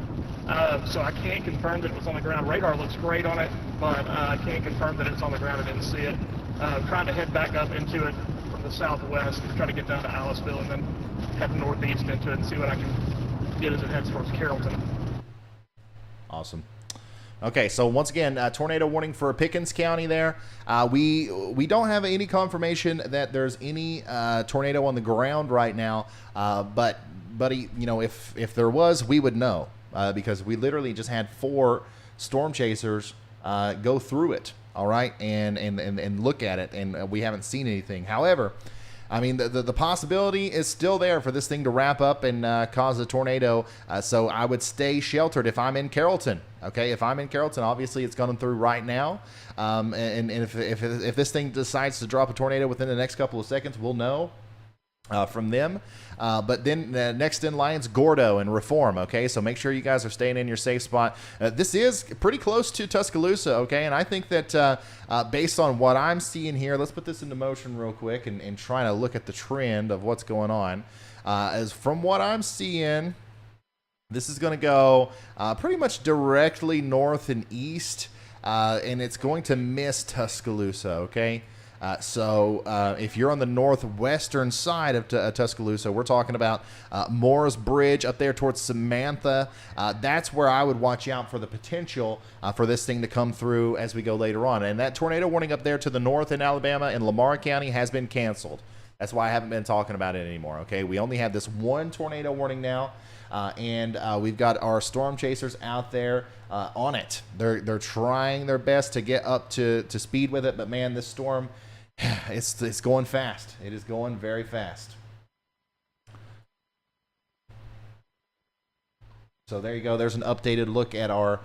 So I can't confirm that it was on the ground. Radar looks great on it, but I can't confirm that it's on the ground. I didn't see it. Trying to head back up into it from the southwest, try to get down to Aliceville, and then head northeast into it and see what I can get as it heads towards Carrollton. Awesome. Okay, so once again, tornado warning for Pickens County there. We don't have any confirmation that there's any tornado on the ground right now, but buddy, you know, if there was, we would know because we literally just had 4 storm chasers go through it, all right, and look at it, and we haven't seen anything. However, I mean, the possibility is still there for this thing to wrap up and cause a tornado. So I would stay sheltered if I'm in Carrollton. Okay, if I'm in Carrollton, obviously it's going through right now. And if this thing decides to drop a tornado within the next couple of seconds, we'll know from them. But then next in line is Gordo and Reform. Okay, so make sure you guys are staying in your safe spot. This is pretty close to Tuscaloosa. Okay, and I think that based on what I'm seeing here, let's put this into motion real quick and try to look at the trend of what's going on. As from what I'm seeing, this is going to go pretty much directly north and east, and it's going to miss Tuscaloosa. Okay. So if you're on the northwestern side of Tuscaloosa, we're talking about Moore's Bridge up there towards Samantha. That's where I would watch out for the potential for this thing to come through as we go later on. And that tornado warning up there to the north in Alabama in Lamar County has been canceled. That's why I haven't been talking about it anymore. Okay, we only have this one tornado warning now. and we've got our storm chasers out there on it. They're trying their best to get up to speed with it, but man, this storm, it's going fast. It is going very fast. So there you go. There's an updated look at our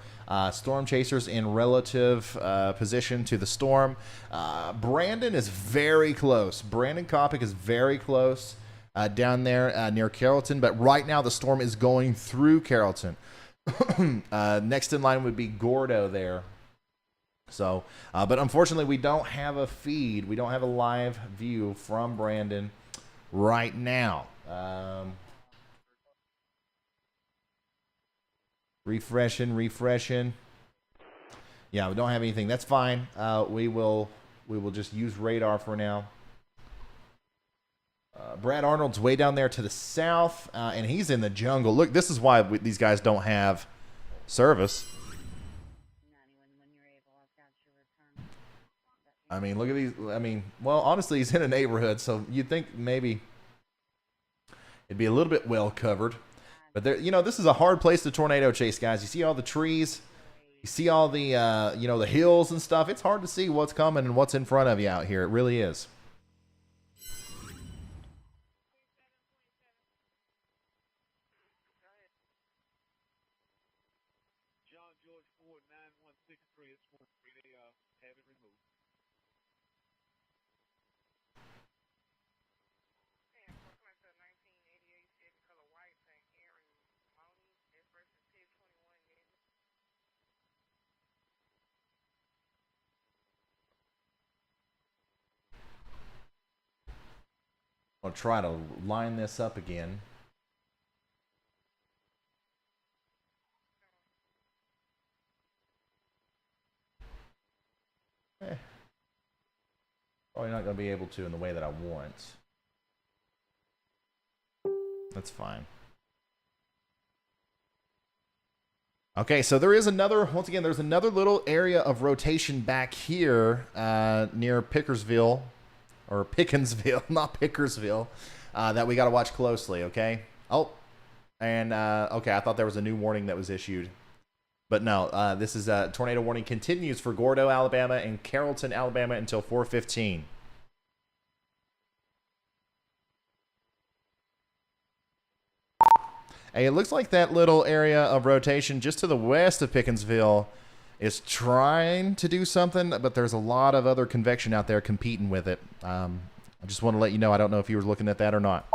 storm chasers in relative position to the storm. Brandon is very close. Brandon Copic is very close down there near Carrollton, but right now the storm is going through Carrollton. Next in line would be Gordo there. So, but unfortunately we don't have a feed. We don't have a live view from Brandon right now. Refreshing. Yeah, we don't have anything. That's fine. We will just use radar for now. Brad Arnold's way down there to the south, and he's in the jungle. Look, this is why these guys don't have service. I mean, look at these. I mean, well, honestly, he's in a neighborhood, so you'd think maybe it'd be a little bit well covered. But there, this is a hard place to tornado chase, guys. You see all the trees, you see all the, the hills and stuff. It's hard to see what's coming and what's in front of you out here. It really is. I'll try to line this up again. Probably not going to be able to in the way that I want. That's fine. Okay, so there is another, once again, there's another little area of rotation back here near Pickersville. Or Pickensville, not Pickersville, that we got to watch closely, okay? Oh, and, okay, I thought there was a new warning that was issued. But no, this is a tornado warning continues for Gordo, Alabama, and Carrollton, Alabama until 4:15. Hey, it looks like that little area of rotation just to the west of Pickensville is trying to do something, but there's a lot of other convection out there competing with it. I just want to let you know, I don't know if you were looking at that or not.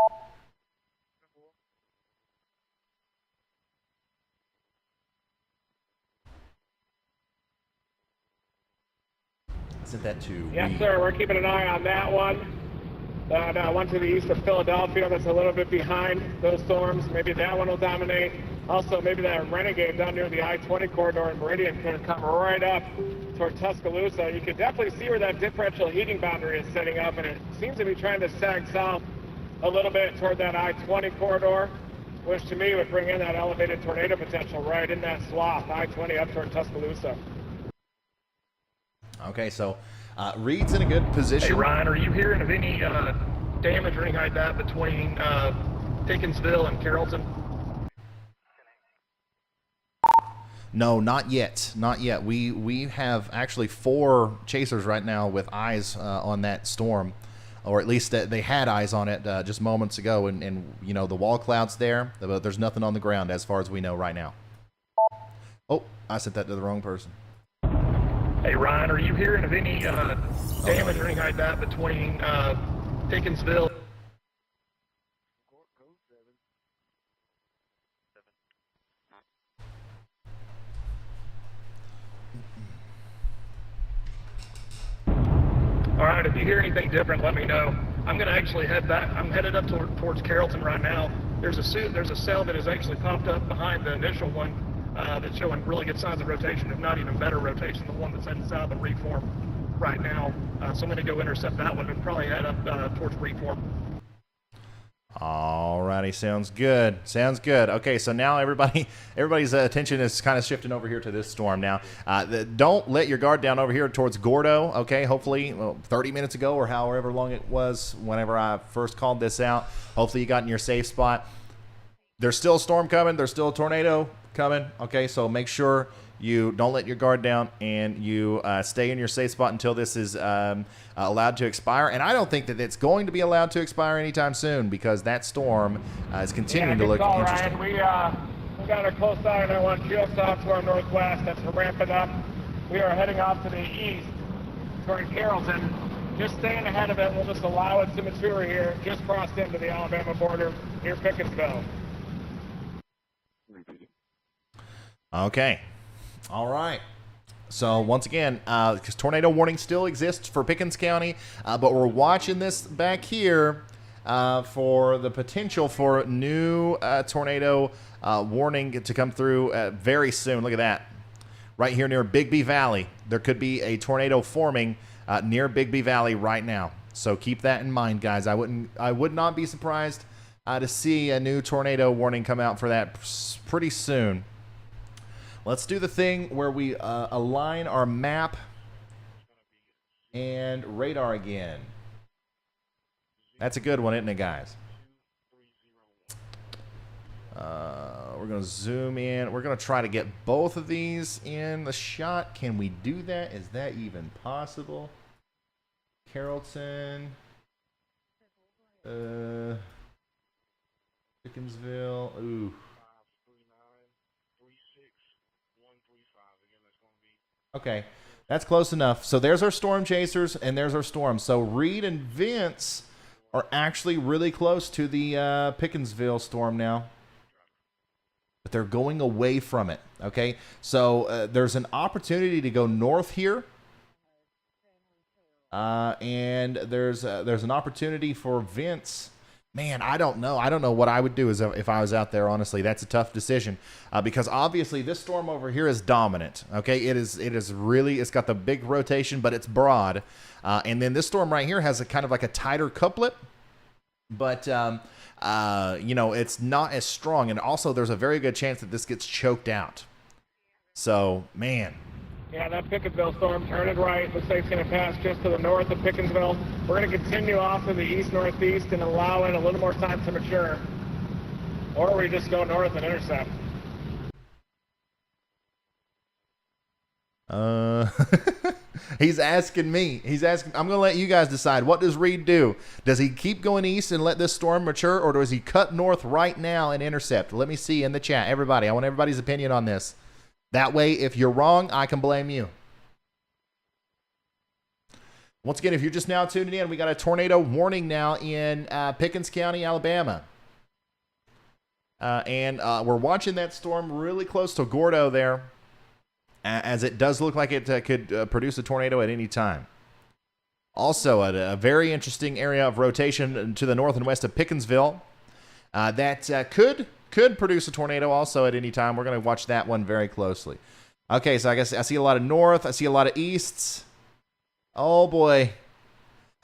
Sent that to Yes, sir. We're keeping an eye on that one. One to the east of Philadelphia that's a little bit behind those storms. Maybe that one will dominate. Also, maybe that Renegade down near the I-20 corridor in Meridian can come right up toward Tuscaloosa. You can definitely see where that differential heating boundary is setting up, and it seems to be trying to sag south a little bit toward that I-20 corridor, which to me would bring in that elevated tornado potential right in that swath, I-20 up toward Tuscaloosa. Okay, so Reed's in a good position. Hey, Ryan, are you hearing of any damage or anything like that between Pickensville and Carrollton? No, not yet. Not yet. We have actually 4 chasers right now with eyes on that storm, or at least they had eyes on it just moments ago, and the wall cloud's there, but there's nothing on the ground as far as we know right now. Oh, I sent that to the wrong person. Hey, Ryan, are you hearing of any damage or anything like that between Pickensville? All right, if you hear anything different, let me know. I'm going to actually head back. I'm headed up towards Carrollton right now. There's a cell that has actually popped up behind the initial one that's showing really good signs of rotation, if not even better rotation, the one that's in south of Reform right now. So I'm going to go intercept that one and probably head up towards Reform. Alrighty, sounds good. Sounds good. Okay, so now everybody's attention is kind of shifting over here to this storm now. Don't let your guard down over here towards Gordo. Okay, hopefully 30 minutes ago or however long it was whenever I first called this out, hopefully you got in your safe spot. There's still a storm coming. There's still a tornado coming. Okay, so make sure you don't let your guard down and you stay in your safe spot until this is allowed to expire. And I don't think that it's going to be allowed to expire anytime soon because that storm is continuing to look interesting. Ryan. We got a close eye on that one just off to our northwest. That's ramping up. We are heading off to the east toward Carrollton. Just staying ahead of it. We'll just allow it to mature here. Just crossed into the Alabama border near Pikeville. Okay. All right. So once again, because tornado warning still exists for Pickens County, but we're watching this back here for the potential for new tornado warning to come through very soon. Look at that. Right here near Bigby Valley. There could be a tornado forming near Bigby Valley right now. So keep that in mind, guys. I would not be surprised to see a new tornado warning come out for that pretty soon. Let's do the thing where we align our map and radar again. That's a good one, isn't it, guys? We're going to zoom in. We're going to try to get both of these in the shot. Can we do that? Is that even possible? Carrollton. Pickensville. Ooh. Okay, that's close enough. So there's our storm chasers, and there's our storm. So Reed and Vince are actually really close to the Pikeville storm now. But they're going away from it, okay? So there's an opportunity to go north here. And there's an opportunity for Vince. Man, I don't know. I don't know what I would do if I was out there, honestly. That's a tough decision because obviously this storm over here is dominant, okay? It is really, it's got the big rotation, but it's broad. And then this storm right here has a kind of like a tighter couplet, but, you know, it's not as strong. And also there's a very good chance that this gets choked out. So, man. Yeah, that Pikeville storm turning right. Looks like it's going to pass just to the north of Pikeville. We're going to continue off to the east-northeast and allow it a little more time to mature. Or we just go north and intercept. He's asking me. He's asking. I'm going to let you guys decide. What does Reed do? Does he keep going east and let this storm mature, or does he cut north right now and intercept? Let me see in the chat. Everybody, I want everybody's opinion on this. That way, if you're wrong, I can blame you. Once again, if you're just now tuning in, we got a tornado warning now in Pickens County, Alabama. And we're watching that storm really close to Gordo there, as it does look like it could produce a tornado at any time. Also, a very interesting area of rotation to the north and west of Pikeville that could produce a tornado also at any time. We're going to watch that one very closely. Okay, so I guess I see a lot of north. I see a lot of easts. Oh, boy.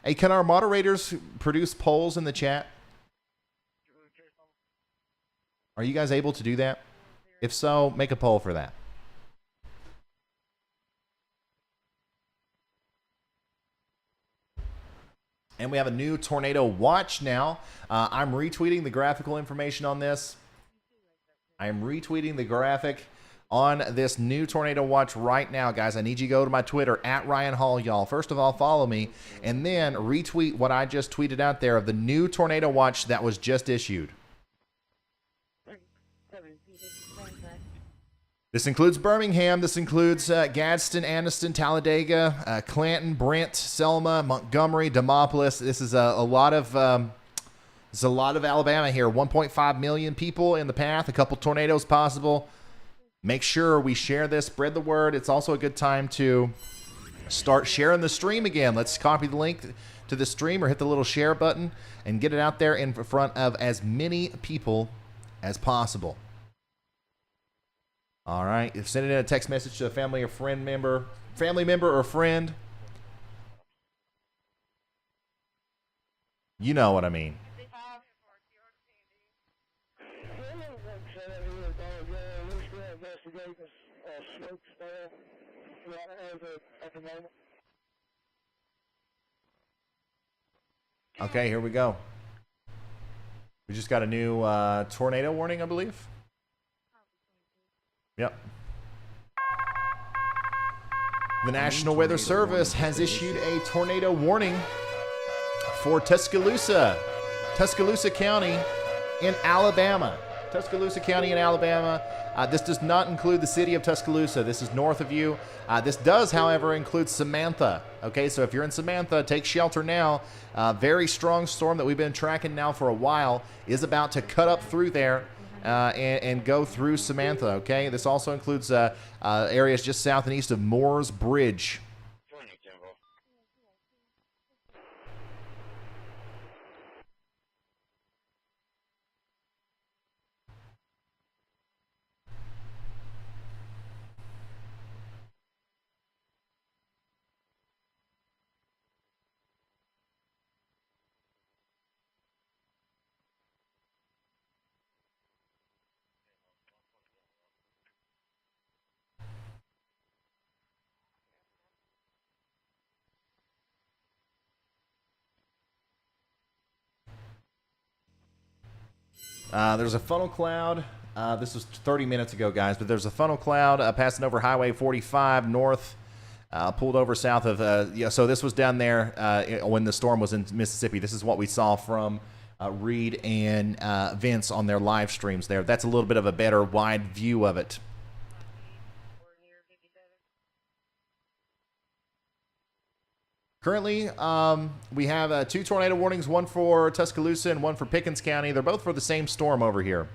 Hey, can our moderators produce polls in the chat? Are you guys able to do that? If so, make a poll for that. And we have a new tornado watch now. I'm retweeting the graphical information on this. I am retweeting the graphic on this new tornado watch right now, guys. I need you to go to my Twitter, @RyanHall, y'all. First of all, follow me, and then retweet what I just tweeted out there of the new tornado watch that was just issued. This includes Birmingham. This includes Gadsden, Anniston, Talladega, Clanton, Brent, Selma, Montgomery, Demopolis. This is a lot of Alabama here. 1.5 million people in the path. A couple tornadoes possible. Make sure we share this. Spread the word. It's also a good time to start sharing the stream again. Let's copy the link to the stream or hit the little share button and get it out there in front of as many people as possible. All right. If sending in a text message to a family or family member or friend, you know what I mean. Okay, here we go. We just got a new tornado warning, I believe. Yep. The National Weather Service has issued a tornado warning for Tuscaloosa County in Alabama. Tuscaloosa County in Alabama. This does not include the city of Tuscaloosa. This is north of you. This does, however, include Samantha. Okay, so if you're in Samantha, take shelter now. Very strong storm that we've been tracking now for a while is about to cut up through there and go through Samantha. Okay, this also includes areas just south and east of Moore's Bridge. There's a funnel cloud. This was 30 minutes ago, guys, but there's a funnel cloud passing over Highway 45 north, pulled over south of. So this was down there when the storm was in Mississippi. This is what we saw from Reed and Vince on their live streams there. That's a little bit of a better wide view of it. Currently, we have 2 tornado warnings, one for Tuscaloosa and one for Pickens County. They're both for the same storm over here.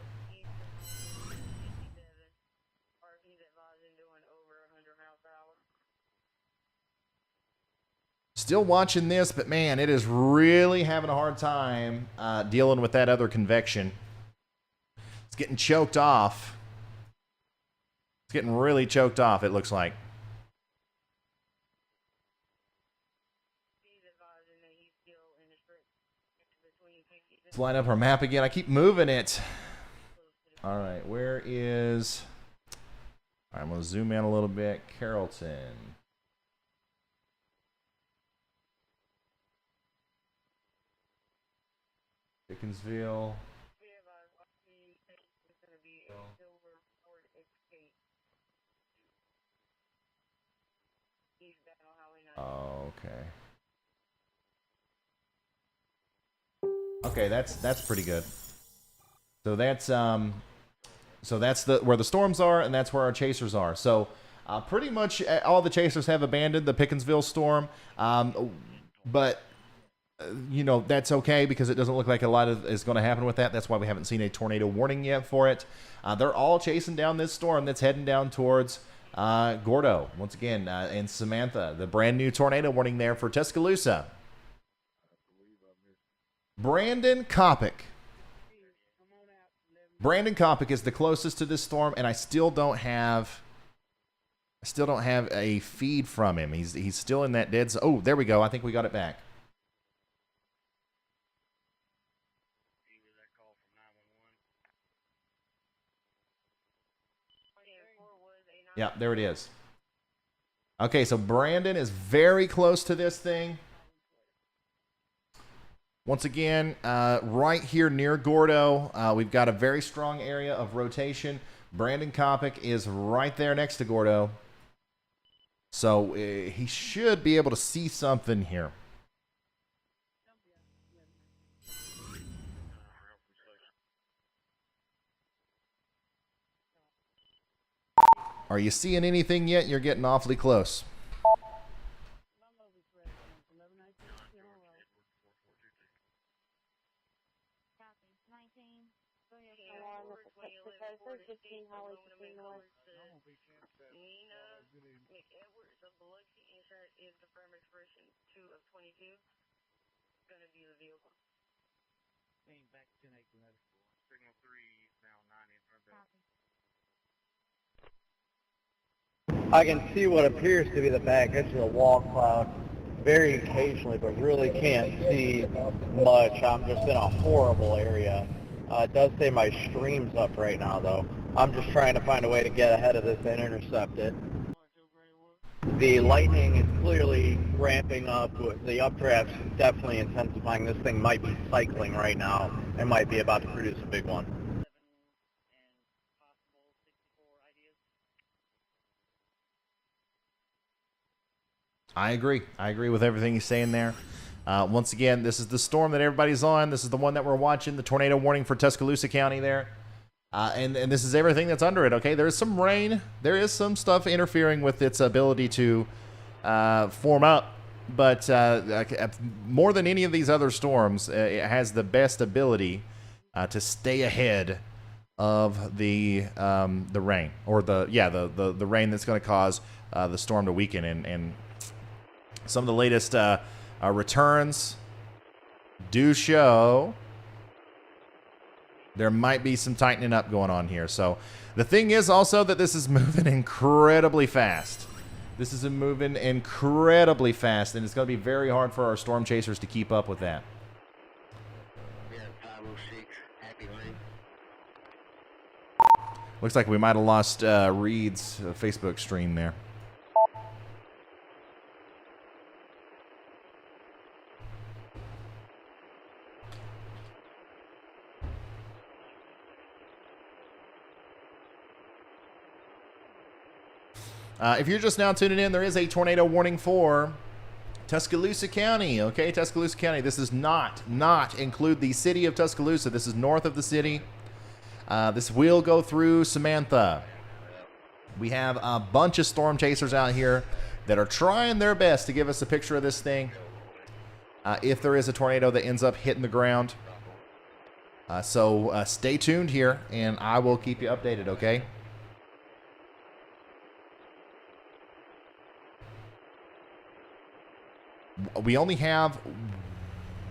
Still watching this, but man, it is really having a hard time dealing with that other convection. It's getting choked off. It's getting really choked off, it looks like. Let's line up our map again. I keep moving it. All right, where is... All right, I'm going to zoom in a little bit. Carrollton. Pickensville. Oh, okay. Okay, that's pretty good. So that's where the storms are, and that's where our chasers are. So pretty much all the chasers have abandoned the Pickensville storm, but you know, that's okay because it doesn't look like a lot is going to happen with that. That's why we haven't seen a tornado warning yet for it. They're all chasing down this storm that's heading down towards Gordo once again, and Samantha. The brand new tornado warning there for Tuscaloosa. Brandon Copic. Brandon Copic is the closest to this storm, and I still don't have a feed from him. He's still in that dead zone. Oh, there we go. I think we got it back. Yeah, there it is. Okay, so Brandon is very close to this thing. Once again, right here near Gordo, we've got a very strong area of rotation. Brandon Copic is right there next to Gordo. So he should be able to see something here. Are you seeing anything yet? You're getting awfully close. I can see what appears to be the back edge of the wall cloud very occasionally, but really can't see much. I'm just in a horrible area. It does say my stream's up right now, though. I'm just trying to find a way to get ahead of this and intercept it. The lightning is clearly ramping up. The updraft's definitely intensifying. This thing might be cycling right now and might be about to produce a big one. I agree. I agree with everything he's saying there. Once again, this is the storm that everybody's on. This is the one that we're watching, the tornado warning for Tuscaloosa County there. And this is everything that's under it, okay? There is some rain. There is some stuff interfering with its ability to form up. But more than any of these other storms, it has the best ability to stay ahead of the rain. Or the rain that's going to cause the storm to weaken. And some of the latest returns do show there might be some tightening up going on here. So the thing is also that this is moving incredibly fast. This is moving incredibly fast, and it's going to be very hard for our storm chasers to keep up with that. Looks like we might have lost Reed's Facebook stream there. If you're just now tuning in, there is a tornado warning for Tuscaloosa County. Okay, Tuscaloosa County. This does not include the city of Tuscaloosa. This is north of the city. This will go through Samantha. We have a bunch of storm chasers out here that are trying their best to give us a picture of this thing. If there is a tornado that ends up hitting the ground. So stay tuned here, and I will keep you updated, okay? We only have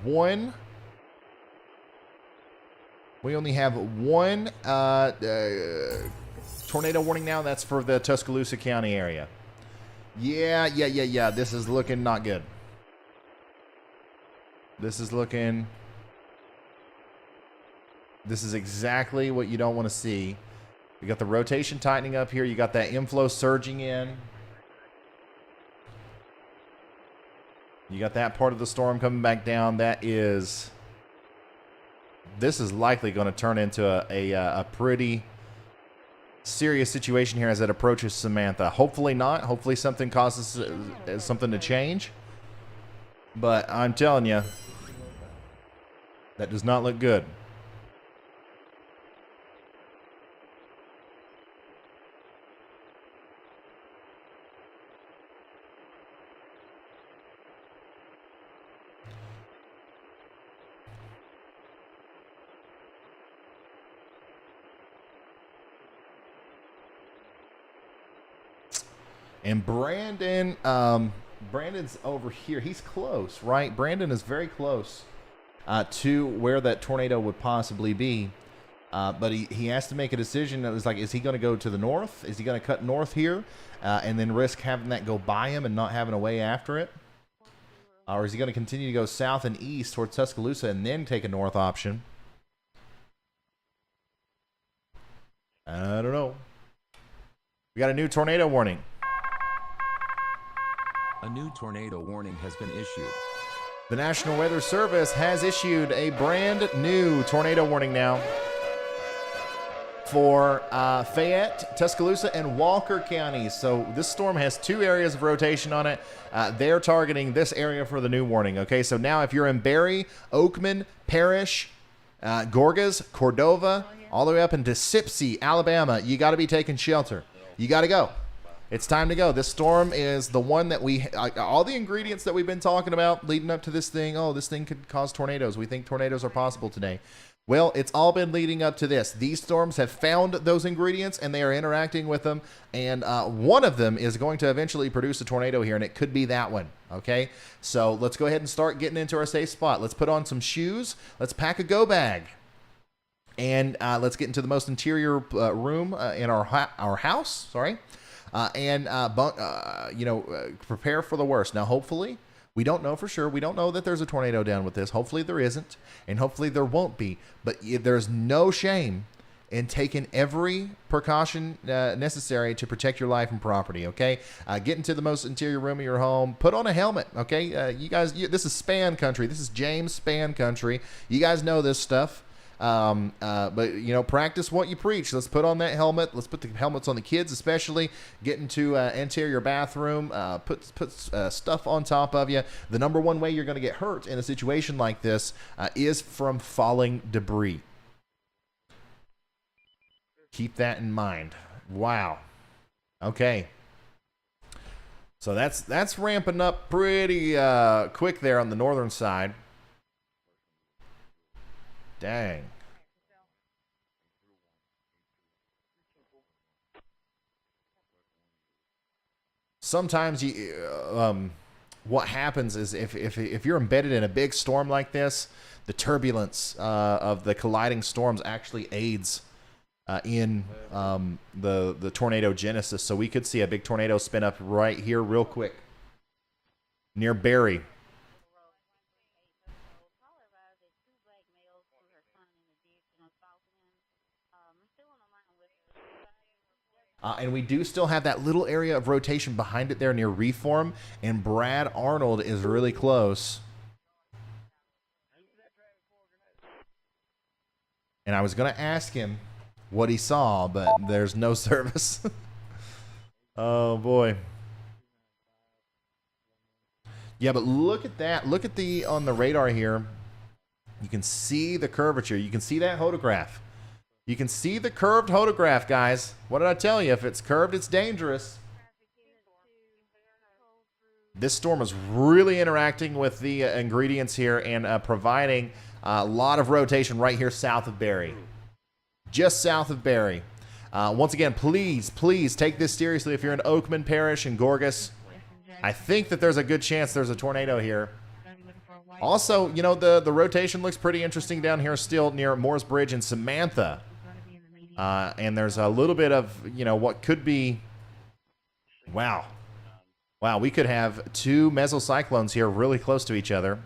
one. We only have one tornado warning now. That's for the Tuscaloosa County area. Yeah. This is looking not good. This is exactly what you don't want to see. You got the rotation tightening up here. You got that inflow surging in. You got that part of the storm coming back down. This is likely going to turn into a pretty serious situation here as it approaches Samantha. Hopefully not. Hopefully something causes something to change. But I'm telling you, that does not look good. And Brandon's over here. He's close, right? Brandon is very close to where that tornado would possibly be. But he has to make a decision. It was like, is he going to go to the north? Is he going to cut north here and then risk having that go by him and not having a way after it? Or is he going to continue to go south and east towards Tuscaloosa and then take a north option? I don't know. We got a new tornado warning. A new tornado warning has been issued. The National Weather Service has issued a brand new tornado warning now for Fayette, Tuscaloosa, and Walker counties. So this storm has two areas of rotation on it. They're targeting this area for the new warning. Okay, so now if you're in Barry, Oakman, Parrish, Gorgas, Cordova, all the way up into Sipsey, Alabama, you got to be taking shelter. You got to go. It's time to go. This storm is the one that all the ingredients that we've been talking about leading up to this thing. Oh, this thing could cause tornadoes. We think tornadoes are possible today. Well, it's all been leading up to this. These storms have found those ingredients, and they are interacting with them. And one of them is going to eventually produce a tornado here, and it could be that one. Okay? So let's go ahead and start getting into our safe spot. Let's put on some shoes. Let's pack a go bag. And let's get into the most interior room in our house. Sorry. Prepare for the worst. Now, hopefully, we don't know for sure. We don't know that there's a tornado down with this. Hopefully there isn't, and hopefully there won't be. But there's no shame and taken every precaution necessary to protect your life and property, okay? Get into the most interior room of your home. Put on a helmet, okay? You guys, this is Span country. This is James Span country. You guys know this stuff. But, you know, practice what you preach. Let's put on that helmet. Let's put the helmets on the kids especially. Get into interior bathroom. Put stuff on top of you. The number one way you're going to get hurt in a situation like this is from falling debris. Keep that in mind. Wow. Okay. So that's ramping up pretty quick there on the northern side. Dang. Sometimes what happens is if you're embedded in a big storm like this, the turbulence of the colliding storms actually aids in the tornado genesis. So we could see a big tornado spin up right here real quick near Barry. And we do still have that little area of rotation behind it there near Reform, and Brad Arnold is really close. And I was going to ask him what he saw, but there's no service. Oh, boy. Yeah, but look at that. Look at on the radar here. You can see the curvature. You can see that hodograph. You can see the curved hodograph, guys. What did I tell you? If it's curved, it's dangerous. This storm is really interacting with the ingredients here and providing a lot of rotation right here south of Barry. Just south of Barry. Once again, please take this seriously if you're in Oakman Parish and Gorgas. I think that there's a good chance there's a tornado here. Also, you know, the rotation looks pretty interesting down here still near Moore's Bridge and Samantha. And there's a little bit of, you know, what could be, wow, we could have two mesocyclones here really close to each other.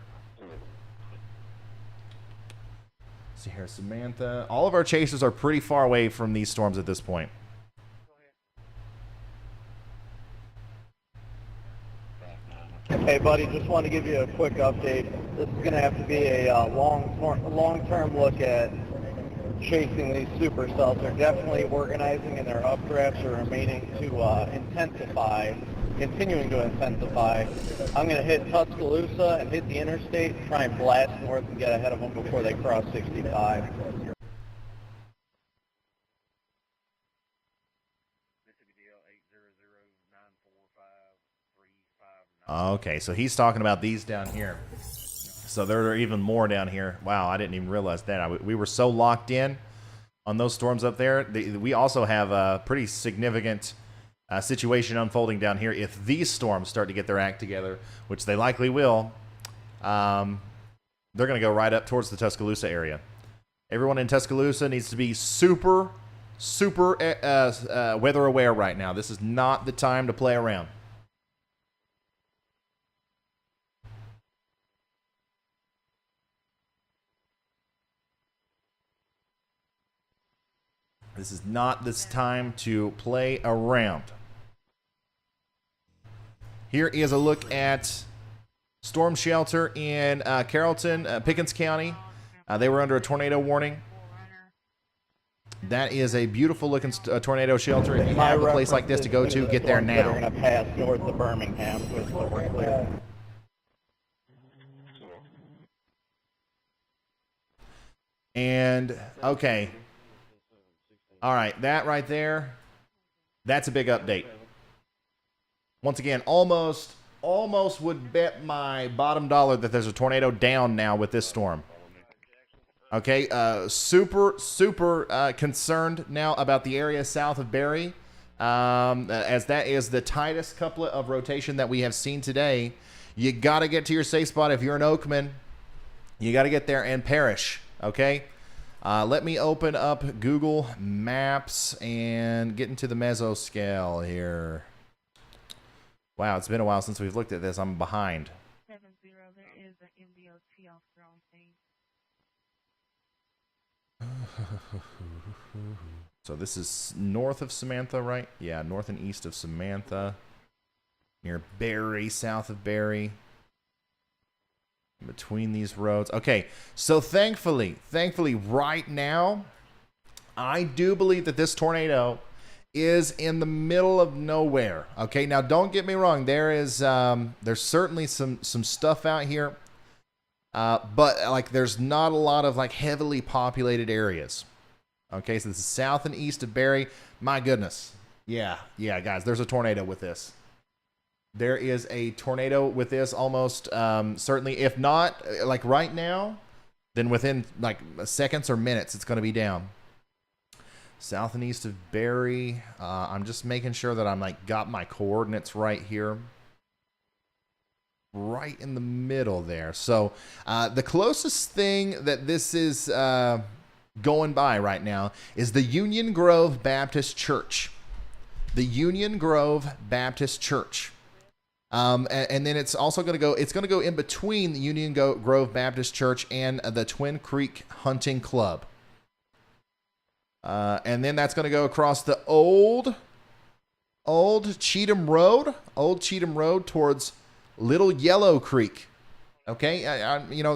Let's see here, Samantha. All of our chasers are pretty far away from these storms at this point. Hey, buddy, just want to give you a quick update. This is going to have to be a long-term look at chasing these supercells. They're definitely organizing, and their updrafts are remaining to continuing to intensify. I'm going to hit Tuscaloosa and hit the interstate, try and blast north and get ahead of them before they cross 65. Okay, so he's talking about these down here. So there are even more down here. Wow, I didn't even realize that. We were so locked in on those storms up there. We also have a pretty significant situation unfolding down here. If these storms start to get their act together, which they likely will, they're going to go right up towards the Tuscaloosa area. Everyone in Tuscaloosa needs to be super weather aware right now. This is not the time to play around. This is not this time to play around. Here is a look at storm shelter in Carrollton, Pickens County. They were under a tornado warning. That is a beautiful looking tornado shelter. If you have a place like this to go to, get there now. They're going to pass north of Birmingham, so we're clear. And, okay. All right, that right there, that's a big update. Once again, almost would bet my bottom dollar that there's a tornado down now with this storm. Okay, super concerned now about the area south of Barry, as that is the tightest couplet of rotation that we have seen today. You got to get to your safe spot if you're an Oakman. You got to get there and Parish, okay? Let me open up Google Maps and get into the mesoscale here. Wow, it's been a while since we've looked at this. I'm behind. 70, there is an MDOT off Strong Thing. So this is north of Samantha, right? Yeah, north and east of Samantha. Near Barry, south of Barry. Between these roads. Okay, so thankfully, right now, I do believe that this tornado is in the middle of nowhere. Okay, now don't get me wrong. There's certainly some stuff out here. But like there's not a lot of like heavily populated areas. Okay, so this is south and east of Barry. My goodness. Yeah, guys, there's a tornado with this. There is a tornado with this almost certainly, if not like right now, then within like seconds or minutes, it's going to be down. South and east of Barry. I'm just making sure that I'm like got my coordinates right here. Right in the middle there. So the closest thing that this is going by right now is the Union Grove Baptist Church. The Union Grove Baptist Church. And then it's also going to go in between the Union Grove Baptist Church and the Twin Creek Hunting Club. And then that's going to go across the old Cheatham Road towards Little Yellow Creek. Okay,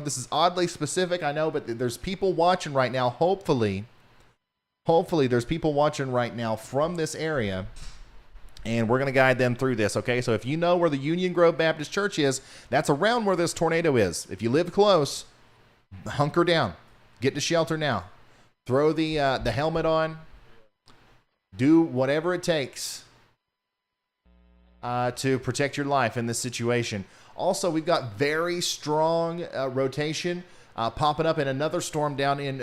this is oddly specific, I know, but there's people watching right now. Hopefully there's people watching right now from this area, and we're going to guide them through this. Okay, so if you know where the Union Grove Baptist Church is, that's around where this tornado is. If you live close, hunker down, get to shelter now. Throw the helmet on. Do whatever it takes to protect your life in this situation. Also, we've got very strong rotation popping up in another storm down in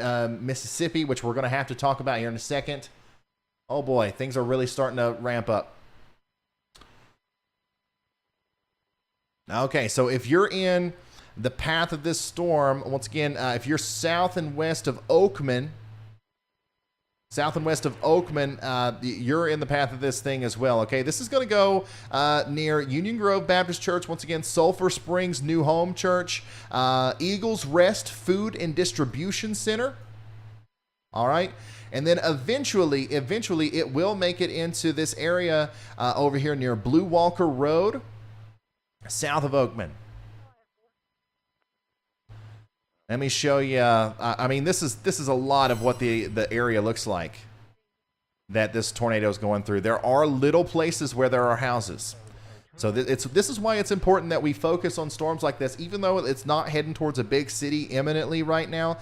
Mississippi, which we're going to have to talk about here in a second. Oh boy, things are really starting to ramp up. Okay, so if you're in the path of this storm, once again, if you're south and west of Oakman, you're in the path of this thing as well. Okay, this is going to go near Union Grove Baptist Church. Once again, Sulphur Springs New Home Church, Eagles Rest Food and Distribution Center. All right, and then eventually, it will make it into this area over here near Blue Walker Road, south of Oakman. Let me show you. I mean, this is a lot of what the area looks like that this tornado is going through. There are little places where there are houses. So this is why it's important that we focus on storms like this, even though it's not heading towards a big city imminently right now.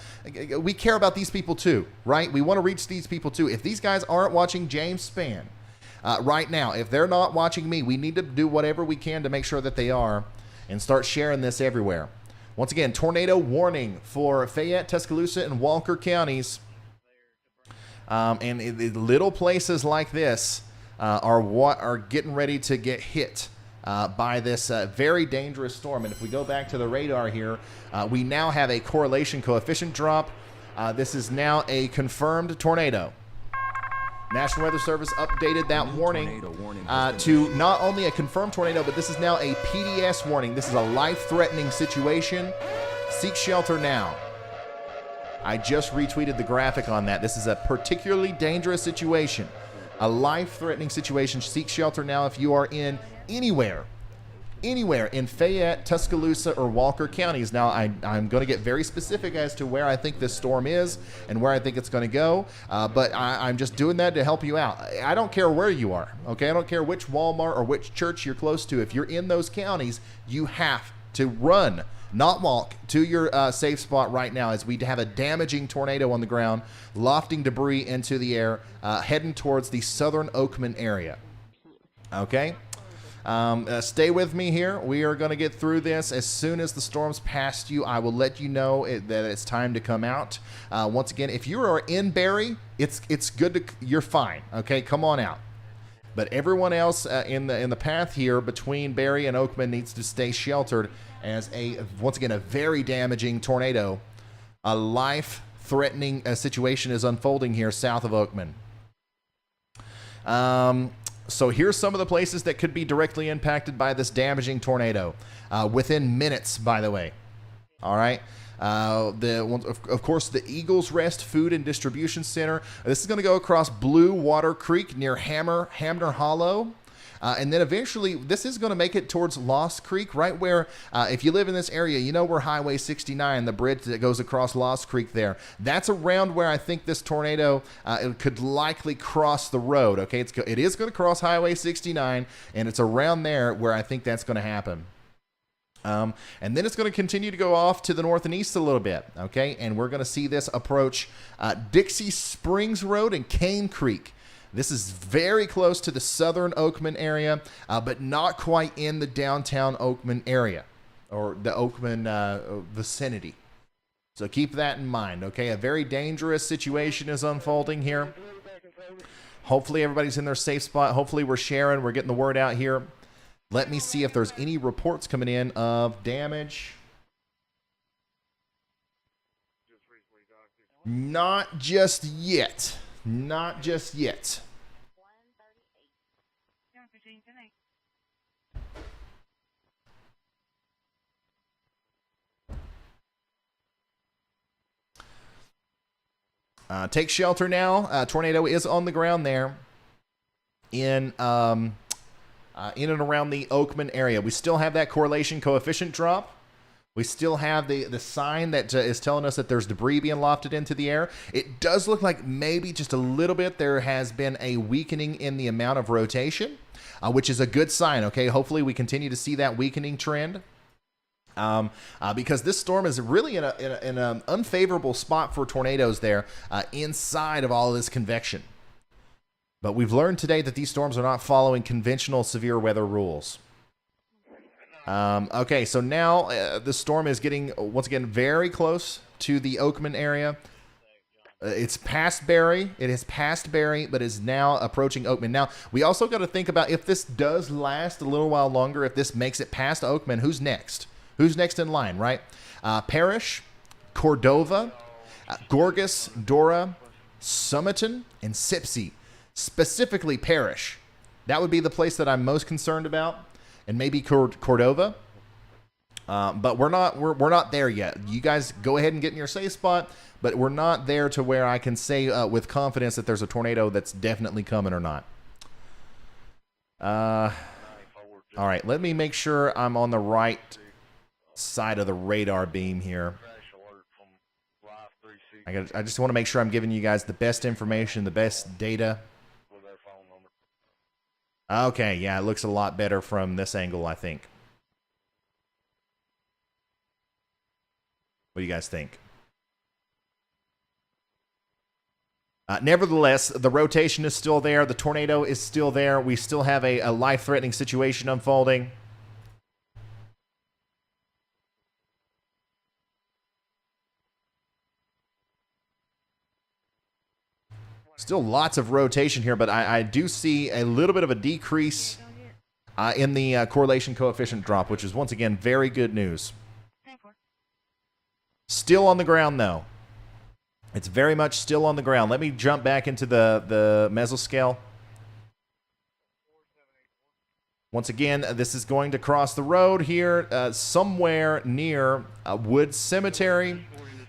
We care about these people too, right? We want to reach these people too. If these guys aren't watching James Spann right now, if they're not watching me, we need to do whatever we can to make sure that they are and start sharing this everywhere. Once again, tornado warning for Fayette, Tuscaloosa, and Walker counties. And little places like this are what are getting ready to get hit by this very dangerous storm. And if we go back to the radar here, we now have a correlation coefficient drop. This is now a confirmed tornado. National Weather Service updated that warning to not only a confirmed tornado, but this is now a PDS warning. This is a life-threatening situation. Seek shelter now. I just retweeted the graphic on that. This is a particularly dangerous situation. A life-threatening situation. Seek shelter now if you are in anywhere in Fayette, Tuscaloosa, or Walker counties. Now, I'm going to get very specific as to where I think this storm is and where I think it's going to go, but I'm just doing that to help you out. I don't care where you are, okay? I don't care which Walmart or which church you're close to. If you're in those counties, you have to run, not walk, to your safe spot right now, as we have a damaging tornado on the ground, lofting debris into the air, heading towards the southern Oakman area, okay? Stay with me here. We are going to get through this. As soon as the storm's past you, I will let you know that it's time to come out. Once again, if you are in Barry, it's good to, you're fine. Okay, come on out. But everyone else in the path here between Barry and Oakman needs to stay sheltered, as once again a very damaging tornado, a life-threatening situation is unfolding here south of Oakman. So here's some of the places that could be directly impacted by this damaging tornado within minutes, by the way. All right. Of course, the Eagles Rest Food and Distribution Center. This is going to go across Blue Water Creek near Hamner Hollow. And then eventually, this is going to make it towards Lost Creek, right where, if you live in this area, you know where Highway 69, the bridge that goes across Lost Creek there. That's around where I think this tornado it could likely cross the road, okay? It is going to cross Highway 69, and it's around there where I think that's going to happen. And then it's going to continue to go off to the north and east a little bit, okay? And we're going to see this approach Dixie Springs Road and Cane Creek. This is very close to the southern Oakman area, but not quite in the downtown Oakman area or the Oakman vicinity. So keep that in mind, okay? A very dangerous situation is unfolding here. Hopefully everybody's in their safe spot. Hopefully we're sharing. We're getting the word out here. Let me see if there's any reports coming in of damage. Not just yet. Not just yet. Take shelter now. Tornado is on the ground there in and around the Oakman area. We still have that correlation coefficient drop. We still have the sign that is telling us that there's debris being lofted into the air. It does look like maybe just a little bit there has been a weakening in the amount of rotation, which is a good sign, okay? Hopefully we continue to see that weakening trend. Because this storm is really in an unfavorable spot for tornadoes there inside of all of this convection. But we've learned today that these storms are not following conventional severe weather rules. Okay, so now the storm is getting, once again, very close to the Oakman area. It's past Barry. It is past Barry, but is now approaching Oakman. Now, we also got to think about if this does last a little while longer, if this makes it past Oakman, who's next? Who's next in line, right? Parrish, Cordova, Gorgas, Dora, Summerton, and Sipsey. Specifically Parrish. That would be the place that I'm most concerned about. And maybe Cordova, but we're not there yet. You guys go ahead and get in your safe spot, but we're not there to where I can say with confidence that there's a tornado that's definitely coming or not. All right, let me make sure I'm on the right side of the radar beam here. I just want to make sure I'm giving you guys the best information, the best data. Okay, yeah, it looks a lot better from this angle, I think. What do you guys think? Nevertheless, the rotation is still there. The tornado is still there. We still have a life-threatening situation unfolding. Still lots of rotation here, but I do see a little bit of a decrease in the correlation coefficient drop, which is, once again, very good news. Still on the ground, though. It's very much still on the ground. Let me jump back into the mesoscale. Once again, this is going to cross the road here somewhere near Wood Cemetery.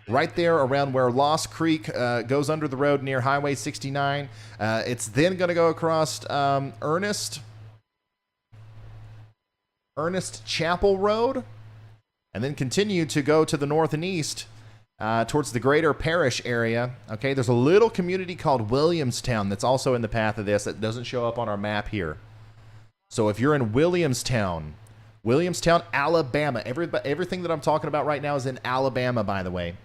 Right there around where Lost Creek goes under the road near Highway 69. It's then going to go across Ernest Chapel Road and then continue to go to the north and east towards the greater Parrish area. Okay, there's a little community called Williamstown that's also in the path of this that doesn't show up on our map here. So if you're in Williamstown, Alabama, everything that I'm talking about right now is in Alabama, by the way.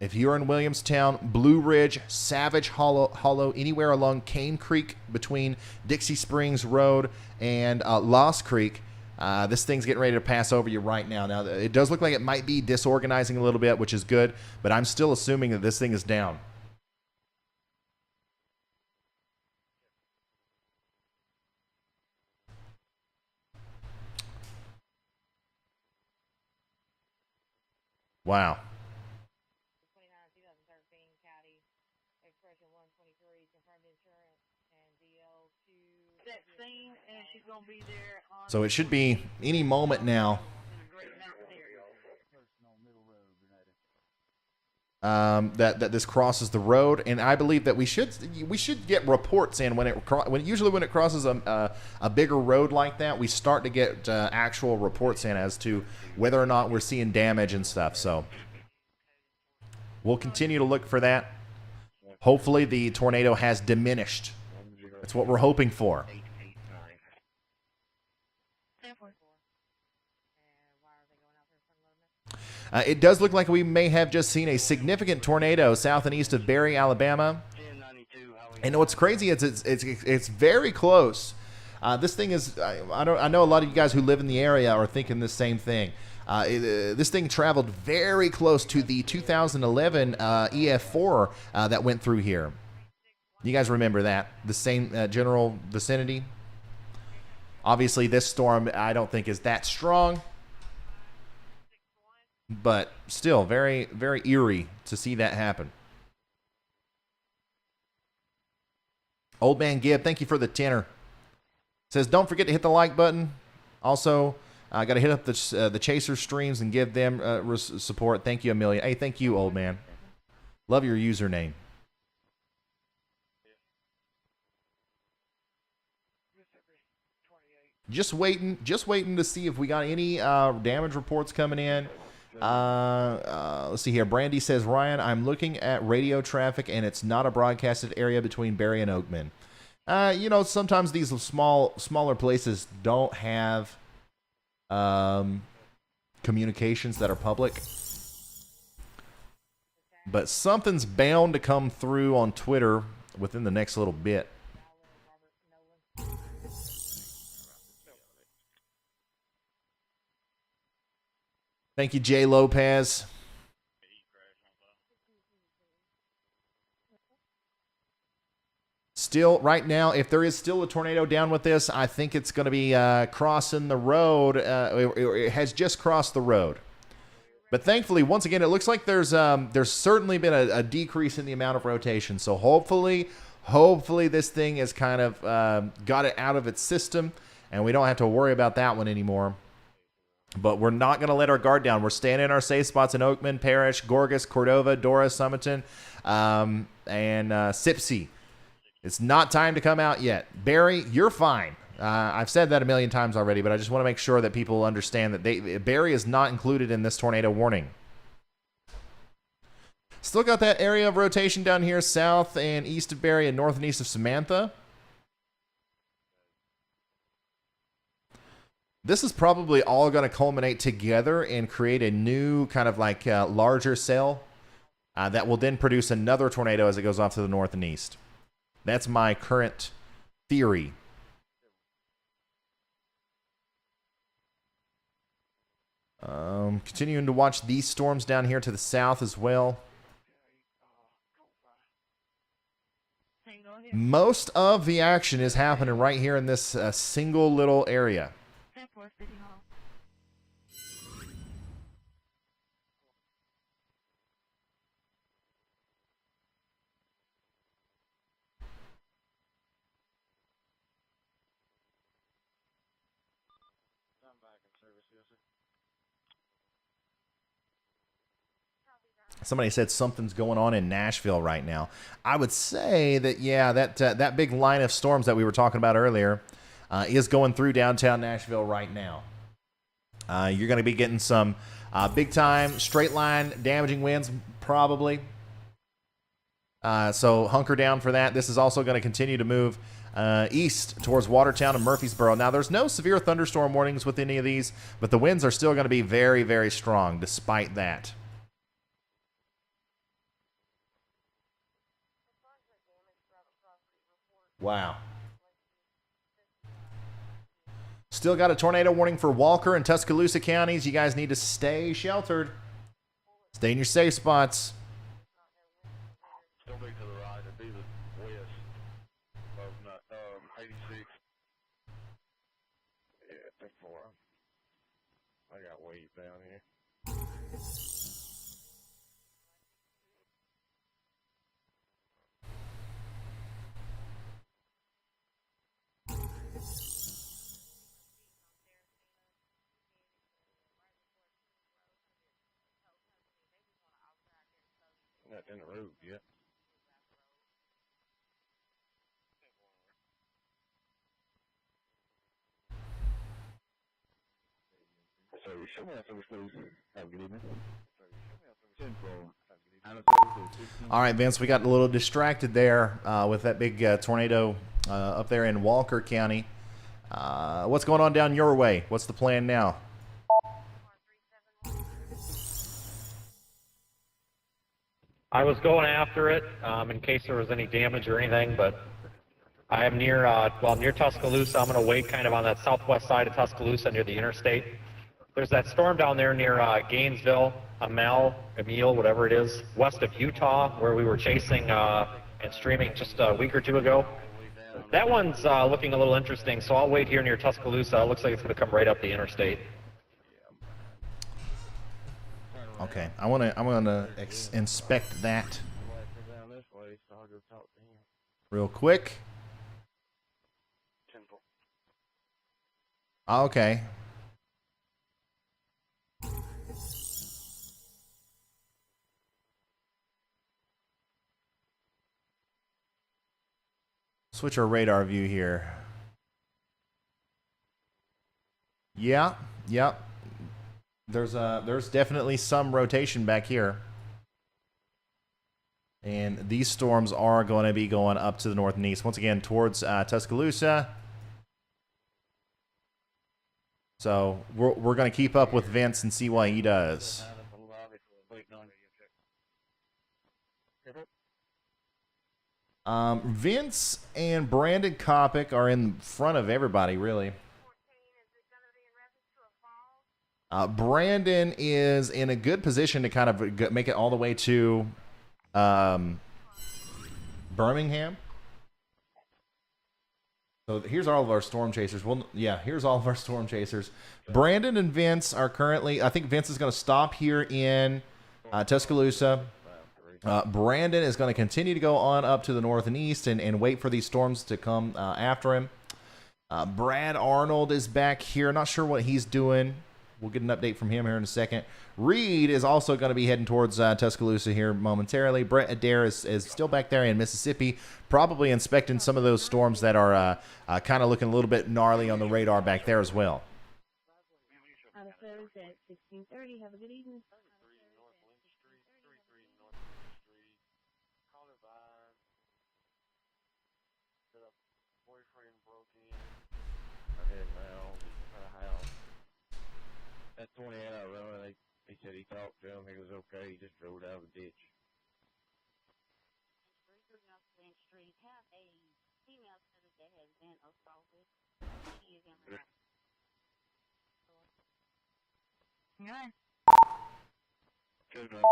If you're in Williamstown, Blue Ridge, Savage Hollow, anywhere along Cane Creek between Dixie Springs Road and Lost Creek, this thing's getting ready to pass over you right now. Now, it does look like it might be disorganizing a little bit, which is good, but I'm still assuming that this thing is down. Wow. So it should be any moment now. that this crosses the road, and I believe that we should get reports in when usually when it crosses a bigger road like that, we start to get actual reports in as to whether or not we're seeing damage and stuff. So we'll continue to look for that. Hopefully the tornado has diminished. That's what we're hoping for. It does look like we may have just seen a significant tornado south and east of Barry, Alabama. And what's crazy is it's very close. This thing is, I know a lot of you guys who live in the area are thinking the same thing. This thing traveled very close to the 2011 EF4 that went through here. You guys remember that? The same general vicinity? Obviously, this storm I don't think is that strong. But still, very, very eerie to see that happen. Old Man Gibb, thank you for the tenner. Says, don't forget to hit the like button. Also, I got to hit up the Chaser streams and give them support. Thank you a million. Hey, thank you, old man. Love your username. Just waiting to see if we got any damage reports coming in. Let's see here. Brandy says, Ryan, I'm looking at radio traffic and it's not a broadcasted area between Barry and Oakman. You know, sometimes these smaller places don't have communications that are public. But something's bound to come through on Twitter within the next little bit. Thank you, Jay Lopez. Still, right now, if there is still a tornado down with this, I think it's going to be crossing the road. It has just crossed the road. But thankfully, once again, it looks like there's certainly been a decrease in the amount of rotation. So hopefully this thing has kind of got it out of its system, and we don't have to worry about that one anymore. But we're not going to let our guard down. We're staying in our safe spots in Oakman, Parrish, Gorgas, Cordova, Dora, Summerton, and Sipsey. It's not time to come out yet. Barry, you're fine. I've said that a million times already, but I just want to make sure that people understand that Barry is not included in this tornado warning. Still got that area of rotation down here south and east of Barry and north and east of Samantha. This is probably all going to culminate together and create a new kind of like larger cell that will then produce another tornado as it goes off to the north and east. That's my current theory. Continuing to watch these storms down here to the south as well. Most of the action is happening right here in this single little area. Somebody said something's going on in Nashville right now. I would say that, yeah, that big line of storms that we were talking about earlier is going through downtown Nashville right now. You're going to be getting some big-time straight-line damaging winds, probably. So hunker down for that. This is also going to continue to move east towards Watertown and Murfreesboro. Now, there's no severe thunderstorm warnings with any of these, but the winds are still going to be very, very strong despite that. Wow. Still got a tornado warning for Walker and Tuscaloosa counties. You guys need to stay sheltered. Stay in your safe spots. Don't be to the right. It'd be the west of 86. Yeah, I think 4. I got waves down here. back in the road yet. So show me some please. Have a good evening. All right, Vince, we got a little distracted there with that big tornado up there in Walker County. What's going on down your way? What's the plan now? I was going after it in case there was any damage or anything, but I am near, near Tuscaloosa. I'm going to wait kind of on that southwest side of Tuscaloosa near the interstate. There's that storm down there near Gainesville, Emile, whatever it is, west of Utah, where we were chasing and streaming just a week or two ago. That one's looking a little interesting, so I'll wait here near Tuscaloosa. It looks like it's going to come right up the interstate. Okay, I want to inspect that real quick. Okay. Switch our radar view here. Yeah, yep. There's definitely some rotation back here. And these storms are going to be going up to the north and east. Once again, towards Tuscaloosa. So we're going to keep up with Vince and see what he does. Vince and Brandon Copic are in front of everybody, really. Brandon is in a good position to kind of make it all the way to Birmingham. So here's all of our storm chasers. Well, yeah, here's all of our storm chasers. Brandon and Vince are currently, I think Vince is going to stop here in Tuscaloosa. Brandon is going to continue to go on up to the north and east and wait for these storms to come after him. Brad Arnold is back here. Not sure what he's doing. We'll get an update from him here in a second. Reed is also going to be heading towards Tuscaloosa here momentarily. Brett Adair is still back there in Mississippi, probably inspecting some of those storms that are kind of looking a little bit gnarly on the radar back there as well. Out of Thursday at 16:30. Have a good evening. That 28 hour run, he said he talked to him, he was okay, he just drove out of the ditch. Have a female student that has been assaulted. She is in her. Yeah. Good enough.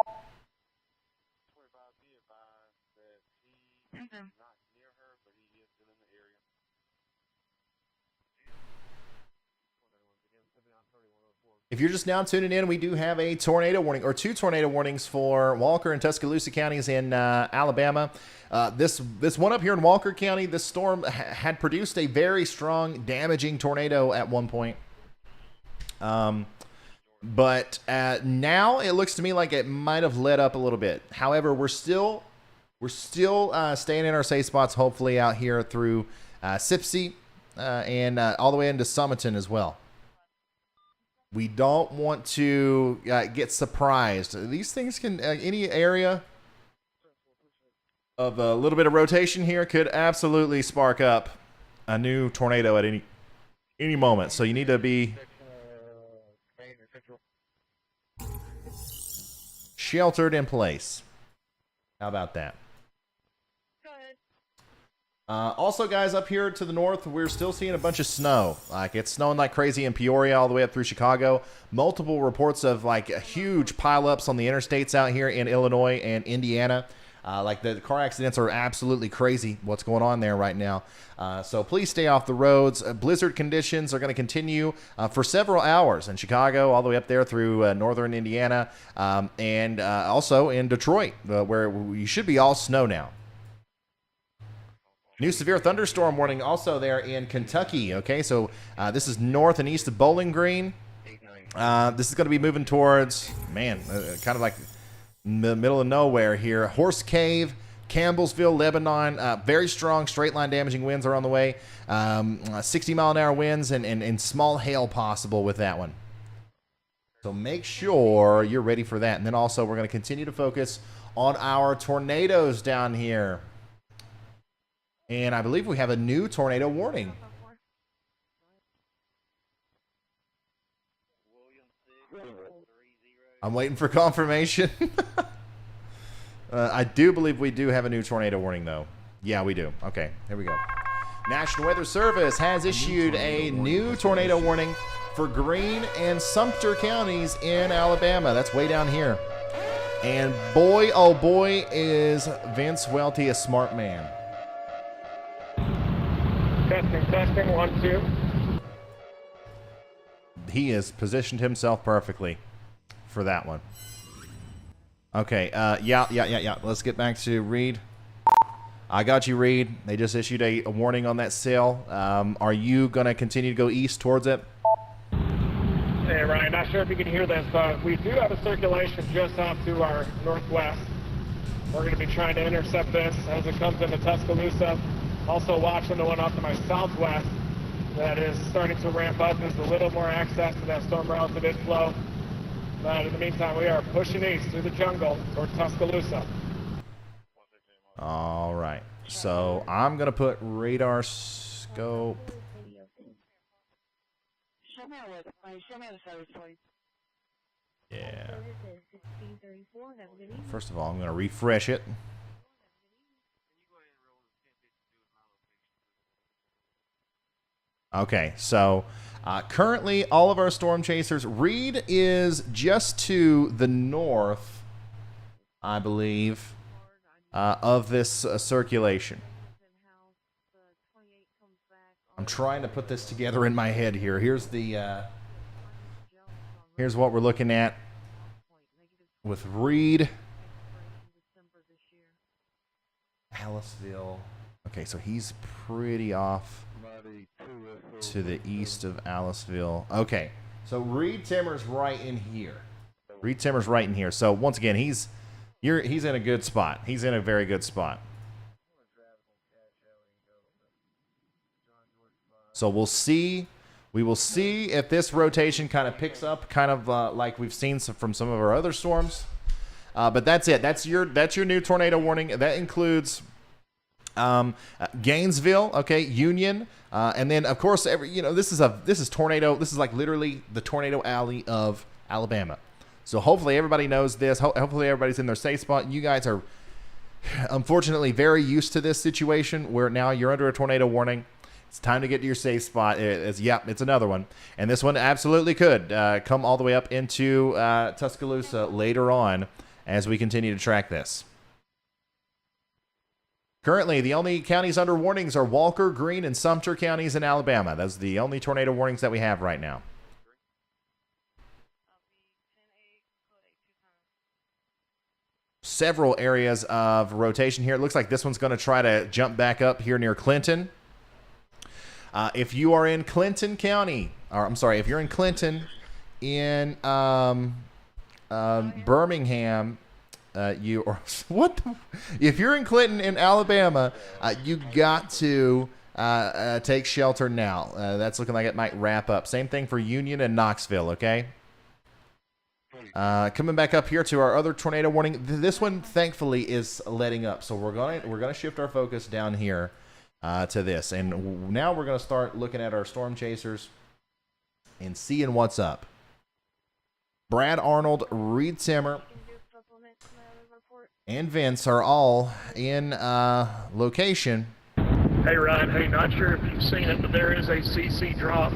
25 be advised that he's not near her, but he is still in the area. If you're just now tuning in, we do have a tornado warning, or two tornado warnings for Walker and Tuscaloosa counties in Alabama. This one up here in Walker County, this storm had produced a very strong, damaging tornado at one point. But now it looks to me like it might have let up a little bit. However, we're still staying in our safe spots, hopefully out here through Sipsey and all the way into Summerton as well. We don't want to get surprised. These things can, any area of a little bit of rotation here could absolutely spark up a new tornado at any moment. So you need to be sheltered in place. How about that? Also, guys, up here to the north, we're still seeing a bunch of snow. Like, it's snowing like crazy in Peoria all the way up through Chicago. Multiple reports of, like, huge pileups on the interstates out here in Illinois and Indiana. Like, the car accidents are absolutely crazy what's going on there right now. So please stay off the roads. Blizzard conditions are going to continue for several hours in Chicago, all the way up there through northern Indiana, and also in Detroit, where you should be all snow now. New severe thunderstorm warning also there in Kentucky. Okay, so this is north and east of Bowling Green. This is going to be moving towards, man, kind of like in the middle of nowhere here. Horse Cave, Campbellsville, Lebanon. Very strong straight line damaging winds are on the way. 60-mile-an-hour winds and small hail possible with that one. So make sure you're ready for that. And then also we're going to continue to focus on our tornadoes down here. And I believe we have a new tornado warning. I'm waiting for confirmation. I do believe we do have a new tornado warning, though. Yeah, we do. Okay, here we go. National Weather Service has issued a new tornado warning for Greene and Sumter counties in Alabama. That's way down here. And boy, oh boy, is Vince Waelti a smart man. Testing, 1, 2. He has positioned himself perfectly for that one. Okay, yeah. Let's get back to Reed. I got you, Reed. They just issued a warning on that sail. Are you going to continue to go east towards it? Hey, Ryan, not sure if you can hear this, but we do have a circulation just off to our northwest. We're going to be trying to intercept this as it comes into Tuscaloosa. Also watching the one off to my southwest that is starting to ramp up. There's a little more access to that storm relative inflow. But in the meantime, we are pushing east through the jungle toward Tuscaloosa. All right. So I'm going to put radar scope. Yeah. First of all, I'm going to refresh it. Okay, so currently all of our storm chasers, Reed is just to the north, I believe, of this circulation. I'm trying to put this together in my head here. Here's the here's what we're looking at with Reed. Aliceville. Okay, so he's pretty off to the east of Aliceville. Okay, so Reed Timmer's right in here. Reed Timmer's right in here. So once again, he's in a good spot. He's in a very good spot. So we'll see. We will see if this rotation kind of picks up, kind of like we've seen from some of our other storms. But that's it. That's your new tornado warning. That includes Gainesville, okay, Union, and then of course this is tornado. This is like literally the tornado alley of Alabama. So hopefully everybody knows this. Hopefully everybody's in their safe spot. You guys are unfortunately very used to this situation where now you're under a tornado warning. It's time to get to your safe spot. It's another one. And this one absolutely could come all the way up into Tuscaloosa later on as we continue to track this. Currently, the only counties under warnings are Walker, Greene, and Sumter counties in Alabama. Those are the only tornado warnings that we have right now. Several areas of rotation here. It looks like this one's going to try to jump back up here near Clinton. If you are in Clinton County, or I'm sorry, if you're in Clinton, in Birmingham, if you're in Clinton in Alabama, you got to take shelter now. That's looking like it might wrap up. Same thing for Union and Knoxville. Okay. Coming back up here to our other tornado warning. This one, thankfully, is letting up. So we're gonna shift our focus down here to this, and now we're gonna start looking at our storm chasers and seeing what's up. Brad Arnold, Reed Timmer, and Vince are all in location. Hey Ryan, hey, not sure if you've seen it, but there is a CC drop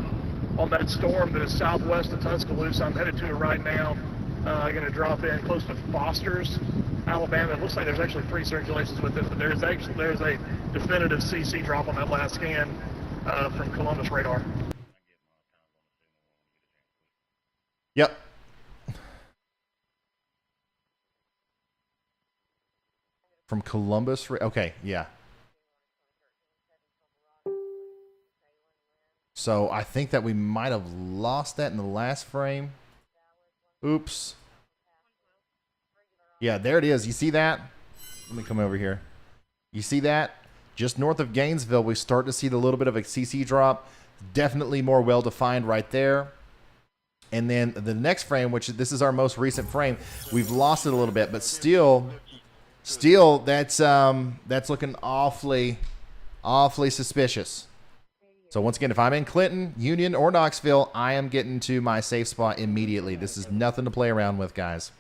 on that storm that is southwest of Tuscaloosa. I'm headed to it right now. I'm going to drop in close to Foster's, Alabama. It looks like there's actually 3 circulations with it, but there's a definitive CC drop on that last scan from Columbus radar. Yep. From Columbus, okay, yeah. So I think that we might have lost that in the last frame. Oops. Yeah, there it is. You see that? Let me come over here. You see that? Just north of Gainesville, we start to see the little bit of a CC drop. Definitely more well-defined right there. And then the next frame, which this is our most recent frame, we've lost it a little bit, but still that's looking awfully suspicious. So once again, if I'm in Clinton, Union, or Knoxville, I am getting to my safe spot immediately. This is nothing to play around with, guys.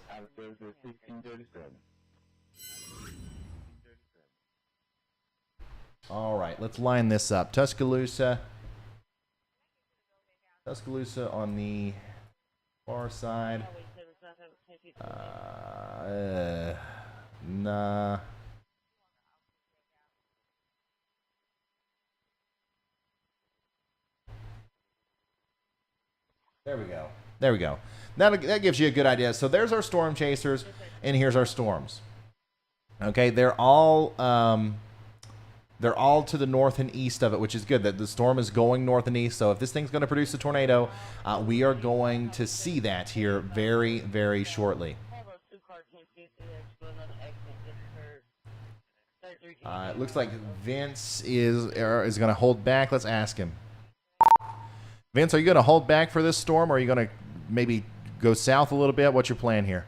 All right, let's line this up. Tuscaloosa on the far side. Nah. There we go. There we go. That gives you a good idea. So there's our storm chasers, and here's our storms. Okay, they're all to the north and east of it, which is good. That the storm is going north and east. So if this thing's going to produce a tornado, we are going to see that here very, very shortly. It looks like Vince is going to hold back. Let's ask him. Vince, are you going to hold back for this storm, or are you going to maybe go south a little bit? What's your plan here?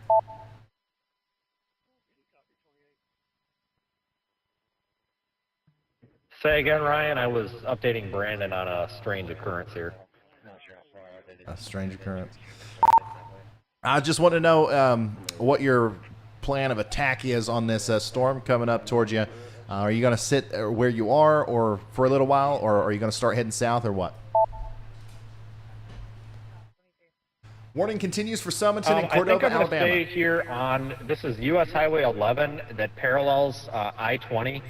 Say again, Ryan. I was updating Brandon on a strange occurrence here. A strange occurrence. I just want to know what your plan of attack is on this storm coming up towards you. Are you going to sit where you are or for a little while, or are you going to start heading south, or what? Warning continues for Summerton and Cordova, I think I'm Alabama. going to stay here on, this is U.S. Highway 11 that parallels I-20.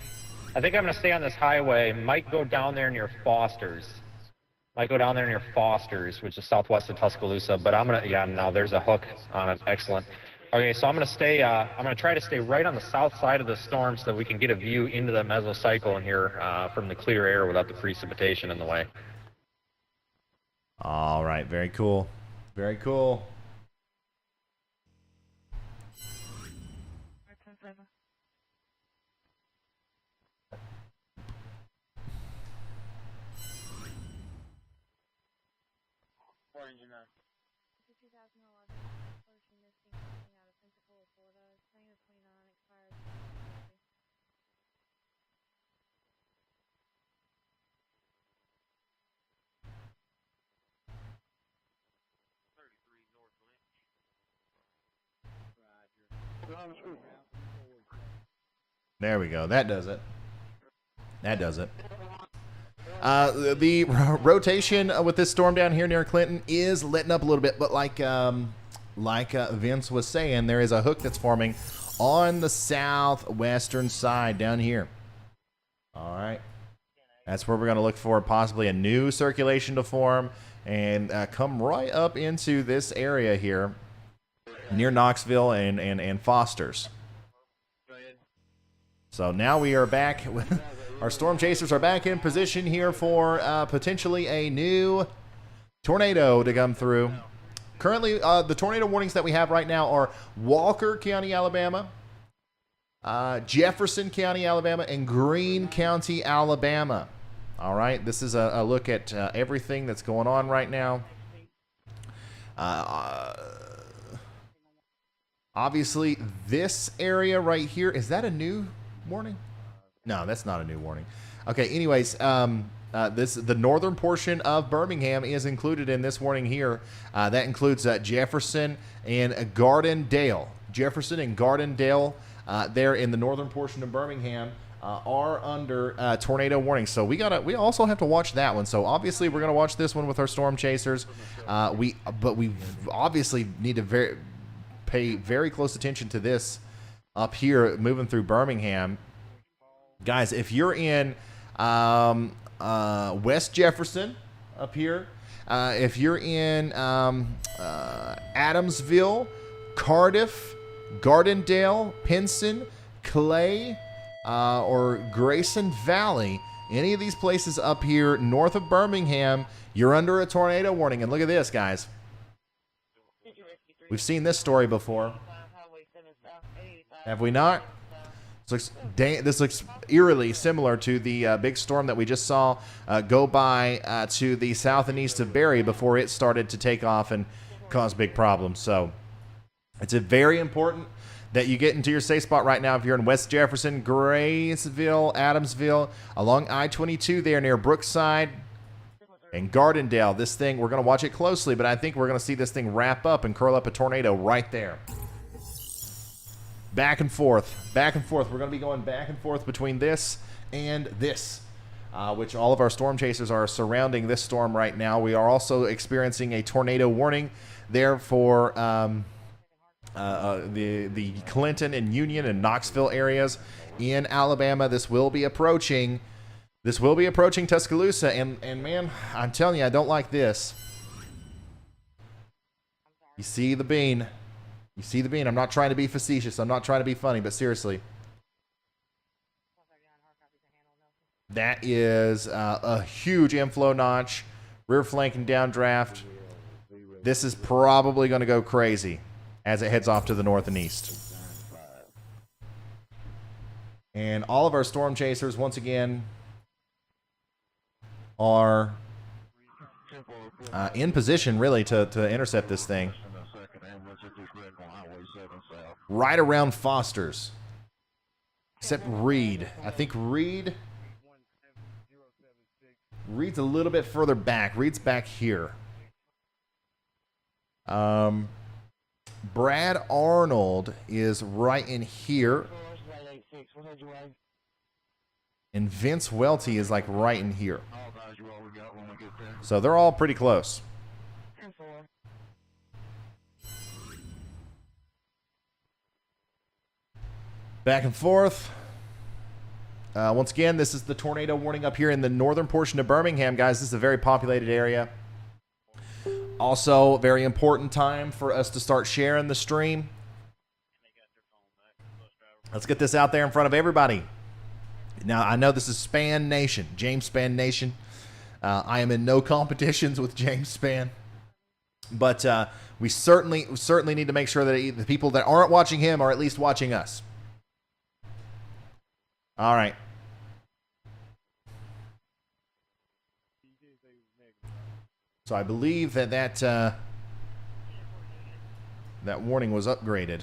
I think I'm going to stay on this highway. Might go down there near Foster's. Which is southwest of Tuscaloosa. But I'm going to, yeah, no, there's a hook on it. Excellent. Okay, so I'm going to stay, I'm going to try to stay right on the south side of the storm so that we can get a view into the mesocyclone here from the clear air without the precipitation in the way. All right, very cool. Very cool. There we go. That does it. That does it. The rotation with this storm down here near Clinton is letting up a little bit, but like Vince was saying, there is a hook that's forming on the southwestern side down here. All right. That's where we're going to look for possibly a new circulation to form and come right up into this area here near Knoxville and Foster's. So now we are back. Our storm chasers are back in position here for potentially a new tornado to come through. Currently, the tornado warnings that we have right now are Walker County, Alabama, Jefferson County, Alabama, and Greene County, Alabama. All right, this is a look at everything that's going on right now. Obviously, this area right here, is that a new warning? No, that's not a new warning. Okay, anyways, the northern portion of Birmingham is included in this warning here. That includes Jefferson and Gardendale. Jefferson and Gardendale there in the northern portion of Birmingham are under tornado warning. So we also have to watch that one. So obviously we're gonna watch this one with our storm chasers. But we obviously need to pay very close attention to this up here moving through Birmingham. Guys, if you're in West Jefferson up here, if you're in Adamsville, Cardiff, Gardendale, Pinson, Clay, or Grayson Valley, any of these places up here north of Birmingham, you're under a tornado warning. And look at this, guys. We've seen this story before. Have we not? This looks eerily similar to the big storm that we just saw go by to the south and east of Barry before it started to take off and cause big problems. So it's very important that you get into your safe spot right now if you're in West Jefferson, Graysville, Adamsville, along I-22 there near Brookside and Gardendale. This thing, we're going to watch it closely, but I think we're going to see this thing wrap up and curl up a tornado right there. Back and forth, back and forth. We're going to be going back and forth between this and this, which all of our storm chasers are surrounding this storm right now. We are also experiencing a tornado warning there for the Clinton and Union and Knoxville areas in Alabama. This will be approaching Tuscaloosa, and man, I'm telling you, I don't like this. You see the bean. You see the bean. I'm not trying to be facetious. I'm not trying to be funny, but seriously. That is a huge inflow notch. Rear flank and downdraft. This is probably going to go crazy as it heads off to the north and east. And all of our storm chasers, once again, are in position, really, to intercept this thing. Right around Foster's. Except Reed. I think Reed's a little bit further back. Reed's back here. Brad Arnold is right in here. And Vince Waelti is like right in here. So they're all pretty close. Back and forth. Once again, this is the tornado warning up here in the northern portion of Birmingham, guys. This is a very populated area. Also, very important time for us to start sharing the stream. Let's get this out there in front of everybody. Now, I know this is Span Nation, James Span Nation. I am in no competitions with James Span. But we certainly need to make sure that the people that aren't watching him are at least watching us. All right. So I believe that warning was upgraded.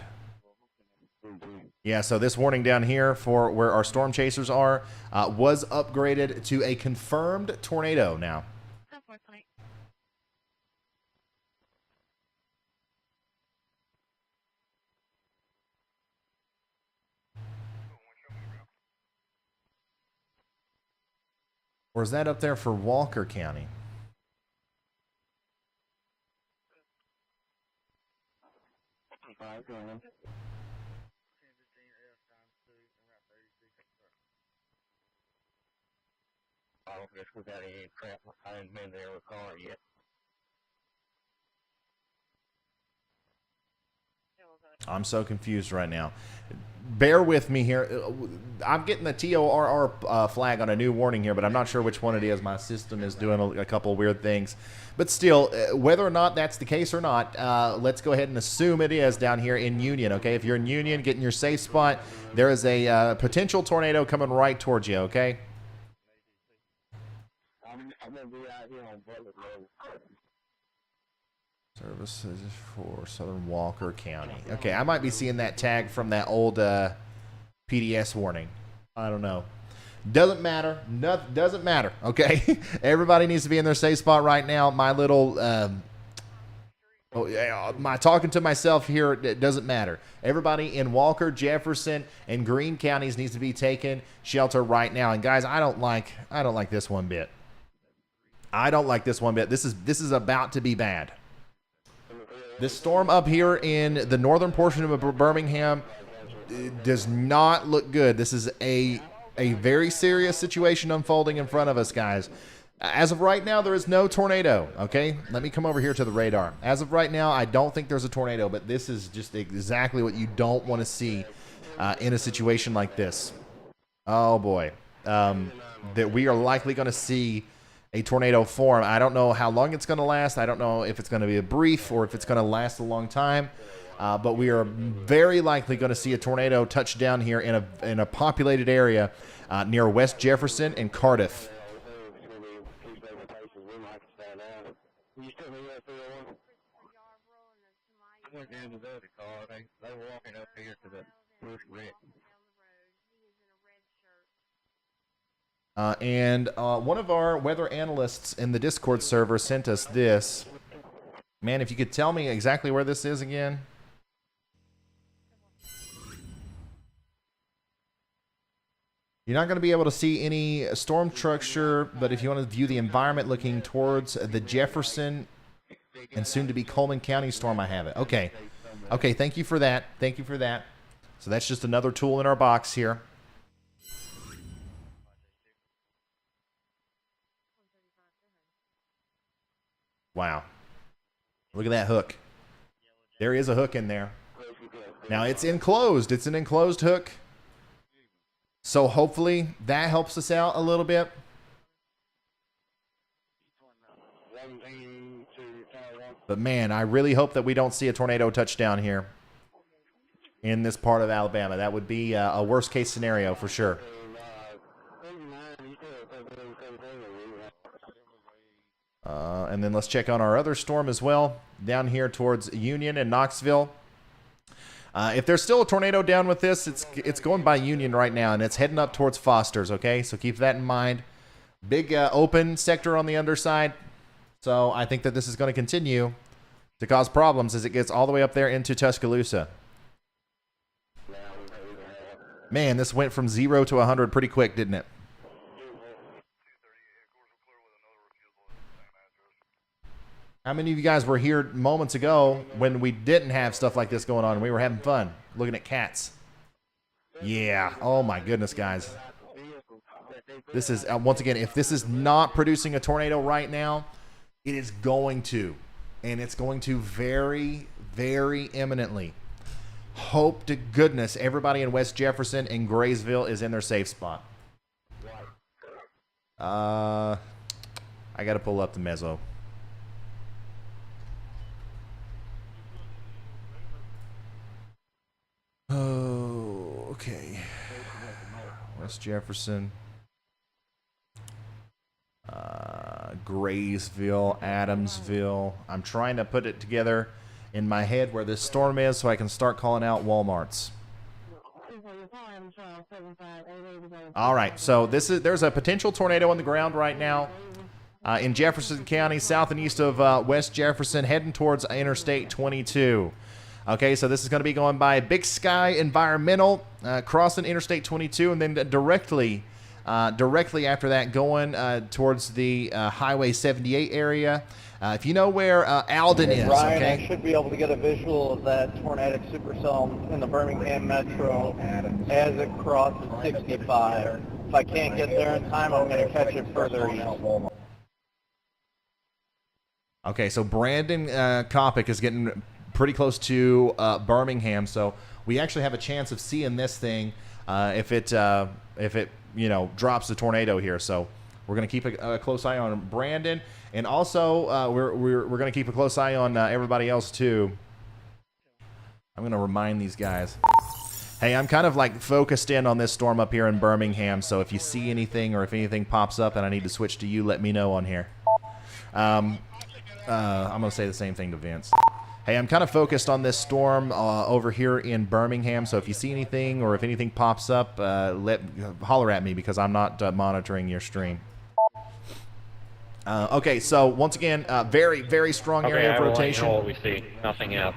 Yeah, so this warning down here for where our storm chasers are was upgraded to a confirmed tornado now. Or is that up there for Walker County? I haven't been there with a car yet. I'm so confused right now. Bear with me here. I'm getting the TORR flag on a new warning here, but I'm not sure which one it is. My system is doing a couple weird things. But still, whether or not that's the case or not, let's go ahead and assume it is down here in Union, okay? If you're in Union, get in your safe spot. There is a potential tornado coming right towards you, okay? I'm going to be out here on Butler Road. Services for Southern Walker County. Okay, I might be seeing that tag from that old PDS warning. I don't know. Doesn't matter. Doesn't matter, okay? Everybody needs to be in their safe spot right now. My little... my talking to myself here, it doesn't matter. Everybody in Walker, Jefferson, and Greene counties needs to be taking shelter right now. And guys, I don't like this one bit. I don't like this one bit. This is about to be bad. This storm up here in the northern portion of Birmingham does not look good. This is a very serious situation unfolding in front of us, guys. As of right now, there is no tornado, okay? Let me come over here to the radar. As of right now, I don't think there's a tornado, but this is just exactly what you don't want to see in a situation like this. Oh, boy. That we are likely going to see a tornado form. I don't know how long it's going to last. I don't know if it's going to be a brief or if it's going to last a long time. but we are very likely going to see a tornado touch down here in a populated area near West Jefferson and Cardiff. They were walking up here to the first wreck. And one of our weather analysts in the Discord server sent us this. Man, if you could tell me exactly where this is again. You're not going to be able to see any storm structure, but if you want to view the environment looking towards the Jefferson and soon to be Coleman County storm, I have it. Okay. Okay, thank you for that. Thank you for that. So that's just another tool in our box here. Wow. Look at that hook. There is a hook in there. Now it's enclosed. It's an enclosed hook. So hopefully that helps us out a little bit. But man, I really hope that we don't see a tornado touchdown here in this part of Alabama. That would be a worst case scenario for sure. And then let's check on our other storm as well, down here towards Union and Knoxville. If there's still a tornado down with this, it's going by Union right now, and it's heading up towards Foster's, okay? So keep that in mind. Big open sector on the underside. So I think that this is going to continue to cause problems as it gets all the way up there into Tuscaloosa. Man, this went from 0 to 100 pretty quick, didn't it? How many of you guys were here moments ago when we didn't have stuff like this going on and we were having fun looking at cats? Yeah. Oh my goodness, guys. This is, once again, if this is not producing a tornado right now, it is going to. And it's going to very, very imminently. Hope to goodness everybody in West Jefferson and Graysville is in their safe spot. I got to pull up the mezzo. Oh, okay. West Jefferson. Graysville, Adamsville. I'm trying to put it together in my head where this storm is so I can start calling out Walmarts. All right, so there's a potential tornado on the ground right now in Jefferson County, south and east of West Jefferson, heading towards Interstate 22. Okay, so this is going to be going by Big Sky Environmental, crossing Interstate 22, and then directly after that going towards the Highway 78 area. If you know where Alden is, Ryan, okay? I should be able to get a visual of that tornadic supercell in the Birmingham Metro as it crosses 65. If I can't get there in time, I'm going to catch it further east. Okay, so Brandon Copic is getting pretty close to Birmingham, so we actually have a chance of seeing this thing if it drops the tornado here. So we're going to keep a close eye on Brandon, and also we're going to keep a close eye on everybody else too. I'm going to remind these guys. Hey, I'm kind of like focused in on this storm up here in Birmingham, so if you see anything or if anything pops up and I need to switch to you, let me know on here. I'm going to say the same thing to Vince. Hey, I'm kind of focused on this storm over here in Birmingham, so if you see anything or if anything pops up, holler at me because I'm not monitoring your stream. Okay, so once again, very, very strong area of rotation. Okay, I will let you know what we see. Nothing yet.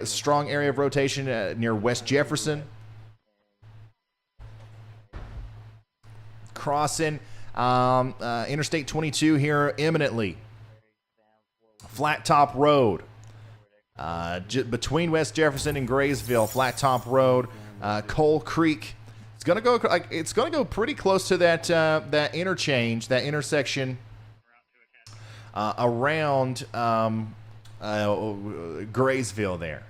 Strong area of rotation near West Jefferson. Crossing Interstate 22 here imminently. Flat Top Road. Between West Jefferson and Graysville, Flat Top Road, Coal Creek. It's gonna go pretty close to that interchange, that intersection around Graysville there.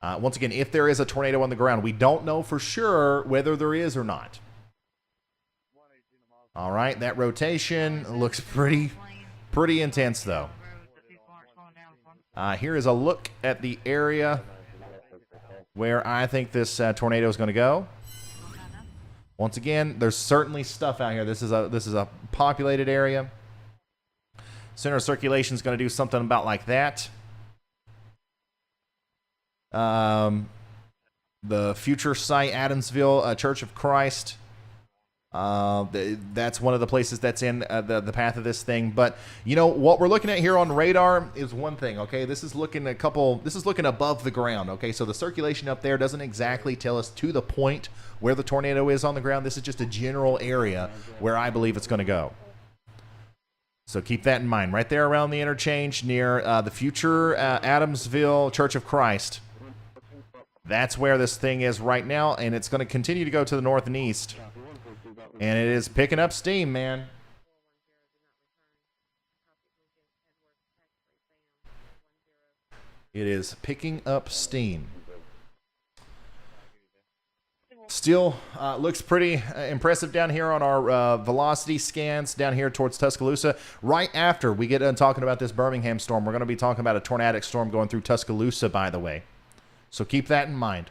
Once again, if there is a tornado on the ground, we don't know for sure whether there is or not. All right, that rotation looks pretty intense though. Here is a look at the area where I think this tornado is going to go. Once again, there's certainly stuff out here. This is a populated area. Center of circulation is going to do something about like that. The future site, Adamsville Church of Christ. That's one of the places that's in the path of this thing. But you know what we're looking at here on radar is one thing. Okay, this is looking above the ground. Okay, so the circulation up there doesn't exactly tell us to the point where the tornado is on the ground. This is just a general area where I believe it's going to go. So keep that in mind. Right there around the interchange near the future Adamsville Church of Christ. That's where this thing is right now, and it's going to continue to go to the north and east. And it is picking up steam, man. It is picking up steam. Still looks pretty impressive down here on our velocity scans down here towards Tuscaloosa. Right after we get done talking about this Birmingham storm, we're going to be talking about a tornadic storm going through Tuscaloosa, by the way. So keep that in mind.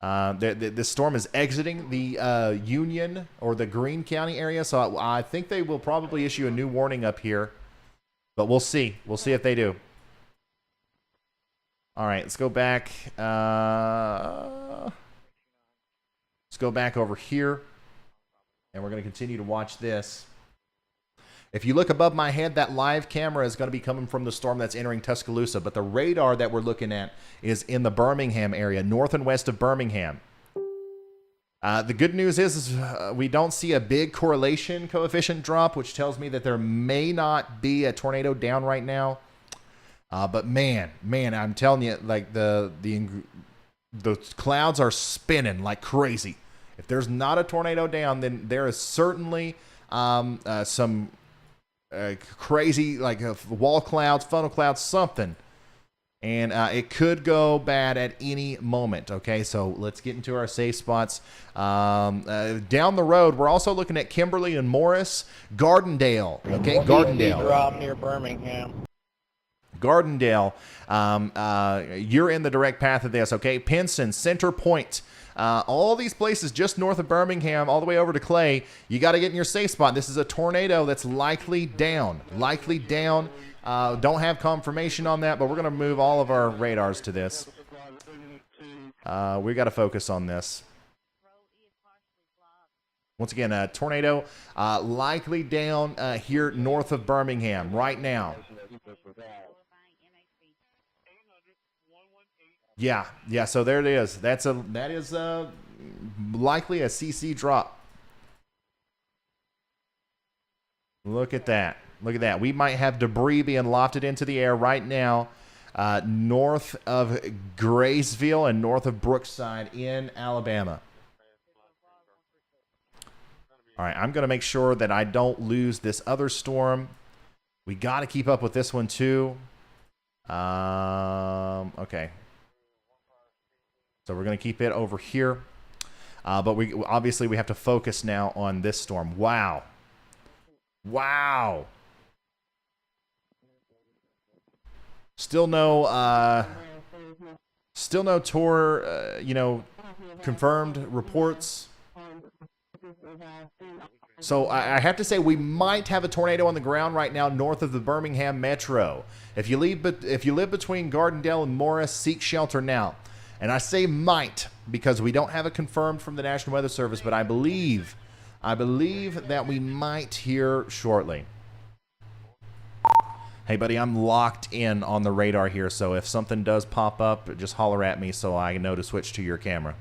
This storm is exiting the Union or the Greene County area, so I think they will probably issue a new warning up here. But we'll see. We'll see if they do. All right, let's go back. Let's go back over here, and we're going to continue to watch this. If you look above my head, that live camera is going to be coming from the storm that's entering Tuscaloosa, but the radar that we're looking at is in the Birmingham area, north and west of Birmingham. The good news is we don't see a big correlation coefficient drop, which tells me that there may not be a tornado down right now. But man, I'm telling you, like the clouds are spinning like crazy. If there's not a tornado down, then there is certainly some crazy, like wall clouds, funnel clouds, something. And it could go bad at any moment, okay? So let's get into our safe spots. Down the road, we're also looking at Kimberly and Morris, Gardendale, okay? Gardendale. Drop near Birmingham. Gardendale, you're in the direct path of this, okay? Pinson, Center Point, all these places just north of Birmingham, all the way over to Clay. You got to get in your safe spot. This is a tornado that's likely down. Don't have confirmation on that, but we're going to move all of our radars to this. We got to focus on this. Once again, a tornado likely down here north of Birmingham right now. Yeah, so there it is. That is likely a CC drop. Look at that. We might have debris being lofted into the air right now north of Graysville and north of Brookside in Alabama. All right, I'm going to make sure that I don't lose this other storm. We got to keep up with this one too. Okay. So we're going to keep it over here. But we have to focus now on this storm. Wow. Still no confirmed reports. So I have to say we might have a tornado on the ground right now north of the Birmingham metro. If you live between Gardendale and Morris, seek shelter now. And I say might because we don't have it confirmed from the National Weather Service, but I believe that we might hear shortly. Hey, buddy, I'm locked in on the radar here, so if something does pop up, just holler at me so I know to switch to your camera.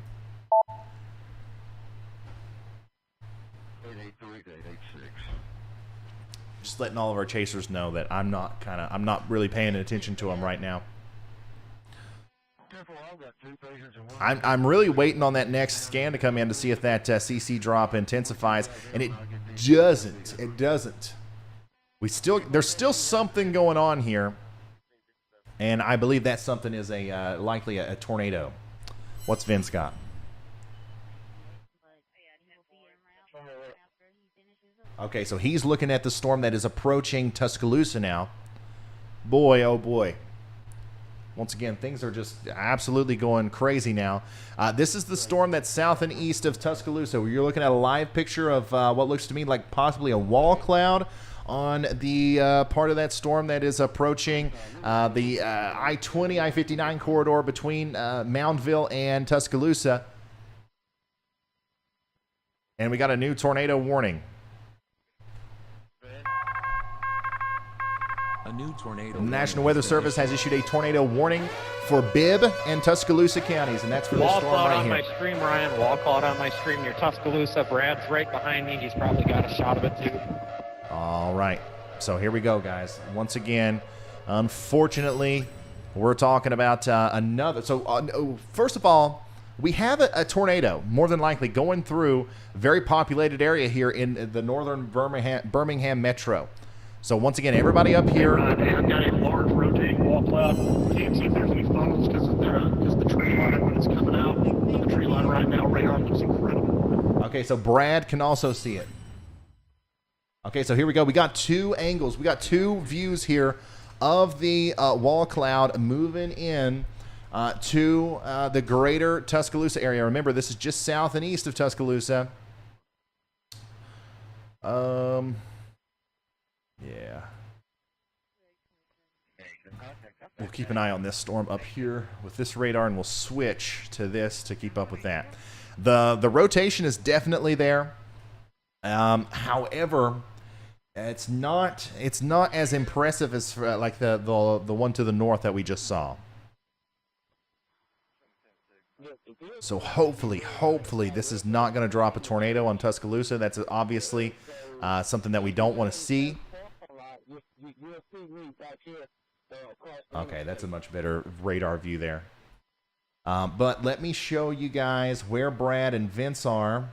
Just letting all of our chasers know that I'm not really paying attention to them right now. I'm really waiting on that next scan to come in to see if that CC drop intensifies, and it doesn't. There's still something going on here, and I believe that something is likely a tornado. What's Vince got? Okay, so he's looking at the storm that is approaching Tuscaloosa now. Boy, oh boy. Once again, things are just absolutely going crazy now. This is the storm that's south and east of Tuscaloosa. You're looking at a live picture of what looks to me like possibly a wall cloud on the part of that storm that is approaching the I-20, I-59 corridor between Moundville and Tuscaloosa. And we got a new tornado warning. A new tornado. The National Weather Service has issued a tornado warning for Bibb and Tuscaloosa counties, and that's for the Wall storm cloud right on here. my stream, Ryan. Wall cloud on my stream near Tuscaloosa. Brad's right behind me. He's probably got a shot of it, too. All right. So here we go, guys. Once again, unfortunately, we're talking about another. So first of all, we have a tornado, more than likely, going through a very populated area here in the northern Birmingham metro. So once again, everybody up here. I've got a large rotating wall cloud. Can't see if there's any funnels because the tree line when it's coming out. The tree line right now, radar looks incredible. Okay, so Brad can also see it. Okay, so here we go. We got two angles. We got two views here of the wall cloud moving in to the greater Tuscaloosa area. Remember, this is just south and east of Tuscaloosa. Yeah. We'll keep an eye on this storm up here with this radar, and we'll switch to this to keep up with that. The rotation is definitely there. However, it's not as impressive as like the one to the north that we just saw. So hopefully this is not going to drop a tornado on Tuscaloosa. That's obviously something that we don't want to see. Okay, that's a much better radar view there. But let me show you guys where Brad and Vince are.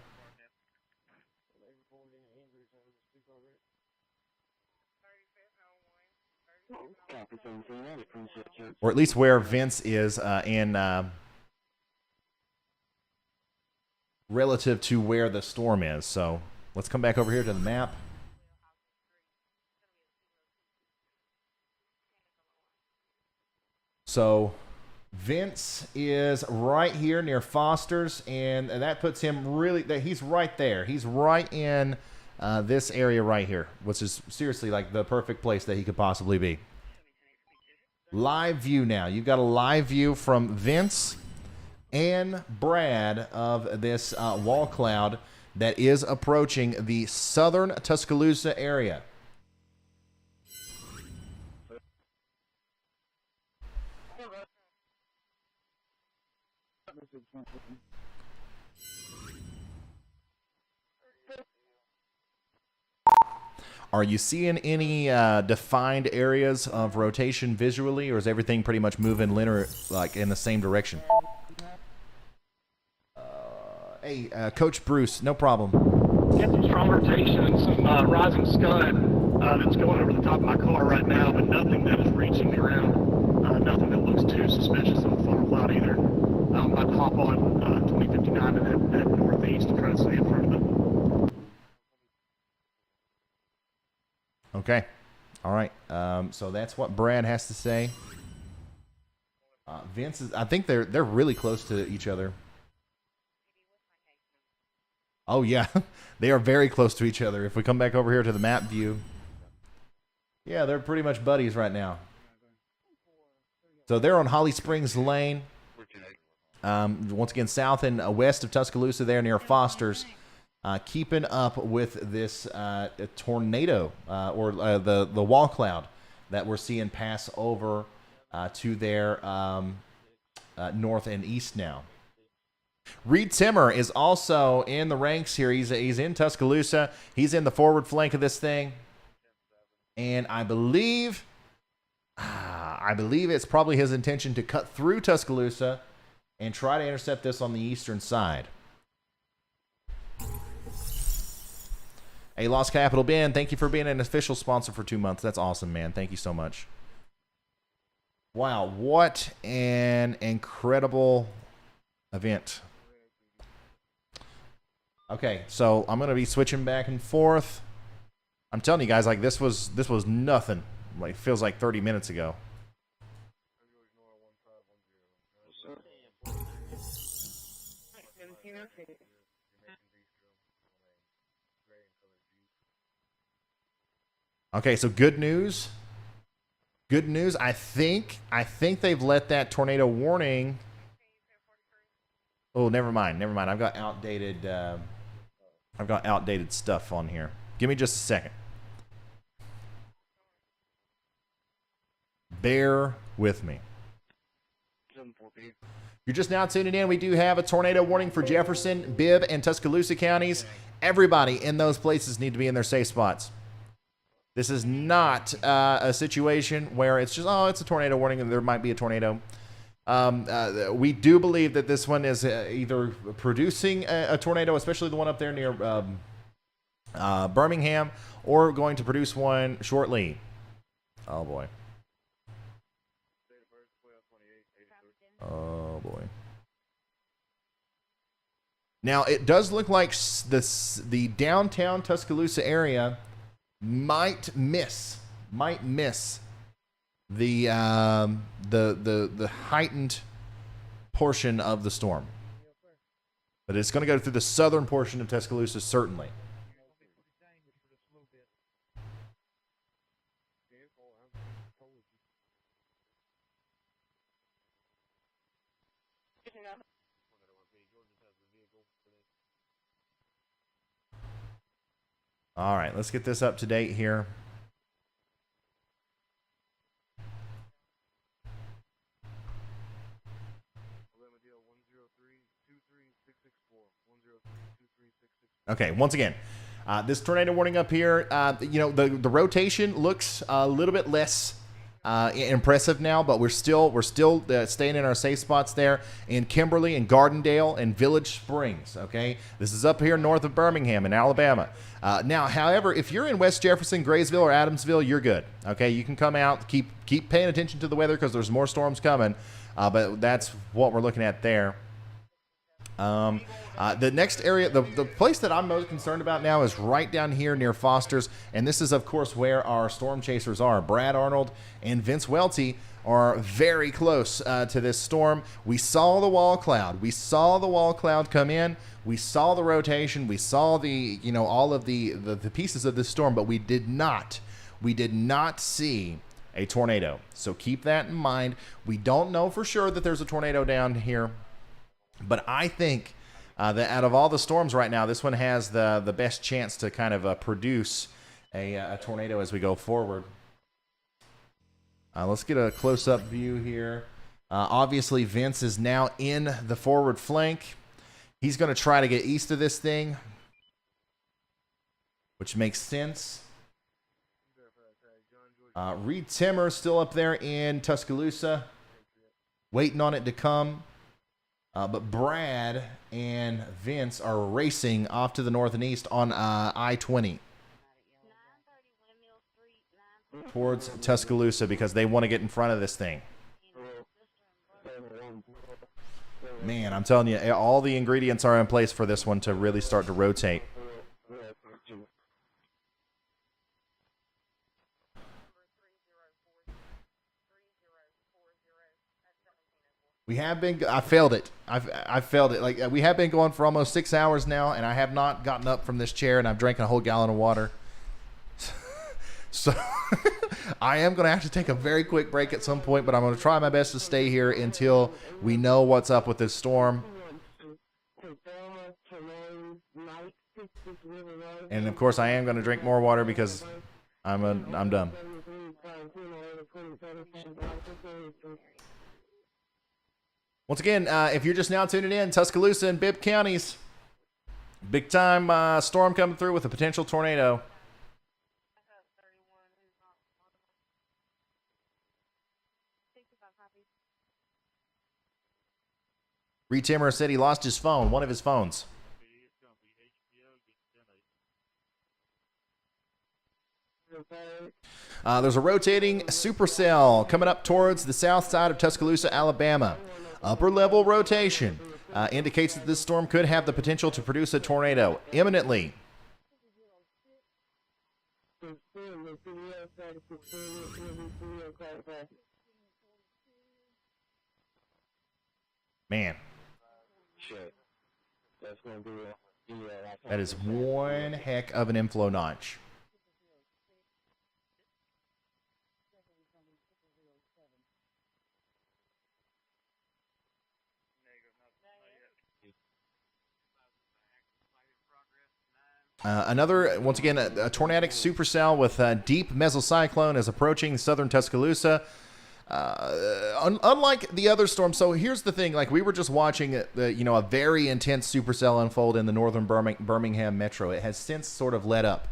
Or at least where Vince is in relative to where the storm is. So let's come back over here to the map. So Vince is right here near Foster's, and that puts him really, he's right there. He's right in this area right here, which is seriously like the perfect place that he could possibly be. Live view now. You've got a live view from Vince and Brad of this wall cloud that is approaching the southern Tuscaloosa area. Are you seeing any defined areas of rotation visually, or is everything pretty much moving linear, like in the same direction? Hey, Coach Bruce, no problem. Get some strong rotation and some rising scud that's going over the top of my car right now, but nothing that is reaching the ground. Nothing that looks too suspicious of a funnel cloud either. I'm about to hop on 2059 to that northeast to try to stay in front of it. Okay. All right. So that's what Brad has to say. Vince is, I think they're really close to each other. Oh yeah, they are very close to each other. If we come back over here to the map view, yeah, they're pretty much buddies right now. So they're on Holly Springs Lane. Once again, south and west of Tuscaloosa, there near Foster's. Keeping up with this tornado or the wall cloud that we're seeing pass over to their north and east now. Reed Timmer is also in the ranks here. He's in Tuscaloosa. He's in the forward flank of this thing, and I believe it's probably his intention to cut through Tuscaloosa and try to intercept this on the eastern side. Hey, Lost Capital Ben, thank you for being an official sponsor for 2 months. That's awesome, man. Thank you so much. Wow, what an incredible event. Okay, so I'm going to be switching back and forth. I'm telling you guys, like, this was nothing. Like, feels like 30 minutes ago. Okay, so good news. Good news. I think they've let that tornado warning. Oh, never mind. Never mind. I've got outdated stuff on here. Give me just a second. Bear with me. You're just now tuning in. We do have a tornado warning for Jefferson, Bibb, and Tuscaloosa counties. Everybody in those places need to be in their safe spots. This is not a situation where it's just, oh, it's a tornado warning and there might be a tornado. We do believe that this one is either producing a tornado, especially the one up there near Birmingham, or going to produce one shortly. Oh, boy. Oh, boy. Now, it does look like the downtown Tuscaloosa area might miss the heightened portion of the storm. But it's going to go through the southern portion of Tuscaloosa, certainly. All right, let's get this up to date here. Okay, once again, this tornado warning up here, the rotation looks a little bit less impressive now, but we're still staying in our safe spots there in Kimberly and Gardendale and Village Springs. Okay, this is up here north of Birmingham in Alabama. Now, however, if you're in West Jefferson, Graysville, or Adamsville, you're good. Okay, you can come out, keep paying attention to the weather because there's more storms coming. But that's what we're looking at there. The next area, the place that I'm most concerned about now is right down here near Foster's, and this is, of course, where our storm chasers are. Brad Arnold and Vince Waelti are very close to this storm. We saw the wall cloud. We saw the wall cloud come in. We saw the rotation. We saw the, all of the pieces of this storm, but we did not see a tornado. So keep that in mind. We don't know for sure that there's a tornado down here, but I think that out of all the storms right now, this one has the best chance to kind of produce a tornado as we go forward. Let's get a close-up view here. Obviously, Vince is now in the forward flank. He's going to try to get east of this thing, which makes sense. Reed Timmer still up there in Tuscaloosa, waiting on it to come. But Brad and Vince are racing off to the north and east on I-20 towards Tuscaloosa because they want to get in front of this thing. Man, I'm telling you, all the ingredients are in place for this one to really start to rotate. We have been, I failed it. I failed it. Like, we have been going for almost 6 hours now, and I have not gotten up from this chair, and I've drank a whole gallon of water. So I am going to have to take a very quick break at some point, but I'm going to try my best to stay here until we know what's up with this storm. And of course, I am going to drink more water because I'm done. Once again, if you're just now tuning in, Tuscaloosa and Bibb counties, big time storm coming through with a potential tornado. Reed Timmer said he lost his phone, one of his phones. There's a rotating supercell coming up towards the south side of Tuscaloosa, Alabama. Upper level rotation indicates that this storm could have the potential to produce a tornado imminently. Man. That is one heck of an inflow notch. Another, once again, a tornadic supercell with deep mesocyclone is approaching southern Tuscaloosa. Unlike the other storm, so here's the thing: like we were just watching, a very intense supercell unfold in the northern Birmingham metro. It has since sort of let up.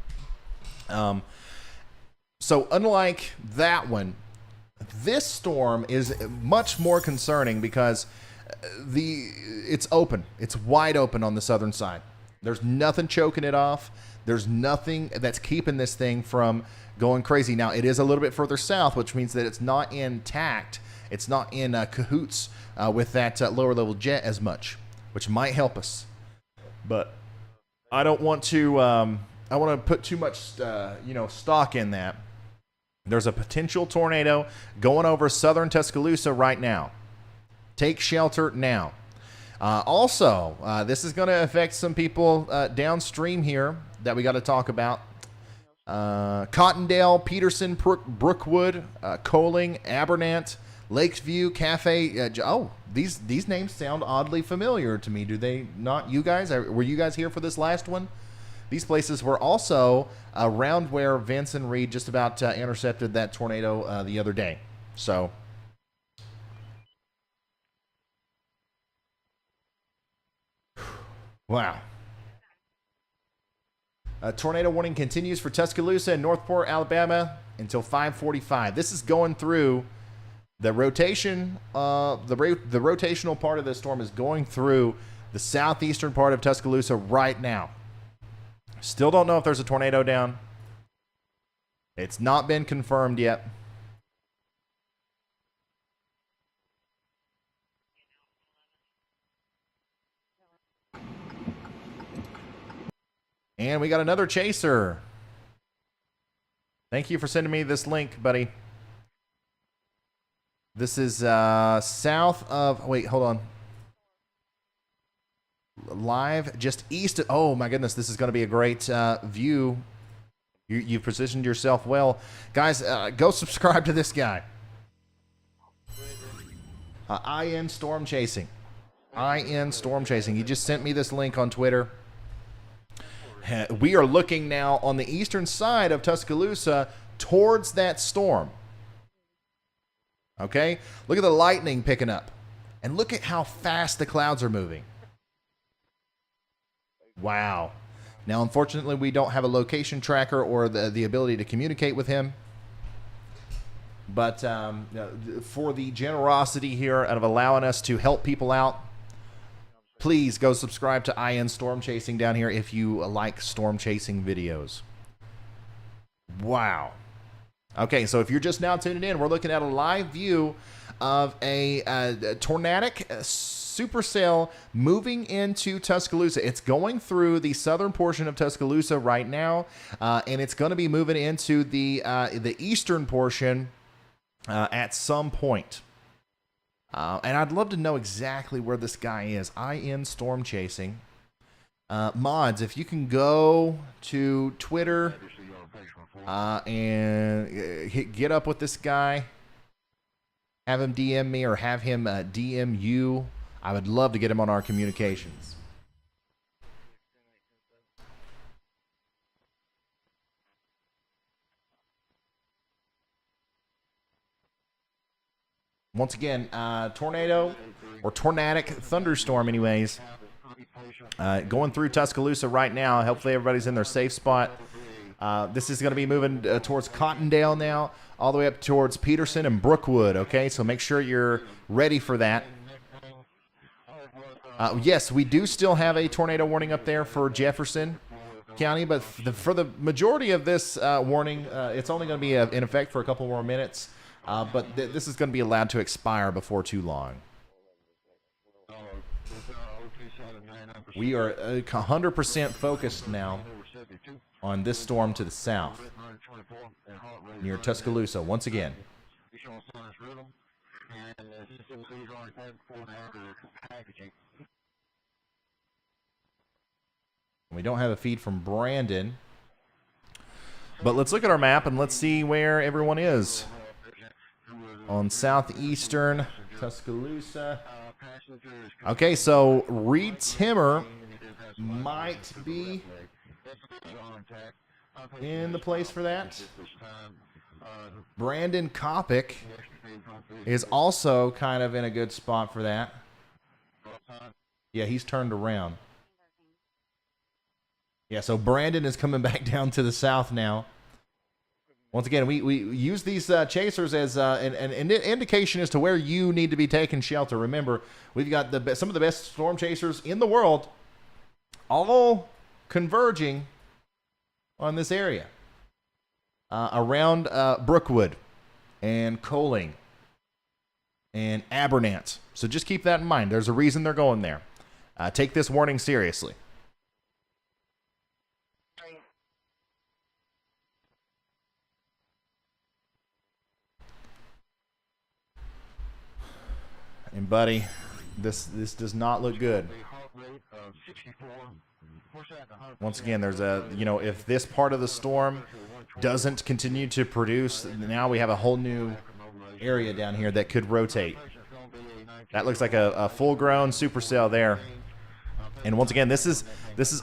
So unlike that one, this storm is much more concerning because it's open, it's wide open on the southern side. There's nothing choking it off. There's nothing that's keeping this thing from going crazy. Now, it is a little bit further south, which means that it's not intact. It's not in cahoots with that lower level jet as much, which might help us. But I don't want to. I want to put too much, stock in that. There's a potential tornado going over southern Tuscaloosa right now. Take shelter now. Also, this is going to affect some people downstream here that we got to talk about. Cottondale, Peterson, Brookwood, Coling, Abernant, Lakeview, Cafe. These names sound oddly familiar to me. Do they not? You guys, were you guys here for this last one? These places were also around where Vince and Reed just about intercepted that tornado the other day. So. Wow. A tornado warning continues for Tuscaloosa and Northport, Alabama until 5:45. This is going through the rotation. The rotational part of this storm is going through the southeastern part of Tuscaloosa right now. Still don't know if there's a tornado down. It's not been confirmed yet. And we got another chaser. Thank you for sending me this link, buddy. This is south of... Wait, hold on. Live just east of... Oh, my goodness. This is going to be a great view. You've positioned yourself well. Guys, go subscribe to this guy. IN Storm Chasing. IN Storm Chasing. He just sent me this link on Twitter. We are looking now on the eastern side of Tuscaloosa towards that storm. Okay? Look at the lightning picking up. And look at how fast the clouds are moving. Wow. Now, unfortunately, we don't have a location tracker or the ability to communicate with him. But for the generosity here of allowing us to help people out, please go subscribe to IN Storm Chasing down here if you like storm chasing videos. Wow. Okay, so if you're just now tuning in, we're looking at a live view of a tornadic supercell moving into Tuscaloosa. It's going through the southern portion of Tuscaloosa right now, and it's going to be moving into the eastern portion at some point. And I'd love to know exactly where this guy is. IN Storm Chasing. Mods, if you can go to Twitter and get up with this guy, have him DM me or have him DM you. I would love to get him on our communications. Once again, tornado or tornadic thunderstorm anyways. Going through Tuscaloosa right now. Hopefully everybody's in their safe spot. This is going to be moving towards Cottondale now, all the way up towards Peterson and Brookwood, okay? So make sure you're ready for that. Yes, we do still have a tornado warning up there for Jefferson County, but for the majority of this warning, it's only going to be in effect for a couple more minutes. But this is going to be allowed to expire before too long. We are 100% focused now on this storm to the south, near Tuscaloosa, once again. We don't have a feed from Brandon. But let's look at our map and let's see where everyone is. On southeastern Tuscaloosa. Okay, so Reed Timmer might be in the place for that. Brandon Copic is also kind of in a good spot for that. Yeah, he's turned around. Yeah, so Brandon is coming back down to the south now. Once again, we use these chasers as an indication as to where you need to be taking shelter. Remember, we've got some of the best storm chasers in the world all converging on this area. Around Brookwood and Coling and Abernant. So just keep that in mind. There's a reason they're going there. Take this warning seriously. And buddy, this does not look good. Once again, there's if this part of the storm doesn't continue to produce, now we have a whole new area down here that could rotate. That looks like a full-grown supercell there. And once again, this is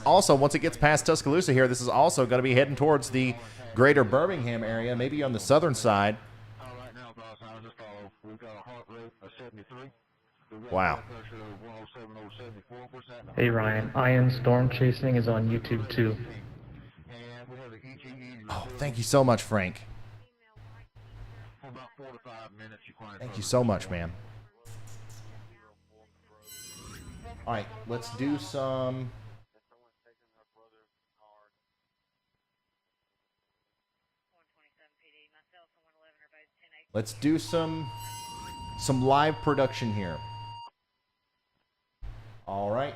also, once it gets past Tuscaloosa here, this is also going to be heading towards the greater Birmingham area, maybe on the southern side. Wow. Hey Ryan, Iron Storm Chasing is on YouTube too. Oh, thank you so much, Frank. Thank you so much, man. All right, let's do some... Let's do some live production here. All right.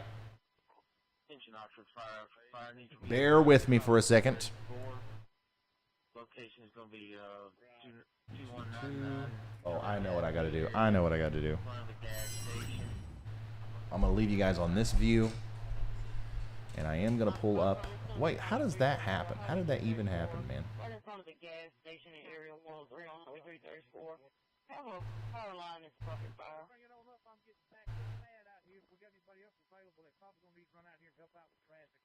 Bear with me for a second. Oh, I know what I got to do. I know what I got to do. I'm going to leave you guys on this view. And I am going to pull up. Wait, how does that happen? How did that even happen, man? Right in front of the gas station in Area 103 on Highway 334. Have a power line that's fucking fire. Bring it on up. I'm getting back to mad out here. If we got anybody else available, they're probably going to need to run out here and help out with traffic.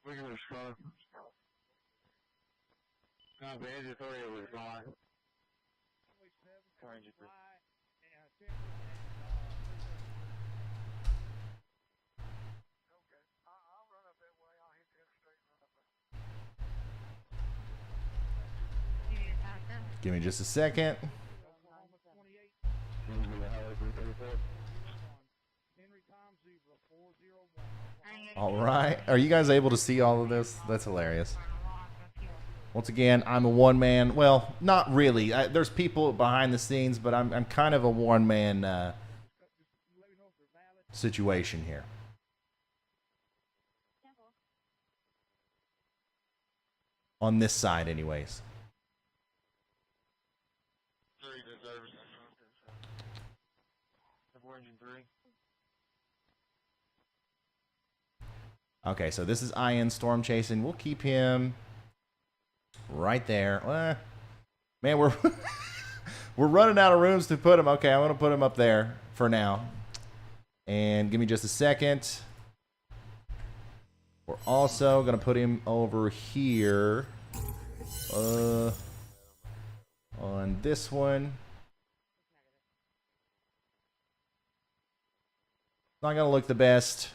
Look at this car. No, the engine 3 was gone. Orange 3. Give me just a second. All right. Are you guys able to see all of this? That's hilarious. Once again, I'm a one-man. Well, not really. There's people behind the scenes, but I'm kind of a one-man situation here. On this side, anyways. Okay, so this is Ian Storm Chasing. We'll keep him right there. Man, we're we're running out of rooms to put him. Okay, I'm going to put him up there for now. And give me just a second. We're also going to put him over here. On this one. Not going to look the best.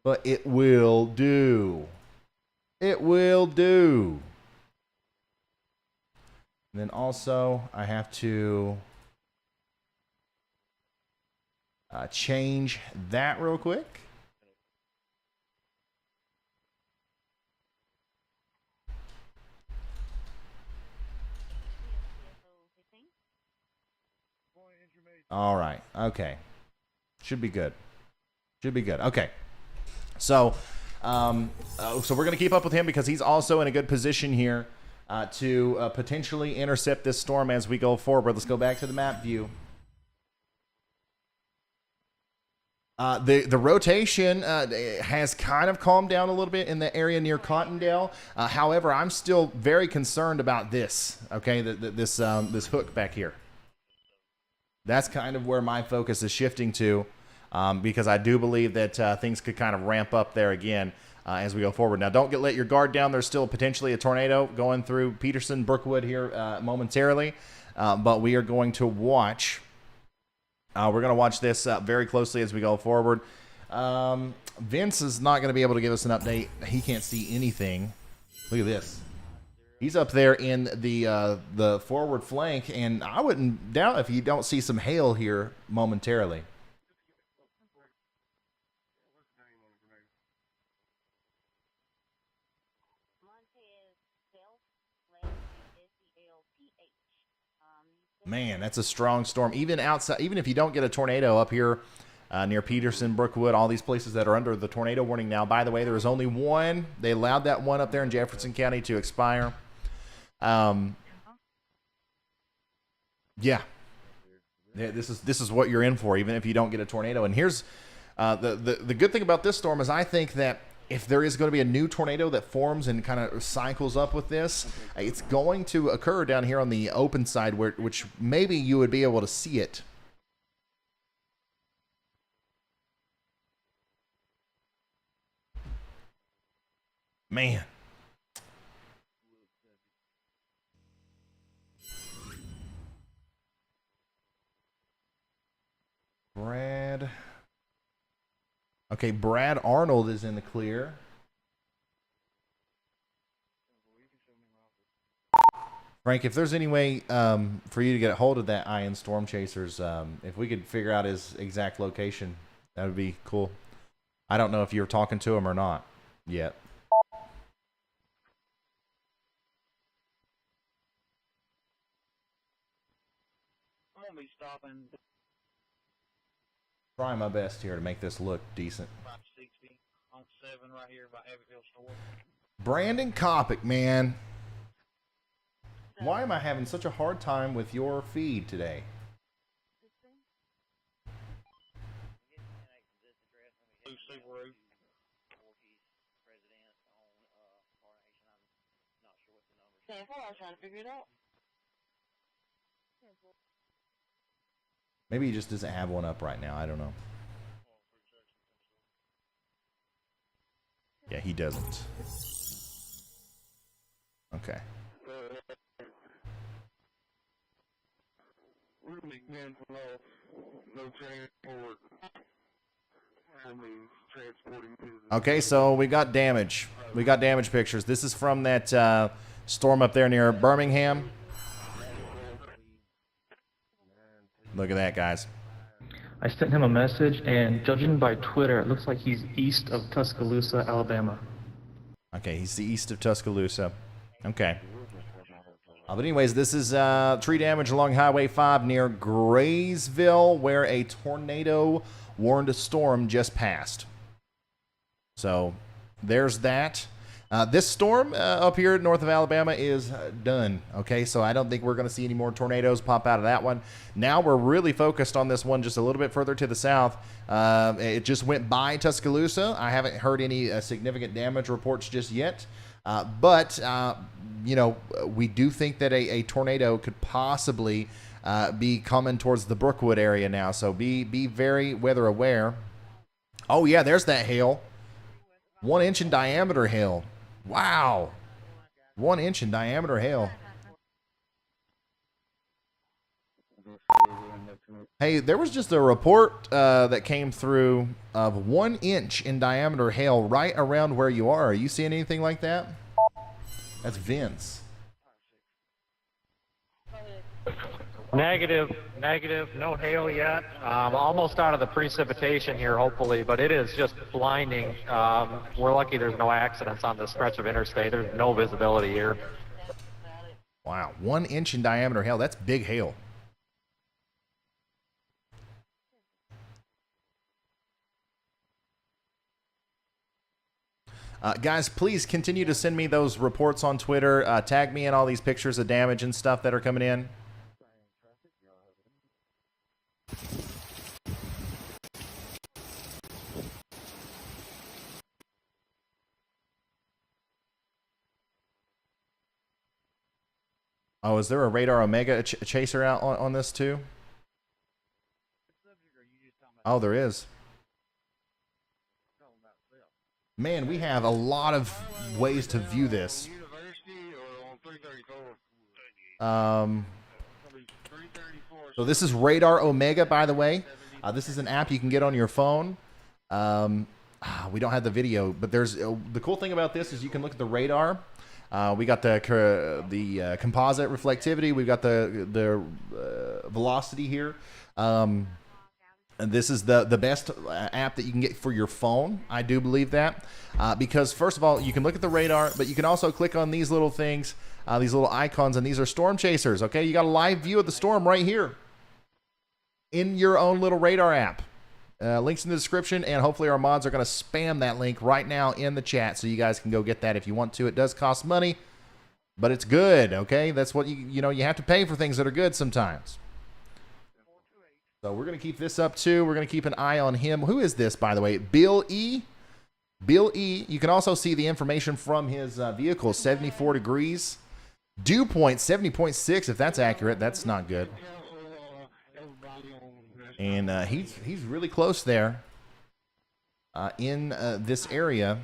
But it will do. It will do. And then also, I have to change that real quick. All right. Okay. Should be good. Should be good. Okay. So, so we're going to keep up with him because he's also in a good position here to potentially intercept this storm as we go forward. Let's go back to the map view. The rotation has kind of calmed down a little bit in the area near Cottondale. However, I'm still very concerned about this. Okay, this hook back here. That's kind of where my focus is shifting to, because I do believe that things could kind of ramp up there again as we go forward. Now, don't let your guard down. There's still potentially a tornado going through Peterson, Brookwood here momentarily, but we are going to watch. We're going to watch this very closely as we go forward. Vince is not going to be able to give us an update. He can't see anything. Look at this. He's up there in the forward flank, and I wouldn't doubt if you don't see some hail here momentarily. Man, that's a strong storm. Even outside, even if you don't get a tornado up here near Peterson, Brookwood, all these places that are under the tornado warning now. By the way, there is only one. They allowed that one up there in Jefferson County to expire. Yeah, this is what you're in for, even if you don't get a tornado. And here's the good thing about this storm is I think that if there is going to be a new tornado that forms and kind of cycles up with this, it's going to occur down here on the open side, which maybe you would be able to see it. Man. Brad. Okay, Brad Arnold is in the clear. Frank, if there's any way for you to get a hold of that Iron Storm Chasers, if we could figure out his exact location, that would be cool. I don't know if you're talking to him or not yet. I'm gonna be stopping. Try my best here to make this look decent. 560 on 7 right here by Abbeville Store. Brandon Copic, man. Why am I having such a hard time with your feed today? Subaru. That's what I was trying to figure it out. Maybe he just doesn't have one up right now. I don't know. Yeah, he doesn't. Okay. Okay, so we got damage. We got damage pictures. This is from that storm up there near Birmingham. Look at that, guys. I sent him a message, and judging by Twitter, it looks like he's east of Tuscaloosa, Alabama. Okay, he's the east of Tuscaloosa. Okay. But anyways, this is tree damage along Highway 5 near Graysville, where a tornado warned a storm just passed. So there's that. This storm up here north of Alabama is done. Okay, so I don't think we're going to see any more tornadoes pop out of that one. Now we're really focused on this one just a little bit further to the south. It just went by Tuscaloosa. I haven't heard any significant damage reports just yet. But you know, we do think that a tornado could possibly be coming towards the Brookwood area now. So be very weather aware. Oh, yeah, there's that hail. 1 inch in diameter hail. Wow. 1 inch in diameter hail. Hey, there was just a report that came through of 1 inch in diameter hail right around where you are. Are you seeing anything like that? That's Vince. Negative, no hail yet. Almost out of the precipitation here, hopefully, but it is just blinding. We're lucky there's no accidents on this stretch of interstate. There's no visibility here. Wow, 1 inch in diameter hail. That's big hail. Guys, please continue to send me those reports on Twitter. Tag me in all these pictures of damage and stuff that are coming in. Oh, is there a Radar Omega chaser out on this too? Oh, there is. Man, we have a lot of ways to view this. So this is Radar Omega, by the way. This is an app you can get on your phone. We don't have the video, but there's the cool thing about this is you can look at the radar. We got the composite reflectivity. We've got the velocity here. And this is the best app that you can get for your phone. I do believe that. Because, first of all, you can look at the radar, but you can also click on these little things, these little icons, and these are storm chasers, okay? You got a live view of the storm right here in your own little radar app. Links in the description, and hopefully our mods are going to spam that link right now in the chat so you guys can go get that if you want to. It does cost money, but it's good, okay? That's what you have to pay for things that are good sometimes. So we're going to keep this up too. We're going to keep an eye on him. Who is this, by the way? Bill E. Bill E. You can also see the information from his vehicle, 74 degrees. Dew point, 70.6, if that's accurate. That's not good. And he's really close there in this area.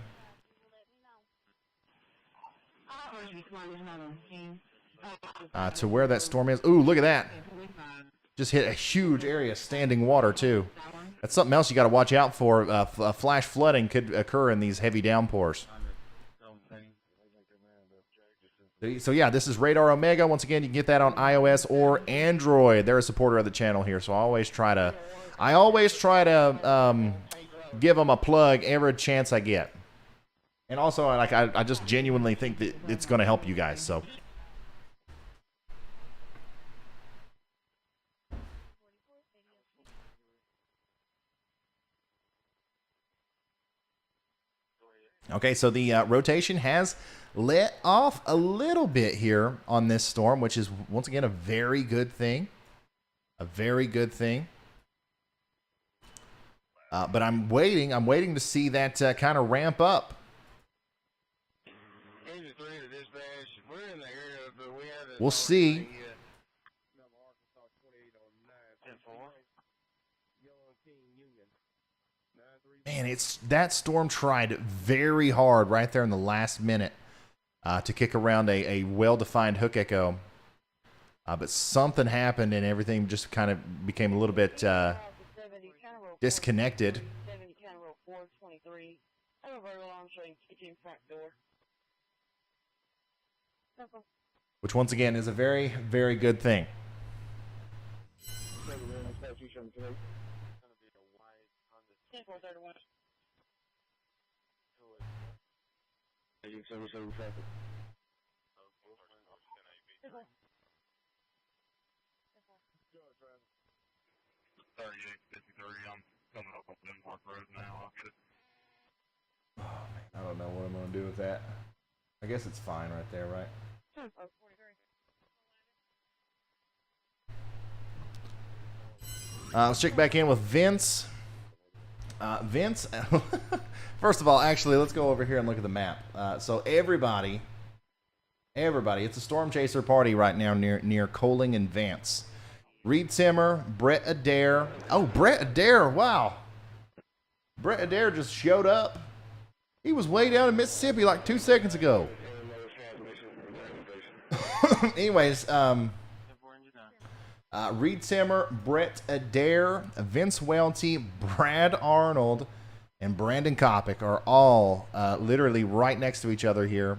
To where that storm is. Ooh, look at that. Just hit a huge area of standing water, too. That's something else you got to watch out for. Flash flooding could occur in these heavy downpours. So, yeah, this is Radar Omega. Once again, you can get that on iOS or Android. They're a supporter of the channel here, so I always try to give them a plug every chance I get. And also, I just genuinely think that it's going to help you guys, so... Okay, so the rotation has let off a little bit here on this storm, which is, once again, a very good thing. A very good thing. But I'm waiting to see that kind of ramp up. We'll see. Man, that storm tried very hard right there in the last minute to kick around a well-defined hook echo. But something happened and everything just kind of became a little bit disconnected. Which, once again, is a very, very good thing. I don't know what I'm going to do with that. I guess it's fine right there, right? Let's check back in with Vince. Vince, first of all, actually, let's go over here and look at the map. So everybody, it's a storm chaser party right now near Coling and Vance. Reed Timmer, Brett Adair. Oh, Brett Adair, wow. Brett Adair just showed up. He was way down in Mississippi like 2 seconds ago. Anyways, Reed Timmer, Brett Adair, Vince Waelti, Brad Arnold, and Brandon Copic are all literally right next to each other here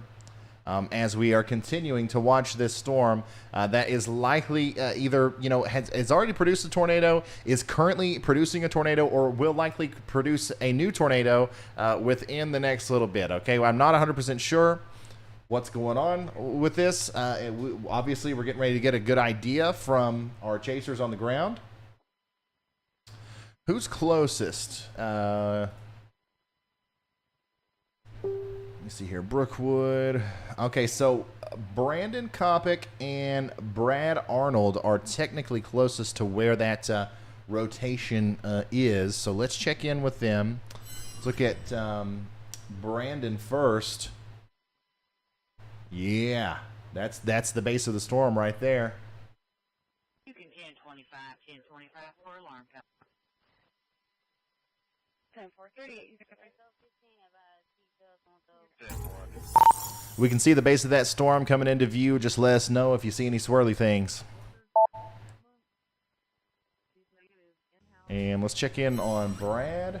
as we are continuing to watch this storm that is likely either, has already produced a tornado, is currently producing a tornado, or will likely produce a new tornado within the next little bit. Okay, well, I'm not 100% sure what's going on with this. Obviously, we're getting ready to get a good idea from our chasers on the ground. Who's closest? me see here. Brookwood. Okay, so Brandon Copic and Brad Arnold are technically closest to where that rotation is. So let's check in with them. Let's look at Brandon first. Yeah, that's the base of the storm right there. You can 1025 for alarm count. 10-438, you can put yourself 15 of We can see the base of that storm coming into view. Just let us know if you see any swirly things. And let's check in on Brad.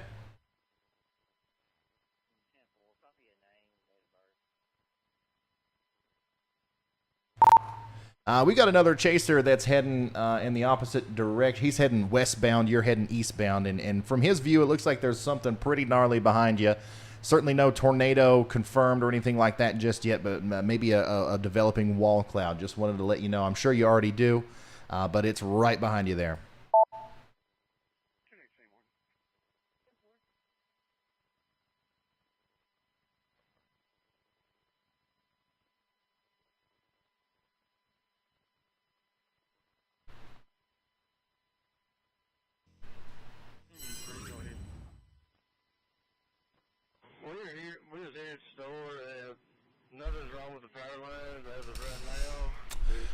We got another chaser that's heading in the opposite direction. He's heading westbound, you're heading eastbound, and from his view, it looks like there's something pretty gnarly behind you. Certainly no tornado confirmed or anything like that just yet, but maybe a developing wall cloud. Just wanted to let you know. I'm sure you already do, but it's right behind you there. We're here at the store. Nothing's wrong with the power lines as of right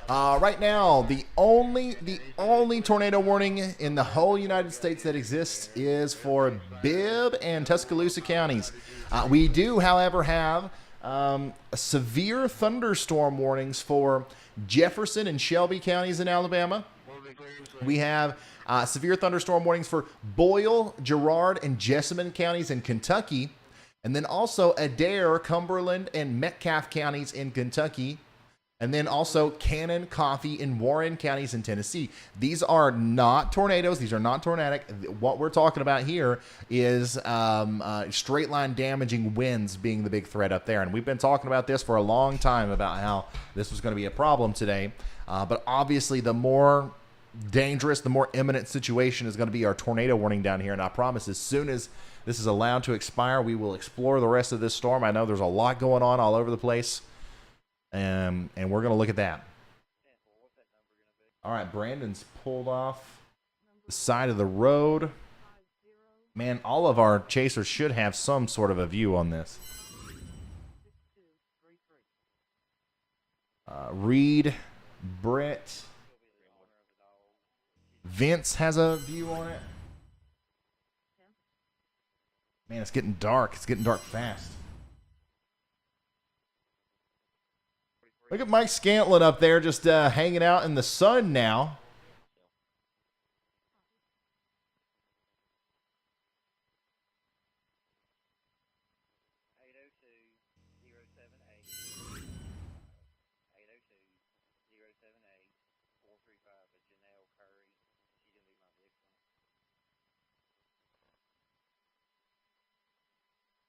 now. Right now, the only tornado warning in the whole United States that exists is for Bibb and Tuscaloosa counties. We do, however, have severe thunderstorm warnings for Jefferson and Shelby counties in Alabama. We have severe thunderstorm warnings for Boyle, Girard, and Jessamine counties in Kentucky. And then also Adair, Cumberland, and Metcalfe counties in Kentucky. And then also Cannon, Coffee, and Warren counties in Tennessee. These are not tornadoes. These are not tornadic. What we're talking about here is straight line damaging winds being the big threat up there. And we've been talking about this for a long time about how this was going to be a problem today. But obviously the more dangerous, the more imminent situation is going to be our tornado warning down here. And I promise as soon as this is allowed to expire, we will explore the rest of this storm. I know there's a lot going on all over the place. And we're going to look at that. All right, Brandon's pulled off the side of the road. Man, all of our chasers should have some sort of a view on this. Reed, Brett, Vince has a view on it. Man, it's getting dark. It's getting dark fast. Look at Mike Scantlin up there just hanging out in the sun now.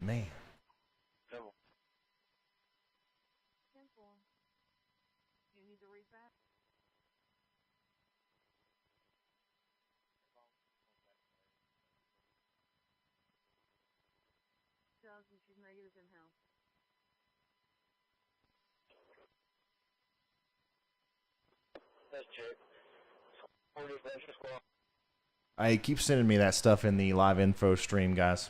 Man. You need to read that? She's negative in house. Let's check. I keep sending me that stuff in the live info stream, guys.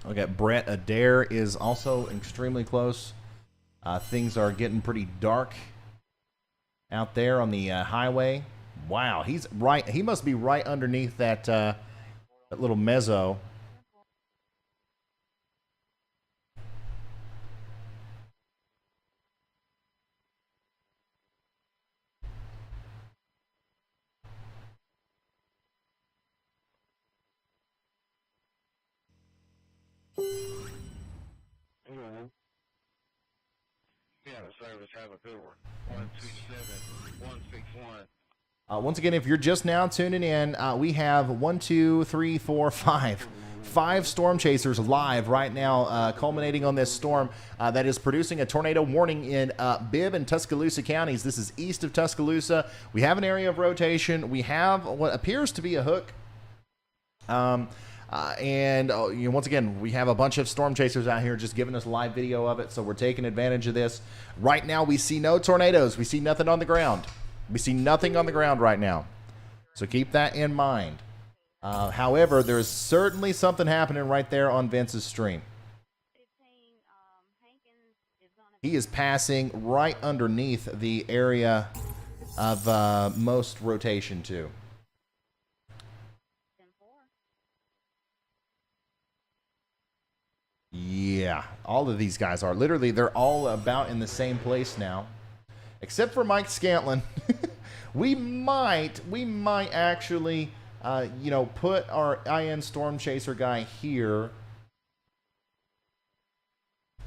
Okay, Brett, Adair is also extremely close. Things are getting pretty dark out there on the highway. Wow, he's right. He must be right underneath that that little mezzo. Yeah, the service. Have a good one. 127161. Once again, if you're just now tuning in, we have 5 storm chasers live right now, culminating on this storm that is producing a tornado warning in Bibb and Tuscaloosa counties. This is east of Tuscaloosa. We have an area of rotation. We have what appears to be a hook. Once again, we have a bunch of storm chasers out here just giving us live video of it, so we're taking advantage of this. Right now, we see no tornadoes. We see nothing on the ground. We see nothing on the ground right now, so keep that in mind. However, there's certainly something happening right there on Vince's stream. He is passing right underneath the area of most rotation, too. Yeah, all of these guys are. Literally, they're all about in the same place now. Except for Mike Scantlin. we might actually, put our IN Storm Chaser guy here.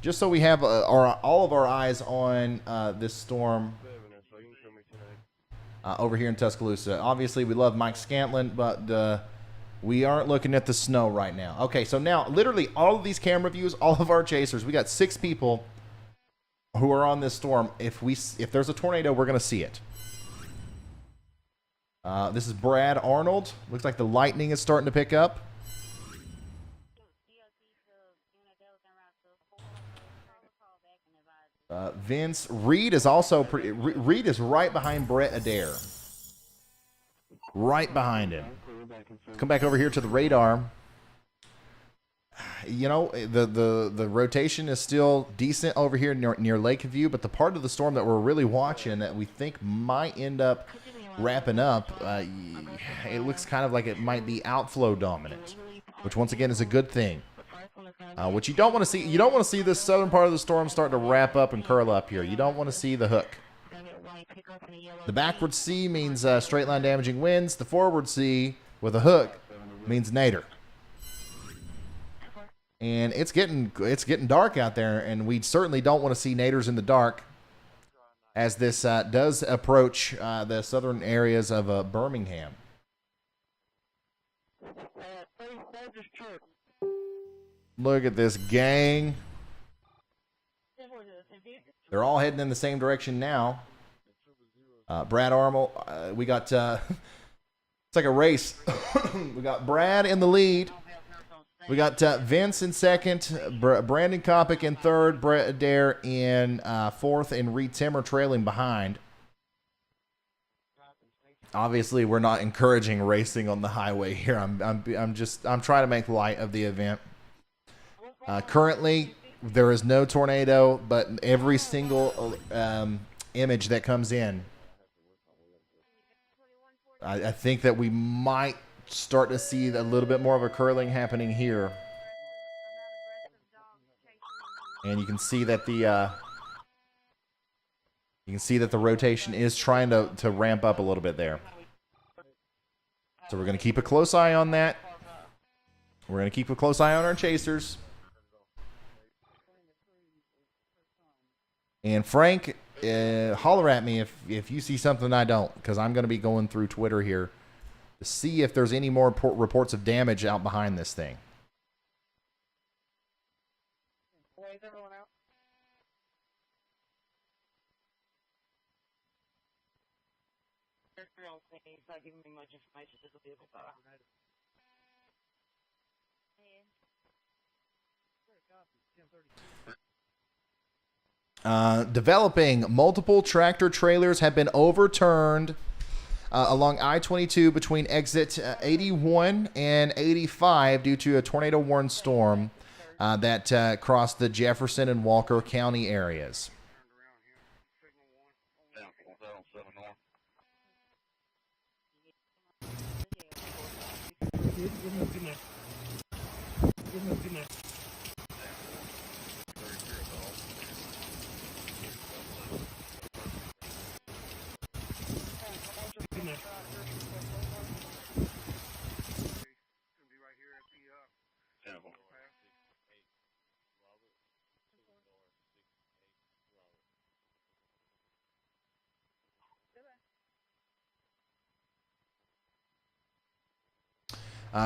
Just so we have all of our eyes on this storm over here in Tuscaloosa. Obviously, we love Mike Scantlin, but we aren't looking at the snow right now. Okay, so now, literally, all of these camera views, all of our chasers, we got 6 people who are on this storm. If there's a tornado, we're going to see it. This is Brad Arnold. Looks like the lightning is starting to pick up. Vince Reed is also Reed is right behind Brett Adair. Right behind him. Come back over here to the radar. You know, the rotation is still decent over here near Lakeview, but the part of the storm that we're really watching that we think might end up wrapping up, it looks kind of like it might be outflow dominant, which once again is a good thing. What you don't want to see, this southern part of the storm starting to wrap up and curl up here. You don't want to see the hook. The backward C means straight line damaging winds. The forward C with a hook means nadir. And it's getting dark out there, and we certainly don't want to see nadirs in the dark as this does approach the southern areas of Birmingham. Look at this gang. They're all heading in the same direction now. Brad Arnold, we got, it's like a race. We got Brad in the lead. We got Vince in second, Brandon Copic in third, Brett Adair in fourth, and Reed Timmer trailing behind. Obviously, we're not encouraging racing on the highway here. I'm trying to make light of the event. Currently, there is no tornado, but every single image that comes in, I think that we might start to see a little bit more of a curling happening here. And you can see that the rotation is trying to ramp up a little bit there. So we're going to keep a close eye on that. We're going to keep a close eye on our chasers. And Frank, holler at me if you see something I don't, because I'm going to be going through Twitter here to see if there's any more reports of damage out behind this thing. Developing multiple tractor trailers have been overturned along I-22 between exit 81 and 85 due to a tornado-warned storm that crossed the Jefferson and Walker County areas.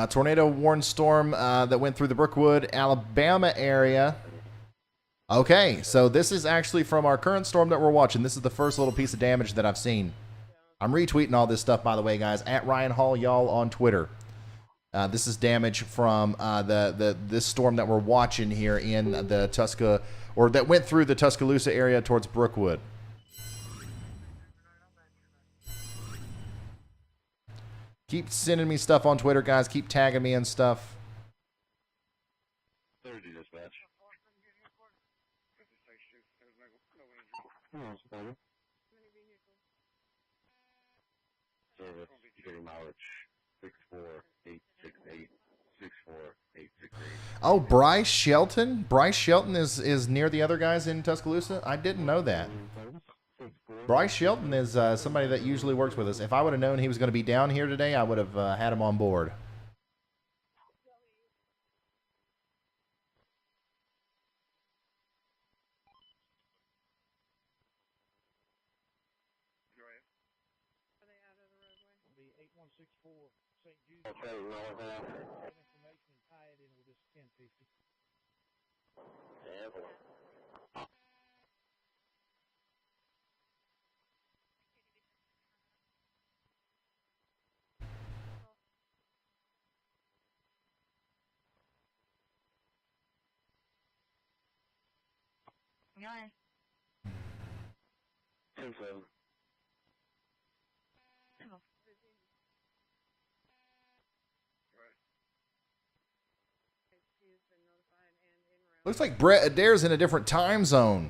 Tornado warned storm that went through the Brookwood, Alabama area. Okay, so this is actually from our current storm that we're watching. This is the first little piece of damage that I've seen. I'm retweeting all this stuff, by the way, guys, at Ryan Hall y'all on Twitter. This is damage from this storm that we're watching here in the that went through the Tuscaloosa area towards Brookwood. Keep sending me stuff on Twitter, guys. Keep tagging me and stuff. 30 dispatch. Service, getting mileage 64868, 64868. Oh, Bryce Shelton? Bryce Shelton is near the other guys in Tuscaloosa? I didn't know that. Bryce Shelton is somebody that usually works with us. If I would have known he was going to be down here today, I would have had him on board. Looks like Brett Adair's in a different time zone.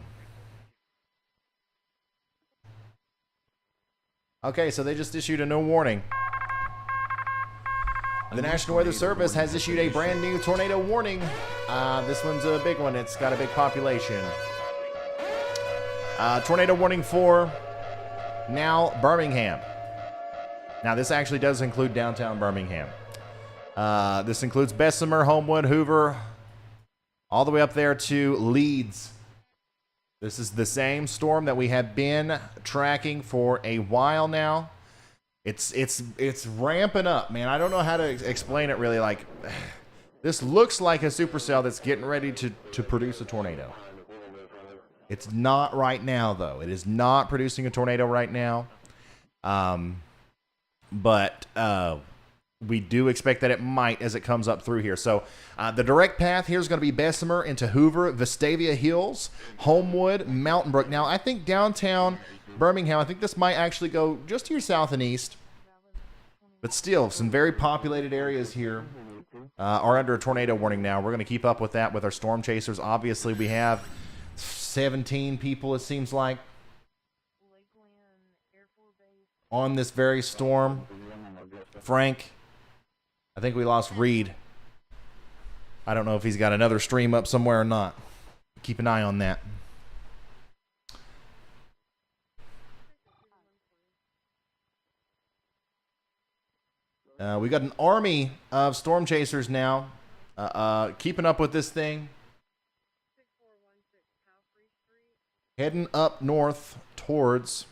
Okay, so they just issued a no warning. The National Weather Service has issued a brand new tornado warning. This one's a big one. It's got a big population. Tornado warning for now Birmingham. Now, this actually does include downtown Birmingham. This includes Bessemer, Homewood, Hoover, all the way up there to Leeds. This is the same storm that we have been tracking for a while now. It's ramping up, man. I don't know how to explain it really. Like, this looks like a supercell that's getting ready to produce a tornado. It's not right now, though. It is not producing a tornado right now. But we do expect that it might as it comes up through here. So the direct path here is going to be Bessemer into Hoover, Vestavia Hills, Homewood, Mountain Brook. Now, I think downtown Birmingham, I think this might actually go just to your south and east. But still, some very populated areas here are under a tornado warning now. We're going to keep up with that with our storm chasers. Obviously, we have 17 people, it seems like, on this very storm. Frank, I think we lost Reed. I don't know if he's got another stream up somewhere or not. Keep an eye on that. We got an army of storm chasers now, keeping up with this thing. Heading up north towards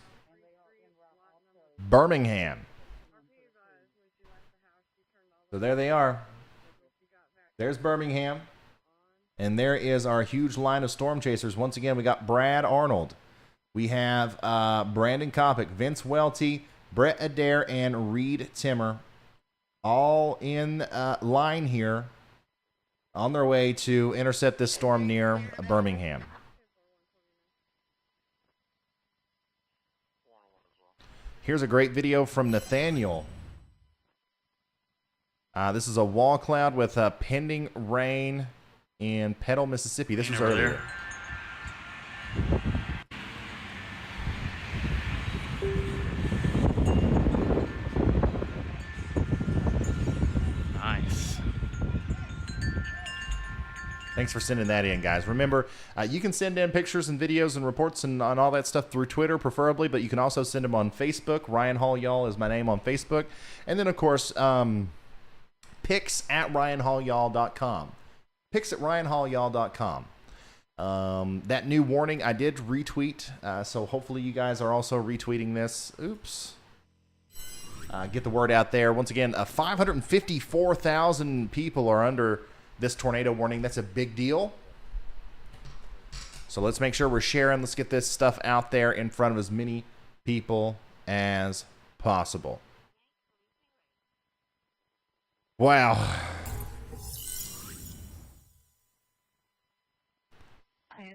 Birmingham. So there they are. There's Birmingham. And there is our huge line of storm chasers. Once again, we got Brad Arnold. We have Brandon Copic, Vince Waelti, Brett Adair, and Reed Timmer. All in line here on their way to intercept this storm near Birmingham. Here's a great video from Nathaniel. This is a wall cloud with pending rain in Petal, Mississippi. This was earlier. Nice. Thanks for sending that in, guys. Remember, you can send in pictures and videos and reports and on all that stuff through Twitter, preferably, but you can also send them on Facebook. Ryan Hall Y'all is my name on Facebook. And then, of course, pics at RyanHallYall.com. Pics at RyanHallYall.com. That new warning I did retweet, so hopefully you guys are also retweeting this. Oops. get the word out there. Once again, 554,000 people are under this tornado warning. That's a big deal. So let's make sure we're sharing. Let's get this stuff out there in front of as many people as possible. Wow.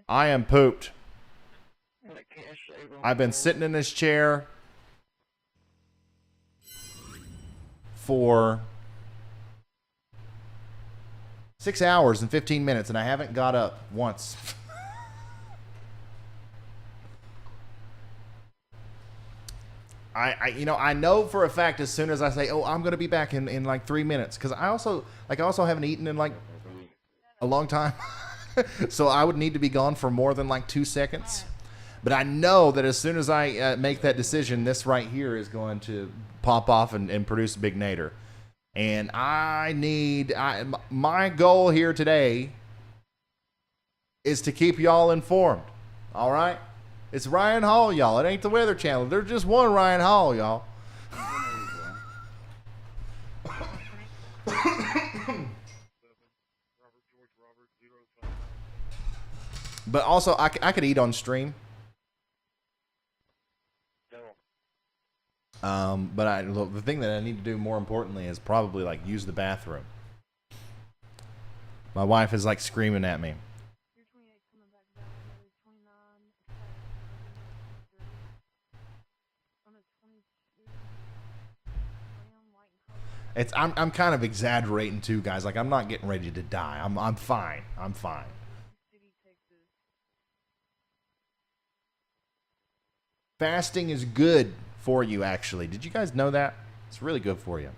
I am pooped. I've been sitting in this chair for 6 hours and 15 minutes, and I haven't got up once. I know for a fact as soon as I say, oh, I'm going to be back in like 3 minutes, because I also haven't eaten in like a long time. So I would need to be gone for more than like 2 seconds. But I know that as soon as I make that decision, this right here is going to pop off and produce a big nader. And my goal here today is to keep y'all informed. All right? It's Ryan Hall, y'all. It ain't the Weather Channel. There's just one Ryan Hall, y'all. But also, I could eat on stream. But the thing that I need to do more importantly is probably like use the bathroom. My wife is like screaming at me. I'm kind of exaggerating too, guys. Like I'm not getting ready to die. I'm fine. I'm fine. Fasting is good for you, actually. Did you guys know that? It's really good for you.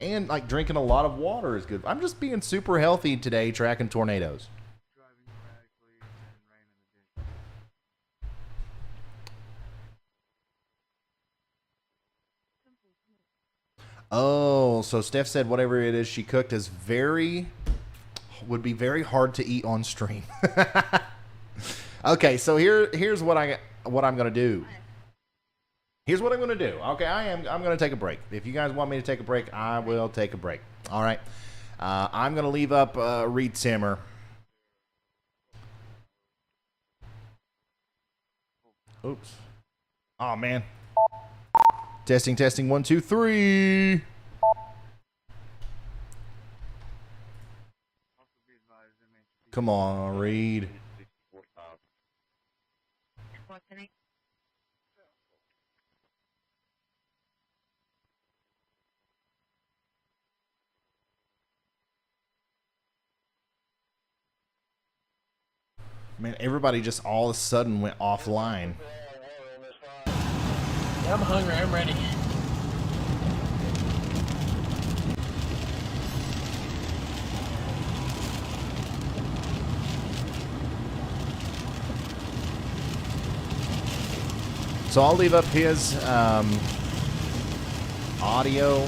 And like drinking a lot of water is good. I'm just being super healthy today, tracking tornadoes. Oh, so Steph said whatever it is she cooked would be very hard to eat on stream. Okay, so here's what I'm gonna do. Here's what I'm gonna do. Okay, I'm gonna take a break. If you guys want me to take a break, I will take a break. All right. I'm gonna leave up Reed Simmer. Oops. Oh man. Testing, 1, 2, 3. Come on, Reed. Man, everybody just all of a sudden went offline. I'm hungry. I'm ready. So I'll leave up his audio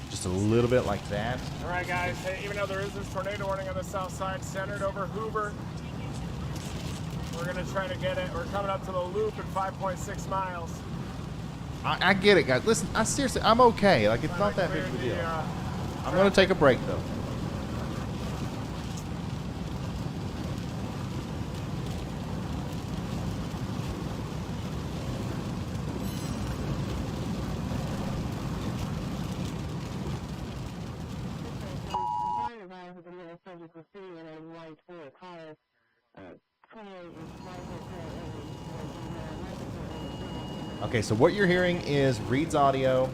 just a little bit like that. All right, guys. Hey, even though there is this tornado warning on the south side, centered over Hoover, we're going to try to get it. We're coming up to the loop in 5.6 miles. I get it, guys. Listen, I'm okay. Like, it's not that big of a deal. I'm going to take a break, though. Okay, so what you're hearing is Reed's audio.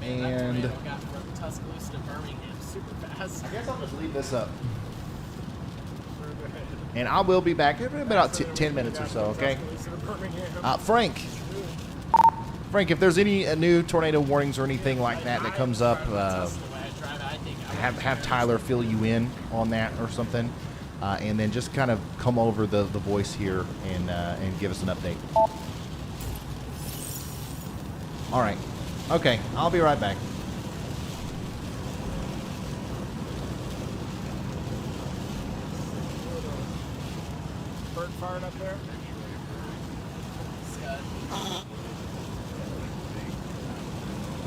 And got from Tuscaloosa to Birmingham super fast. I guess I'll just leave this up. And I will be back in about 10 minutes or so, okay? Frank, if there's any new tornado warnings or anything like that that comes up, have Tyler fill you in on that or something. And then just kind of come over the voice here and give us an update. All right. Okay, I'll be right back. bird fart up there? Scud.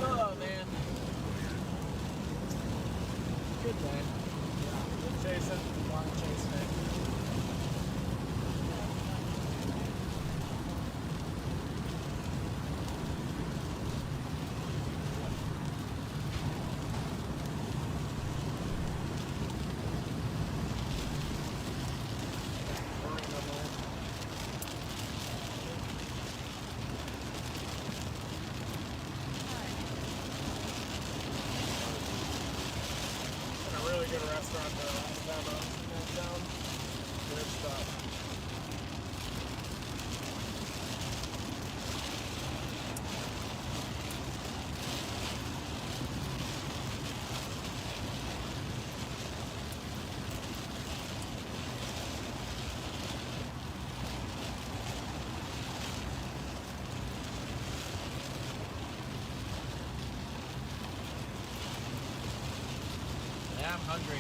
Oh man. Good day. Yeah. Chasing. Long chase day. Good restaurant there last time I was in town. Good stuff. Yeah, I'm hungry.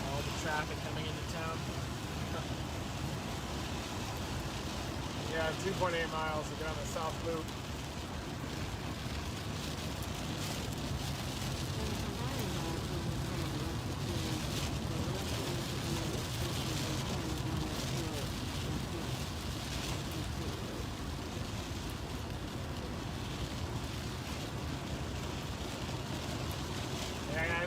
All the traffic coming into town. Yeah, 2.8 miles to get on the South Loop.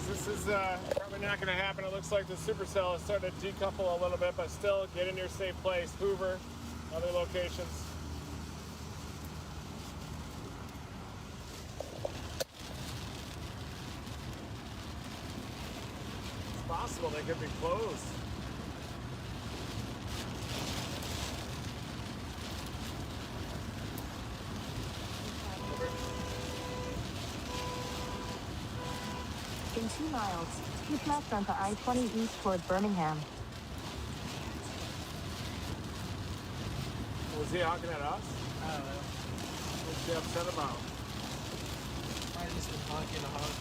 This is probably not going to happen. It looks like the supercell is starting to decouple a little bit, but still get in your safe place. Hoover, other locations. It's possible they could be closed. In 2 miles, keep left onto I-20 east toward Birmingham. Was he honking at us? I don't know. What's he upset about? Probably just been honking a honk.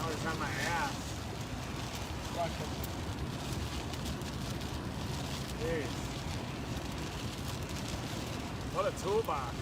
Oh, he's on my ass. Fuck him. Jeez. What a toolbox.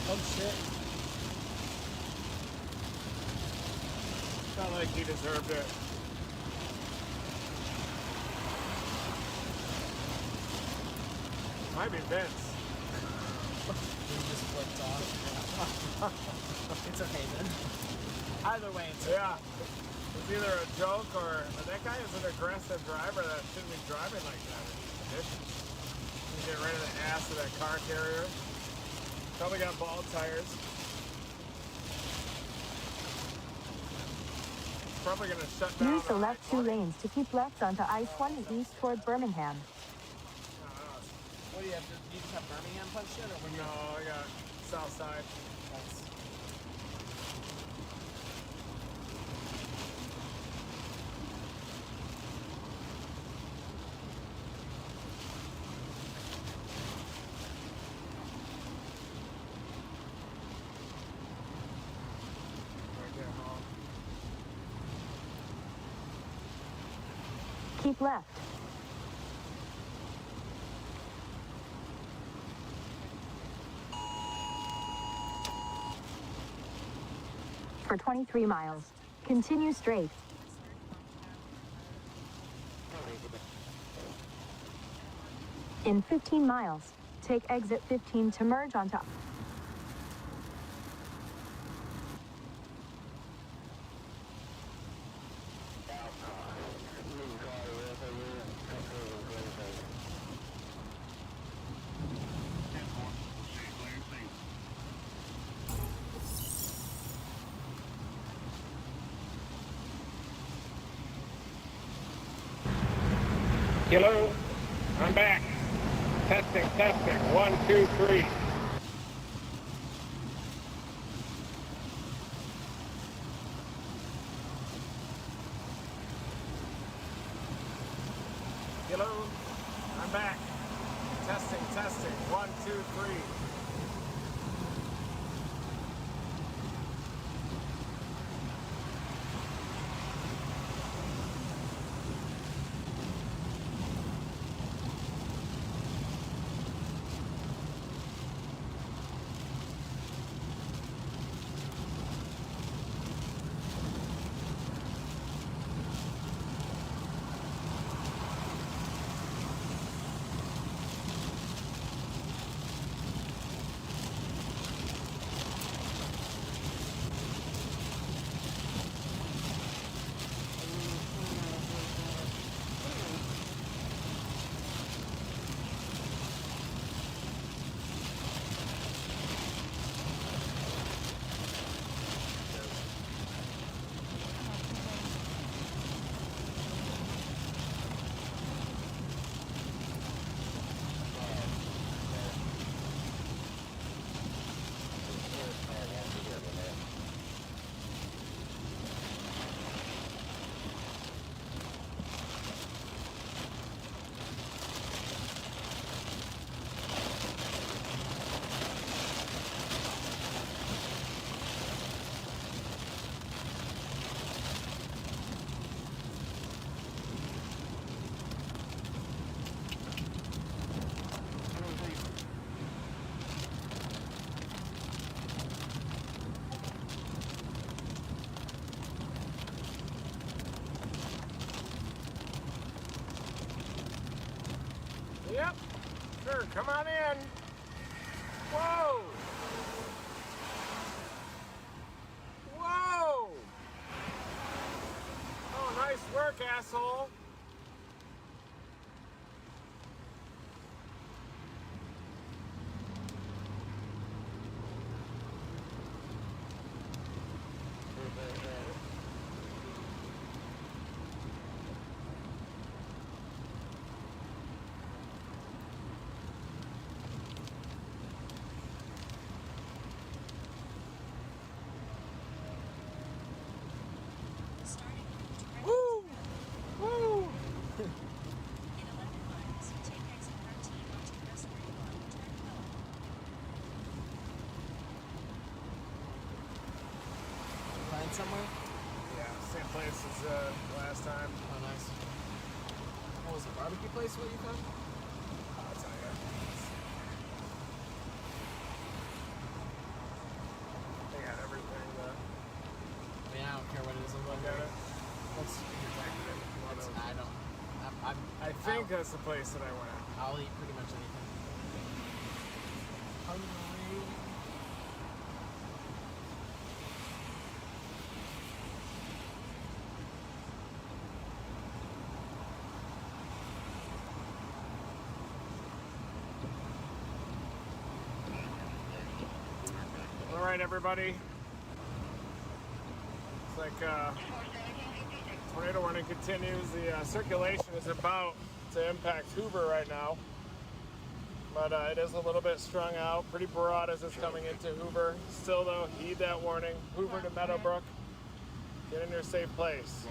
Oh shit. Felt like he deserved it. Might be Vince. He just flipped off. It's okay then. Either way, it's yeah. It's either a joke or that guy is an aggressive driver that shouldn't be driving like that in these conditions. You get rid of the ass of that car carrier. Probably got bald tires. Probably gonna shut down. Use the left 2 lanes to keep left onto I-20 east toward Birmingham. What do you have? Do you just have Birmingham punched in, or when No, I got south side. That's... Keep left. For 23 miles, continue straight. In 15 miles, take exit 15 to merge onto Hello, I'm back. Testing, testing. 1, 2, 3. Hello, I'm back. Testing, testing. 1, 2, 3. Yep, sure, come on in. Whoa! Whoa! Oh, nice work, asshole. Somewhere? Yeah, same place as last time. Oh, nice. What was the barbecue place? What you found? I'll tell you. They got everything. I mean, I don't care what it is. I'm looking at it. Let's I don't. I think that's the place that I went. I'll eat pretty much anything. Hungry. All right, everybody. It's like tornado warning continues. The circulation is about to impact Hoover right now, but it is a little bit strung out, pretty broad as it's coming into Hoover. Still, though, heed that warning. Hoover to Meadowbrook. Get in your safe place.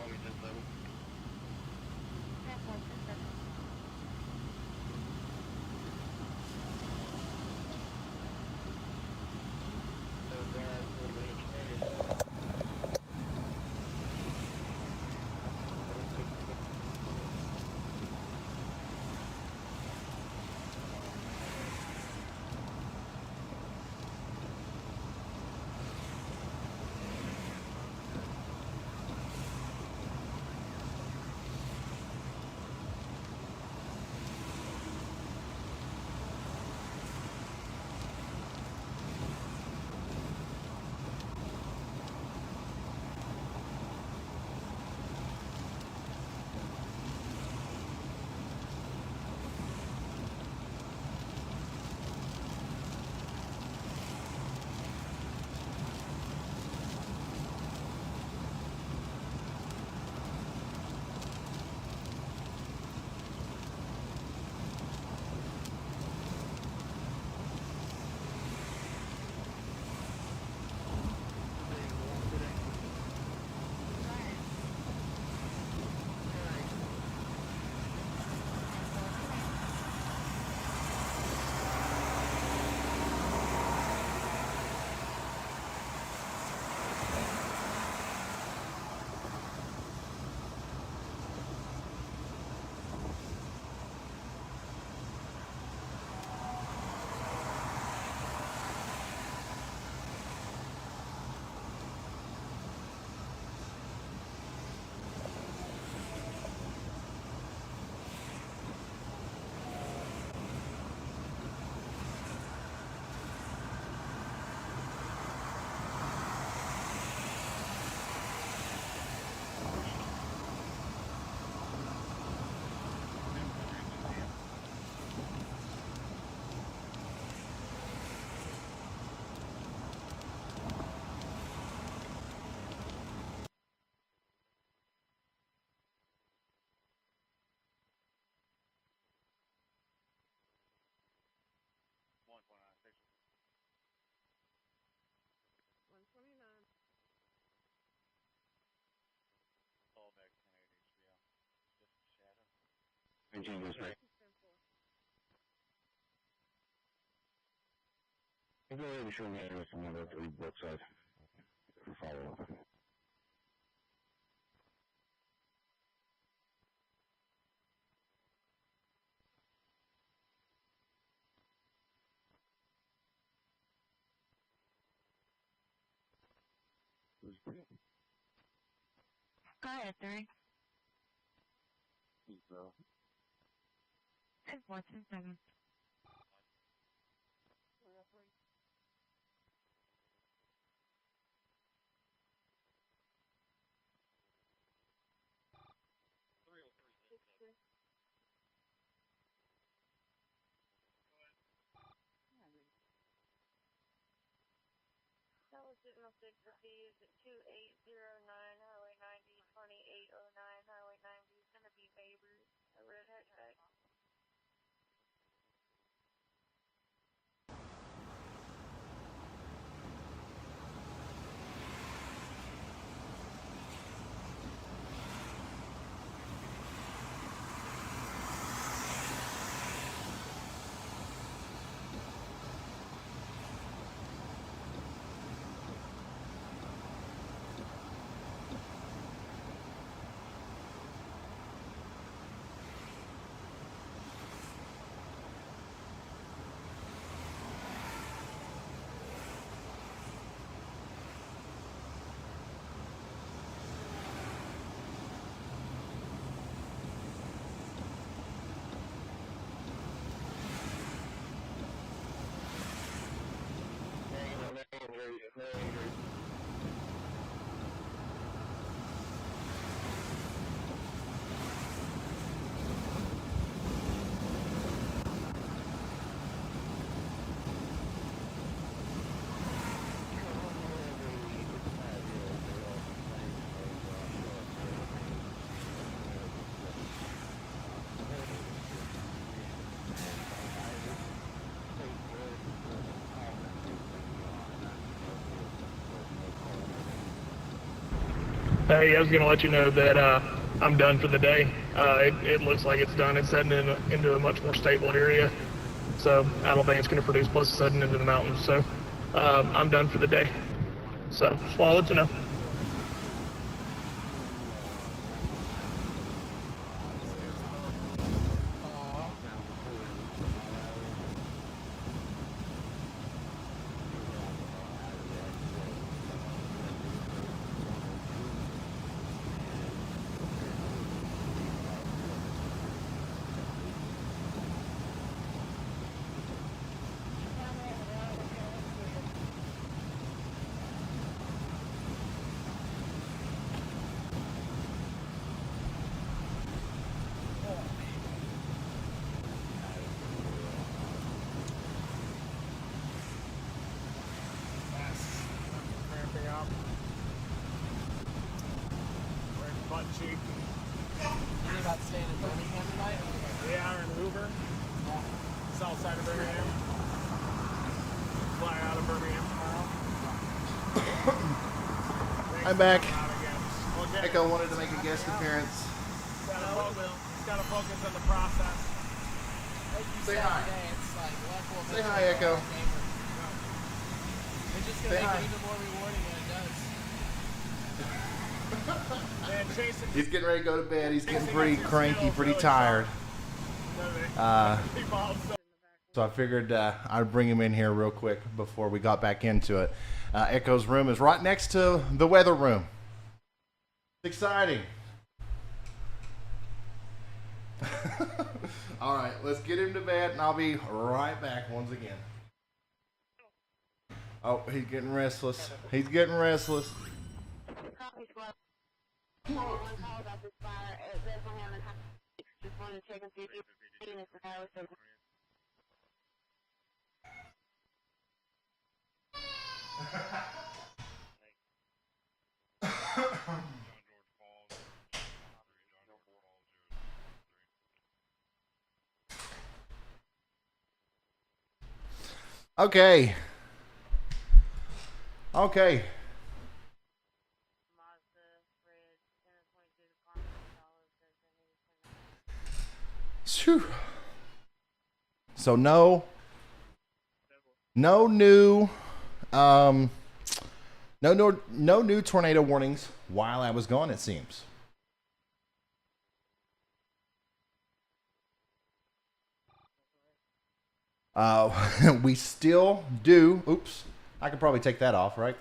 continuous rate. Go ahead and show me with some of the book side for follow up. Go ahead, 3. 10-4-2-7. That was sitting on 6 received at 2809 Highway 90, 2809 Highway 90 is going to be favored. A red hatchback. Hey, I was going to let you know that I'm done for the day. It looks like it's done. It's heading into a much more stable area. So I don't think it's going to produce, plus it's heading into the mountains. So I'm done for the day. So just wanted to let you know. Thinking about staying in Birmingham tonight? Yeah, in Hoover. South side of Birmingham. Fly out of Birmingham tomorrow. I'm back. Okay. Echo wanted to make a guest appearance. Gotta focus on the process. Like you Say said hi. today, it's like luck will Say make hi, you a Echo. Hall of Famer. It's just gonna Say make hi. it even more rewarding than it does. And Jason, He's getting ready to go to bed. He's getting pretty cranky, pretty tired. So I figured I'd bring him in here real quick before we got back into it. Echo's room is right next to the weather room. It's exciting. All right, let's get him to bed, and I'll be right back once again. Oh, he's getting restless. He's getting restless. Copy squad. One call about this fire at Bethlehem and just wanted to check and see if you're seeing this power so Okay. Okay. Whew. So no new tornado warnings while I was gone, it seems. We still do. Oops, I could probably take that off, right?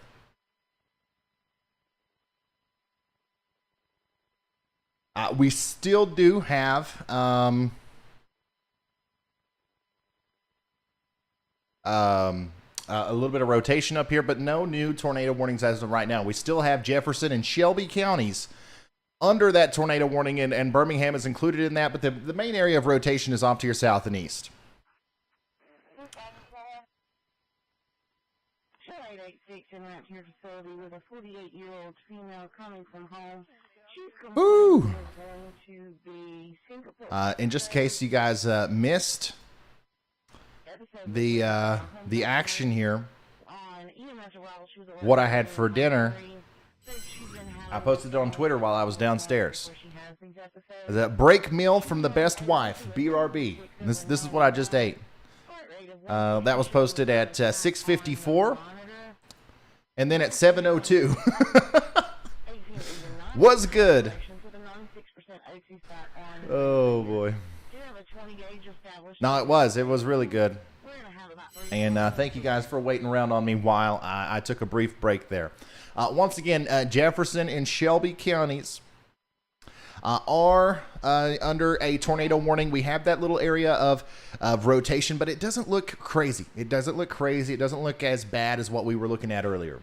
We still do have a little bit of rotation up here, but no new tornado warnings as of right now. We still have Jefferson and Shelby counties under that tornado warning, and Birmingham is included in that, but the main area of rotation is off to your south and east. 886 in that here facility with a 48-year-old female coming from home. Woo! In just in case you guys missed the action here, what I had for dinner, I posted it on Twitter while I was downstairs. The break meal from the best wife, BRB. This is what I just ate. That was posted at 6:54, and then at 7:02. Was good. Oh boy. No, it was really good. And thank you guys for waiting around on me while I took a brief break there. Once again, Jefferson and Shelby counties are under a tornado warning. We have that little area of rotation, but it doesn't look crazy. It doesn't look crazy. It doesn't look as bad as what we were looking at earlier.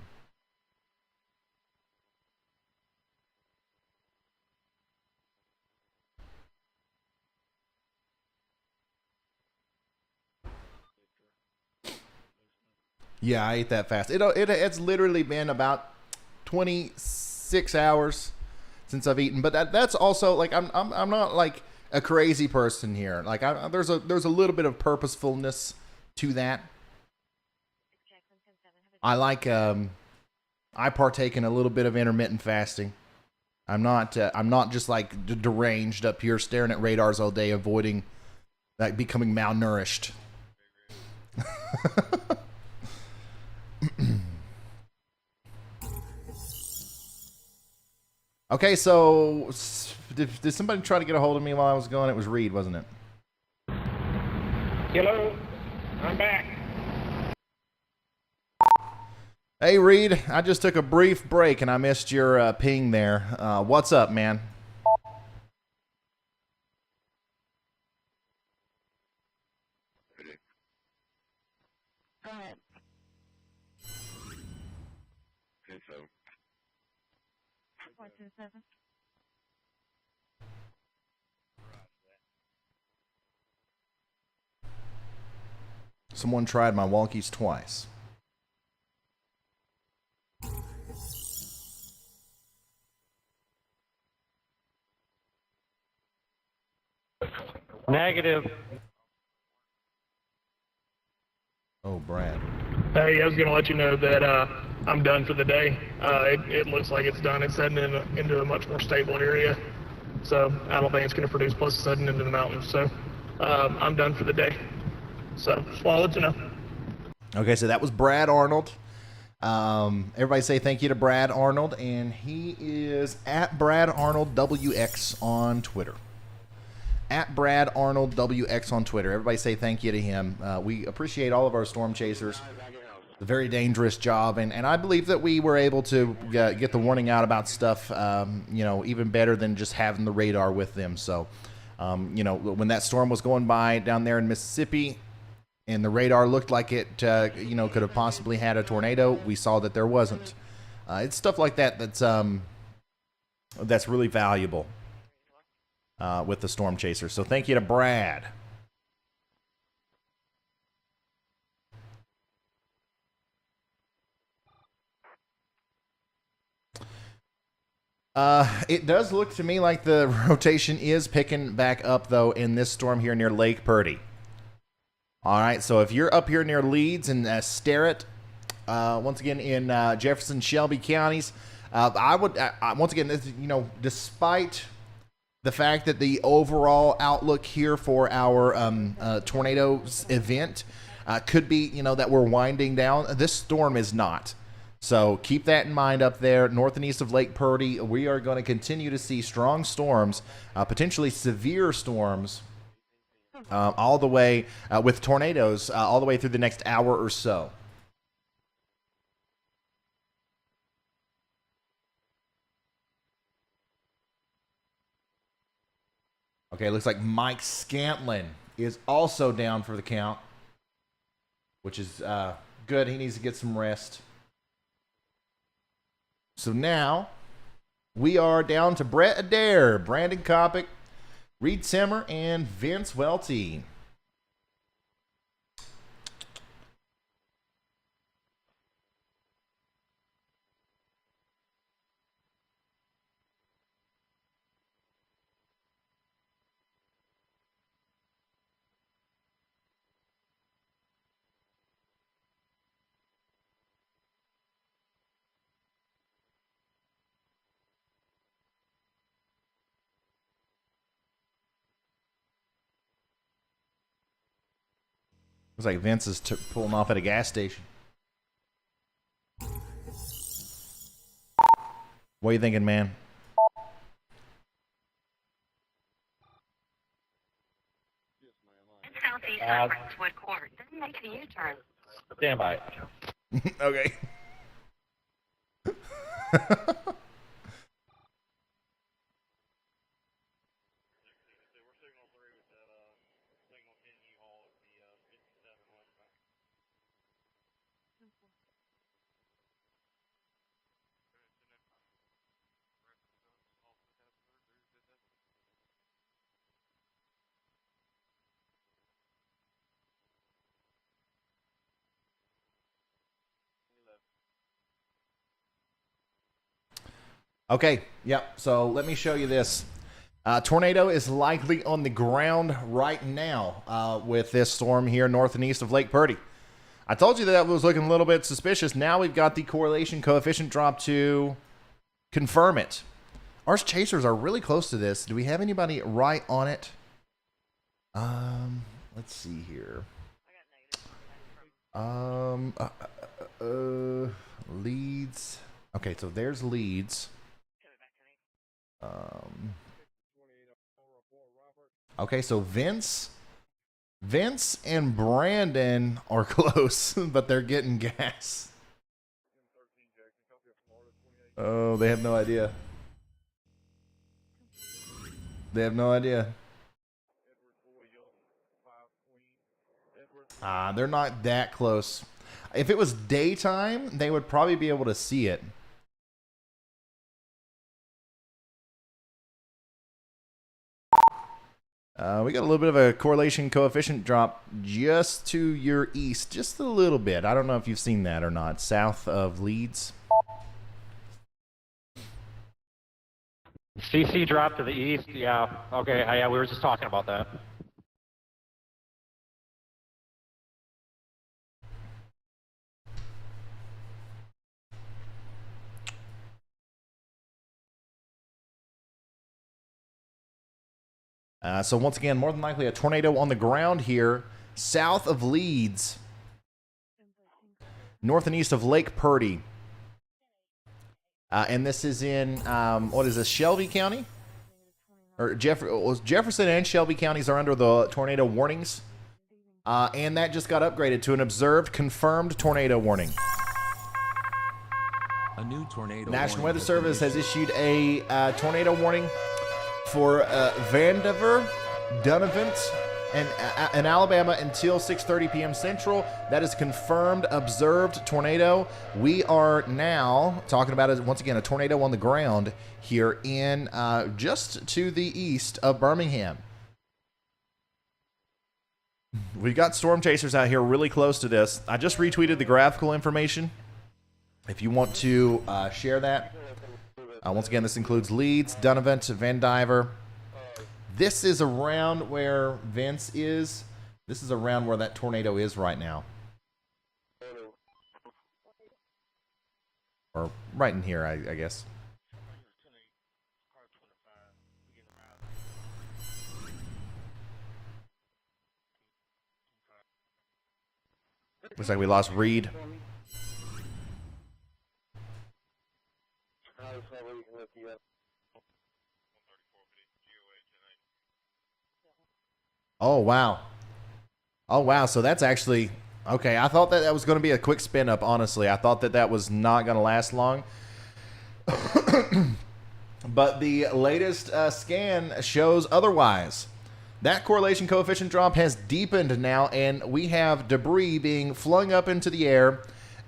Yeah, I ate that fast. It's literally been about 26 hours since I've eaten, but that's also like I'm not like a crazy person here. Like there's a little bit of purposefulness to that. I like I partake in a little bit of intermittent fasting. I'm not just like deranged up here staring at radars all day, avoiding like becoming malnourished. Okay, so did somebody try to get a hold of me while I was gone? It was Reed, wasn't it? Hello, I'm back. Hey, Reed, I just took a brief break and I missed your ping there. What's up, man? Go ahead. Okay, so 427. Someone tried my walkies twice. Negative. Oh, Brad. Hey, I was going to let you know that I'm done for the day. It looks like it's done. It's heading into a much more stable area. So I don't think it's going to produce, plus it's heading into the mountains. So I'm done for the day. So just want to let you know. Okay, so that was Brad Arnold. Everybody say thank you to Brad Arnold, and he is at Brad Arnold WX on Twitter. At Brad Arnold WX on Twitter. Everybody say thank you to him. We appreciate all of our storm chasers. It's a very dangerous job, and I believe that we were able to get the warning out about stuff, even better than just having the radar with them. So, when that storm was going by down there in Mississippi, and the radar looked like it, could have possibly had a tornado, we saw that there wasn't. It's stuff like that that's really valuable with the storm chaser. So thank you to Brad. It does look to me like the rotation is picking back up, though, in this storm here near Lake Purdy. All right, so if you're up here near Leeds and Sterrett, once again in Jefferson, Shelby counties, I would once again, despite the fact that the overall outlook here for our tornadoes event could be, you know, that we're winding down. This storm is not. So keep that in mind up there, north and east of Lake Purdy. We are going to continue to see strong storms, potentially severe storms, all the way with tornadoes all the way through the next hour or so. Okay, looks like Mike Scantlin is also down for the count, which is good. He needs to get some rest. So now we are down to Brett Adair, Brandon Copic, Reed Simmer, and Vince Waelti. Looks like Vince is pulling off at a gas station. What are you thinking, man? Southeast of Brentwood Court. Then make a U-turn. Stand by. Okay. Okay, yep. So let me show you this. Tornado is likely on the ground right now with this storm here north and east of Lake Purdy. I told you that was looking a little bit suspicious. Now we've got the correlation coefficient drop to confirm it. Our chasers are really close to this. Do we have anybody right on it? Let's see here. Leads. Okay, so there's Leeds. Okay, so Vince and Brandon are close, but they're getting gas. Oh, they have no idea. They have no idea. They're not that close. If it was daytime, they would probably be able to see it. We got a little bit of a correlation coefficient drop just to your east, just a little bit. I don't know if you've seen that or not. South of Leeds. CC drop to the east. Yeah. Okay. Yeah, we were just talking about that. So once again, more than likely a tornado on the ground here, south of Leeds, north and east of Lake Purdy. And this is in, what is this, Shelby County? Or Jefferson and Shelby counties are under the tornado warnings. And that just got upgraded to an observed, confirmed tornado warning. A new tornado National warning Weather Service has issued a tornado warning for Vandiver, Dunavant, and Alabama until 6:30 p.m. Central. That is confirmed, observed tornado. We are now talking about, once again, a tornado on the ground here in just to the east of Birmingham. We've got storm chasers out here really close to this. I just retweeted the graphical information. If you want to share that. Once again, this includes Leeds, Dunavant, Vandiver. This is around where Vince is. This is around where that tornado is right now. Or right in here, I guess. Looks like we lost Reed. Oh, wow. Oh, wow. So that's actually... Okay, I thought that was going to be a quick spin up, honestly. I thought that was not going to last long. But the latest scan shows otherwise. That correlation coefficient drop has deepened now, and we have debris being flung up into the air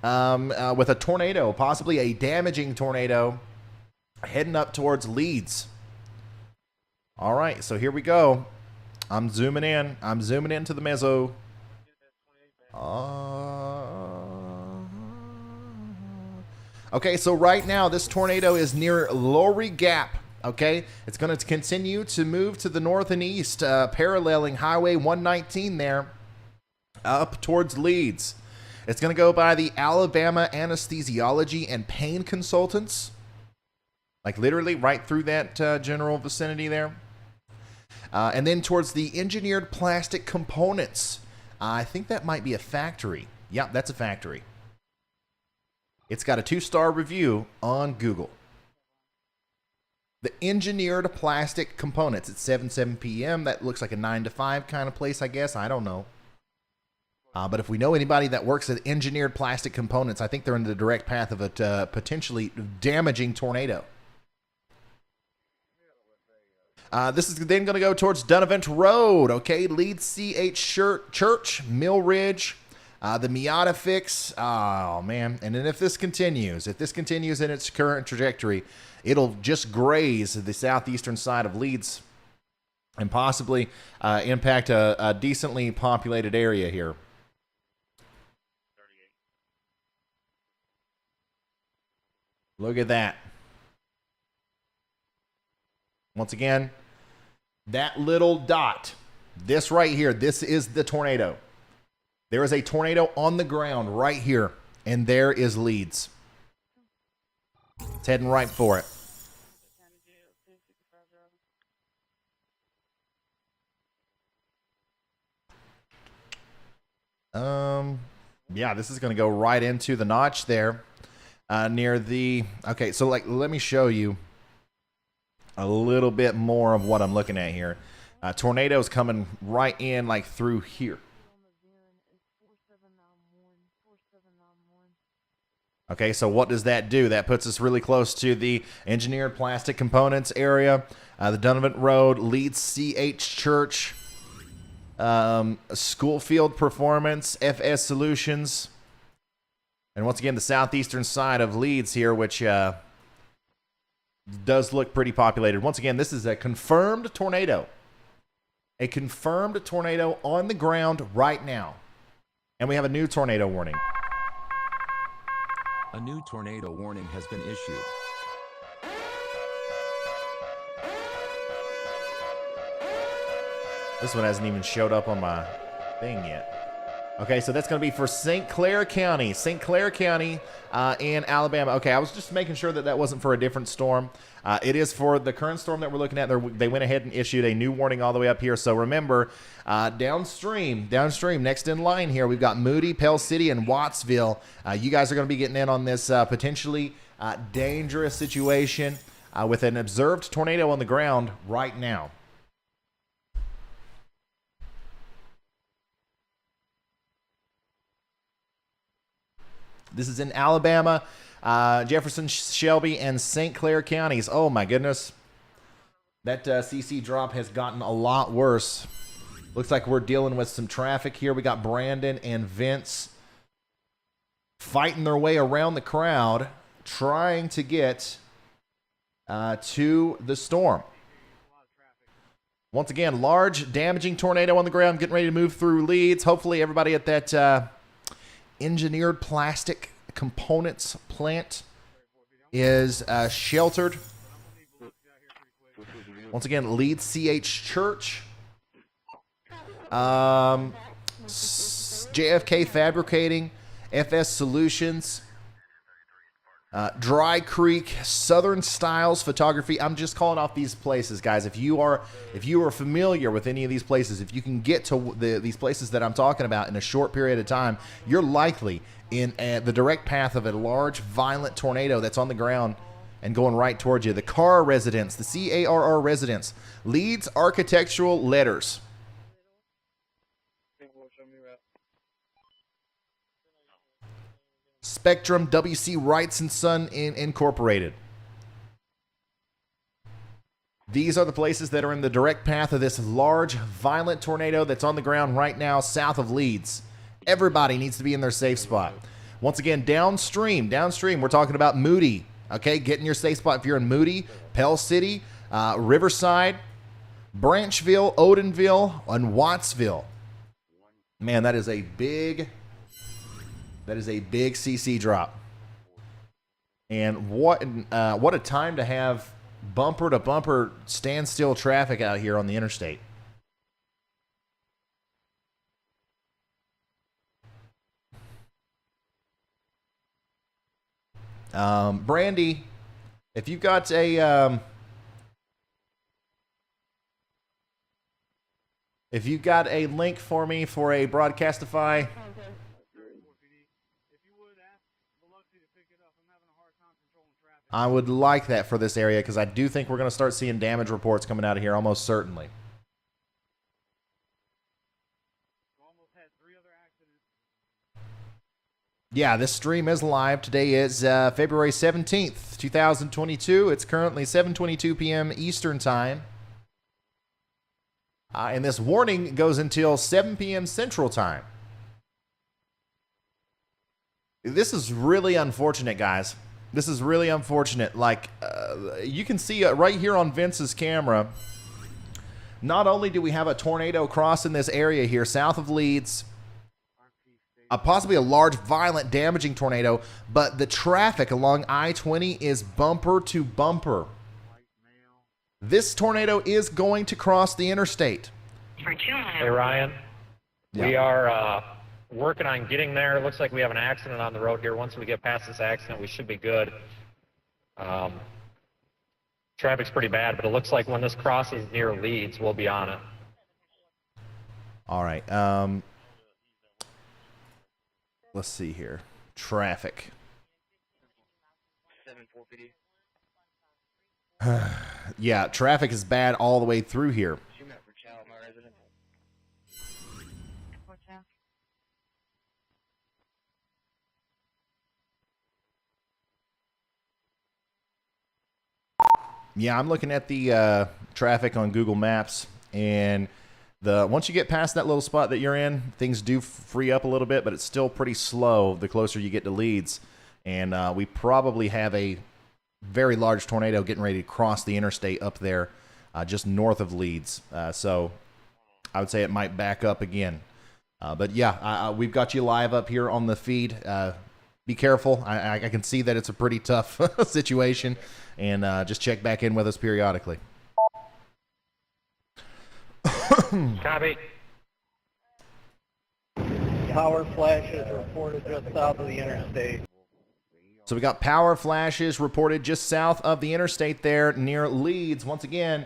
with a tornado, possibly a damaging tornado, heading up towards Leeds. All right, so here we go. I'm zooming in. I'm zooming into the mezzo. Okay, so right now this tornado is near Lowry Gap. Okay, it's going to continue to move to the north and east, paralleling Highway 119 there, up towards Leeds. It's going to go by the Alabama Anesthesiology and Pain Consultants, like literally right through that general vicinity there. And then towards the Engineered Plastic Components. I think that might be a factory. Yeah, that's a factory. It's got a 2-star review on Google. The Engineered Plastic Components. It's 7 p.m. That looks like a 9 to 5 kind of place, I guess. I don't know. But if we know anybody that works at Engineered Plastic Components, I think they're in the direct path of a potentially damaging tornado. This is then going to go towards Dunavant Road, okay? Leeds CH Church, Mill Ridge, the Miata Fix. Oh, man. And then if this continues in its current trajectory, it'll just graze the southeastern side of Leeds and possibly impact a decently populated area here. Look at that. Once again, that little dot, this right here, this is the tornado. There is a tornado on the ground right here, and there is Leeds. It's heading right for it. Yeah, this is going to go right into the notch there, near the... Okay, so like, let me show you a little bit more of what I'm looking at here. Tornadoes coming right in, like through here. Okay, so what does that do? That puts us really close to the Engineered Plastic Components area, the Dunavant Road, Leeds CH Church, Schoolfield Performance, FS Solutions, and once again the southeastern side of Leeds here, which does look pretty populated. Once again, this is a confirmed tornado. A confirmed tornado on the ground right now. And we have a new tornado warning. A new tornado warning has been issued. This one hasn't even showed up on my thing yet. Okay, so that's going to be for St. Clair County. St. Clair County in Alabama. Okay, I was just making sure that that wasn't for a different storm. It is for the current storm that we're looking at. They went ahead and issued a new warning all the way up here. So remember, downstream, next in line here, we've got Moody, Pell City, and Wattsville. You guys are going to be getting in on this potentially dangerous situation with an observed tornado on the ground right now. This is in Alabama, Jefferson, Shelby, and St. Clair counties. Oh, my goodness. That CC drop has gotten a lot worse. Looks like we're dealing with some traffic here. We got Brandon and Vince fighting their way around the crowd, trying to get to the storm. Once again, large, damaging tornado on the ground, getting ready to move through Leeds. Hopefully everybody at that Engineered Plastic Components plant is sheltered. Once again, Leeds CH Church, JFK Fabricating, FS Solutions, Dry Creek, Southern Styles Photography. I'm just calling off these places, guys. If you are familiar with any of these places, if you can get to these places that I'm talking about in a short period of time, you're likely in the direct path of a large, violent tornado that's on the ground and going right towards you. The Carr residence, the CARR residence, Leeds Architectural Letters. Spectrum, WC Wrights and Son Incorporated. These are the places that are in the direct path of this large, violent tornado that's on the ground right now south of Leeds. Everybody needs to be in their safe spot. Once again, downstream, we're talking about Moody. Okay, get in your safe spot if you're in Moody, Pell City, Riverside, Branchville, Odenville, and Wattsville. Man, that is a big CC drop. And what a time to have bumper-to-bumper standstill traffic out here on the interstate. Brandy, if you've got a link for me for a Broadcastify. I would like that for this area because I do think we're going to start seeing damage reports coming out of here almost certainly. Yeah, this stream is live. Today is February 17th, 2022. It's currently 7:22 p.m. Eastern Time. And this warning goes until 7 p.m. Central Time. This is really unfortunate, guys. This is really unfortunate. Like, you can see right here on Vince's camera, not only do we have a tornado crossing this area here south of Leeds, possibly a large, violent, damaging tornado, but the traffic along I-20 is bumper to bumper. This tornado is going to cross the interstate. Hey, Ryan. Yeah. We are working on getting there. It looks like we have an accident on the road here. Once we get past this accident, we should be good. Traffic's pretty bad, but it looks like when this crosses near Leeds, we'll be on it. All right. Let's see here. Traffic. Yeah, traffic is bad all the way through here. Yeah, I'm looking at the traffic on Google Maps, and once you get past that little spot that you're in, things do free up a little bit, but it's still pretty slow the closer you get to Leeds. And we probably have a very large tornado getting ready to cross the interstate up there just north of Leeds. So I would say it might back up again. But yeah, we've got you live up here on the feed. Be careful. I can see that it's a pretty tough situation, and just check back in with us periodically. Copy. Power flashes reported just south of the interstate. So we got power flashes reported just south of the interstate there near Leeds. Once again,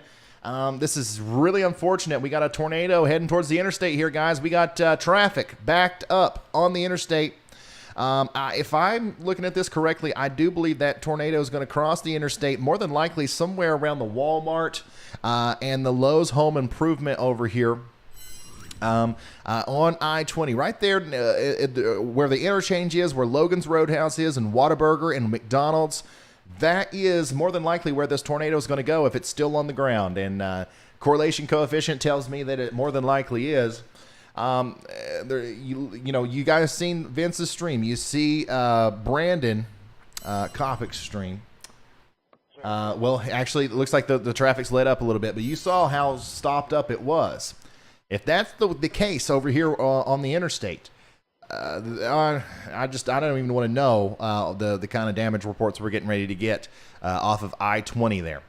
this is really unfortunate. We got a tornado heading towards the interstate here, guys. We got traffic backed up on the interstate. If I'm looking at this correctly, I do believe that tornado is going to cross the interstate, more than likely somewhere around the Walmart and the Lowe's Home Improvement over here on I-20. Right there where the interchange is, where Logan's Roadhouse is, and Whataburger and McDonald's. That is more than likely where this tornado is going to go if it's still on the ground. And correlation coefficient tells me that it more than likely is. You guys seen Vince's stream. You see Brandon Copic's stream. Well, actually, it looks like the traffic's let up a little bit, but you saw how stopped up it was. If that's the case over here on the interstate, I don't even want to know the kind of damage reports we're getting ready to get off of I-20 there.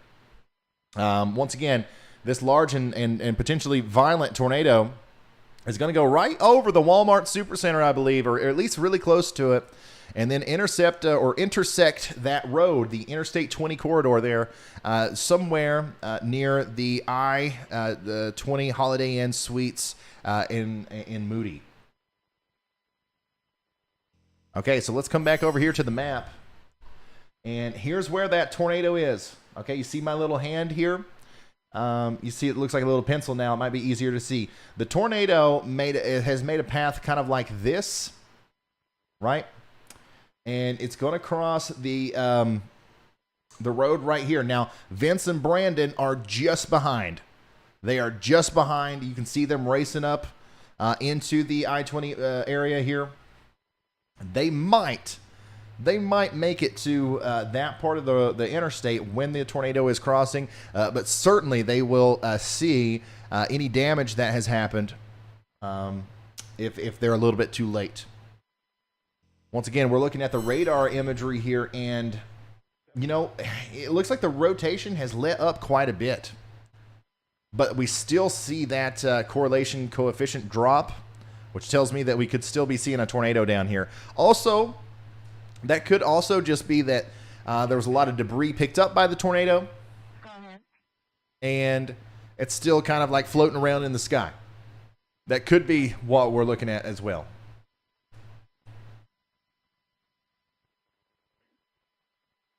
Once again, this large and potentially violent tornado is going to go right over the Walmart Supercenter, I believe, or at least really close to it. and then intersect that road, the Interstate 20 corridor there, somewhere near the I-20 Holiday Inn Suites in Moody. Okay, so let's come back over here to the map. And here's where that tornado is. Okay, you see my little hand here? You see it looks like a little pencil now. It might be easier to see. The tornado has made a path kind of like this, right? And it's going to cross the road right here. Now, Vince and Brandon are just behind. They are just behind. You can see them racing up into the I-20 area here. They might make it to that part of the interstate when the tornado is crossing, but certainly they will see any damage that has happened if they're a little bit too late. Once again, we're looking at the radar imagery here, and you know, it looks like the rotation has let up quite a bit, but we still see that correlation coefficient drop, which tells me that we could still be seeing a tornado down here. Also, that could also just be that there was a lot of debris picked up by the tornado, and it's still kind of like floating around in the sky. That could be what we're looking at as well.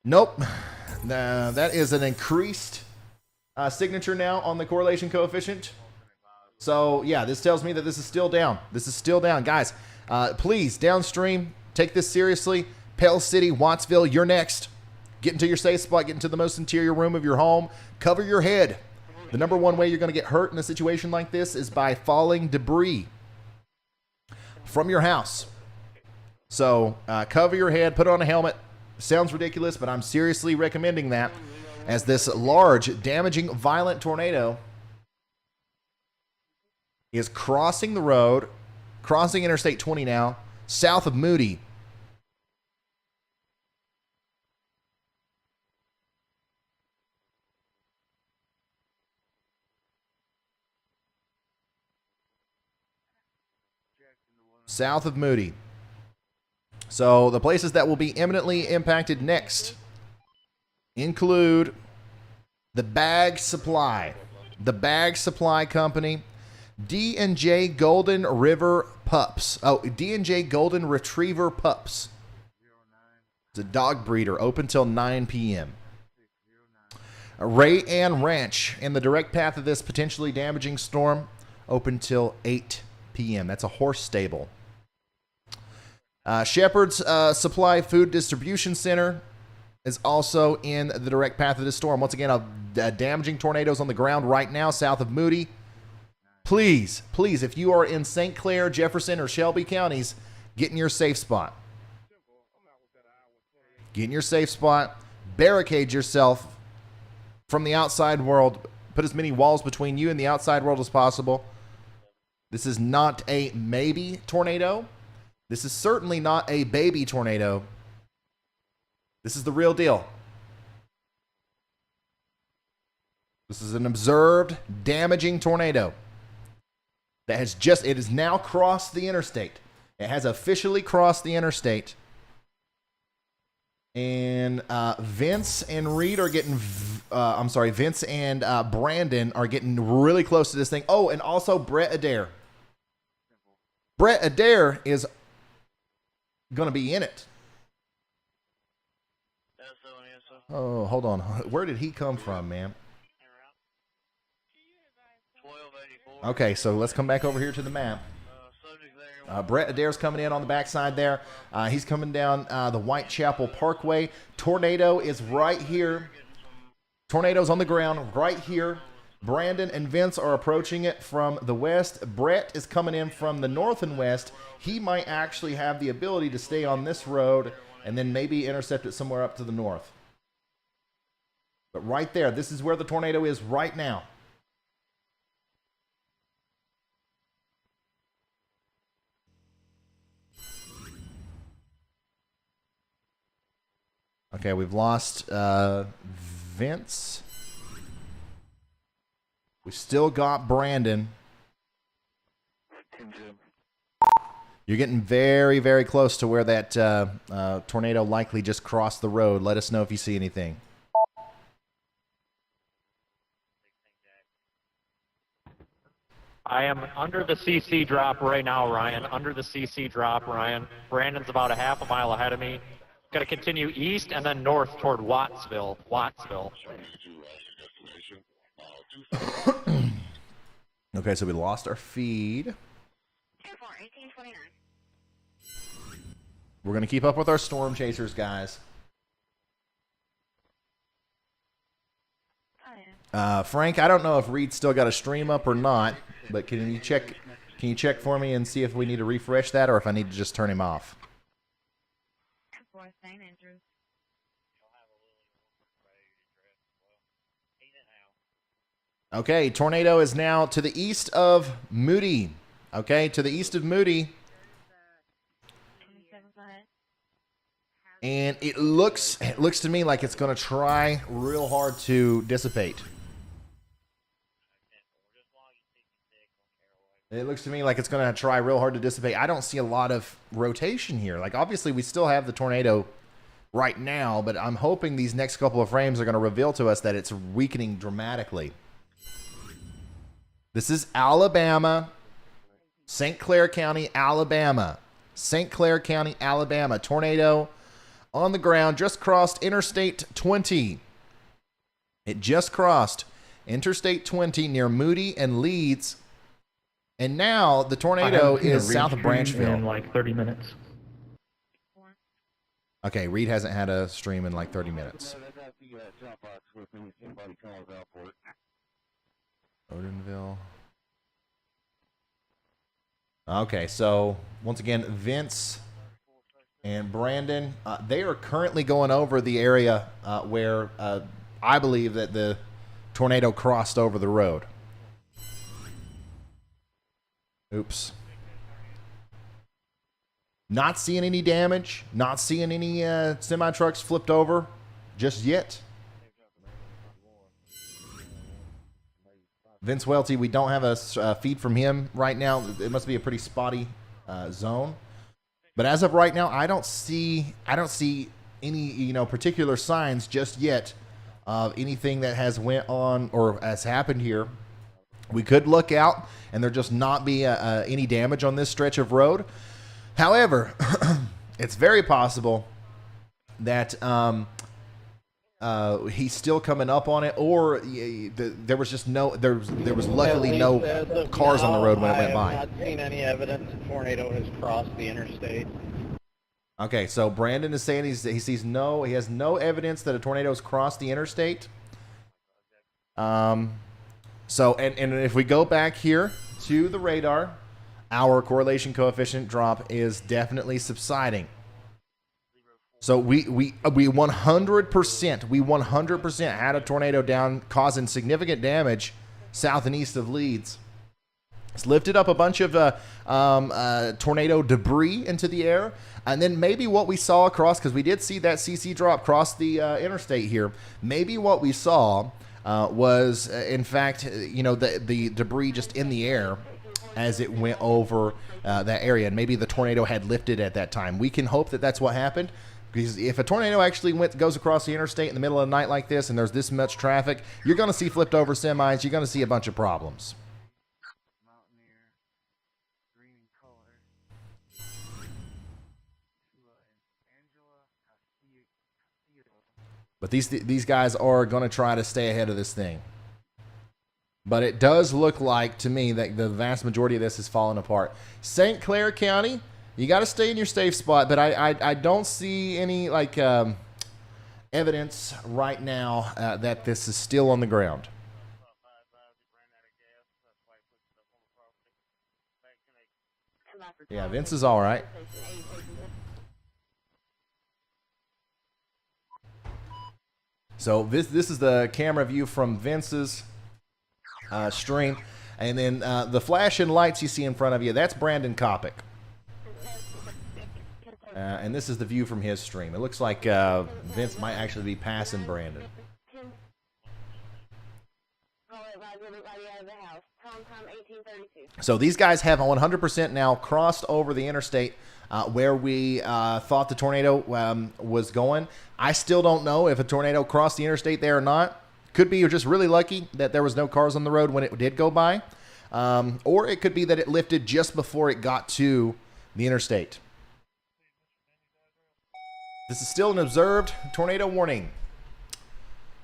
Nope. That is an increased signature now on the correlation coefficient. So, yeah, this tells me that this is still down. This is still down. Guys, please, downstream, take this seriously. Pell City, Wattsville, you're next. Get into your safe spot. Get into the most interior room of your home. Cover your head. The number one way you're going to get hurt in a situation like this is by falling debris from your house. So, cover your head. Put on a helmet. Sounds ridiculous, but I'm seriously recommending that, as this large, damaging, violent tornado is crossing the road, crossing Interstate 20 now, south of Moody. South of Moody. So the places that will be imminently impacted next include the Bag Supply. The Bag Supply Company, D&J Golden River Pups. Oh, D&J Golden Retriever Pups. It's a dog breeder, open till 9 p.m. Ray Ann Ranch, in the direct path of this potentially damaging storm, open till 8 p.m. That's a horse stable. Shepherd's Supply Food Distribution Center is also in the direct path of this storm. Once again, damaging tornadoes on the ground right now south of Moody. Please, please, if you are in St. Clair, Jefferson, or Shelby counties, get in your safe spot. Get in your safe spot. Barricade yourself from the outside world. Put as many walls between you and the outside world as possible. This is not a maybe tornado. This is certainly not a baby tornado. This is the real deal. This is an observed, damaging tornado that it has now crossed the interstate. It has officially crossed the interstate. And Vince and Reed are getting, Vince and Brandon are getting really close to this thing. Oh, and also Brett Adair. Brett Adair is going to be in it. Oh, hold on. Where did he come from, man? Okay, so let's come back over here to the map. Brett Adair's coming in on the backside there. He's coming down the Whitechapel Parkway. Tornado is right here. Tornado's on the ground right here. Brandon and Vince are approaching it from the west. Brett is coming in from the north and west. He might actually have the ability to stay on this road and then maybe intercept it somewhere up to the north. But right there, this is where the tornado is right now. Okay, we've lost Vince. We still got Brandon. You're getting very, very close to where that tornado likely just crossed the road. Let us know if you see anything. I am under the CC drop right now, Ryan. Under the CC drop, Ryan. Brandon's about a half a mile ahead of me. Got to continue east and then north toward Wattsville. Okay, so we lost our feed. We're going to keep up with our storm chasers, guys. Frank, I don't know if Reed's still got a stream up or not, but can you check for me and see if we need to refresh that or if I need to just turn him off? Okay, tornado is now to the east of Moody. Okay, to the east of Moody. And it looks to me like it's going to try real hard to dissipate. It looks to me like it's going to try real hard to dissipate. I don't see a lot of rotation here. Like, obviously, we still have the tornado right now, but I'm hoping these next couple of frames are going to reveal to us that it's weakening dramatically. This is Alabama, St. Clair County, Alabama. St. Clair County, Alabama. Tornado on the ground, just crossed Interstate 20. It just crossed Interstate 20 near Moody and Leeds. And now the tornado is south of Branchville. In like 30 minutes. Okay, Reed hasn't had a stream in like 30 minutes. Odenville. Okay, so once again, Vince and Brandon, they are currently going over the area where I believe that the tornado crossed over the road. Oops. Not seeing any damage, not seeing any semi-trucks flipped over just yet. Vince Waelti, we don't have a feed from him right now. It must be a pretty spotty zone. But as of right now, I don't see any particular signs just yet of anything that has went on or has happened here. We could look out and there just not be any damage on this stretch of road. However, it's very possible that he's still coming up on it, or there was just there was luckily no cars on the road when it went by. I have not seen any evidence a tornado has crossed the interstate. Okay, so Brandon is saying he has no evidence that a tornado has crossed the interstate. So and if we go back here to the radar, our correlation coefficient drop is definitely subsiding. So we 100% had a tornado down causing significant damage south and east of Leeds. It's lifted up a bunch of tornado debris into the air, and then maybe what we saw across, because we did see that CC drop cross the interstate here. Maybe what we saw was in fact the debris just in the air as it went over that area, and maybe the tornado had lifted at that time. We can hope that that's what happened. Because if a tornado actually goes across the interstate in the middle of the night like this and there's this much traffic, you're going to see flipped over semis. You're going to see a bunch of problems. But these guys are going to try to stay ahead of this thing. But it does look like to me that the vast majority of this is falling apart. St. Clair County, you got to stay in your safe spot, but I don't see any evidence right now that this is still on the ground. Yeah, Vince is all right. So this is the camera view from Vince's stream, and then the flashing lights you see in front of you, that's Brandon Copic. And this is the view from his stream. It looks like Vince might actually be passing Brandon. So these guys have 100% now crossed over the interstate where we thought the tornado was going. I still don't know if a tornado crossed the interstate there or not. Could be you're just really lucky that there was no cars on the road when it did go by. Or it could be that it lifted just before it got to the interstate. This is still an observed tornado warning.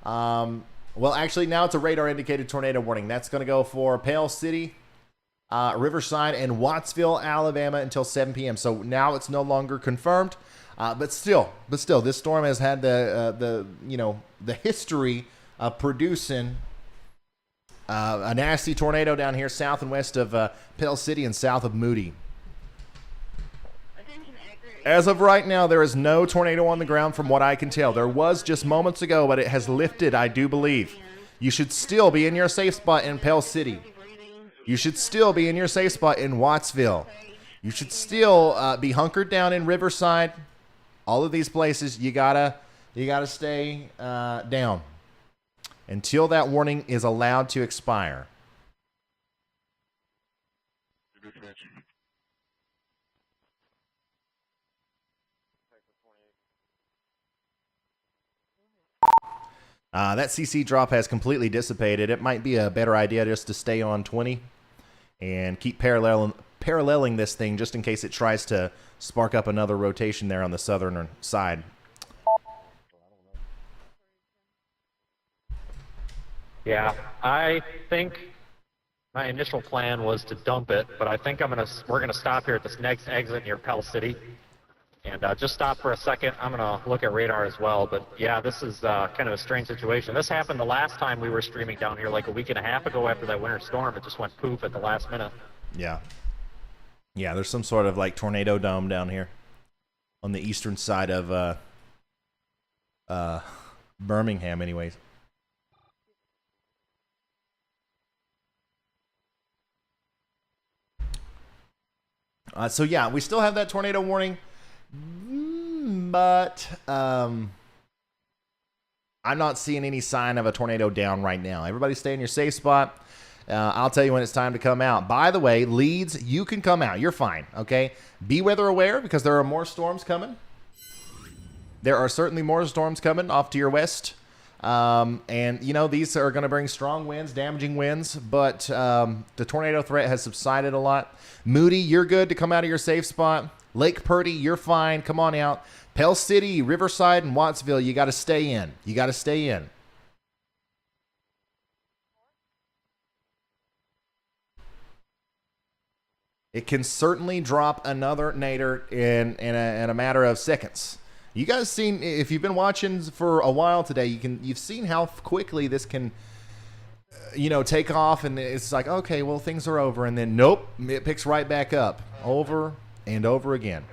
Well, actually, now it's a radar-indicated tornado warning. That's going to go for Pale City, Riverside, and Wattsville, Alabama until 7 p.m. So now it's no longer confirmed. But still, this storm has had the history of producing a nasty tornado down here south and west of Pale City and south of Moody. As of right now, there is no tornado on the ground from what I can tell. There was just moments ago, but it has lifted, I do believe. You should still be in your safe spot in Pale City. You should still be in your safe spot in Wattsville. You should still be hunkered down in Riverside. All of these places, you gotta stay down until that warning is allowed to expire. That CC drop has completely dissipated. It might be a better idea just to stay on 20 and keep paralleling this thing just in case it tries to spark up another rotation there on the southern side. Yeah, I think my initial plan was to dump it, but I think we're gonna stop here at this next exit near Pell City, and just stop for a second. I'm gonna look at radar as well, but yeah, this is kind of a strange situation. This happened the last time we were streaming down here, like a week and a half ago after that winter storm. It just went poof at the last minute. Yeah, there's some sort of like tornado dome down here on the eastern side of Birmingham, anyways. So yeah, we still have that tornado warning, but I'm not seeing any sign of a tornado down right now. Everybody stay in your safe spot. I'll tell you when it's time to come out. By the way, Leeds, you can come out. You're fine, okay? Be weather aware because there are more storms coming. There are certainly more storms coming off to your west. And, these are going to bring strong winds, damaging winds, but the tornado threat has subsided a lot. Moody, you're good to come out of your safe spot. Lake Purdy, you're fine. Come on out. Pell City, Riverside, and Wattsville, you got to stay in. You got to stay in. It can certainly drop another nadir in a matter of seconds. You guys seen, if you've been watching for a while today, you've seen how quickly this can, take off, and it's like, okay, well, things are over, and then nope, it picks right back up over and over again.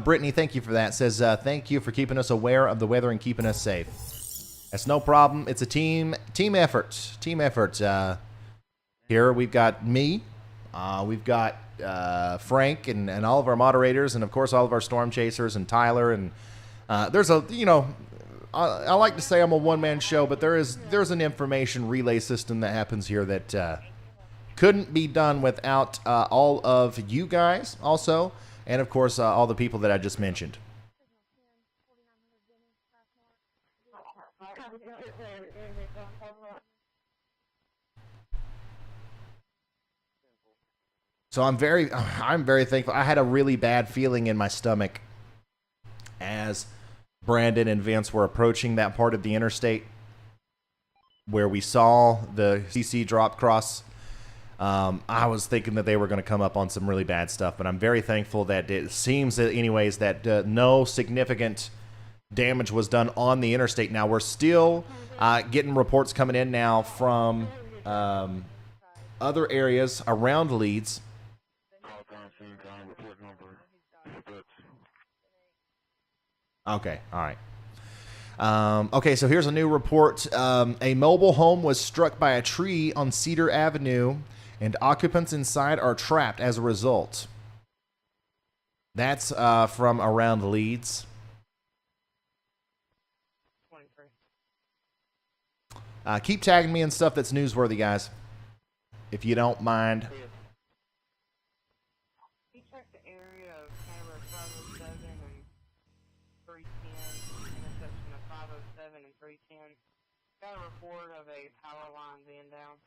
Brittany, thank you for that. Says, thank you for keeping us aware of the weather and keeping us safe. That's no problem. It's a team effort. Team effort. Here we've got me. We've got Frank and all of our moderators, and of course all of our storm chasers and Tyler. And there's a, I like to say I'm a one-man show, but there's an information relay system that happens here that couldn't be done without all of you guys also. And, of course, all the people that I just mentioned. So I'm very thankful. I had a really bad feeling in my stomach as Brandon and Vince were approaching that part of the interstate where we saw the CC drop cross. I was thinking that they were going to come up on some really bad stuff, but I'm very thankful that it seems that anyways that no significant damage was done on the interstate. Now, we're still getting reports coming in now from other areas around Leeds. Okay, all right. Okay, so here's a new report. A mobile home was struck by a tree on Cedar Avenue, and occupants inside are trapped as a result. That's from around Leeds. Keep tagging me in stuff that's newsworthy, guys, if you don't mind. We checked the area of camera 507 and 310, intersection of 507 and 310. Got a report of a power line being down.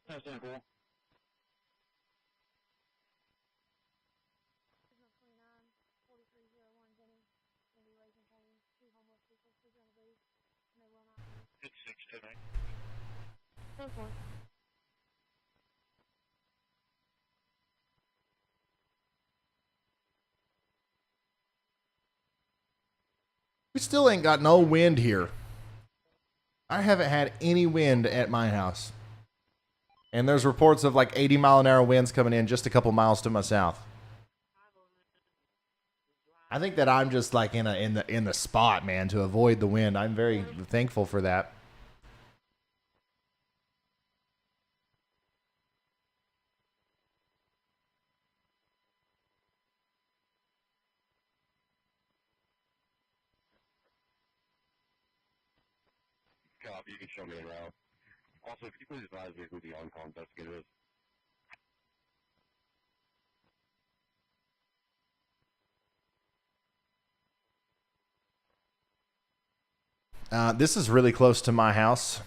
That's cool. We still ain't got no wind here. I haven't had any wind at my house. And there's reports of like 80-mile-an-hour winds coming in just a couple miles to my south. I think that I'm just like in the spot, man, to avoid the wind. I'm very thankful for that. Copy, you can show me around. Also, if you please advise me who the on-call investigator is. This is really close to my house.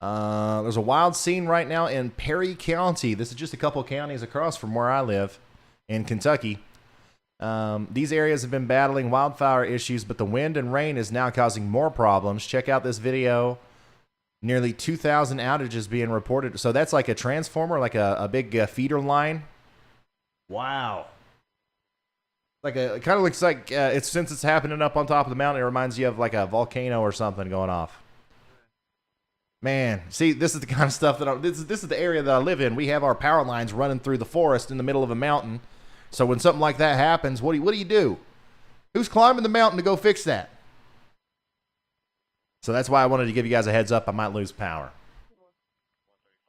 There's a wild scene right now in Perry County. This is just a couple counties across from where I live in Kentucky. These areas have been battling wildfire issues, but the wind and rain is now causing more problems. Check out this video. Nearly 2,000 outages being reported. So that's like a transformer, like a big feeder line. Wow. It kind of looks like since it's happening up on top of the mountain, it reminds you of like a volcano or something going off. Man, see, this is the kind of stuff that this is the area that I live in. We have our power lines running through the forest in the middle of a mountain. So when something like that happens, what do you do? Who's climbing the mountain to go fix that? So that's why I wanted to give you guys a heads up. I might lose power.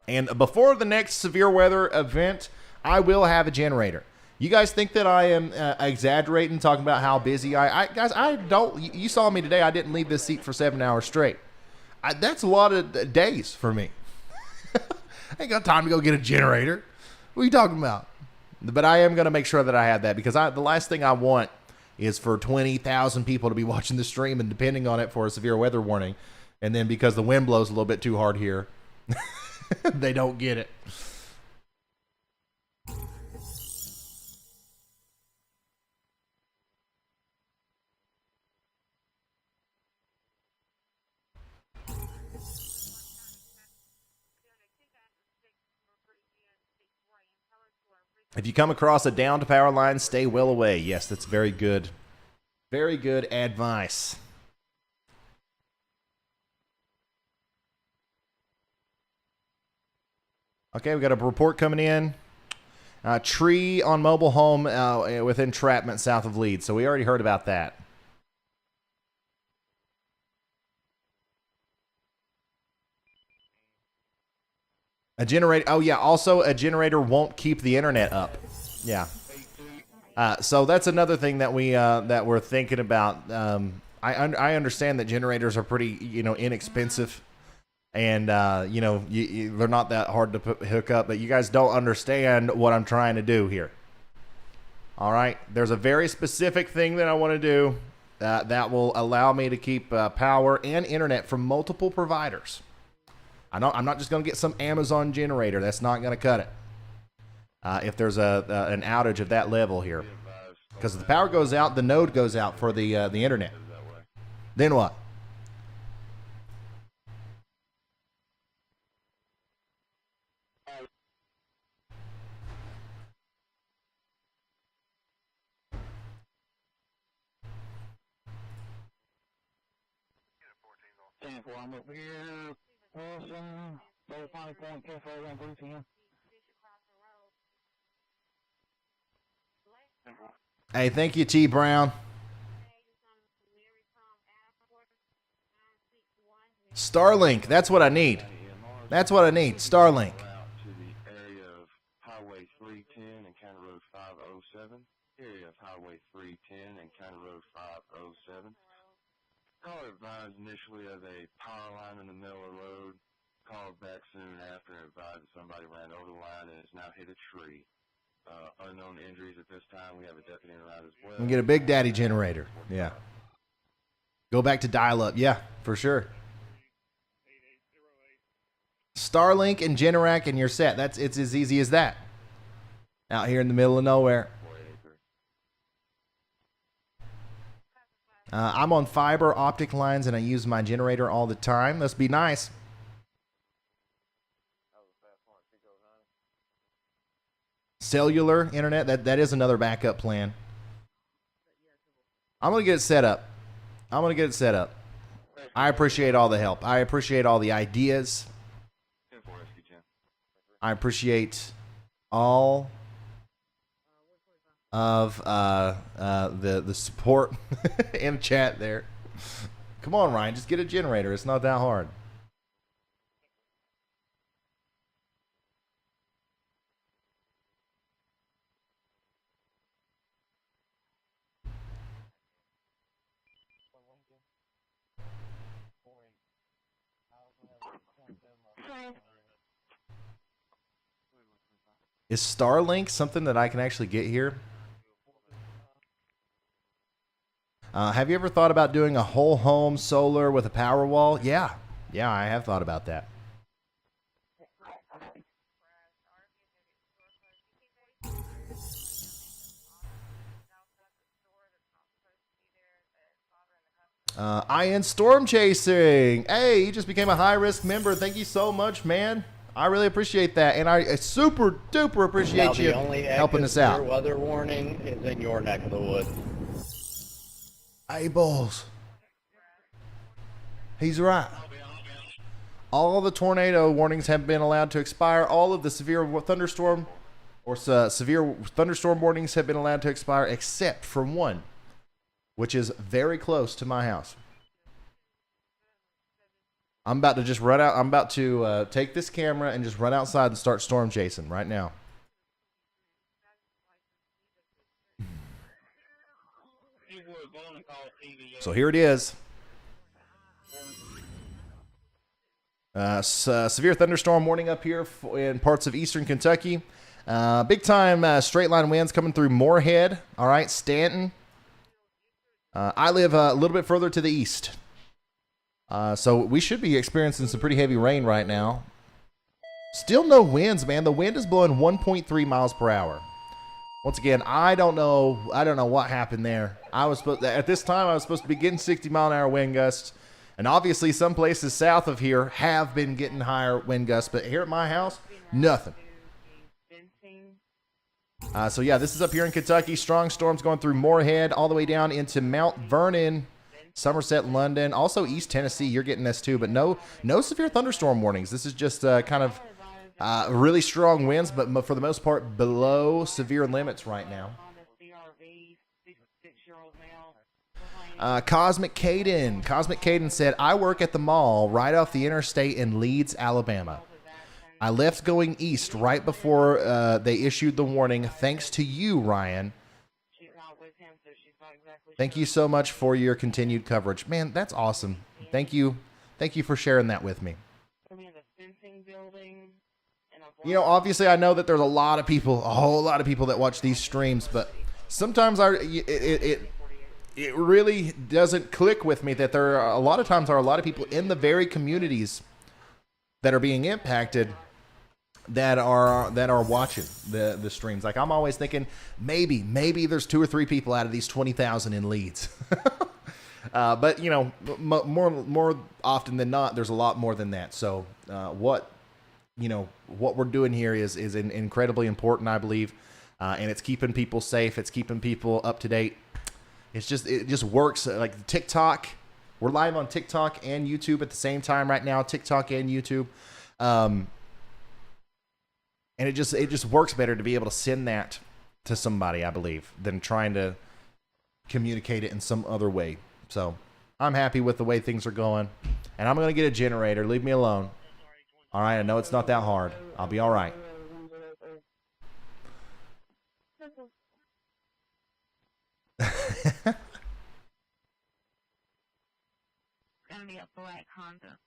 And before the next severe weather event, I will have a generator. You guys think that I am exaggerating, talking about how busy guys, I don't. You saw me today. I didn't leave this seat for 7 hours straight. That's a lot of days for me. I ain't got time to go get a generator. What are you talking about? But I am going to make sure that I have that, because the last thing I want is for 20,000 people to be watching the stream and depending on it for a severe weather warning. And then because the wind blows a little bit too hard here, they don't get it. If you come across a downed power line, stay well away. Yes, that's very good. Very good advice. Okay, we got a report coming in. Tree on mobile home with entrapment south of Leeds. So we already heard about that. A generator. Oh yeah. Also, a generator won't keep the internet up. Yeah. So that's another thing that we're thinking about. I understand that generators are pretty inexpensive, and they're not that hard to hook up. But you guys don't understand what I'm trying to do here. All right. There's a very specific thing that I want to do that will allow me to keep power and internet from multiple providers. I'm not just going to get some Amazon generator. That's not going to cut it. If there's an outage of that level here, because if the power goes out, the node goes out for the internet. Then what? I'm up here. Wilson, Point, Careful, 310. Hey, thank you, T. Brown. Starlink, that's what I need. That's what I need, Starlink. To the area of Highway 310 and County Road 507. Area of Highway 310 and County Road 507. Caller advised initially of a power line in the middle of the road. Called back soon after and advised that somebody ran over the line and has now hit a tree. Unknown injuries at this time. We have a deputy in route as well. We get a Big Daddy generator. Yeah. Go back to dial-up. Yeah, for sure. Starlink and Generac and you're set. It's as easy as that. Out here in the middle of nowhere. I'm on fiber optic lines and I use my generator all the time. Must be nice. Cellular internet, that is another backup plan. I'm going to get it set up. I appreciate all the help. I appreciate all the ideas. I appreciate all of the support in the chat there. Come on, Ryan, just get a generator. It's not that hard. Is Starlink something that I can actually get here? Have you ever thought about doing a whole home solar with a power wall? Yeah, I have thought about that. IN Storm Chasing. Hey, you just became a high-risk member. Thank you so much, man. I really appreciate that, and I super duper appreciate you helping us out. The only weather warning is in your neck of the woods. Hey, Bulls. He's right. All the tornado warnings have been allowed to expire. All of the severe thunderstorm warnings have been allowed to expire, except for one, which is very close to my house. I'm about to just run out. I'm about to take this camera and just run outside and start storm chasing right now. So here it is. Severe thunderstorm warning up here in parts of eastern Kentucky. Big time straight line winds coming through Moorhead. All right, Stanton. I live a little bit further to the east. So we should be experiencing some pretty heavy rain right now. Still no winds, man. The wind is blowing 1.3 miles per hour. Once again, I don't know what happened there. At this time I was supposed to be getting 60-mile-an-hour wind gusts, and obviously some places south of here have been getting higher wind gusts, but here at my house, nothing. So yeah, this is up here in Kentucky. Strong storms going through Moorhead all the way down into Mount Vernon, Somerset, London, also East Tennessee. You're getting this too, but no severe thunderstorm warnings. This is just kind of really strong winds, but for the most part below severe limits right now. Cosmic Caden said, I work at the mall right off the interstate in Leeds, Alabama. I left going east right before they issued the warning. Thanks to you, Ryan. Thank you so much for your continued coverage. Man, that's awesome. Thank you. Thank you for sharing that with me. You know, obviously I know that there's a whole lot of people that watch these streams, but sometimes it really doesn't click with me that there are a lot of people in the very communities that are being impacted that are watching the streams. Like, I'm always thinking maybe there's 2 or 3 people out of these 20,000 in Leeds. But you know, more often than not, there's a lot more than that. So what we're doing here is incredibly important, I believe, and it's keeping people safe. It's keeping people up to date. It just works. Like TikTok, we're live on TikTok and YouTube at the same time right now. TikTok and YouTube, and it just works better to be able to send that to somebody, I believe, than trying to communicate it in some other way. So I'm happy with the way things are going, and I'm going to get a generator. Leave me alone. All right, I know it's not that hard. I'll be all right. Gonna be a black Honda.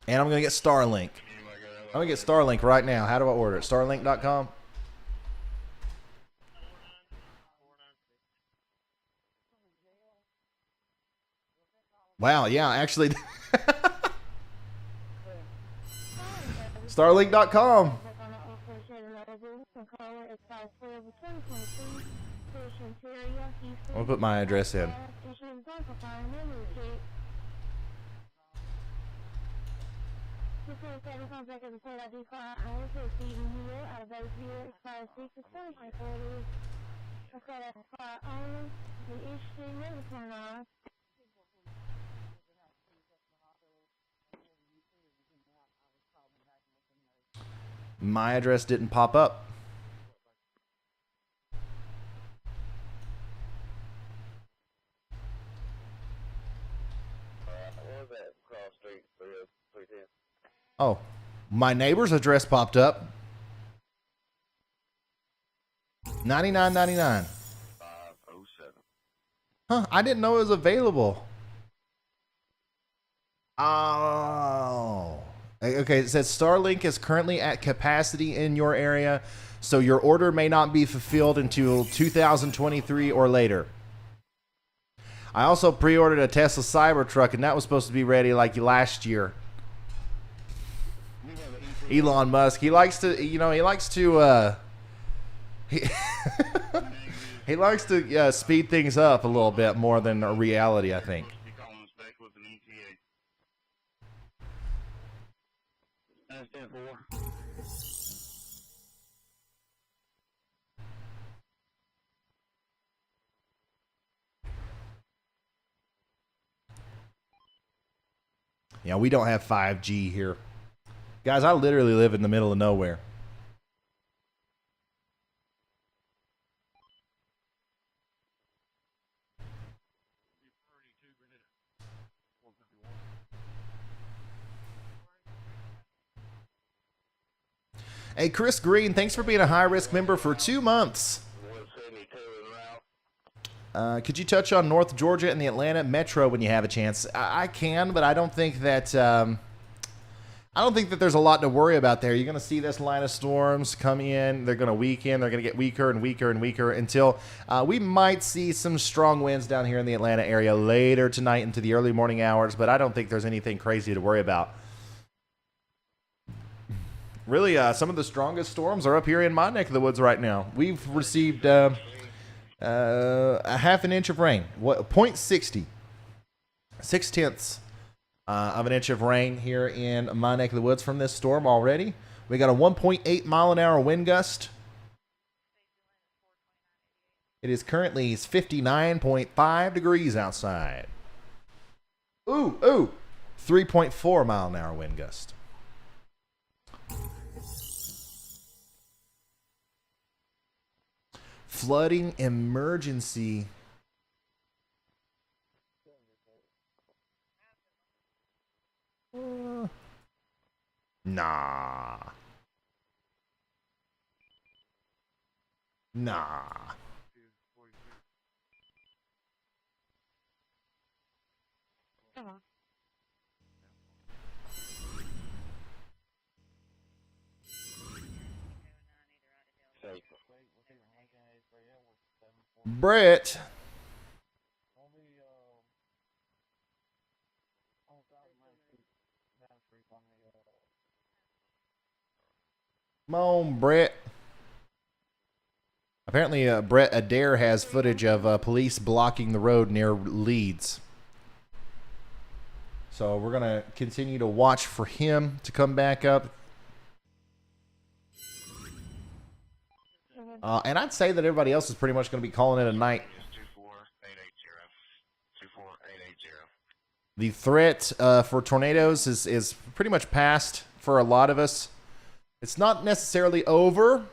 And I'm going to get Starlink. I'm going to get Starlink right now. How do I order it? Starlink.com? Wow, yeah, actually. Starlink.com. I'll put my address in. My address didn't pop up. Oh, my neighbor's address popped up. 99.99. Huh, I didn't know it was available. Oh. Okay, it says Starlink is currently at capacity in your area, so your order may not be fulfilled until 2023 or later. I also pre-ordered a Tesla Cybertruck, and that was supposed to be ready like last year. Elon Musk, he likes to, he likes to, he likes to speed things up a little bit more than a reality, I think. Yeah, we don't have 5G here. Guys, I literally live in the middle of nowhere. Hey, Chris Green, thanks for being a high-risk member for 2 months. Could you touch on North Georgia and the Atlanta Metro when you have a chance? I can, but I don't think that there's a lot to worry about there. You're going to see this line of storms come in. They're going to weaken. They're going to get weaker and weaker and weaker until we might see some strong winds down here in the Atlanta area later tonight into the early morning hours, but I don't think there's anything crazy to worry about. Really, some of the strongest storms are up here in my neck of the woods right now. We've received a half an inch of rain. 0.60. 0.6 of an inch of rain here in my neck of the woods from this storm already. We got a 1.8 mile an hour wind gust. It is currently 59.5 degrees outside. Ooh. 3.4 mile an hour wind gust. Flooding emergency. Nah. Brett. Come on, Brett. Apparently, Brett Adair has footage of police blocking the road near Leeds. So we're going to continue to watch for him to come back up. And I'd say that everybody else is pretty much going to be calling it a night. The threat for tornadoes is pretty much past for a lot of us. It's not necessarily over,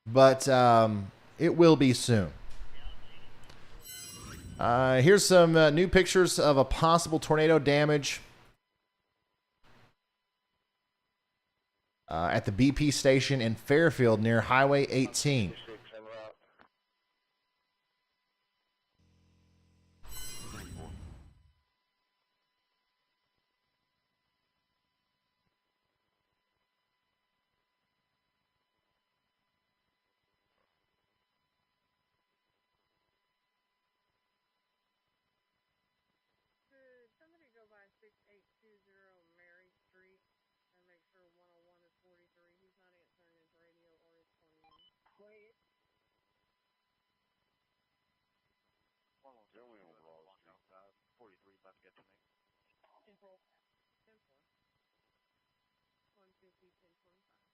but it will be soon. Here's some new pictures of a possible tornado damage at the BP station in Fairfield near Highway 18.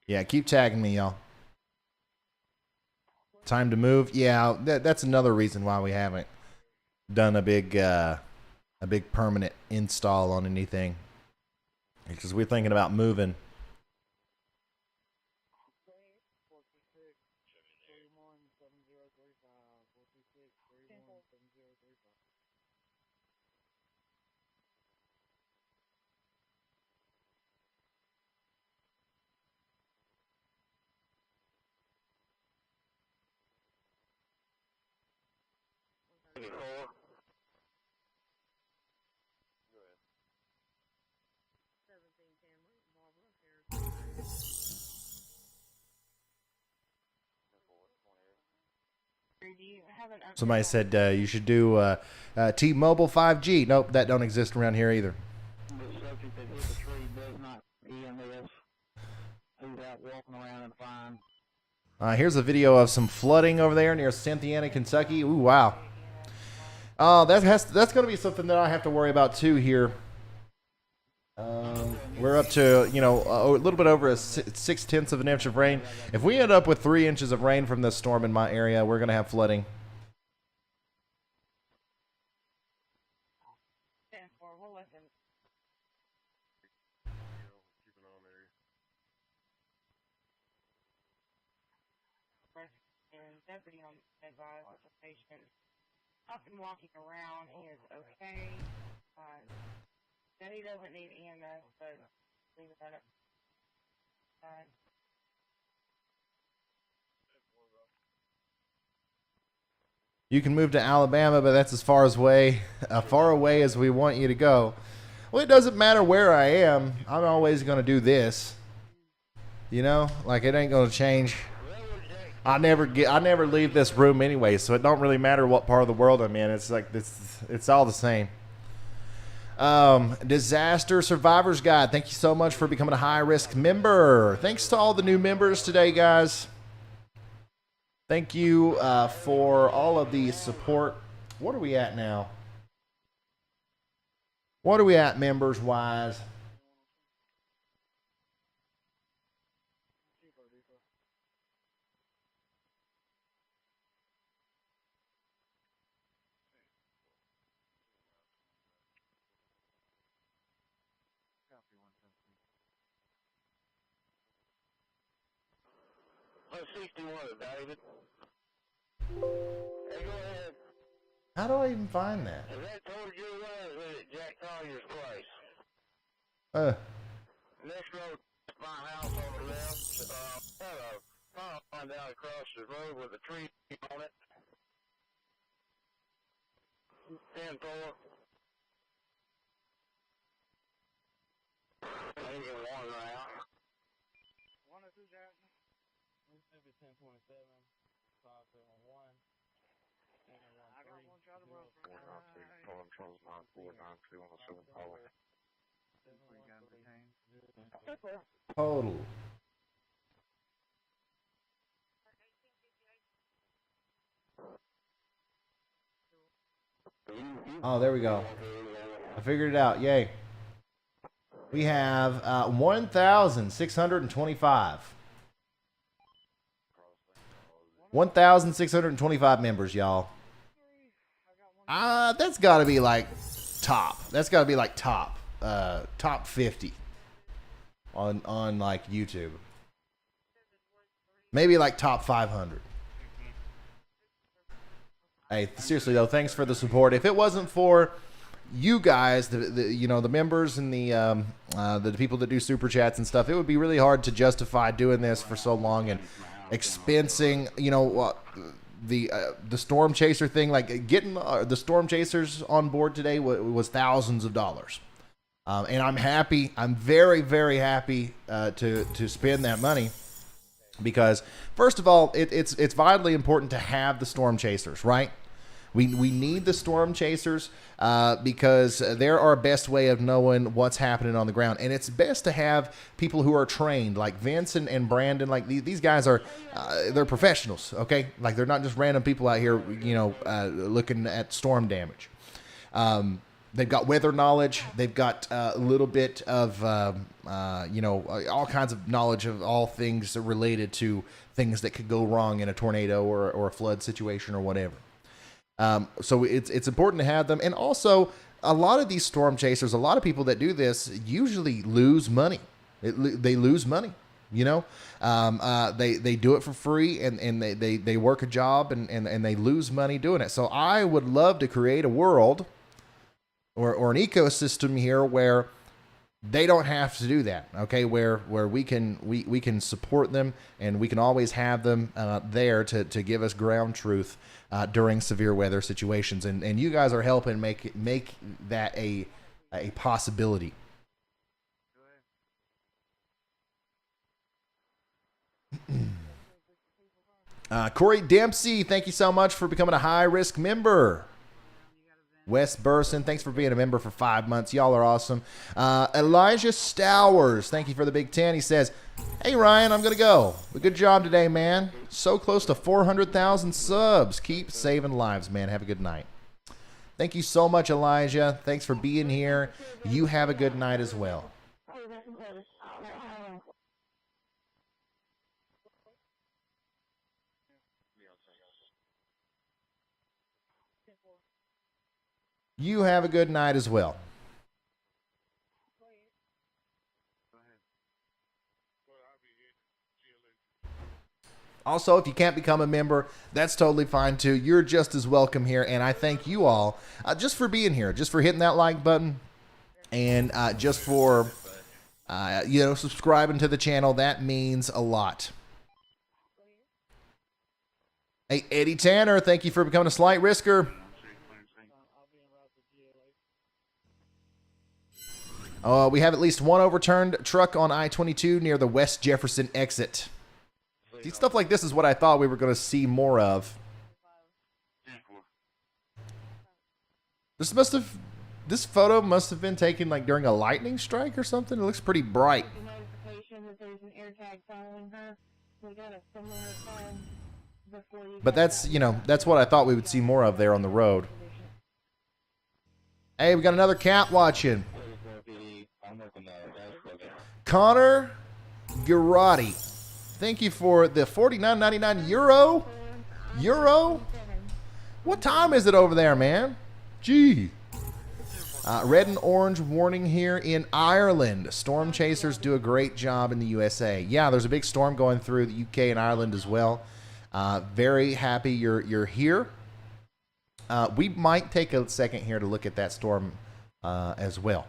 Yeah, keep tagging me, y'all. Time to move. Yeah, that's another reason why we haven't done a big permanent install on anything, because we're thinking about moving. Somebody said you should do T-Mobile 5G. Nope, that don't exist around here either. Here's a video of some flooding over there near Cynthiana, Kentucky. Ooh, wow. That's going to be something that I have to worry about too here. We're up to, you know, a little bit over 6/10 of an inch of rain. If we end up with 3 inches of rain from this storm in my area, we're going to have flooding. Deputy on advised that the patient up and walking around is okay. That he doesn't need EMS, but leave it at it. You can move to Alabama, but that's as far away as we want you to go. Well, it doesn't matter where I am. I'm always going to do this. You know, like it ain't going to change. I never leave this room anyway, so it don't really matter what part of the world I'm in. It's like it's all the same. Disaster Survivors Guide, thank you so much for becoming a high-risk member. Thanks to all the new members today, guys. Thank you for all of the support. What are we at now? What are we at members-wise? David. Hey, go ahead. How do I even find that? Is that towards your way or is it Jack Collier's place? Next road, my house on the left. Had a power line down across the road with a tree on it. 10-4. Maybe one round. 102 Jackson. 1027, 571. I got one shot of run for 492. Total. Oh, there we go. I figured it out. Yay. We have 1,625. 1,625 members, y'all. That's got to be like top. That's got to be like top 50. on like YouTube. Maybe like top 500. Hey, seriously though, thanks for the support. If it wasn't for you guys, the members and the people that do super chats and stuff, it would be really hard to justify doing this for so long and expensing, the storm chaser thing. Like getting the storm chasers on board today was thousands of dollars, and I'm happy. I'm very, very happy to spend that money. Because first of all, it's vitally important to have the storm chasers, right? We need the storm chasers because they're our best way of knowing what's happening on the ground, and it's best to have people who are trained, like Vince and Brandon. Like these guys are, they're professionals, okay? Like they're not just random people out here, looking at storm damage. They've got weather knowledge. They've got a little bit of, all kinds of knowledge of all things related to things that could go wrong in a tornado or a flood situation or whatever. So it's important to have them. And also, a lot of these storm chasers, a lot of people that do this usually lose money. They lose money. They do it for free and they work a job and they lose money doing it. So I would love to create a world or an ecosystem here where they don't have to do that, okay? Where we can support them and we can always have them there to give us ground truth during severe weather situations, and you guys are helping make that a possibility. Corey Dempsey, thank you so much for becoming a high risk member. Wes Burson, thanks for being a member for 5 months. Y'all are awesome. Elijah Stowers, thank you for the Big 10. He says, hey, Ryan, I'm going to go. Good job today, man. So close to 400,000 subs. Keep saving lives, man. Have a good night. Thank you so much, Elijah. Thanks for being here. You have a good night as well. You have a good night as well. Also, if you can't become a member, that's totally fine too. You're just as welcome here, and I thank you all just for being here, just for hitting that like button, and just for subscribing to the channel. That means a lot. Hey, Eddie Tanner, thank you for becoming a slight risker. We have at least one overturned truck on I-22 near the West Jefferson exit. See, stuff like this is what I thought we were going to see more of. This photo must have been taken like during a lightning strike or something. It looks pretty bright. But that's what I thought we would see more of there on the road. Hey, we got another cat watching. Connor Girotti, thank you for the $49.99 euro. What time is it over there, man? Gee. Red and orange warning here in Ireland. Storm chasers do a great job in the USA. Yeah, there's a big storm going through the UK and Ireland as well. Very happy you're here. We might take a second here to look at that storm as well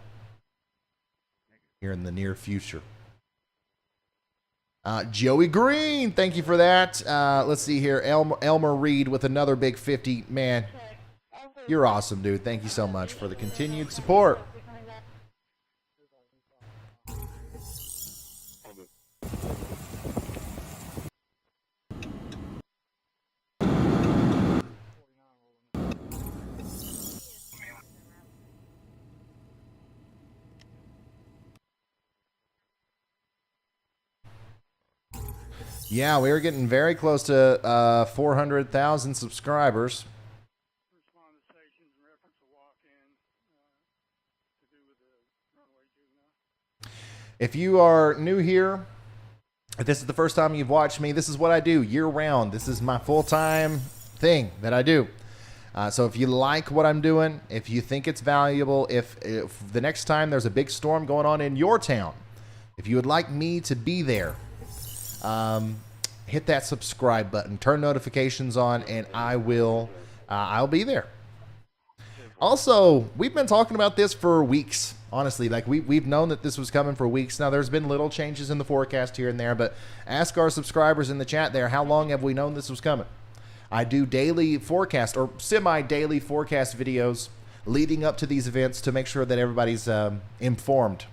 here in the near future. Joey Green, thank you for that. Let's see here. Elmer Reed with another big 50. Man, you're awesome, dude. Thank you so much for the continued support. Yeah, we are getting very close to 400,000 subscribers. If you are new here, if this is the first time you've watched me, this is what I do year-round. This is my full-time thing that I do. So if you like what I'm doing, if you think it's valuable, if the next time there's a big storm going on in your town, If you would like me to be there, hit that subscribe button, turn notifications on, and I'll be there. Also, we've been talking about this for weeks. Honestly, like we've known that this was coming for weeks now. There's been little changes in the forecast here and there, but ask our subscribers in the chat there, how long have we known this was coming? I do daily forecast or semi-daily forecast videos leading up to these events to make sure that everybody's informed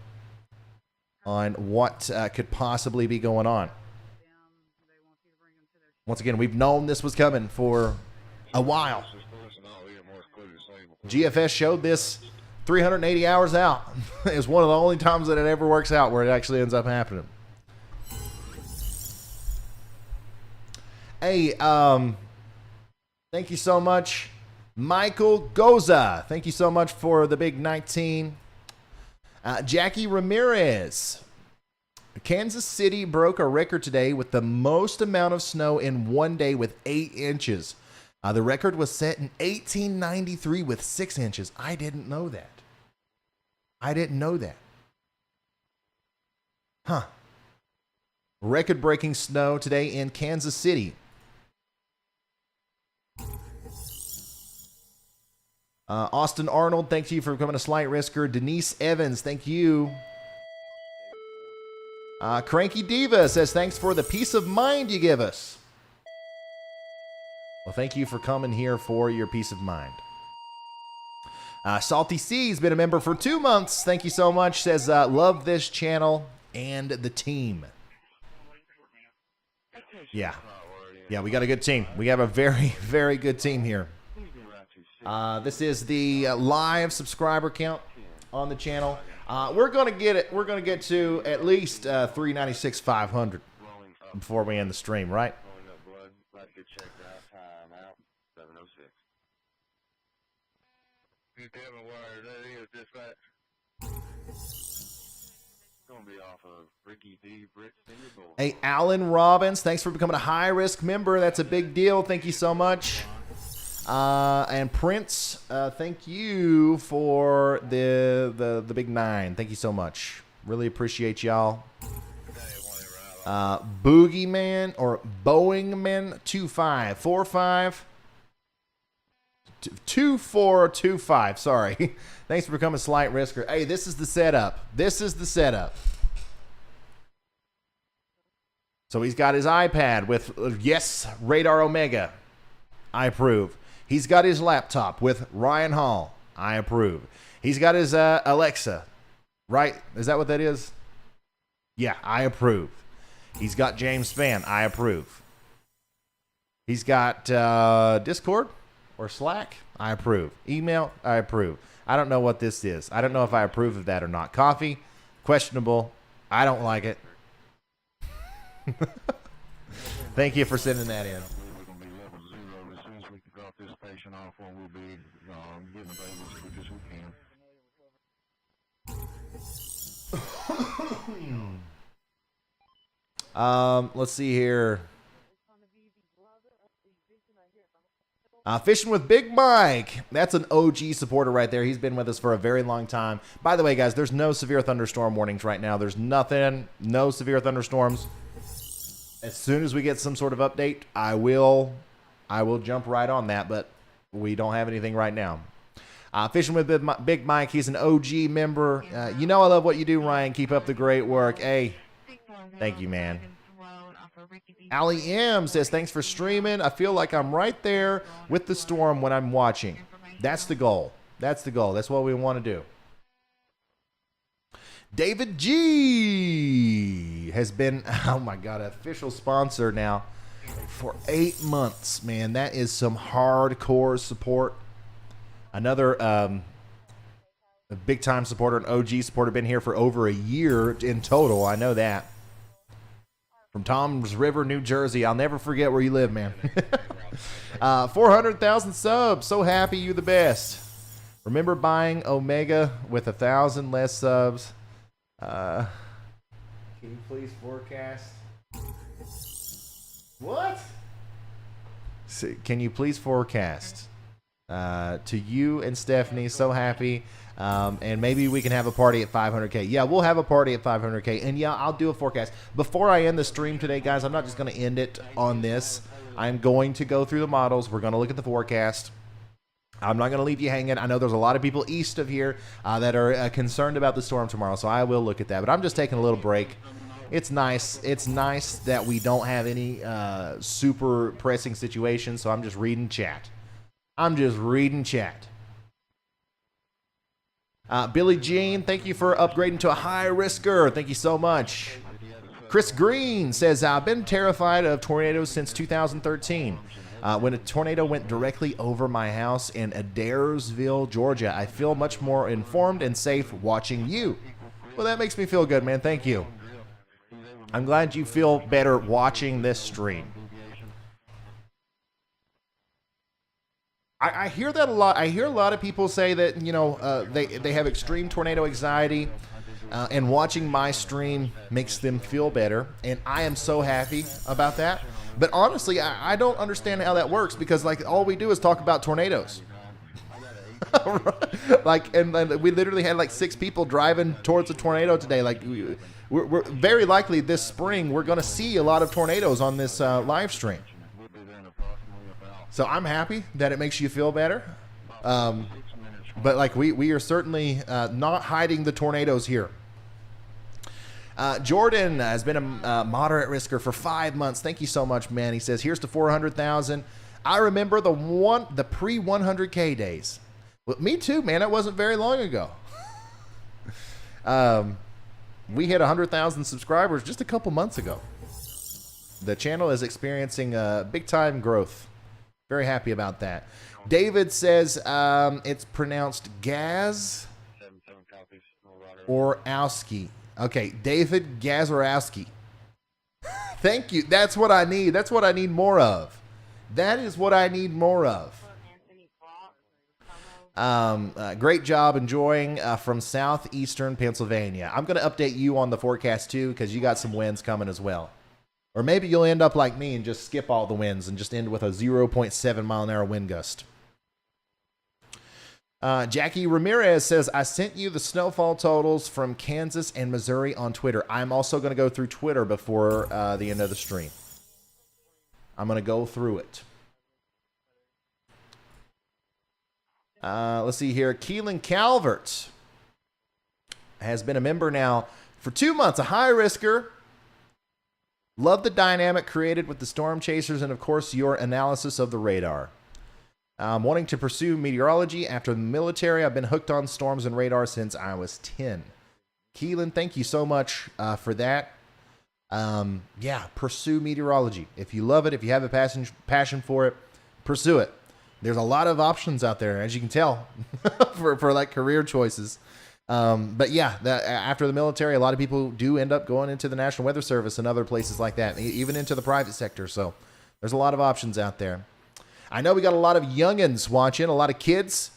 on what could possibly be going on. Once again, we've known this was coming for a while. GFS showed this 380 hours out. It's one of the only times that it ever works out where it actually ends up happening. Hey, thank you so much, Michael Goza. Thank you so much for the big 19. Jackie Ramirez. Kansas City broke a record today with the most amount of snow in one day with 8 inches. The record was set in 1893 with 6 inches. I didn't know that. Huh. Record-breaking snow today in Kansas City. Austin Arnold, thank you for becoming a slight risker. Denise Evans, thank you. Cranky Diva says, thanks for the peace of mind you give us. Well, thank you for coming here for your peace of mind. Salty C's been a member for 2 months. Thank you so much. Says, love this channel and the team. Yeah. Yeah, we got a good team. We have a very, very good team here. This is the live subscriber count on the channel. We're gonna get to at least 396, 500 before we end the stream, right? Hey, Alan Robbins, thanks for becoming a high-risk member. That's a big deal. Thank you so much. And Prince, thank you for the big 9. Thank you so much. Really appreciate y'all. Boogeyman or Boeingman 2545 2425. Sorry. Thanks for becoming a slight risker. Hey, this is the setup. So he's got his iPad with yes, Radar Omega. I approve. He's got his laptop with Ryan Hall. I approve. He's got his Alexa. Right? Is that what that is? Yeah, I approve. He's got James Spann. I approve. He's got Discord or Slack. I approve. Email. I approve. I don't know what this is. I don't know if I approve of that or not. Coffee. Questionable. I don't like it. Thank you for sending that in. Let's see here. Fishing with Big Mike. That's an OG supporter right there. He's been with us for a very long time. By the way, guys, there's no severe thunderstorm warnings right now. There's nothing. No severe thunderstorms. As soon as we get some sort of update, I will jump right on that, but we don't have anything right now. Fishing with Big Mike. He's an OG member. You know I love what you do, Ryan. Keep up the great work. Hey, thank you, man. Ali M says, thanks for streaming. I feel like I'm right there with the storm when I'm watching. That's the goal. That's the goal. That's what we want to do. David G has been, oh my God, an official sponsor now for 8 months, man. That is some hardcore support. Another a big-time supporter, an OG supporter, been here for over a year in total. I know that. From Toms River, New Jersey. I'll never forget where you live, man. 400,000 subs. So happy, you the best. Remember buying Omega with 1,000 less subs. Can you please forecast? What? Can you please forecast? To you and Stephanie, so happy. And maybe we can have a party at 500K. Yeah, we'll have a party at 500K. And yeah, I'll do a forecast. Before I end the stream today, guys, I'm not just going to end it on this. I'm going to go through the models. We're going to look at the forecast. I'm not going to leave you hanging. I know there's a lot of people east of here that are concerned about the storm tomorrow, so I will look at that. But I'm just taking a little break. It's nice. It's nice that we don't have any super pressing situations, so I'm just reading chat. Billie Jean, thank you for upgrading to a high risker. Thank you so much. Chris Green says, I've been terrified of tornadoes since 2013. When a tornado went directly over my house in Adairsville, Georgia, I feel much more informed and safe watching you. Well, that makes me feel good, man. Thank you. I'm glad you feel better watching this stream. I hear that a lot. I hear a lot of people say that, you know, they have extreme tornado anxiety, and watching my stream makes them feel better, and I am so happy about that. But honestly, I don't understand how that works, because like all we do is talk about tornadoes. Like, and we literally had like 6 people driving towards a tornado today. Like, we're very likely this spring we're going to see a lot of tornadoes on this live stream. So I'm happy that it makes you feel better. But like we are certainly not hiding the tornadoes here. Jordan has been a moderate risker for 5 months. Thank you so much, man. He says, here's to 400,000. I remember the pre-100K days. Well, me too, man. It wasn't very long ago. We hit 100,000 subscribers just a couple months ago. The channel is experiencing big-time growth. Very happy about that. David says it's pronounced Gaz or Owski. Okay, David Gazorowski. Thank you. That's what I need. That's what I need more of. That is what I need more of. Great job enjoying from southeastern Pennsylvania. I'm going to update you on the forecast too, because you got some winds coming as well. Or maybe you'll end up like me and just skip all the winds and just end with a 0.7 mile an hour wind gust. Jackie Ramirez says, I sent you the snowfall totals from Kansas and Missouri on Twitter. I'm also going to go through Twitter before the end of the stream. I'm going to go through it. Let's see here. Keelan Calvert has been a member now for 2 months, a high risker. Love the dynamic created with the storm chasers and, of course, your analysis of the radar. Wanting to pursue meteorology after the military. I've been hooked on storms and radar since I was 10. Keelan, thank you so much for that. Yeah, pursue meteorology. If you love it, if you have a passion for it, pursue it. There's a lot of options out there, as you can tell, for like career choices. But yeah, after the military, a lot of people do end up going into the National Weather Service and other places like that, even into the private sector. So there's a lot of options out there. I know we got a lot of youngins watching, a lot of kids,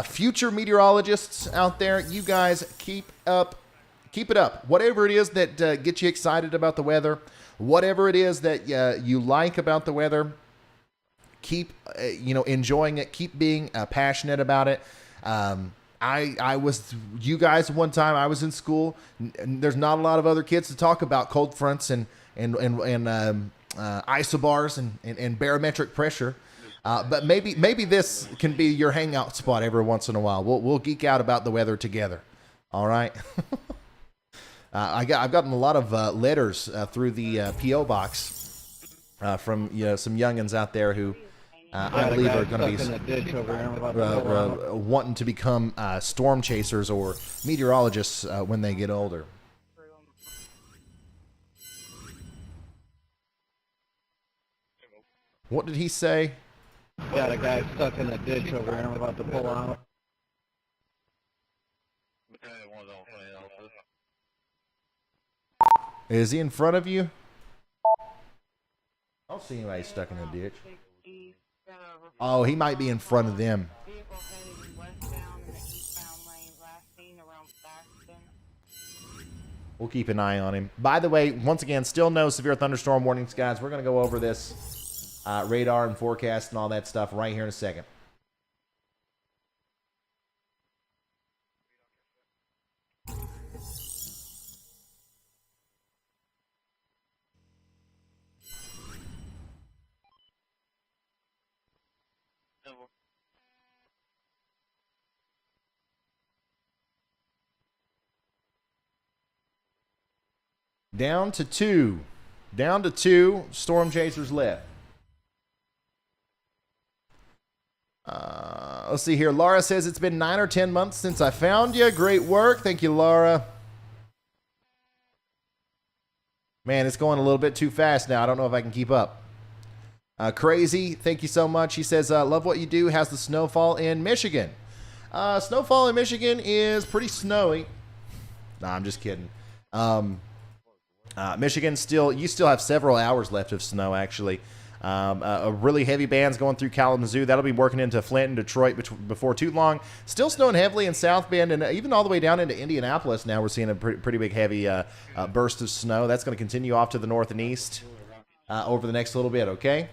future meteorologists out there. You guys keep it up. Whatever it is that gets you excited about the weather, whatever it is that you like about the weather, keep enjoying it. Keep being passionate about it. I was you guys one time. I was in school. There's not a lot of other kids to talk about cold fronts and isobars and barometric pressure. But maybe this can be your hangout spot every once in a while. We'll geek out about the weather together. All right. I've gotten a lot of letters through the PO box from some youngins out there who I believe are going to be wanting to become storm chasers or meteorologists when they get older. What did he say? Got a guy stuck in a ditch over here. I'm about to pull out. Is he in front of you? I don't see anybody stuck in a ditch. Oh, he might be in front of them. We'll keep an eye on him. By the way, once again, still no severe thunderstorm warnings, guys. We're going to go over this radar and forecast and all that stuff right here in a second. Down to two. Down to two. Storm chasers left. Let's see here. Laura says it's been 9 or 10 months since I found you. Great work. Thank you, Laura. Man, it's going a little bit too fast now. I don't know if I can keep up. Crazy, thank you so much. He says, love what you do. How's the snowfall in Michigan? Snowfall in Michigan is pretty snowy. Nah, I'm just kidding. Michigan you still have several hours left of snow, actually. A really heavy band's going through Kalamazoo. That'll be working into Flint and Detroit before too long. Still snowing heavily in South Bend, and even all the way down into Indianapolis now we're seeing a pretty big heavy burst of snow. That's going to continue off to the north and east over the next little bit, okay?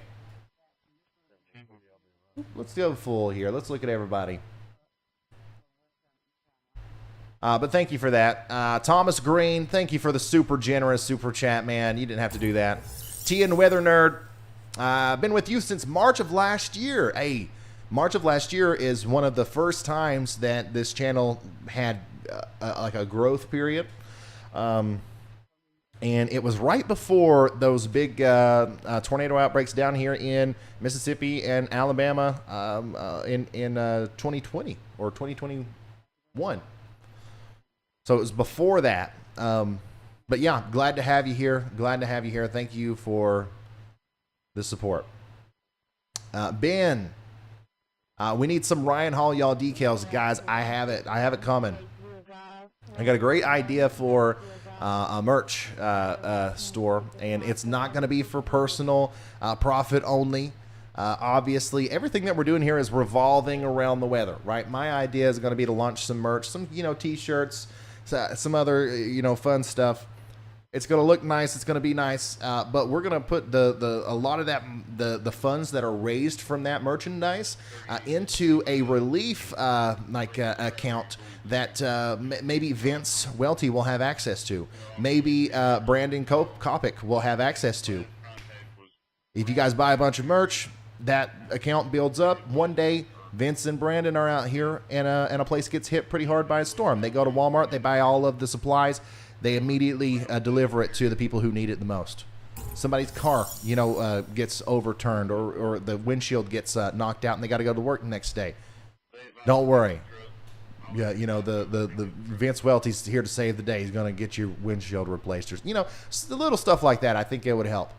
Let's go full here. Let's look at everybody. But thank you for that. Thomas Green, thank you for the super generous super chat, man. You didn't have to do that. T and Weather Nerd, been with you since March of last year. Hey, March of last year is one of the first times that this channel had like a growth period. And it was right before those big tornado outbreaks down here in Mississippi and Alabama in 2020 or 2021. So it was before that. But yeah, glad to have you here. Glad to have you here. Thank you for the support. Ben, we need some Ryan Hall y'all decals, guys. I have it. I have it coming. I got a great idea for a merch store, and it's not going to be for personal profit only. Obviously, everything that we're doing here is revolving around the weather, right? My idea is going to be to launch some merch, some t-shirts, some other fun stuff. It's going to look nice. It's going to be nice, but we're going to put a lot of that the funds that are raised from that merchandise into a relief account that maybe Vince Waelti will have access to. Maybe Brandon Copic will have access to. If you guys buy a bunch of merch, that account builds up. One day, Vince and Brandon are out here, and a place gets hit pretty hard by a storm. They go to Walmart. They buy all of the supplies. They immediately deliver it to the people who need it the most. Somebody's car, gets overturned, or the windshield gets knocked out, and they got to go to work the next day. Don't worry. Yeah, the Vince Welty's here to save the day. He's going to get your windshield replaced. The little stuff like that, I think it would help.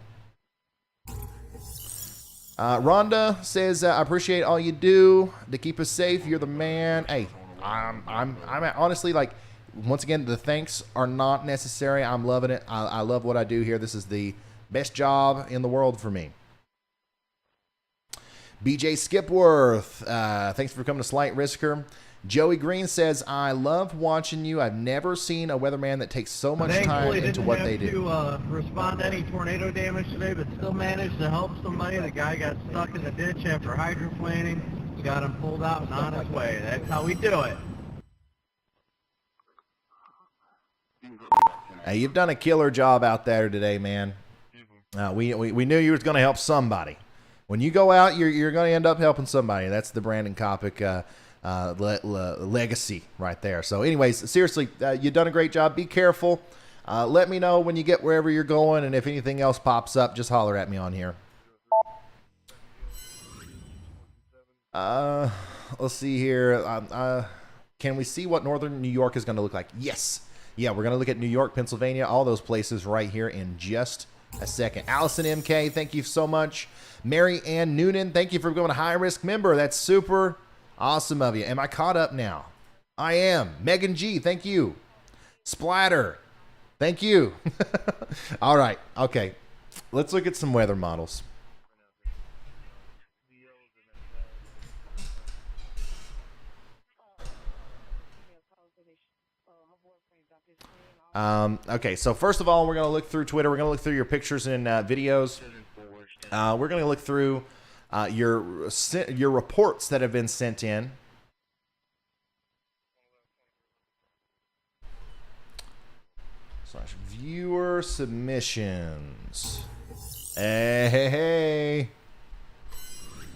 Rhonda says, I appreciate all you do to keep us safe. You're the man. Hey, I'm honestly, once again, the thanks are not necessary. I'm loving it. I love what I do here. This is the best job in the world for me. BJ Skipworth, thanks for coming to Slight Risker. Joey Green says, I love watching you. I've never seen a weatherman that takes so much time into what they do. Didn't have to respond to any tornado damage today, but still managed to help somebody. The guy got stuck in the ditch after hydroplaning. We got him pulled out and on his way. That's how we do it. Hey, you've done a killer job out there today, man. We knew you was going to help somebody. When you go out, you're going to end up helping somebody. That's the Brandon Copic legacy right there. So anyways, seriously, you've done a great job. Be careful. Let me know when you get wherever you're going, and if anything else pops up, just holler at me on here. Let's see here. Can we see what northern New York is going to look like? Yes. Yeah, we're going to look at New York, Pennsylvania, all those places right here in just a second. Allison MK, thank you so much. Mary Ann Noonan, thank you for going to High Risk Member. That's super awesome of you. Am I caught up now? I am. Megan G, thank you. Splatter, thank you. All right. Okay. Let's look at some weather models. Okay, so first of all, we're going to look through Twitter. We're going to look through your pictures and videos. We're going to look through your reports that have been sent in. / viewer submissions. Hey.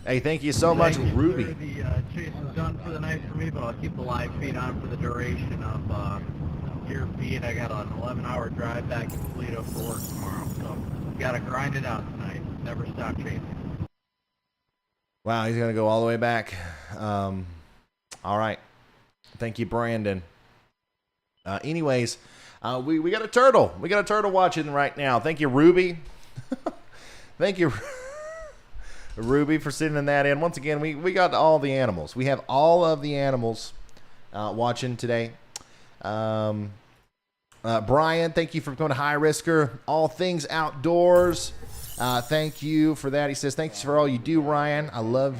Hey, thank you so much, Thank you, Ruby. sir. The chase is done for the night for me, but I'll keep the live feed on for the duration of your feed. I got an 11-hour drive back to Toledo for work tomorrow, so got to grind it out tonight. Never stop chasing. Wow, he's going to go all the way back. All right. Thank you, Brandon. Anyways, we got a turtle. We got a turtle watching right now. Thank you, Ruby. Thank you, Ruby, for sending that in. Once again, we got all the animals. We have all of the animals watching today. Brian, thank you for coming to High Risker. All things outdoors. Thank you for that. He says, thanks for all you do, Ryan. I love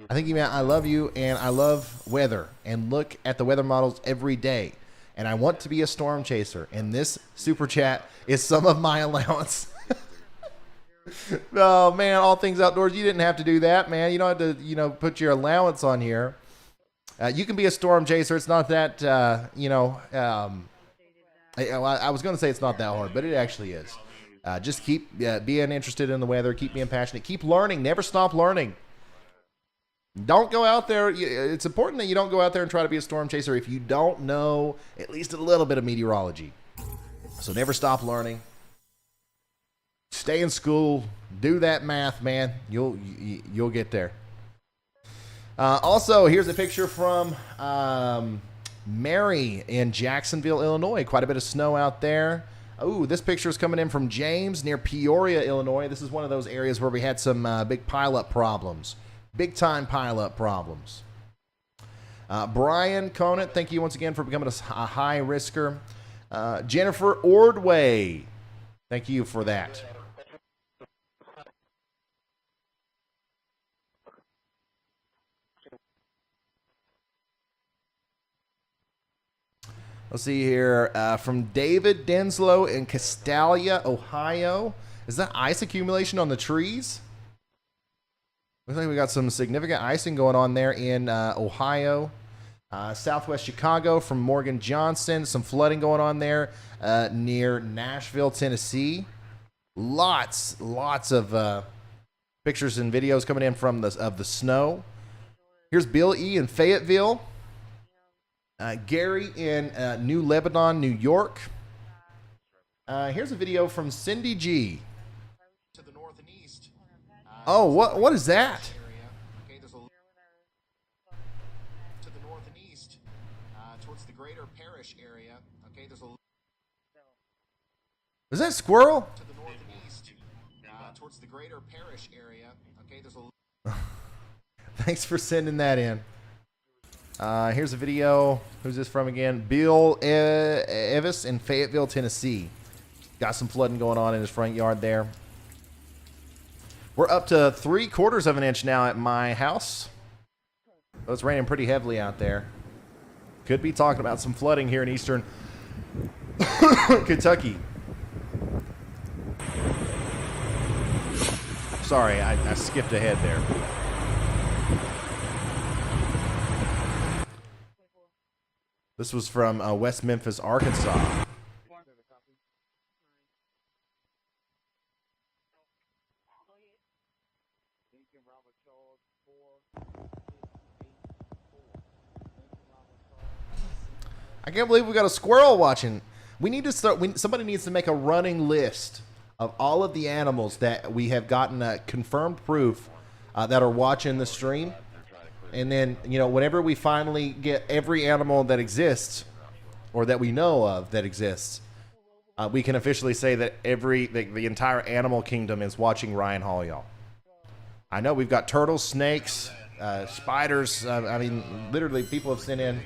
I think he meant I love you and I love weather and look at the weather models every day. And I want to be a storm chaser. And this super chat is some of my allowance. Oh, man, all things outdoors. You didn't have to do that, man. You don't have to, put your allowance on here. You can be a storm chaser. It's not that, I was going to say it's not that hard, but it actually is. Just keep being interested in the weather. Keep being passionate. Keep learning. Never stop learning. Don't go out there. It's important that you don't go out there and try to be a storm chaser if you don't know at least a little bit of meteorology. So never stop learning. Stay in school. Do that math, man. You'll get there. Also, here's a picture from Mary in Jacksonville, Illinois. Quite a bit of snow out there. Oh, this picture is coming in from James near Peoria, Illinois. This is one of those areas where we had some big pileup problems. Big time pileup problems. Brian Conant, thank you once again for becoming a high risker. Jennifer Ordway, thank you for that. Let's see here. From David Denslow in Castalia, Ohio. Is that ice accumulation on the trees? Looks like we got some significant icing going on there in Ohio. Southwest Chicago from Morgan Johnson. Some flooding going on there near Nashville, Tennessee. Lots of pictures and videos coming in from of the snow. Here's Bill E. in Fayetteville. Gary in New Lebanon, New York. Here's a video from Cindy G. Oh, what is that? To the north and east, towards the greater parish area. Okay, there's a. Is that a squirrel? To the north and east, towards the greater parish area. Okay, there's a. Thanks for sending that in. Here's a video. Who's this from again? Bill Evis in Fayetteville, Tennessee. Got some flooding going on in his front yard there. We're up to 3/4 of an inch now at my house. Oh, it's raining pretty heavily out there. Could be talking about some flooding here in eastern Kentucky. Sorry, I skipped ahead there. This was from West Memphis, Arkansas. I can't believe we got a squirrel watching. We need to start. Somebody needs to make a running list of all of the animals that we have gotten confirmed proof that are watching the stream. And then, whenever we finally get every animal that exists or that we know of that exists, we can officially say that the entire animal kingdom is watching Ryan Hall, y'all. I know we've got turtles, snakes, spiders. I mean, literally, people have sent in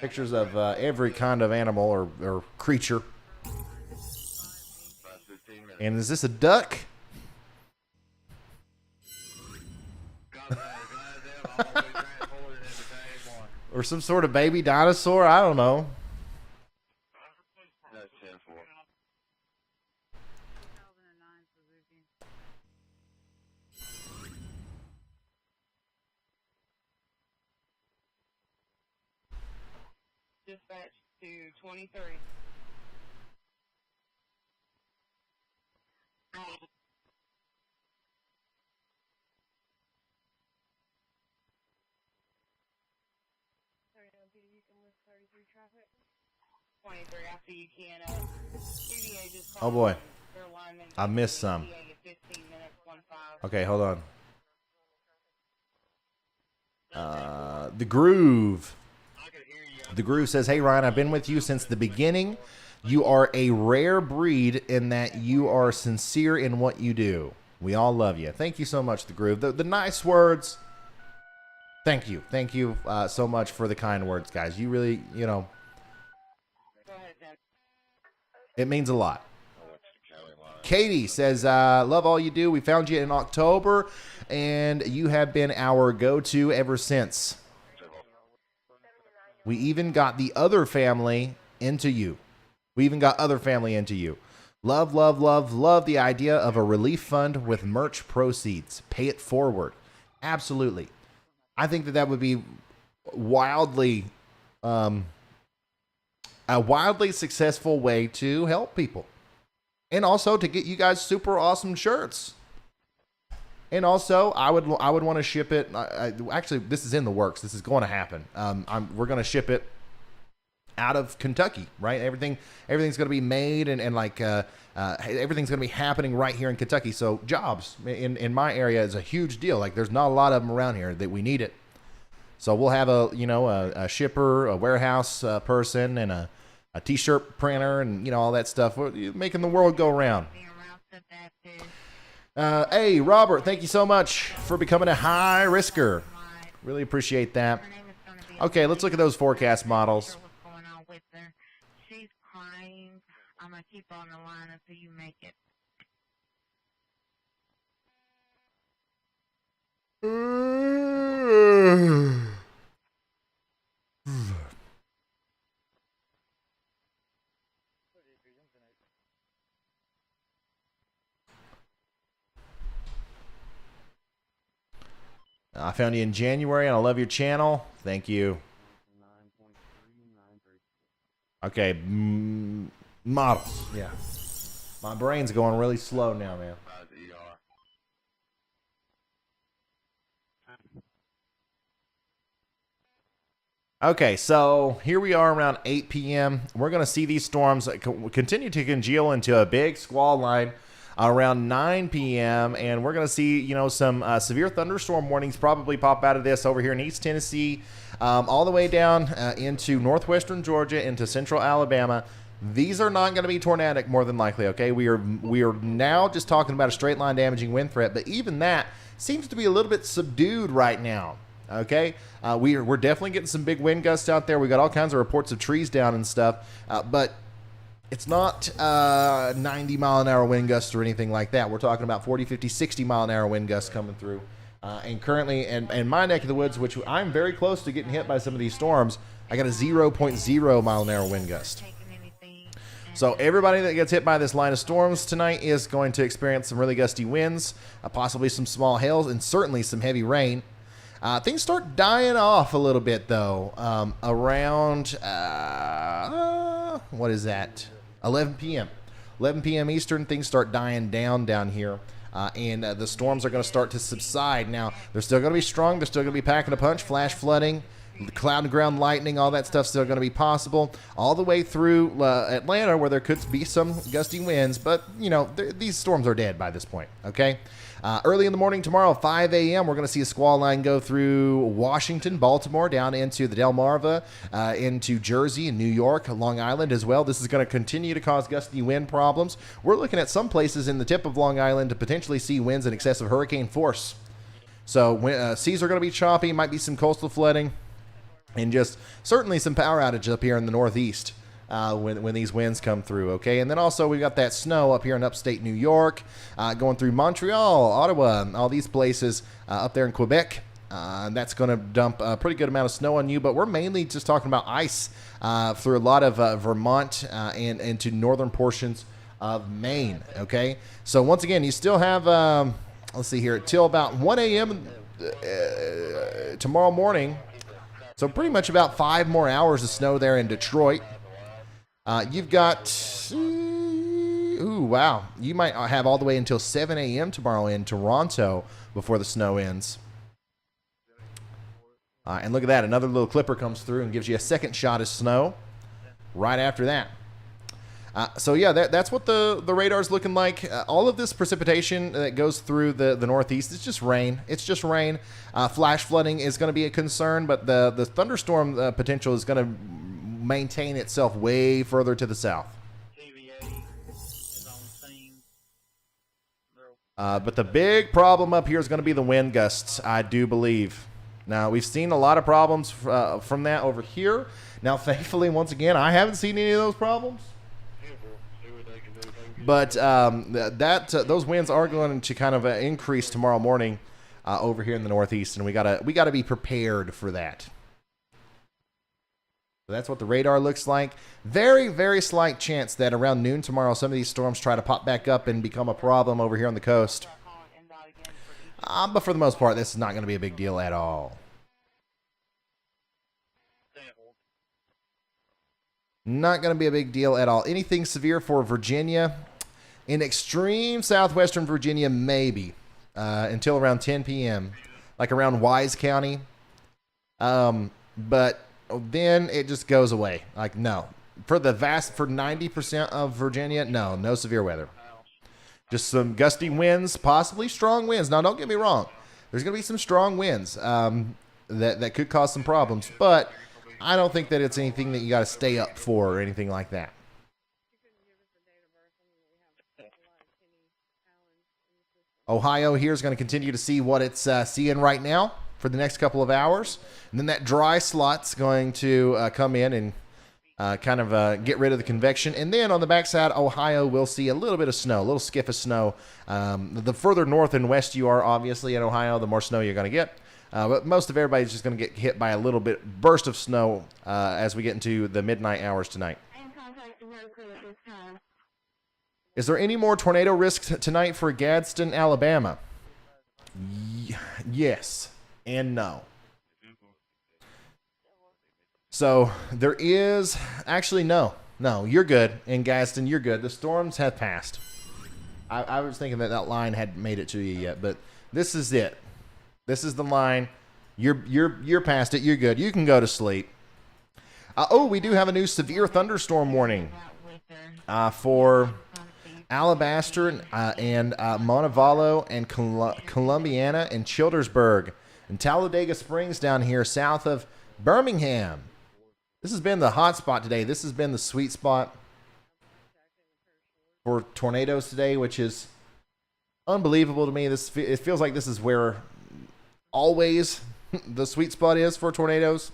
pictures of every kind of animal or creature. And is this a duck? Or some sort of baby dinosaur? I don't know. Dispatch to 23. Oh boy, I missed some. Okay, hold on. The Groove. The Groove says, "Hey Ryan, I've been with you since the beginning. You are a rare breed in that you are sincere in what you do. We all love you." Thank you so much, The Groove. The nice words. Thank you. Thank you so much for the kind words, guys. You really, you know, it means a lot. Katie says, "Love all you do. We found you in October, and you have been our go-to ever since. We even got the other family into you. Love, love, love, love the idea of a relief fund with merch proceeds. Pay it forward." Absolutely. I think that would be wildly, a wildly successful way to help people. And also to get you guys super awesome shirts. And also, I would want to ship it. Actually, this is in the works. This is going to happen. We're going to ship it out of Kentucky, right? Everything's going to be made and everything's going to be happening right here in Kentucky. So jobs in my area is a huge deal. Like, there's not a lot of them around here that we need it. So we'll have a shipper, a warehouse person, and a t-shirt printer, and all that stuff. We're making the world go round. Hey, Robert, thank you so much for becoming a high risker. Really appreciate that. Okay, let's look at those forecast models. She's crying. I'm going to keep on the line until you make it. I found you in January, and I love your channel. Thank you. Okay, models. Yeah. My brain's going really slow now, man. Okay, so here we are around 8 p.m. We're going to see these storms continue to congeal into a big squall line around 9 p.m. And we're going to see, some severe thunderstorm warnings probably pop out of this over here in East Tennessee, all the way down into northwestern Georgia, into central Alabama. These are not going to be tornadic, more than likely, okay? We are now just talking about a straight line damaging wind threat, but even that seems to be a little bit subdued right now. Okay, we're definitely getting some big wind gusts out there. We got all kinds of reports of trees down and stuff, but it's not 90 mile an hour wind gusts or anything like that. We're talking about 40, 50, 60 mile an hour wind gusts coming through. And currently, in my neck of the woods, which I'm very close to getting hit by some of these storms, I got a 0.0 mile an hour wind gust. So everybody that gets hit by this line of storms tonight is going to experience some really gusty winds, possibly some small hails, and certainly some heavy rain. Things start dying off a little bit, though, around, what is that, 11 p.m. 11 p.m. Eastern, things start dying down here, and the storms are going to start to subside. Now, they're still going to be strong. They're still going to be packing a punch, flash flooding, cloud and ground lightning, all that stuff's still going to be possible, all the way through Atlanta, where there could be some gusty winds, but, these storms are dead by this point, okay? Early in the morning tomorrow, 5 a.m., we're going to see a squall line go through Washington, Baltimore, down into the Delmarva, into Jersey and New York, Long Island as well. This is going to continue to cause gusty wind problems. We're looking at some places in the tip of Long Island to potentially see winds in excess of hurricane force. So seas are going to be choppy, might be some coastal flooding, and just certainly some power outage up here in the Northeast. When these winds come through, okay? And then also we've got that snow up here in upstate New York, going through Montreal, Ottawa, all these places up there in Quebec. That's going to dump a pretty good amount of snow on you, but we're mainly just talking about ice through a lot of Vermont and into northern portions of Maine, okay? So once again, you still have, let's see here, till about 1 a.m. Tomorrow morning. So pretty much about 5 more hours of snow there in Detroit. You've got, ooh, wow. You might have all the way until 7 a.m. tomorrow in Toronto before the snow ends. And look at that. Another little clipper comes through and gives you a second shot of snow right after that. So yeah, that's what the radar's looking like. All of this precipitation that goes through the northeast is just rain. It's just rain. Flash flooding is going to be a concern, but the thunderstorm potential is going to maintain itself way further to the south. But the big problem up here is going to be the wind gusts, I do believe. Now, we've seen a lot of problems from that over here. Now, thankfully, once again, I haven't seen any of those problems. But those winds are going to kind of increase tomorrow morning over here in the northeast, and we gotta be prepared for that. So that's what the radar looks like. Very, very slight chance that around noon tomorrow, some of these storms try to pop back up and become a problem over here on the coast. But for the most part, this is not going to be a big deal at all. Not going to be a big deal at all. Anything severe for Virginia? In extreme southwestern Virginia, maybe. Until around 10 p.m. Like around Wise County. But then it just goes away. Like, no. For 90% of Virginia, no severe weather. Just some gusty winds, possibly strong winds. Now, don't get me wrong. There's going to be some strong winds that could cause some problems. But I don't think that it's anything that you got to stay up for or anything like that. Ohio here is going to continue to see what it's seeing right now for the next couple of hours. And then that dry slot's going to come in and kind of get rid of the convection. And then on the backside, Ohio will see a little bit of snow, a little skiff of snow. The further north and west you are, obviously, in Ohio, the more snow you're going to get. But most of everybody's just going to get hit by a little bit burst of snow as we get into the midnight hours tonight. Is there any more tornado risk tonight for Gadsden, Alabama? Yes and no. So there is actually no, you're good. In Gadsden, you're good. The storms have passed. I was thinking that line hadn't made it to you yet, but this is it. This is the line. You're past it. You're good. You can go to sleep. We do have a new severe thunderstorm warning for Alabaster and Montevallo and Columbiana and Childersburg and Talladega Springs down here south of Birmingham. This has been the hot spot today. This has been the sweet spot for tornadoes today, which is unbelievable to me. It feels like this is where always the sweet spot is for tornadoes.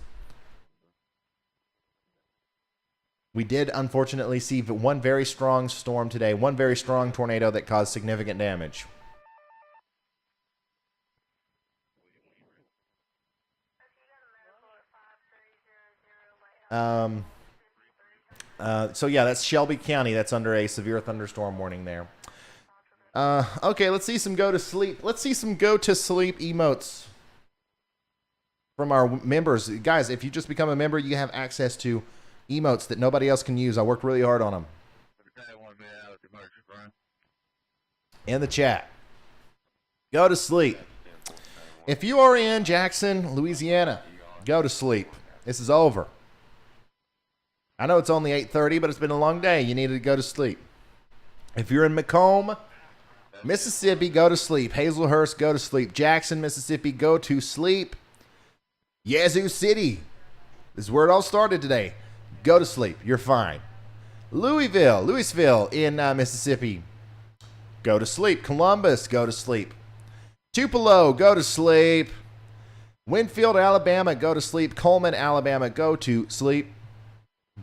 We did unfortunately see one very strong storm today, one very strong tornado that caused significant damage. So yeah, that's Shelby County. That's under a severe thunderstorm warning there. Okay, let's see some go to sleep. Let's see some go to sleep emotes from our members. Guys, if you just become a member, you have access to emotes that nobody else can use. I worked really hard on them. In the chat. Go to sleep. If you are in Jackson, Louisiana, go to sleep. This is over. I know it's only 8:30, but it's been a long day. You need to go to sleep. If you're in Macomb, Mississippi, go to sleep. Hazelhurst, go to sleep. Jackson, Mississippi, go to sleep. Yazoo City, this is where it all started today. Go to sleep. You're fine. Louisville in Mississippi, go to sleep. Columbus, go to sleep. Tupelo, go to sleep. Winfield, Alabama, go to sleep. Coleman, Alabama, go to sleep.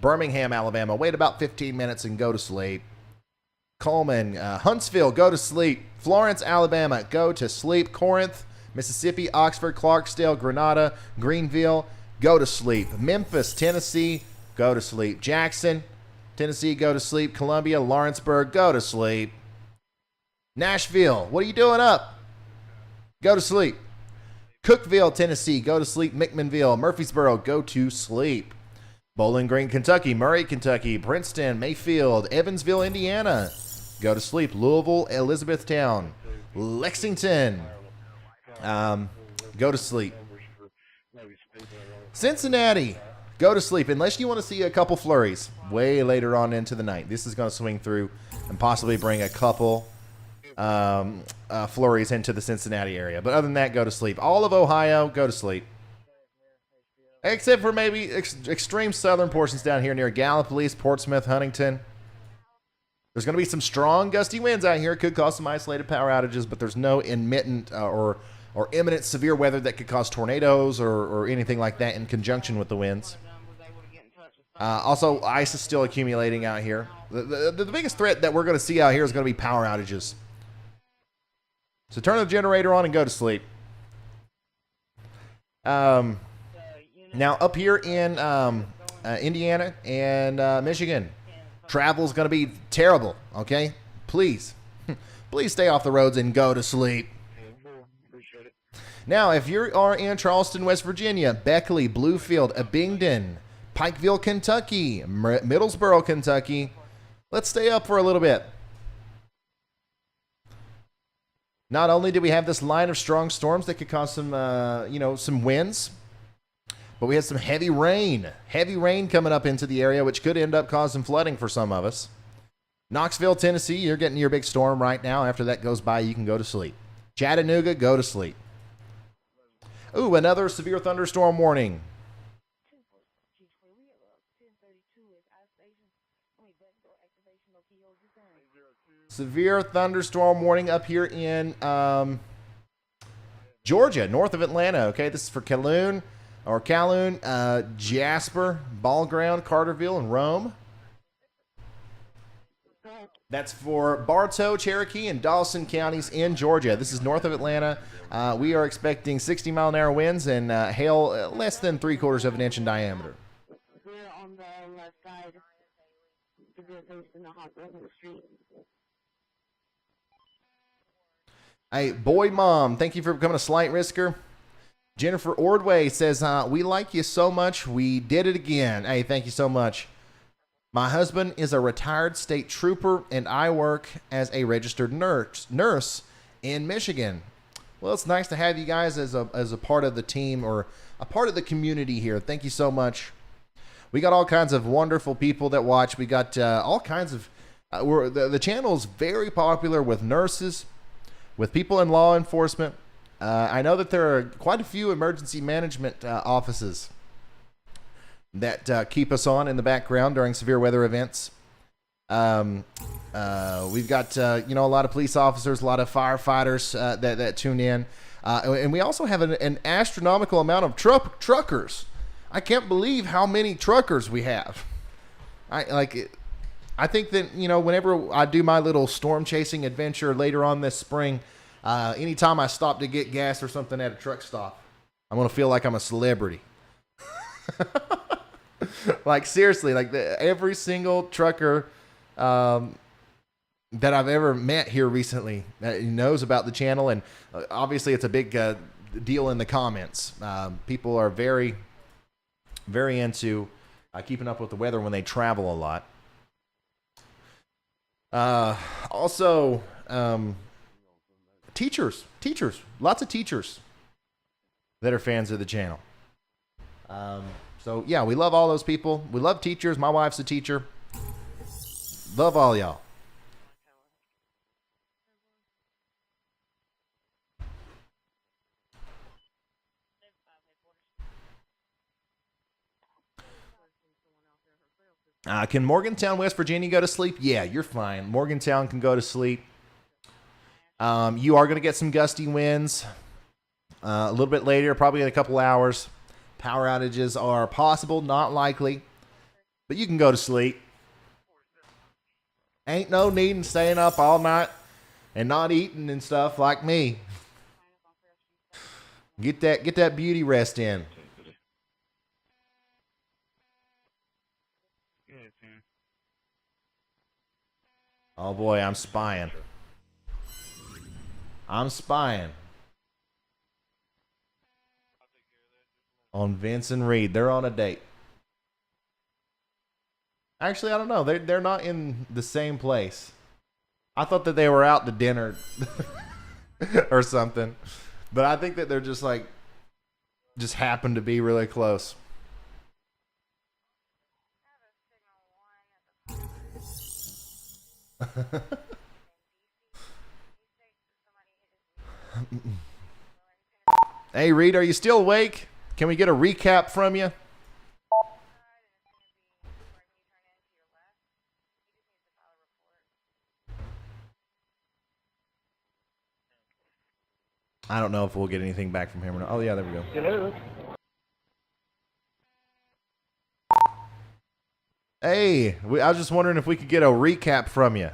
Birmingham, Alabama, wait about 15 minutes and go to sleep. Coleman, Huntsville, go to sleep. Florence, Alabama, go to sleep. Corinth, Mississippi, Oxford, Clarksdale, Grenada, Greenville, go to sleep. Memphis, Tennessee, go to sleep. Jackson, Tennessee, go to sleep. Columbia, Lawrenceburg, go to sleep. Nashville, what are you doing up? Go to sleep. Cookeville, Tennessee, go to sleep. McMinnville, Murfreesboro, go to sleep. Bowling Green, Kentucky, Murray, Kentucky, Princeton, Mayfield, Evansville, Indiana, go to sleep. Louisville, Elizabethtown, Lexington, go to sleep. Cincinnati, go to sleep unless you want to see a couple flurries way later on into the night. This is going to swing through and possibly bring a couple flurries into the Cincinnati area. But other than that, go to sleep. All of Ohio, go to sleep. Except for maybe extreme southern portions down here near Gallipolis, Portsmouth, Huntington. There's going to be some strong gusty winds out here. It could cause some isolated power outages, but there's no intermittent or imminent severe weather that could cause tornadoes or anything like that in conjunction with the winds. Also, ice is still accumulating out here. The biggest threat that we're going to see out here is going to be power outages. So turn the generator on and go to sleep. Now, up here in Indiana and Michigan, travel is going to be terrible, okay? Please, please stay off the roads and go to sleep. Now, if you are in Charleston, West Virginia, Beckley, Bluefield, Abingdon, Pikeville, Kentucky, Middlesboro, Kentucky, let's stay up for a little bit. Not only do we have this line of strong storms that could cause some, some winds, but we had some heavy rain coming up into the area, which could end up causing flooding for some of us. Knoxville, Tennessee, you're getting your big storm right now. After that goes by, you can go to sleep. Chattanooga, go to sleep. Ooh, another severe thunderstorm warning. Severe thunderstorm warning up here in Georgia, north of Atlanta. Okay, this is for Calhoun, Jasper, Ball Ground, Carterville, and Rome. That's for Bartow, Cherokee, and Dawson counties in Georgia. This is north of Atlanta. We are expecting 60-mile-an-hour winds and hail less than 3/4 of an inch in diameter. We're on the left side. In the hospital street. Hey, boy mom, thank you for becoming a slight risker. Jennifer Ordway says, we like you so much, we did it again. Hey, thank you so much. My husband is a retired state trooper, and I work as a registered nurse in Michigan. Well, it's nice to have you guys as a part of the team or a part of the community here. Thank you so much. We got all kinds of wonderful people that watch. We got all kinds of... the channel is very popular with nurses, with people in law enforcement. I know that there are quite a few emergency management offices that keep us on in the background during severe weather events. We've got a lot of police officers, a lot of firefighters that tune in, and we also have an astronomical amount of truckers. I can't believe how many truckers we have. I think that whenever I do my little storm chasing adventure later on this spring, anytime I stop to get gas or something at a truck stop, I'm gonna feel like I'm a celebrity. Like seriously, like every single trucker that I've ever met here recently knows about the channel, and obviously it's a big deal in the comments. People are very, very into keeping up with the weather when they travel a lot. Also, teachers, lots of teachers that are fans of the channel. So yeah, we love all those people. We love teachers. My wife's a teacher. Love all y'all. Can Morgantown, West Virginia go to sleep? Yeah, you're fine. Morgantown can go to sleep. You are going to get some gusty winds a little bit later, probably in a couple hours. Power outages are possible, not likely, but you can go to sleep. Ain't no need in staying up all night and not eating and stuff like me. Get that beauty rest in. Oh boy, I'm spying. I'm spying on Vince and Reed. They're on a date. Actually, I don't know. They're not in the same place. I thought that they were out to dinner or something. But I think that they're just happen to be really close. Hey, Reed, are you still awake? Can we get a recap from you? I don't know if we'll get anything back from him or not. Oh, yeah, there we go. Hello. Hey, I was just wondering if we could get a recap from you.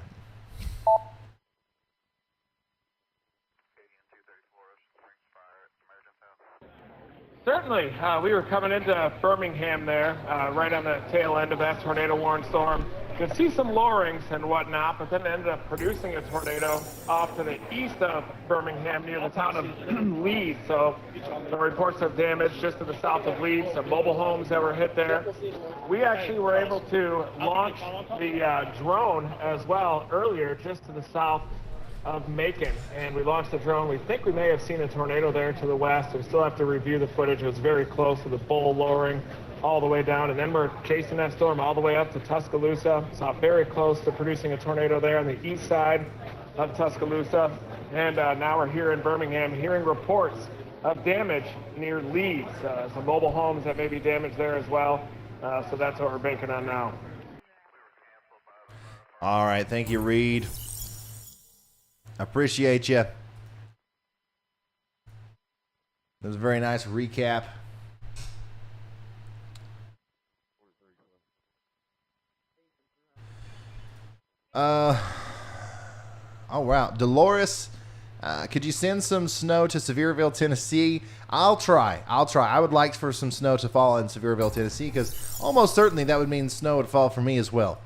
Certainly. We were coming into Birmingham there, right on the tail end of that tornado-warned storm. You could see some lowerings and whatnot, but then it ended up producing a tornado off to the east of Birmingham near the town of Leeds. So some reports of damage just to the south of Leeds, some mobile homes that were hit there. We actually were able to launch the drone as well earlier just to the south of Macon, and we launched the drone. We think we may have seen a tornado there to the west. We still have to review the footage. It was very close to the bull lowering all the way down, and then we're chasing that storm all the way up to Tuscaloosa. Saw very close to producing a tornado there on the east side of Tuscaloosa, and now we're here in Birmingham hearing reports of damage near Leeds. Some mobile homes that may be damaged there as well, so that's what we're banking on now. All right, thank you, Reed. Appreciate you. That was a very nice recap. Oh wow, Dolores, could you send some snow to Sevierville, Tennessee? I'll try. I would like for some snow to fall in Sevierville, Tennessee, because almost certainly that would mean snow would fall for me as well.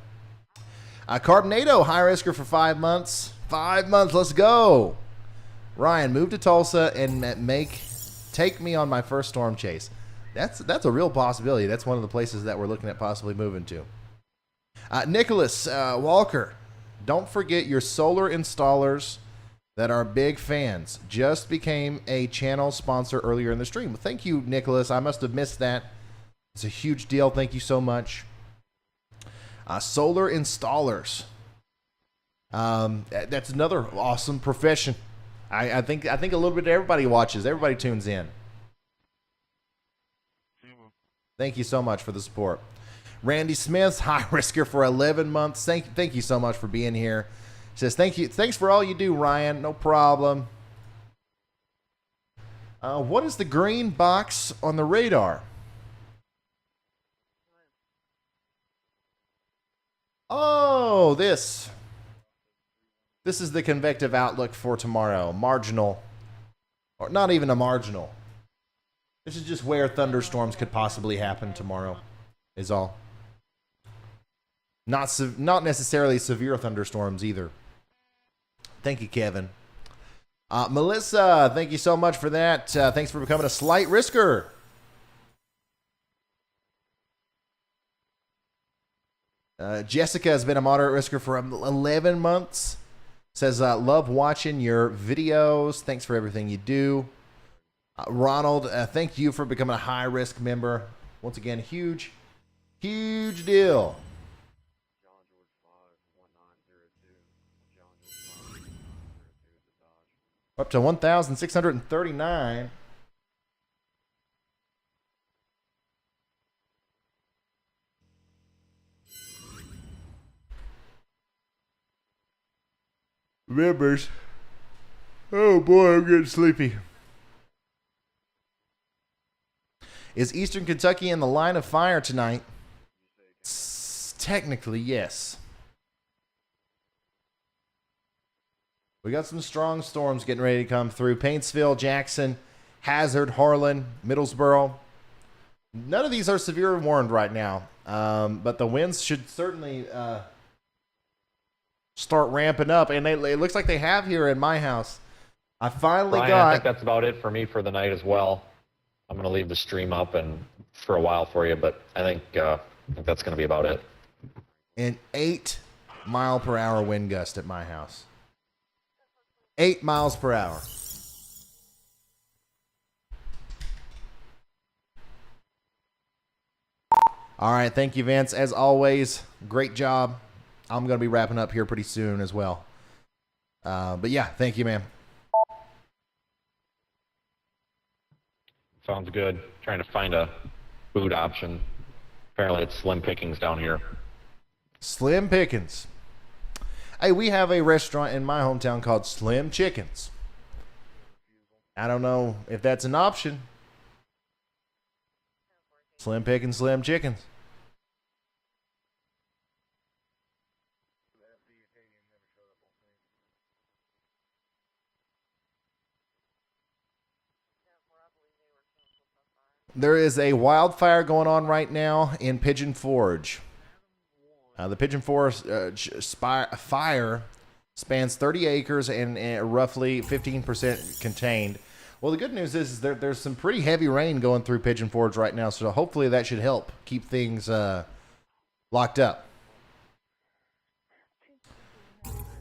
Carbonado, high risker for 5 months. 5 months, let's go. Ryan, move to Tulsa and take me on my first storm chase. That's a real possibility. That's one of the places that we're looking at possibly moving to. Nicholas Walker, don't forget your solar installers that are big fans. Just became a channel sponsor earlier in the stream. Well, thank you, Nicholas. I must have missed that. It's a huge deal. Thank you so much. Solar installers. That's another awesome profession. I think a little bit everybody watches. Everybody tunes in. Thank you so much for the support. Randy Smith, high risker for 11 months. Thank you so much for being here. Says thank you. Thanks for all you do, Ryan. No problem. What is the green box on the radar? Oh, this is the convective outlook for tomorrow. Marginal, or not even a marginal. This is just where thunderstorms could possibly happen tomorrow, is all. Not necessarily severe thunderstorms either. Thank you, Kevin. Melissa, thank you so much for that. Thanks for becoming a slight risker. Jessica has been a moderate risker for 11 months. Says, love watching your videos. Thanks for everything you do. Ronald, thank you for becoming a high-risk member. Once again, huge deal. Up to 1,639. Members. Oh boy, I'm getting sleepy. Is Eastern Kentucky in the line of fire tonight? Technically, yes. We got some strong storms getting ready to come through. Paintsville, Jackson, Hazard, Harlan, Middlesboro. None of these are severe warned right now, but the winds should certainly start ramping up, and it looks like they have here in my house. I finally I think that's about it for me for the night as well. I'm going to leave the stream up and for a while for you, but I think that's going to be about it. An 8-mile-per-hour wind gust at my house. 8 miles per hour. All right, thank you, Vince. As always, great job. I'm going to be wrapping up here pretty soon as well. But yeah, thank you, man. Sounds good. Trying to find a food option. Apparently it's slim pickings down here. Slim Pickens. Hey, we have a restaurant in my hometown called Slim Chickens. I don't know if that's an option. Slim Pickens, Slim Chickens. There is a wildfire going on right now in Pigeon Forge. The Pigeon Forge fire spans 30 acres and roughly 15% contained. Well, the good news is there's some pretty heavy rain going through Pigeon Forge right now, so hopefully that should help keep things locked up.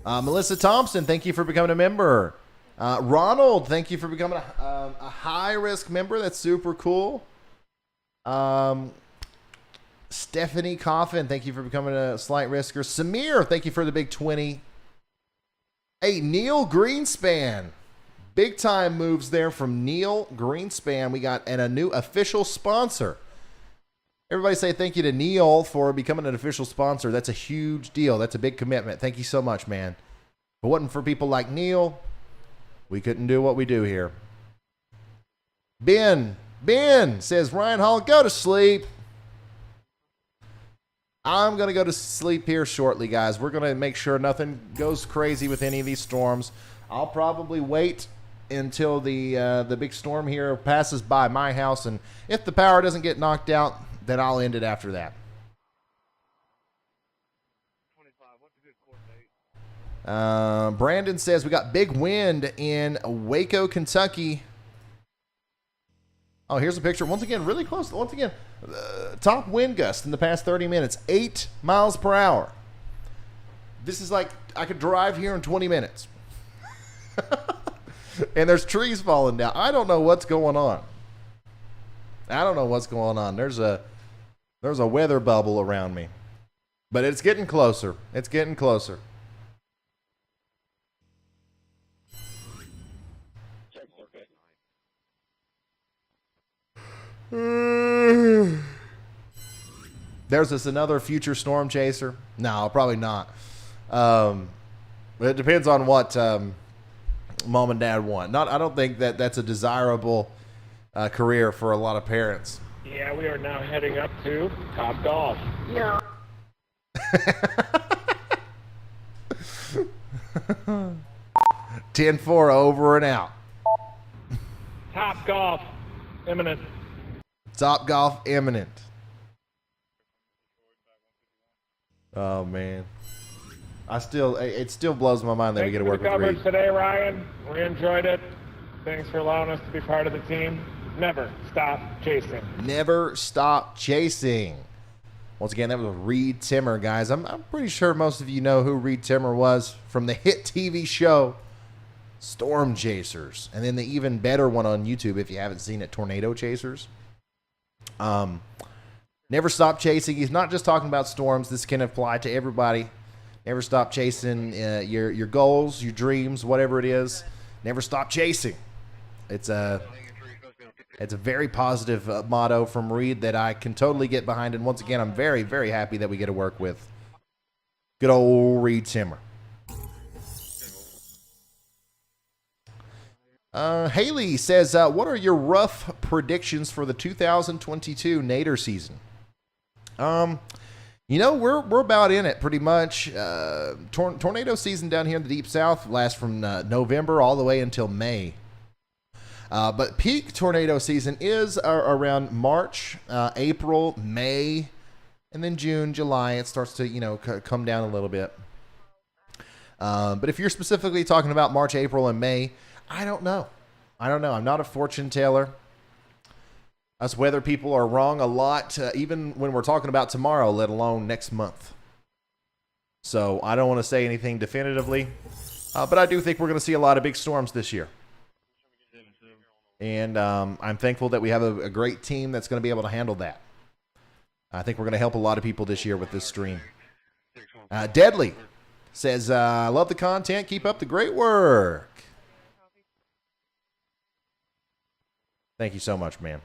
Melissa Thompson, thank you for becoming a member. Ronald, thank you for becoming a high-risk member. That's super cool. Stephanie Coffin, thank you for becoming a slight risker. Samir, thank you for the big 20. Hey, Neil Greenspan. Big time moves there from Neil Greenspan. We got a new official sponsor. Everybody say thank you to Neil for becoming an official sponsor. That's a huge deal. That's a big commitment. Thank you so much, man. If it wasn't for people like Neil, we couldn't do what we do here. Ben says, Ryan Hall, go to sleep. I'm going to go to sleep here shortly, guys. We're going to make sure nothing goes crazy with any of these storms. I'll probably wait until the big storm here passes by my house, and if the power doesn't get knocked out, then I'll end it after that. Brandon says we got big wind in Waco, Kentucky. Oh, here's a picture. Once again, really close. Once again, top wind gust in the past 30 minutes, 8 miles per hour. This is like I could drive here in 20 minutes. And there's trees falling down. I don't know what's going on. There's a weather bubble around me. But it's getting closer. There's this another future storm chaser. No, probably not. It depends on what mom and dad want. I don't think that's a desirable career for a lot of parents. Yeah, we are now heading up to Top Golf. Yeah. 10-4 over and out. Top Golf imminent. Top Golf imminent. Oh man, it still blows my mind that we get to work with Reed. Today, Ryan. We enjoyed it. Thanks for allowing us to be part of the team. Never stop chasing. Never stop chasing. Once again, that was Reed Timmer, guys. I'm pretty sure most of you know who Reed Timmer was from the hit TV show Storm Chasers, and then the even better one on YouTube if you haven't seen it, Tornado Chasers. Never stop chasing. He's not just talking about storms. This can apply to everybody. Never stop chasing your goals, your dreams, whatever it is. Never stop chasing. It's a very positive motto from Reed that I can totally get behind. And once again, I'm very, very happy that we get to work with good old Reed Timmer. Haley says, what are your rough predictions for the 2022 Nader season? We're about in it pretty much. Tornado season down here in the Deep South lasts from November all the way until May. But peak tornado season is around March, April, May, and then June, July. It starts to, come down a little bit. But if you're specifically talking about March, April, and May, I don't know. I'm not a fortune teller. Us weather people are wrong a lot, even when we're talking about tomorrow, let alone next month. So I don't want to say anything definitively, but I do think we're going to see a lot of big storms this year. And I'm thankful that we have a great team that's going to be able to handle that. I think we're going to help a lot of people this year with this stream. Deadly says, I love the content. Keep up the great work. Thank you so much, man.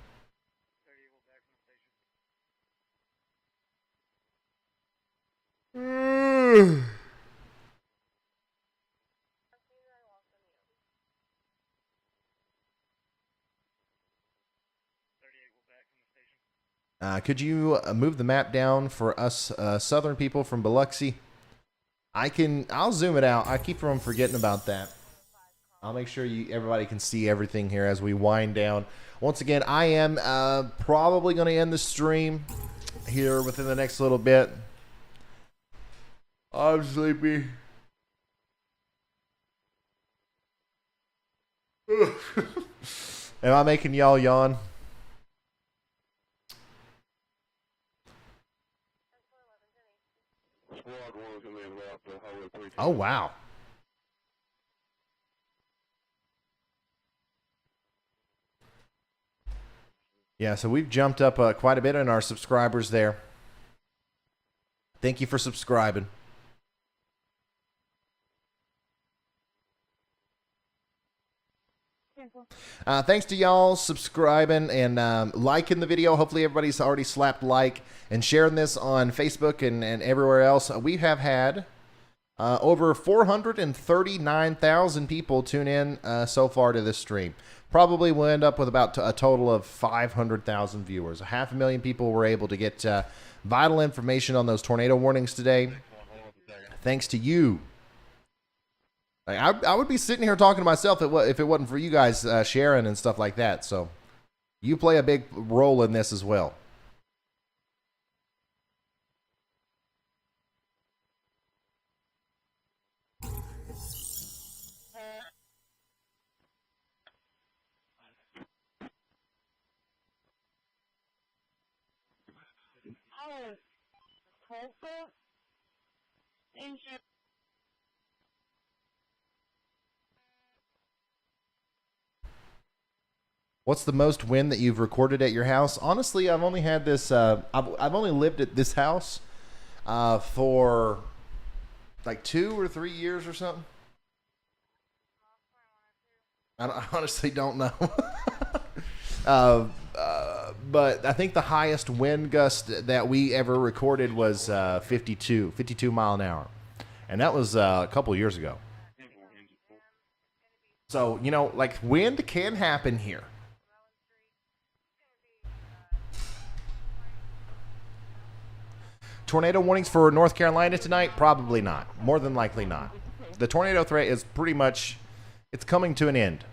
Could you move the map down for us southern people from Biloxi? I'll zoom it out. I keep from forgetting about that. I'll make sure everybody can see everything here as we wind down. Once again, I am probably going to end the stream here within the next little bit. I'm sleepy. Am I making y'all yawn? Oh, wow. Yeah, so we've jumped up quite a bit in our subscribers there. Thank you for subscribing. Thanks to y'all subscribing and liking the video. Hopefully everybody's already slapped like and sharing this on Facebook and everywhere else. We have had over 439,000 people tune in so far to this stream. Probably will end up with about a total of 500,000 viewers. 500,000 people were able to get vital information on those tornado warnings today. Thanks to you. I would be sitting here talking to myself if it wasn't for you guys sharing and stuff like that. So you play a big role in this as well. What's the most wind that you've recorded at your house? Honestly, I've only had this. I've only lived at this house for like 2 or 3 years or something. I honestly don't know. But I think the highest wind gust that we ever recorded was 52 mile an hour, and that was a couple years ago. So like wind can happen here. Tornado warnings for North Carolina tonight? Probably not. More than likely not. The tornado threat is pretty much, it's coming to an end.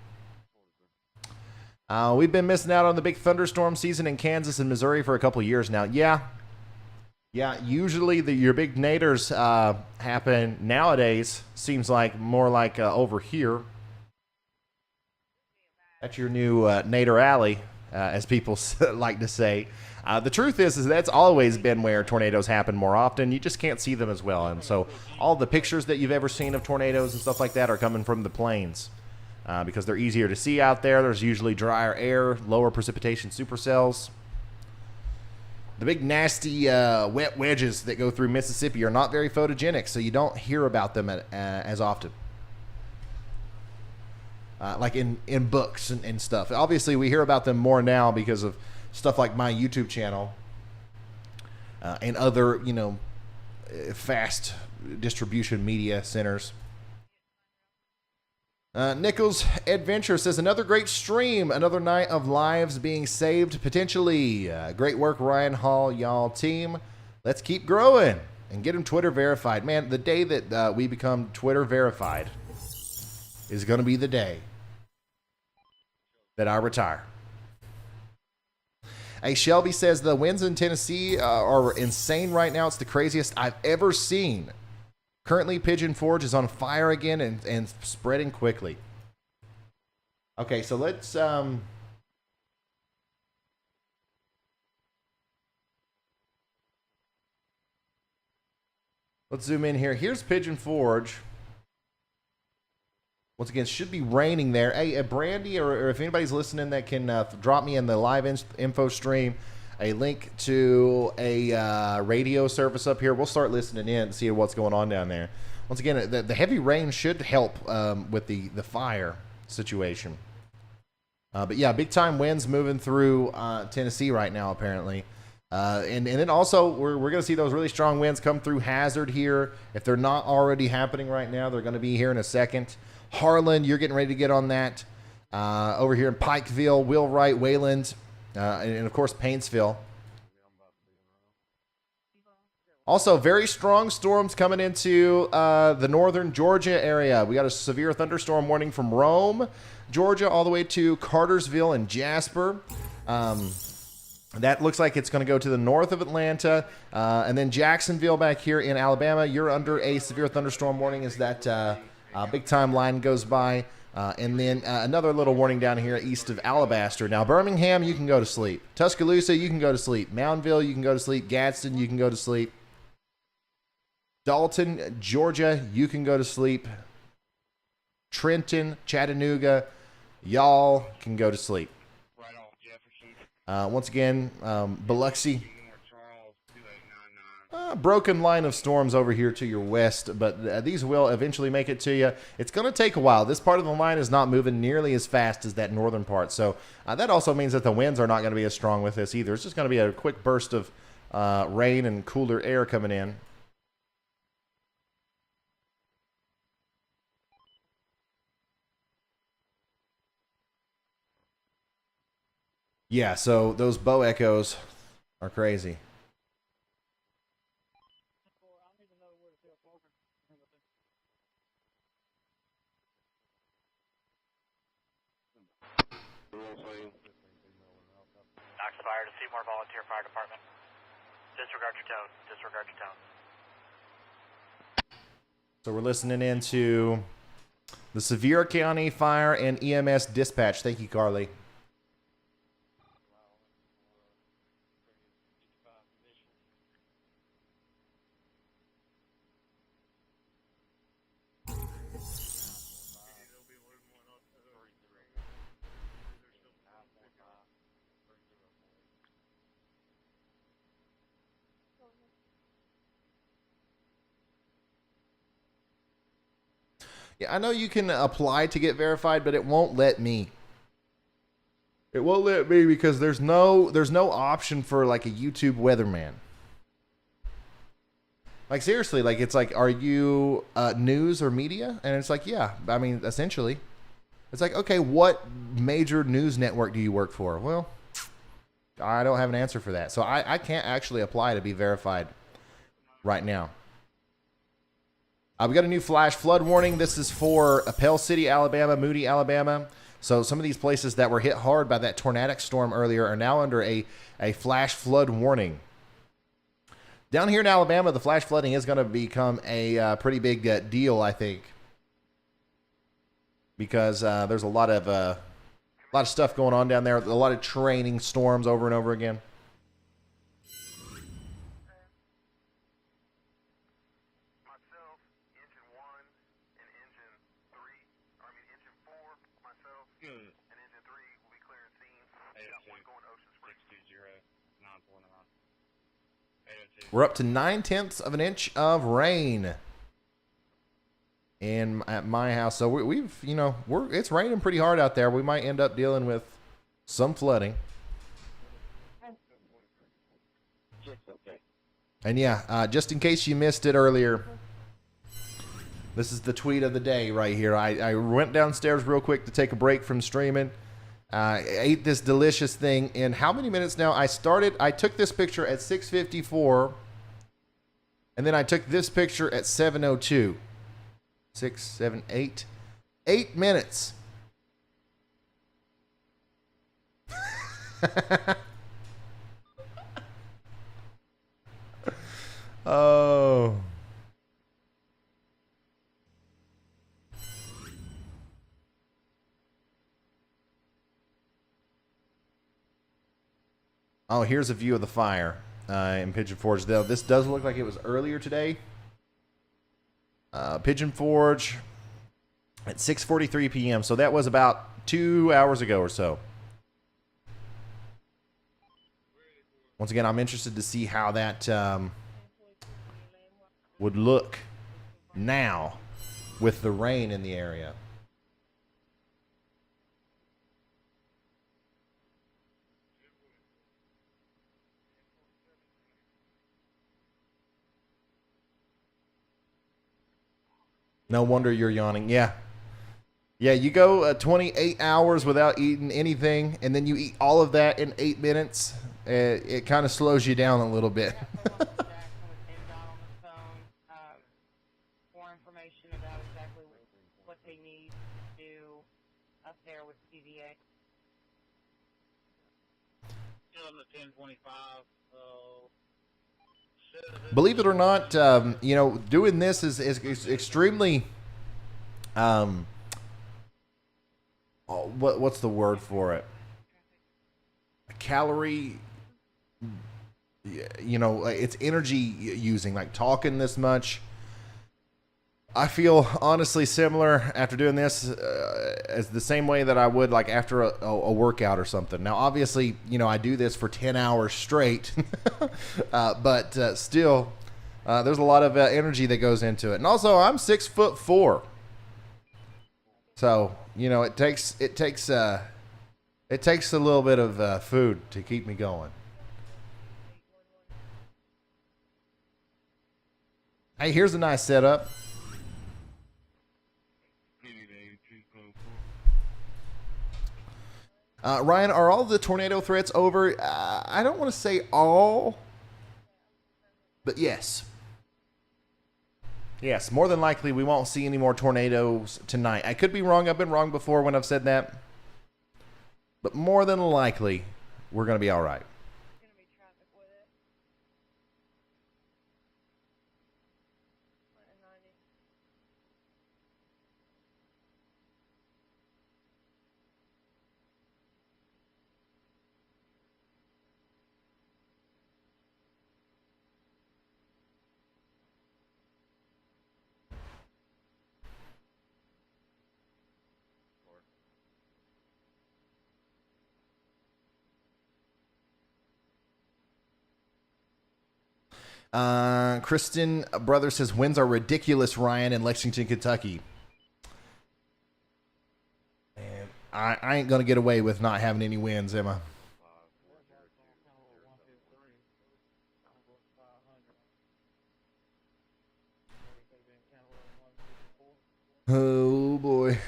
We've been missing out on the big thunderstorm season in Kansas and Missouri for a couple years now. Yeah, usually your big naders happen nowadays. Seems like more like over here. That's your new Nader Alley, as people like to say. The truth is that's always been where tornadoes happen more often. You just can't see them as well. And so all the pictures that you've ever seen of tornadoes and stuff like that are coming from the plains because they're easier to see out there. There's usually drier air, lower precipitation supercells. The big nasty wet wedges that go through Mississippi are not very photogenic, so you don't hear about them as often. Like in books and stuff. Obviously, we hear about them more now because of stuff like my YouTube channel and other, fast distribution media centers. Nichols Adventure says, another great stream, another night of lives being saved, potentially. Great work, Ryan Hall, y'all team. Let's keep growing and get them Twitter verified. Man, the day that we become Twitter verified is going to be the day that I retire. Hey, Shelby says the winds in Tennessee are insane right now. It's the craziest I've ever seen. Currently, Pigeon Forge is on fire again and spreading quickly. Okay, so let's zoom in here. Here's Pigeon Forge. Once again, should be raining there. Hey, Brandy, or if anybody's listening that can drop me in the live info stream, a link to a radio service up here. We'll start listening in to see what's going on down there. Once again, the heavy rain should help with the fire situation. But yeah, big time winds moving through Tennessee right now, apparently. And then also, we're going to see those really strong winds come through Hazard here. If they're not already happening right now, they're going to be here in a second. Harlan, you're getting ready to get on that. Over here in Pikeville, Wheelwright, Wayland, and of course, Paintsville. Also, very strong storms coming into the northern Georgia area. We got a severe thunderstorm warning from Rome, Georgia, all the way to Cartersville and Jasper. That looks like it's going to go to the north of Atlanta. And then Jacksonville back here in Alabama, you're under a severe thunderstorm warning as that big time line goes by. And then another little warning down here east of Alabaster. Now, Birmingham, you can go to sleep. Tuscaloosa, you can go to sleep. Moundville, you can go to sleep. Gadsden, you can go to sleep. Dalton, Georgia, you can go to sleep. Trenton, Chattanooga, y'all can go to sleep. Once again, Biloxi. Broken line of storms over here to your west, but these will eventually make it to you. It's going to take a while. This part of the line is not moving nearly as fast as that northern part, so that also means that the winds are not going to be as strong with this either. It's just going to be a quick burst of rain and cooler air coming in. Yeah, so those bow echoes are crazy. Fire to Seymour Volunteer Fire Department. Disregard your tone. Disregard your tone. So we're listening into the Sevier County Fire and EMS Dispatch. Thank you, Carly. Yeah, I know you can apply to get verified, but it won't let me. It won't let me because there's no option for like a YouTube weatherman. Like seriously, like it's like, are you news or media? And it's like, yeah, I mean, essentially. It's like, okay, what major news network do you work for? Well, I don't have an answer for that. So I can't actually apply to be verified right now. We got a new flash flood warning. This is for Pell City, Alabama, Moody, Alabama. So some of these places that were hit hard by that tornadic storm earlier are now under a flash flood warning. Down here in Alabama, the flash flooding is going to become a pretty big deal, I think, because there's a lot of stuff going on down there. A lot of training storms over and over again. We're up to 9/10 of an inch of rain at my house. So we've it's raining pretty hard out there. We might end up dealing with some flooding. And yeah, just in case you missed it earlier, this is the tweet of the day right here. I went downstairs real quick to take a break from streaming. Ate this delicious thing in how many minutes now? I took this picture at 6:54, and then I took this picture at 7:02. 6, 7, 8. 8 minutes. Oh. Oh, here's a view of the fire in Pigeon Forge. Though this does look like it was earlier today. Pigeon Forge at 6:43 p.m. So that was about 2 hours ago or so. Once again, I'm interested to see how that would look now with the rain in the area. No wonder you're yawning. Yeah. Yeah, you go 28 hours without eating anything, and then you eat all of that in 8 minutes. It kind of slows you down a little bit. More information about exactly what they need to do up there with TVA. Still in the 1025. Believe it or not, you know, doing this is extremely, what's the word for it? Calorie, you know, it's energy using, like talking this much. I feel honestly similar after doing this as the same way that I would like after a workout or something. Now, obviously, you know, I do this for 10 hours straight, but still, there's a lot of energy that goes into it. And also, I'm 6'4", so you know, it takes a little bit of food to keep me going. Hey, here's a nice setup. Ryan, are all the tornado threats over? I don't want to say all, but yes. Yes, more than likely we won't see any more tornadoes tonight. I could be wrong. I've been wrong before when I've said that. But more than likely, we're going to be all right. Kristen Brother says winds are ridiculous, Ryan, in Lexington, Kentucky. And I ain't gonna get away with not having any wins, am I? Oh boy.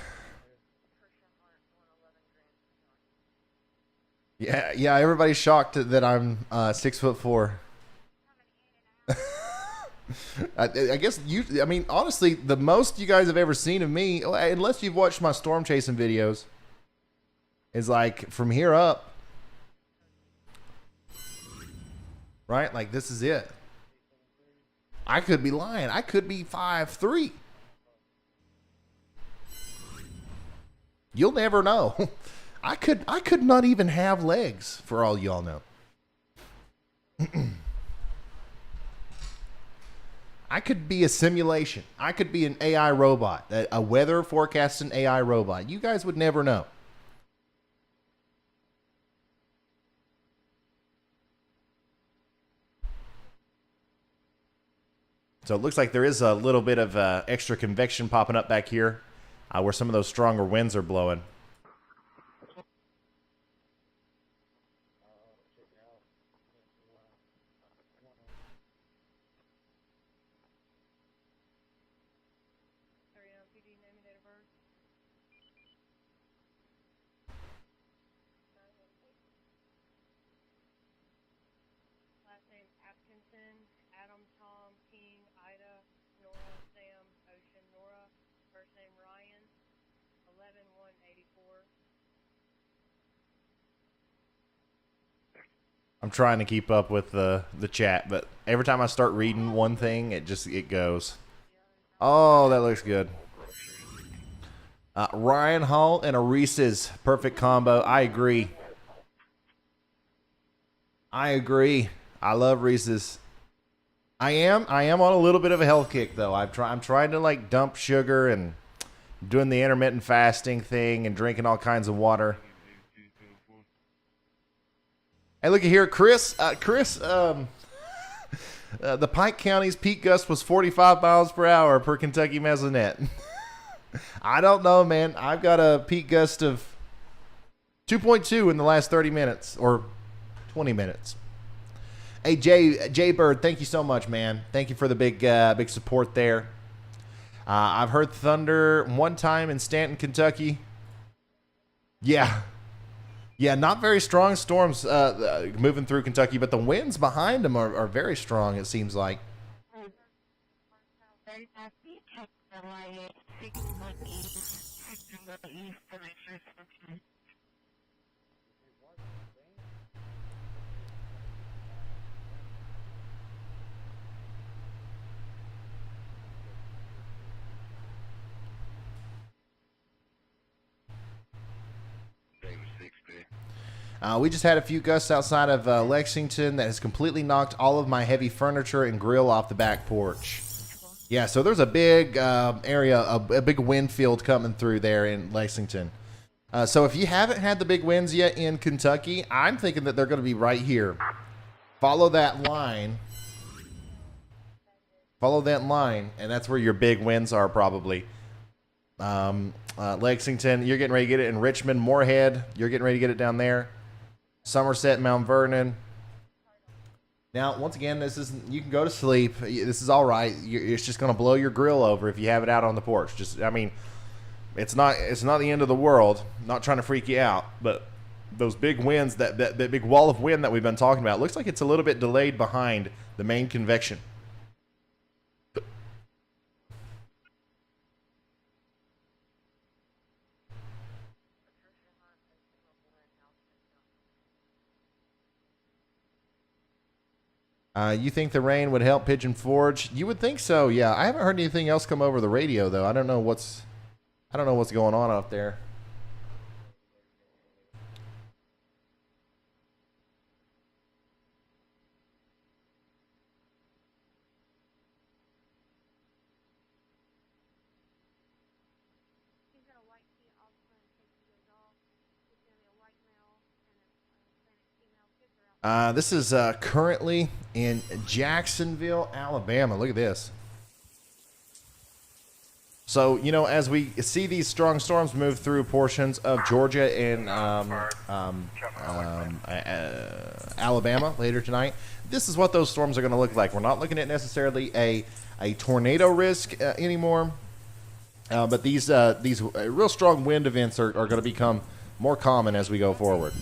Yeah. Everybody's shocked that I'm 6'4". I guess I mean, honestly, the most you guys have ever seen of me, unless you've watched my storm chasing videos, is like from here up. Right? Like, this is it. I could be lying. I could be 5'3". You'll never know. I could not even have legs, for all y'all know. I could be a simulation. I could be an AI robot, a weather forecasting AI robot. You guys would never know. So it looks like there is a little bit of extra convection popping up back here where some of those stronger winds are blowing. I'm trying to keep up with the chat, but every time I start reading one thing, it goes. Oh, that looks good. Ryan Hall and a Reese's perfect combo. I agree. I love Reese's. I am on a little bit of a health kick though. I'm trying to like dump sugar and doing the intermittent fasting thing and drinking all kinds of water. Hey, look at here, Chris. The Pike County's peak gust was 45 miles per hour per Kentucky Mesonet. I don't know, man. I've got a peak gust of 2.2 in the last 30 minutes or 20 minutes. Hey, Jay Bird, thank you so much, man. Thank you for the big support there. I've heard thunder one time in Stanton, Kentucky. Yeah, not very strong storms moving through Kentucky, but the winds behind them are very strong, it seems like. We just had a few gusts outside of Lexington that has completely knocked all of my heavy furniture and grill off the back porch. Yeah, so there's a big area, a big wind field coming through there in Lexington. So if you haven't had the big winds yet in Kentucky, I'm thinking that they're going to be right here. Follow that line. Follow that line, and that's where your big winds are probably. Lexington, you're getting ready to get it in Richmond, Moorhead, you're getting ready to get it down there. Somerset, Mount Vernon. Now, once again, this is, you can go to sleep. This is all right. It's just going to blow your grill over if you have it out on the porch. I mean, it's not the end of the world. I'm not trying to freak you out, but those big winds, that big wall of wind that we've been talking about, looks like it's a little bit delayed behind the main convection. You think the rain would help Pigeon Forge? You would think so, yeah. I haven't heard anything else come over the radio though. I don't know what's going on out there. This is currently in Jacksonville, Alabama. Look at this. So, you know, as we see these strong storms move through portions of Georgia and Alabama later tonight, this is what those storms are going to look like. We're not looking at necessarily a tornado risk anymore, but these real strong wind events are going to become more common as we go forward.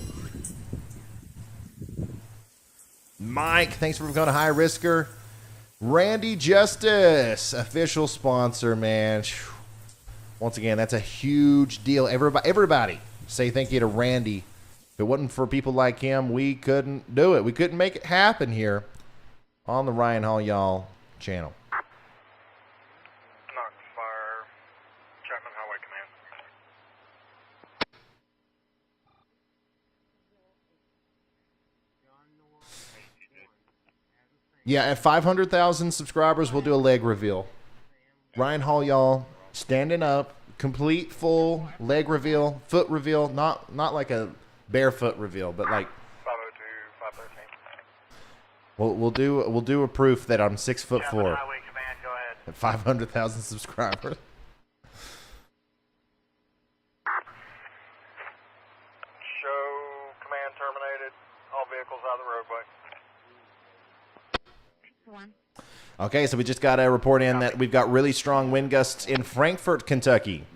Mike, thanks for becoming a high risker. Randy Justice, official sponsor, man. Once again, that's a huge deal. Everybody say thank you to Randy. If it wasn't for people like him, we couldn't do it. We couldn't make it happen here on the Ryan Hall Y'all channel. Yeah, at 500,000 subscribers, we'll do a leg reveal. Ryan Hall, y'all, standing up, complete full leg reveal, foot reveal, not like a barefoot reveal, but like 502, 513. We'll do a proof that I'm 6'4". Highway Command, go ahead. At 500,000 subscribers. Show command terminated. All vehicles out of the roadway. Okay, so we just got a report in that we've got really strong wind gusts in Frankfort, Kentucky.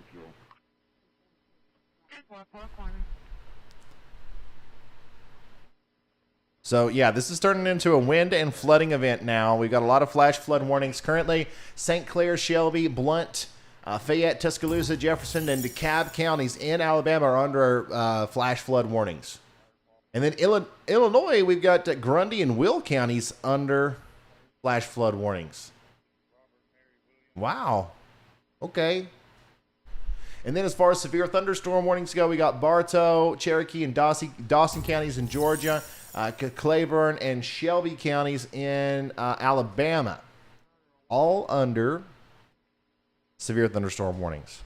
So, yeah, this is turning into a wind and flooding event now. We've got a lot of flash flood warnings currently. St. Clair, Shelby, Blount, Fayette, Tuscaloosa, Jefferson, and DeKalb counties in Alabama are under flash flood warnings. And then Illinois, we've got Grundy and Will counties under flash flood warnings. Wow. Okay. And then as far as severe thunderstorm warnings go, we got Bartow, Cherokee, and Dawson counties in Georgia, Claiborne and Shelby counties in Alabama, all under severe thunderstorm warnings.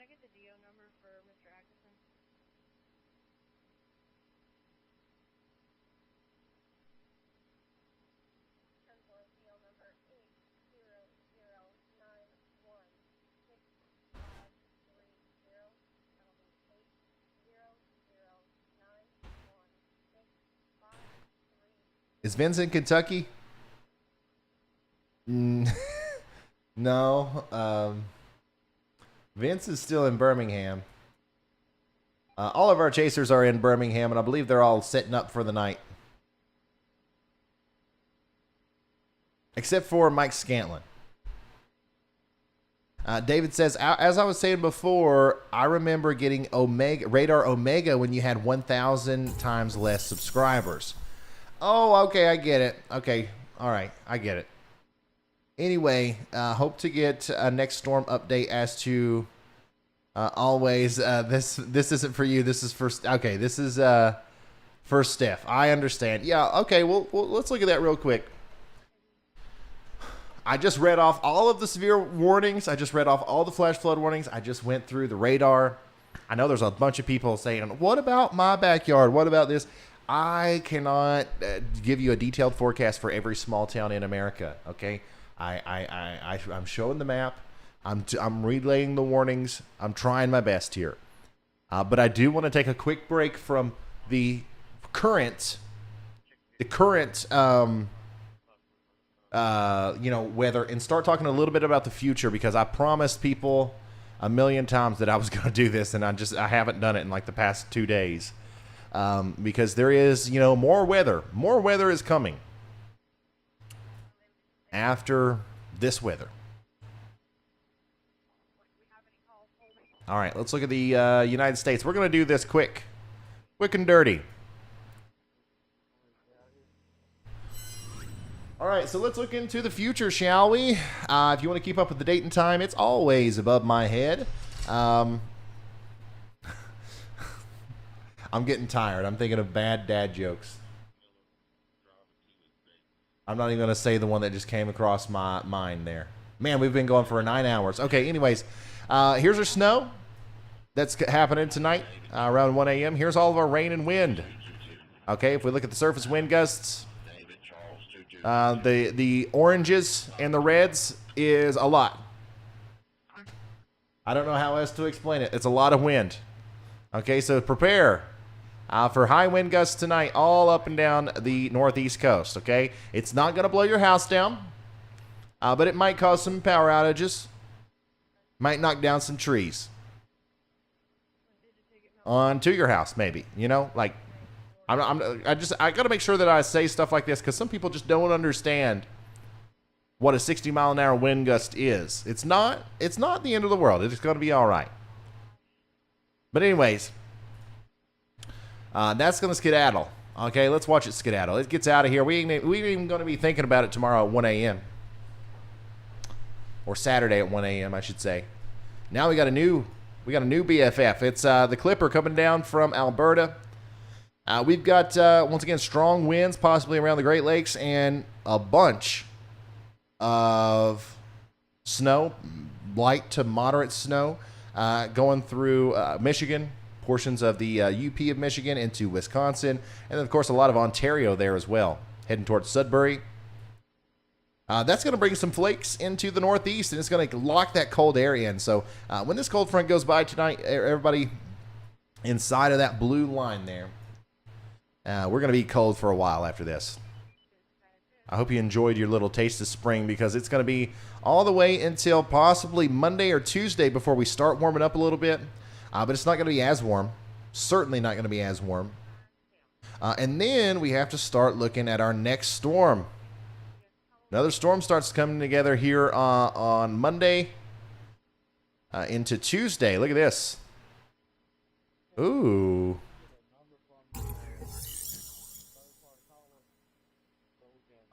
I get the DO number for Mr. Atkinson? DO number 8009165. Is Vince in Kentucky? No. Vince is still in Birmingham. All of our chasers are in Birmingham, and I believe they're all setting up for the night. Except for Mike Scantlin. David says, as I was saying before, I remember getting Radar Omega when you had 1,000 times less subscribers. Oh, okay, I get it. Okay, all right, I get it. Anyway, hope to get a next storm update as to always. This isn't for you. This is for okay. This is for Steph. I understand. Yeah. Okay. Well, let's look at that real quick. I just read off all of the severe warnings. I just read off all the flash flood warnings. I just went through the radar. I know there's a bunch of people saying, "What about my backyard? What about this?" I cannot give you a detailed forecast for every small town in America. Okay. I'm showing the map. I'm relaying the warnings. I'm trying my best here. But I do want to take a quick break from the current weather and start talking a little bit about the future, because I promised people a million times that I was going to do this, and I haven't done it in like the past 2 days. Because there is, more weather. More weather is coming after this weather. All right, let's look at the United States. We're going to do this quick and dirty. All right, so let's look into the future, shall we? If you want to keep up with the date and time, it's always above my head. I'm getting tired. I'm thinking of bad dad jokes. I'm not even going to say the one that just came across my mind there. Man, we've been going for 9 hours. Okay, anyways, here's our snow that's happening tonight around 1 a.m. Here's all of our rain and wind. Okay, if we look at the surface wind gusts, the oranges and the reds is a lot. I don't know how else to explain it. It's a lot of wind. Okay, so prepare for high wind gusts tonight all up and down the northeast coast, okay? It's not going to blow your house down, but it might cause some power outages. Might knock down some trees onto your house, maybe. I got to make sure that I say stuff like this, because some people just don't understand what a 60-mile-an-hour wind gust is. It's not the end of the world. It's going to be all right. But anyways, that's going to skedaddle. Okay, let's watch it skedaddle. It gets out of here. We ain't even going to be thinking about it tomorrow at 1 a.m. Or Saturday at 1 a.m., I should say. Now we got a new BFF. It's the Clipper coming down from Alberta. We've got, once again, strong winds possibly around the Great Lakes and a bunch of snow, light to moderate snow, going through Michigan, portions of the UP of Michigan into Wisconsin, and then, of course, a lot of Ontario there as well, heading towards Sudbury. That's going to bring some flakes into the northeast, and it's going to lock that cold air in. So when this cold front goes by tonight, everybody inside of that blue line there, we're going to be cold for a while after this. I hope you enjoyed your little taste of spring, because it's going to be all the way until possibly Monday or Tuesday before we start warming up a little bit. But it's not going to be as warm. Certainly not going to be as warm. And then we have to start looking at our next storm. Another storm starts coming together here on Monday into Tuesday. Look at this. Ooh.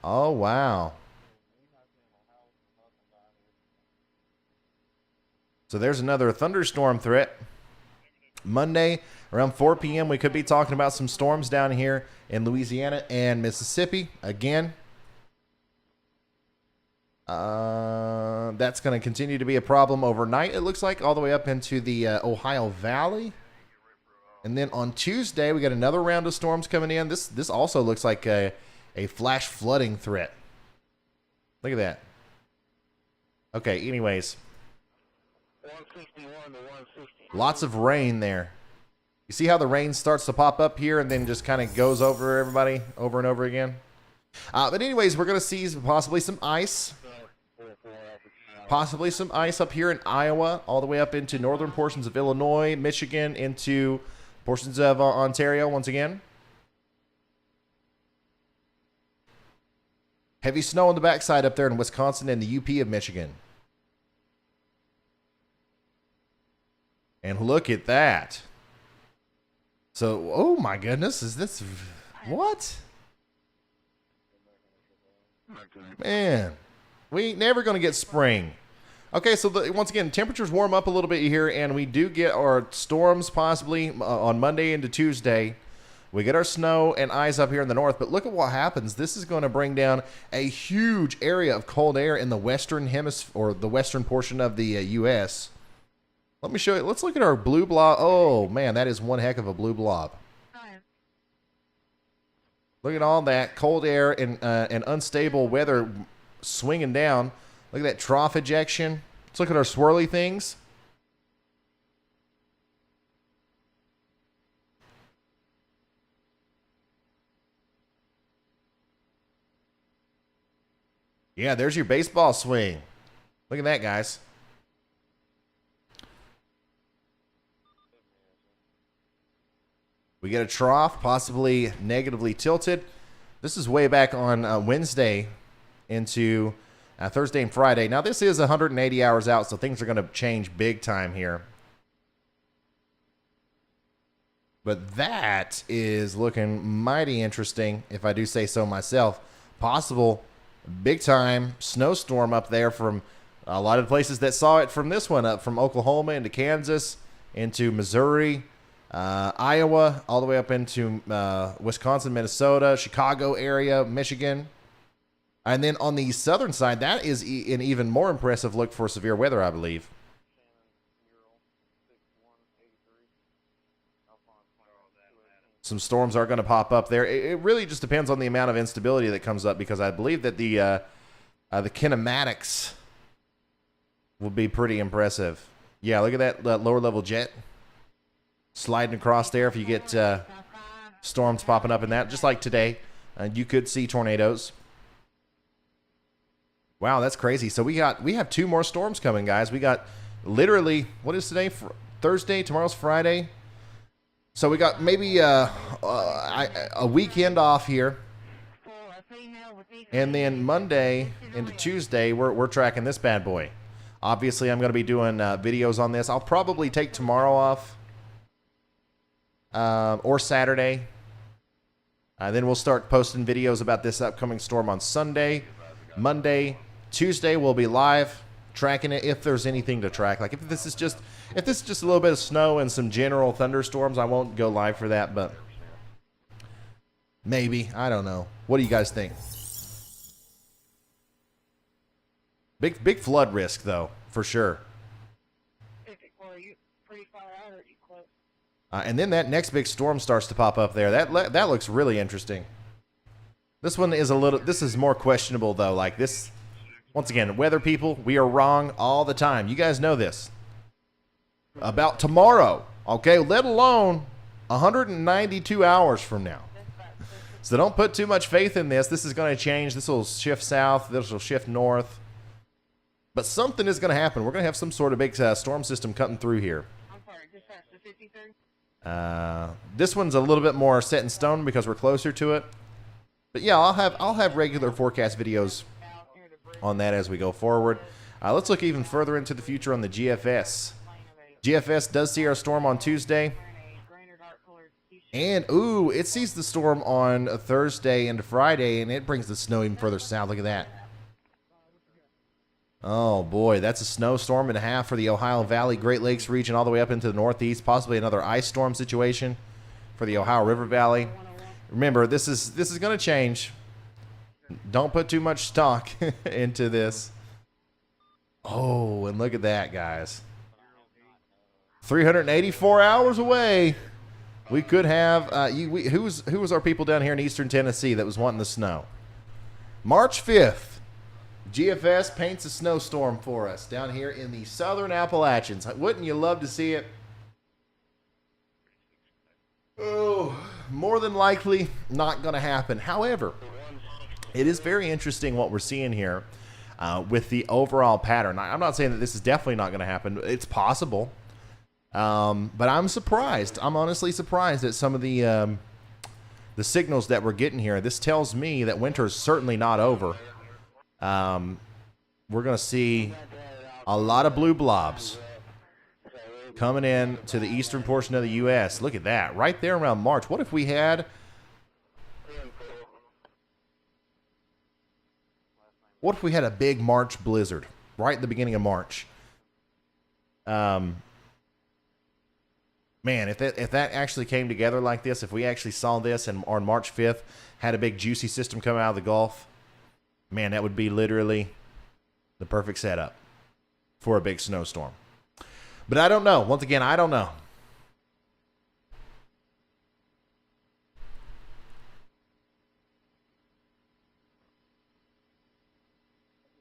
Oh, wow. So there's another thunderstorm threat. Monday, around 4 p.m., we could be talking about some storms down here in Louisiana and Mississippi again. That's going to continue to be a problem overnight, it looks like, all the way up into the Ohio Valley. And then on Tuesday, we got another round of storms coming in. This also looks like a flash flooding threat. Look at that. Okay, anyways. Lots of rain there. You see how the rain starts to pop up here and then just kind of goes over everybody over and over again? But anyways, we're going to see possibly some ice. Possibly some ice up here in Iowa, all the way up into northern portions of Illinois, Michigan, into portions of Ontario once again. Heavy snow on the backside up there in Wisconsin and the UP of Michigan. And look at that. So, oh my goodness, is this... What? Man, we ain't never going to get spring. Okay, so once again, temperatures warm up a little bit here, and we do get our storms possibly on Monday into Tuesday. We get our snow and ice up here in the north, but look at what happens. This is going to bring down a huge area of cold air in the western hemisphere, or the western portion of the U.S. Let me show you. Let's look at our blue blob. Oh, man, that is one heck of a blue blob. Look at all that cold air and unstable weather swinging down. Look at that trough ejection. Let's look at our swirly things. Yeah, there's your baseball swing. Look at that, guys. We get a trough, possibly negatively tilted. This is way back on Wednesday into Thursday and Friday. Now, this is 180 hours out, so things are going to change big time here. But that is looking mighty interesting, if I do say so myself. Possible big time snowstorm up there from a lot of places that saw it from this one, up from Oklahoma into Kansas, into Missouri, Iowa, all the way up into Wisconsin, Minnesota, Chicago area, Michigan. And then on the southern side, that is an even more impressive look for severe weather, I believe. Some storms are going to pop up there. It really just depends on the amount of instability that comes up, because I believe that the kinematics will be pretty impressive. Yeah, look at that lower level jet sliding across there. If you get storms popping up in that, just like today, you could see tornadoes. Wow, that's crazy. So we have 2 more storms coming, guys. We got literally, what is today? Thursday. Tomorrow's Friday. So we got maybe a weekend off here, and then Monday into Tuesday, we're tracking this bad boy. Obviously, I'm going to be doing videos on this. I'll probably take tomorrow off, or Saturday. Then we'll start posting videos about this upcoming storm on Sunday, Monday, Tuesday. We'll be live tracking it if there's anything to track. Like if this is just a little bit of snow and some general thunderstorms, I won't go live for that, but maybe. I don't know. What do you guys think? Big flood risk, though, for sure. And then that next big storm starts to pop up there. That looks really interesting. This one is this is more questionable, though. Like this, once again, weather people, we are wrong all the time. You guys know this. About tomorrow, okay? Let alone 192 hours from now. So don't put too much faith in this. This is going to change. This will shift south. This will shift north. But something is going to happen. We're going to have some sort of big storm system cutting through here. This one's a little bit more set in stone because we're closer to it. But yeah, I'll have regular forecast videos on that as we go forward. Let's look even further into the future on the GFS. GFS does see our storm on Tuesday. And, ooh, it sees the storm on a Thursday into Friday, and it brings the snow even further south. Look at that. Oh, boy, that's a snowstorm and a half for the Ohio Valley, Great Lakes region, all the way up into the northeast. Possibly another ice storm situation for the Ohio River Valley. Remember, this is going to change. Don't put too much stock into this. Oh, and look at that, guys. 384 hours away. We could have, who was our people down here in eastern Tennessee that was wanting the snow? March 5th, GFS paints a snowstorm for us down here in the southern Appalachians. Wouldn't you love to see it? Oh, more than likely not going to happen. However, it is very interesting what we're seeing here with the overall pattern. I'm not saying that this is definitely not going to happen. It's possible. But I'm surprised. I'm honestly surprised at some of the signals that we're getting here. This tells me that winter is certainly not over. We're going to see a lot of blue blobs coming in to the eastern portion of the U.S. Look at that. Right there around March. What if we had... What if we had a big March blizzard right at the beginning of March? Man, if that actually came together like this, if we actually saw this and on March 5th had a big juicy system come out of the Gulf, man, that would be literally the perfect setup for a big snowstorm. But I don't know. Once again, I don't know.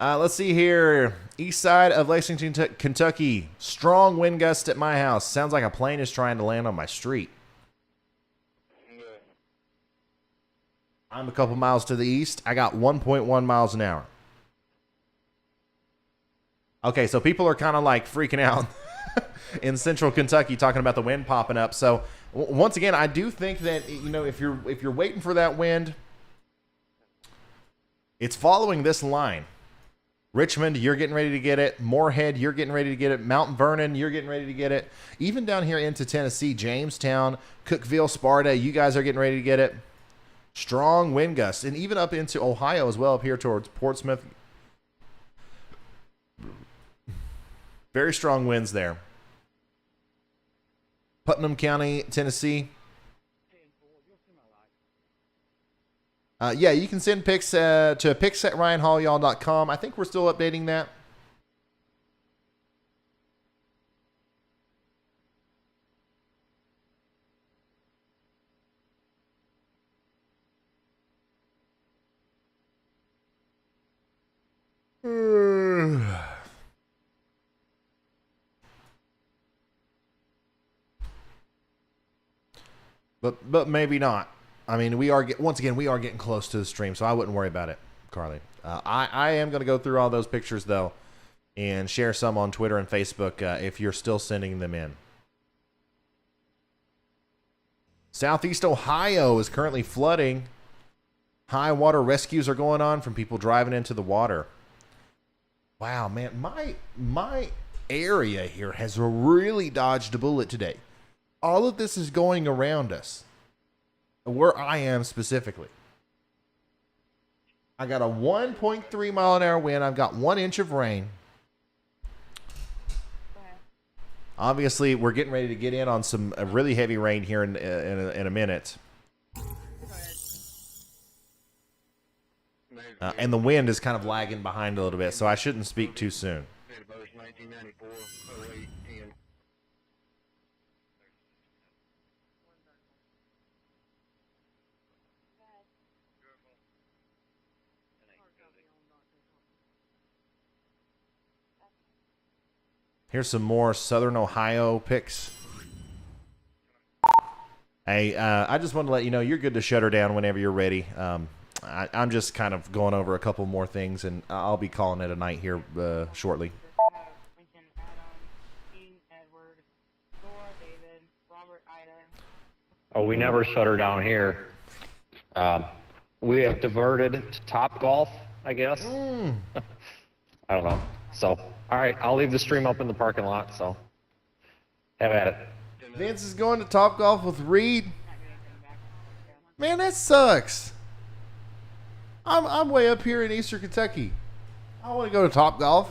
Let's see here. East side of Lexington, Kentucky. Strong wind gust at my house. Sounds like a plane is trying to land on my street. I'm a couple miles to the east. I got 1.1 miles an hour. Okay, so people are kind of like freaking out in central Kentucky talking about the wind popping up. So once again, I do think that, you know, if you're waiting for that wind, it's following this line. Richmond, you're getting ready to get it. Moorhead, you're getting ready to get it. Mount Vernon, you're getting ready to get it. Even down here into Tennessee, Jamestown, Cookeville, Sparta, you guys are getting ready to get it. Strong wind gusts. And even up into Ohio as well, up here towards Portsmouth. Very strong winds there. Putnam County, Tennessee. Yeah, you can send pics to pics@ryanhaulyall.com. I think we're still updating that. But maybe not. I mean, once again, we are getting close to the stream, so I wouldn't worry about it, Carly. I am going to go through all those pictures, though, and share some on Twitter and Facebook if you're still sending them in. Southeast Ohio is currently flooding. High water rescues are going on from people driving into the water. Wow, man, my area here has really dodged a bullet today. All of this is going around us. Where I am specifically. I got a 1.3 mile an hour wind. I've got 1 inch of rain. Obviously, we're getting ready to get in on some really heavy rain here in a minute. And the wind is kind of lagging behind a little bit, so I shouldn't speak too soon. Here's some more Southern Ohio pics. Hey, I just want to let you know you're good to shut her down whenever you're ready. I'm just kind of going over a couple more things, and I'll be calling it a night here shortly. Oh, we never shut her down here. We have diverted to Top Golf, I guess. I don't know. So, all right, I'll leave the stream up in the parking lot, so have at it. Vince is going to Top Golf with Reed. Man, that sucks. I'm way up here in eastern Kentucky. I want to go to Top Golf.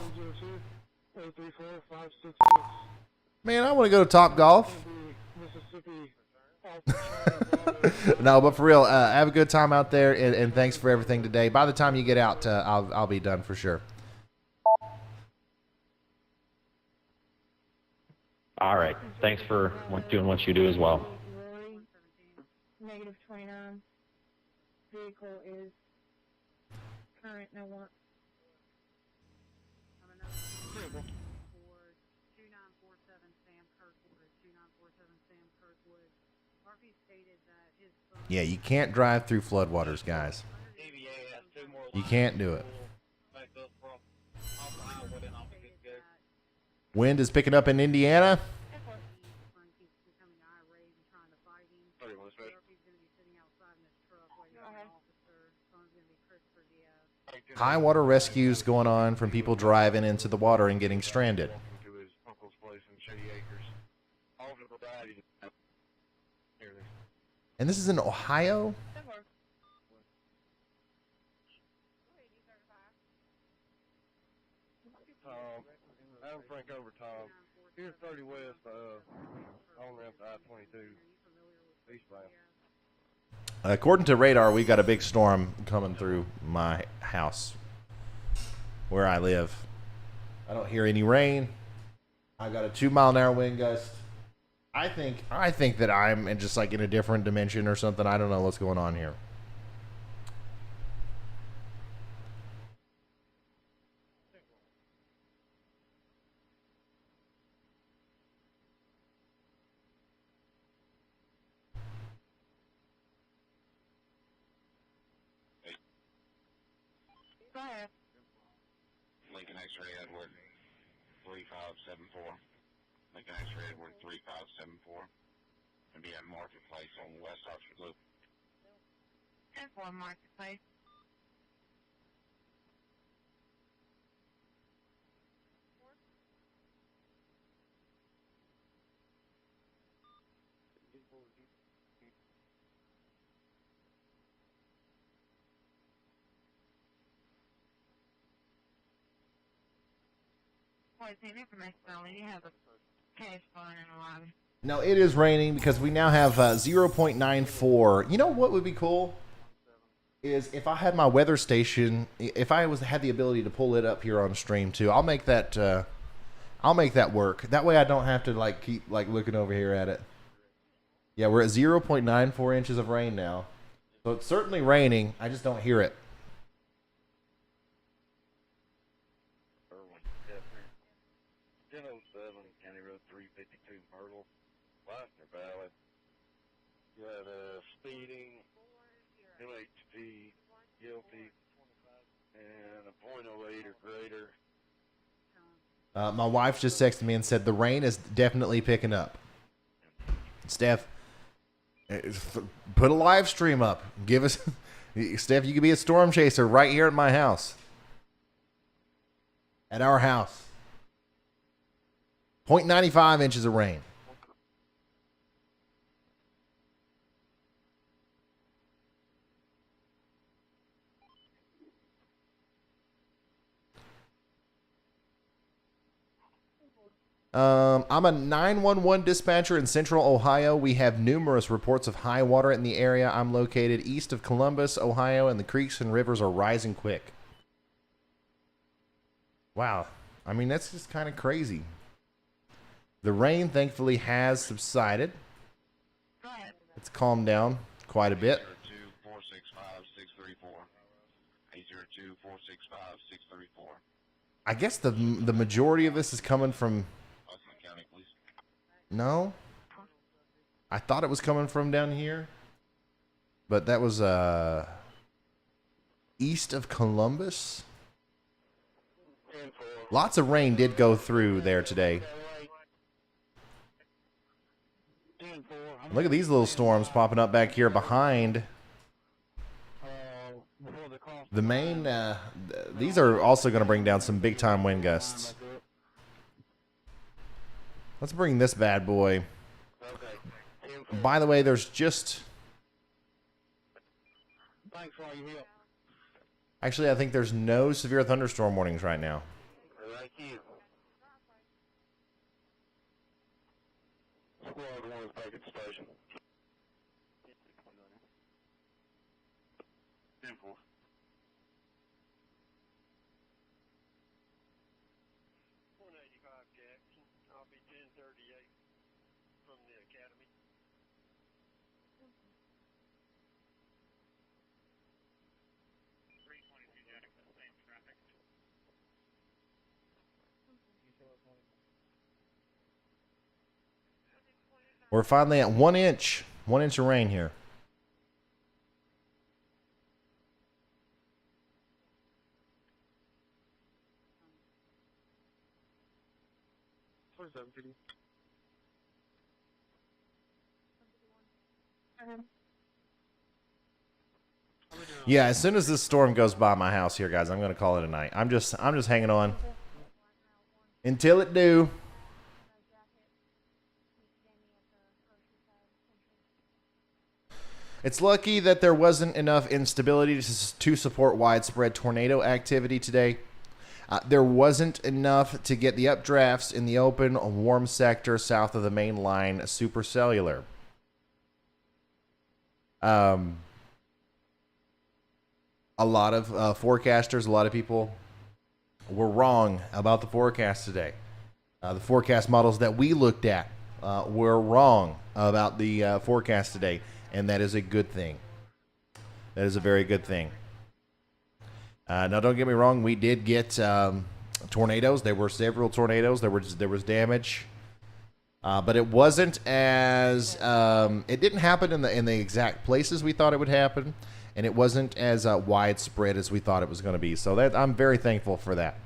Man, I want to go to Top Golf. No, but for real, have a good time out there, and thanks for everything today. By the time you get out, I'll be done for sure. All right. Thanks for doing what you do as well. Negative 29. Vehicle is current, no want. Yeah, you can't drive through floodwaters, guys. You can't do it. Wind is picking up in Indiana. High water rescues going on from people driving into the water and getting stranded. And this is in Ohio? I'm Frank Overtop. Here's 30 West, on ramp to I-22, eastbound. According to radar, we got a big storm coming through my house where I live. I don't hear any rain. I got a 2-mile-an-hour wind gust. I think that I'm just like in a different dimension or something. I don't know what's going on here. Lincoln X-ray Edward 3574. Lincoln X-ray Edward 3574. And be at Marketplace on West Oxford Loop. 10-4 Marketplace. Information only. You have a cash phone in the lobby. No, it is raining because we now have 0.94. You know what would be cool? Is if I had my weather station, if I had the ability to pull it up here on stream too. I'll make that work. That way I don't have to keep looking over here at it. Yeah, we're at 0.94 inches of rain now. So it's certainly raining. I just don't hear it. You had speeding, LHP, guilty, and a .08 or greater. My wife just texted me and said the rain is definitely picking up. Steph, put a live stream up. Give us, Steph, you could be a storm chaser right here at my house. At our house. 0.95 inches of rain. I'm a 911 dispatcher in central Ohio. We have numerous reports of high water in the area. I'm located east of Columbus, Ohio, and the creeks and rivers are rising quick. Wow. I mean, that's just kind of crazy. The rain, thankfully, has subsided. It's calmed down quite a bit. 802-465-634. I guess the majority of this is coming from... No? I thought it was coming from down here. But that was east of Columbus. Lots of rain did go through there today. Look at these little storms popping up back here behind the main. These are also going to bring down some big time wind gusts. Let's bring this bad boy. By the way, there's just... Actually, I think there's no severe thunderstorm warnings right now. Thank you. Squad 1 is back at the station. 10-4. 185 Jackson. I'll be 1038. We're finally at 1 inch. 1 inch of rain here. Yeah, as soon as this storm goes by my house here, guys, I'm gonna call it a night. I'm just hanging on until it do. It's lucky that there wasn't enough instability to support widespread tornado activity today. There wasn't enough to get the updrafts in the open, warm sector south of the main line supercellular. A lot of forecasters, a lot of people were wrong about the forecast today. The forecast models that we looked at were wrong about the forecast today, and that is a good thing. That is a very good thing. Now, don't get me wrong. We did get tornadoes. There were several tornadoes. There was damage, but it wasn't as it didn't happen in the exact places we thought it would happen, and it wasn't as widespread as we thought it was going to be. So that I'm very thankful for that.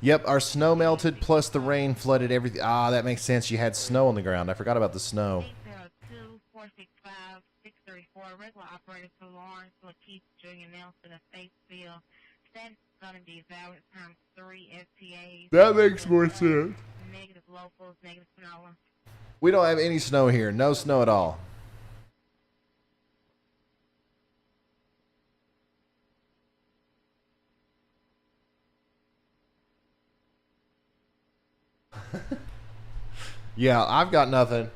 Yep, our snow melted, plus the rain flooded everything. Ah, that makes sense. You had snow on the ground. I forgot about the snow. 802-465-634, regular operator to Lawrence, Lakeith, Junior Nelson, of Statesville. That's going to be valid times 3 FPAs. That makes more sense. Negative locals, negative snow. We don't have any snow here. No snow at all. Yeah, I've got nothing.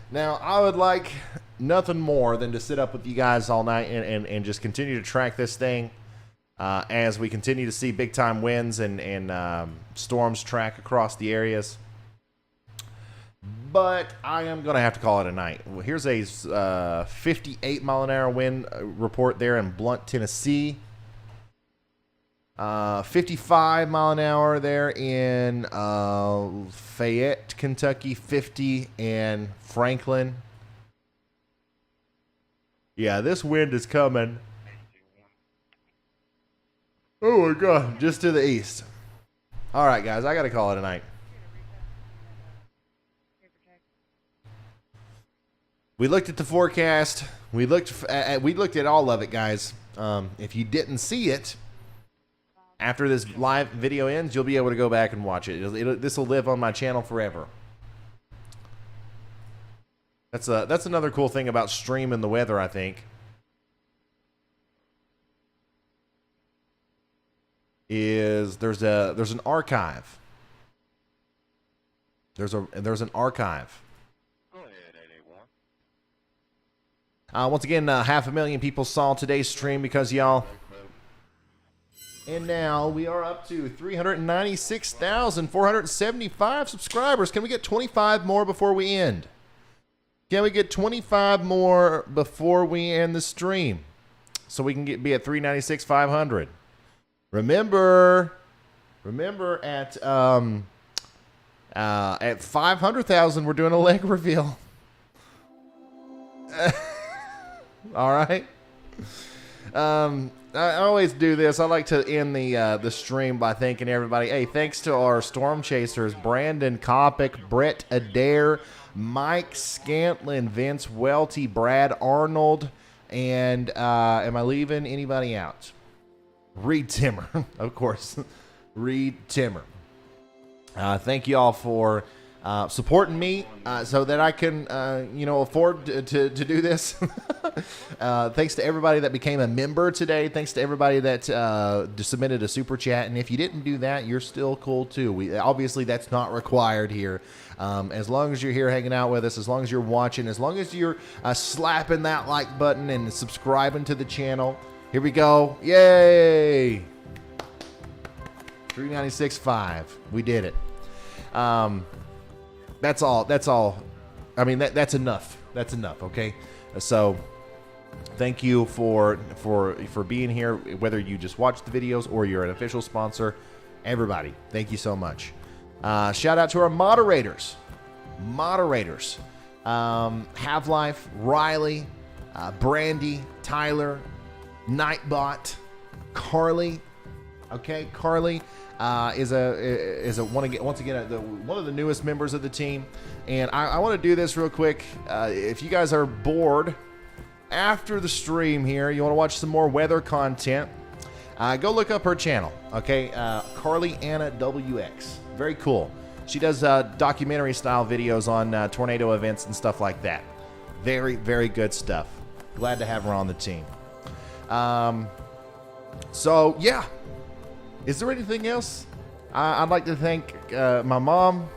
Now, I would like nothing more than to sit up with you guys all night and just continue to track this thing as we continue to see big-time winds and storms track across the areas. But I am going to have to call it a night. Well, here's a 58-mile-an-hour wind report there in Blount, Tennessee. 55 mile an hour there in Fayette, Kentucky, 50 in Franklin. Yeah, this wind is coming. Oh my God, just to the east. All right, guys, I got to call it a night. We looked at the forecast. We looked at all of it, guys. If you didn't see it, after this live video ends, you'll be able to go back and watch it. This will live on my channel forever. That's another cool thing about streaming the weather, I think. Is there's an archive. There's an archive. Go ahead, 881. Once again, 500,000 people saw today's stream because y'all. And now we are up to 396,475 subscribers. Can we get 25 more before we end? Can we get 25 more before we end the stream? So we can be at 396,500. Remember at 500,000 we're doing a leg reveal. All right. I always do this. I like to end the stream by thanking everybody. Hey, thanks to our storm chasers, Brandon, Copic, Brett, Adair, Mike, Scantlin, Vince, Waelti, Brad, Arnold, and am I leaving anybody out? Reed Timmer, of course. Reed Timmer. Thank you all for supporting me so that I can, afford to do this. Thanks to everybody that became a member today. Thanks to everybody that submitted a super chat. And if you didn't do that, you're still cool too. Obviously, that's not required here. As long as you're here hanging out with us, as long as you're watching, as long as you're slapping that like button and subscribing to the channel. Here we go. Yay! 396.5. We did it. That's all. I mean, that's enough. That's enough, okay? So thank you for being here, whether you just watch the videos or you're an official sponsor. Everybody, thank you so much. Shout out to our moderators. Have-Life, Riley, Brandy, Tyler, Nightbot, Carly. Okay, Carly is one of the newest members of the team, and I want to do this real quick. If you guys are bored after the stream here, you want to watch some more weather content, go look up her channel. Okay, Carly Anna WX, very cool. She does documentary style videos on tornado events and stuff like that. Very, very good stuff. Glad to have her on the team. So yeah. Is there anything else? I'd like to thank my mom.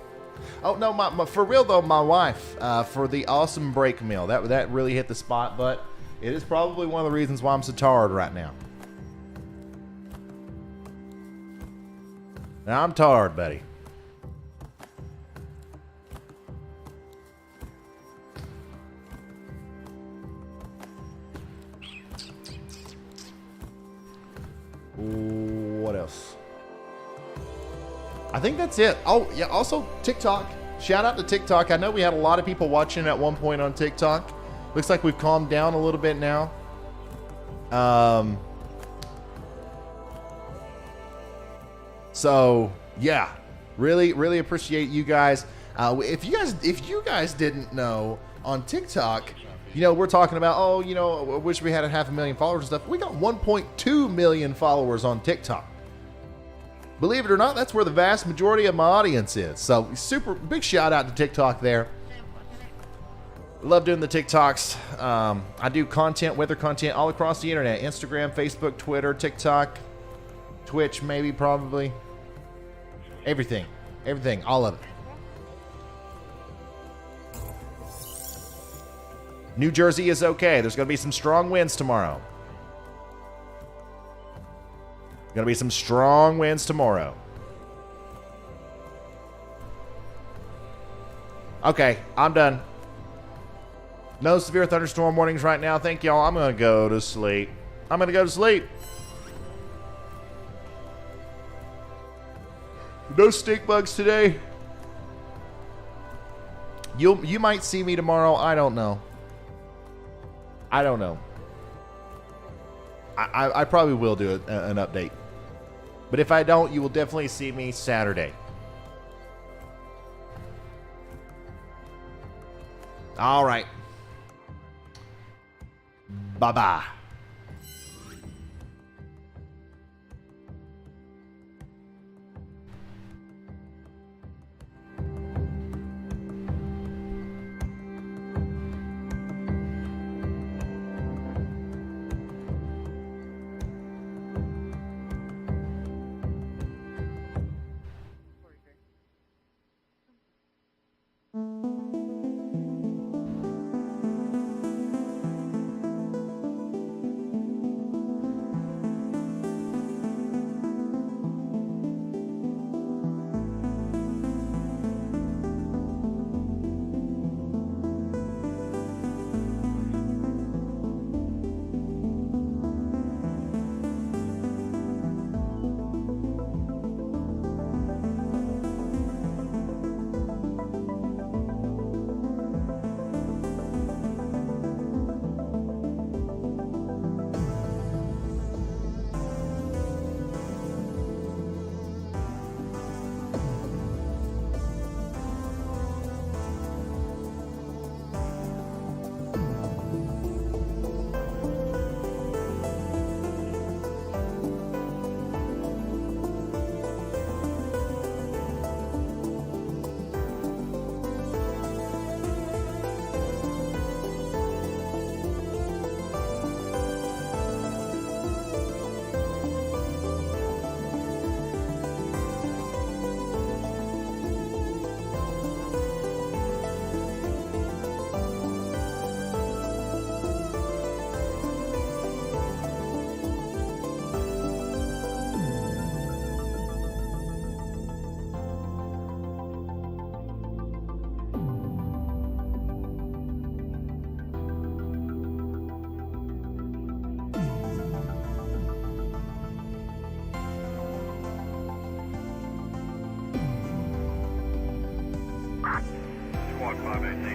Oh no, for real though, my wife for the awesome brake meal. That really hit the spot. But it is probably one of the reasons why I'm so tired right now. Now I'm tired, buddy. What else? I think that's it. Oh, yeah, also TikTok. Shout out to TikTok. I know we had a lot of people watching at one point on TikTok. Looks like we've calmed down a little bit now. So, yeah. Really, really appreciate you guys. If you guys didn't know, on TikTok, we're talking about, I wish we had 500,000 followers and stuff. We got 1.2 million followers on TikTok. Believe it or not, that's where the vast majority of my audience is. So super big shout out to TikTok there. Love doing the TikToks. I do weather content all across the internet. Instagram, Facebook, Twitter, TikTok, Twitch, maybe, probably. Everything, all of it. New Jersey is okay. There's going to be some strong winds tomorrow. Going to be some strong winds tomorrow. Okay, I'm done. No severe thunderstorm warnings right now. Thank y'all. I'm going to go to sleep. No stink bugs today. You might see me tomorrow. I don't know. I probably will do an update. But if I don't, you will definitely see me Saturday. All right. Bye-bye. Hawk 586.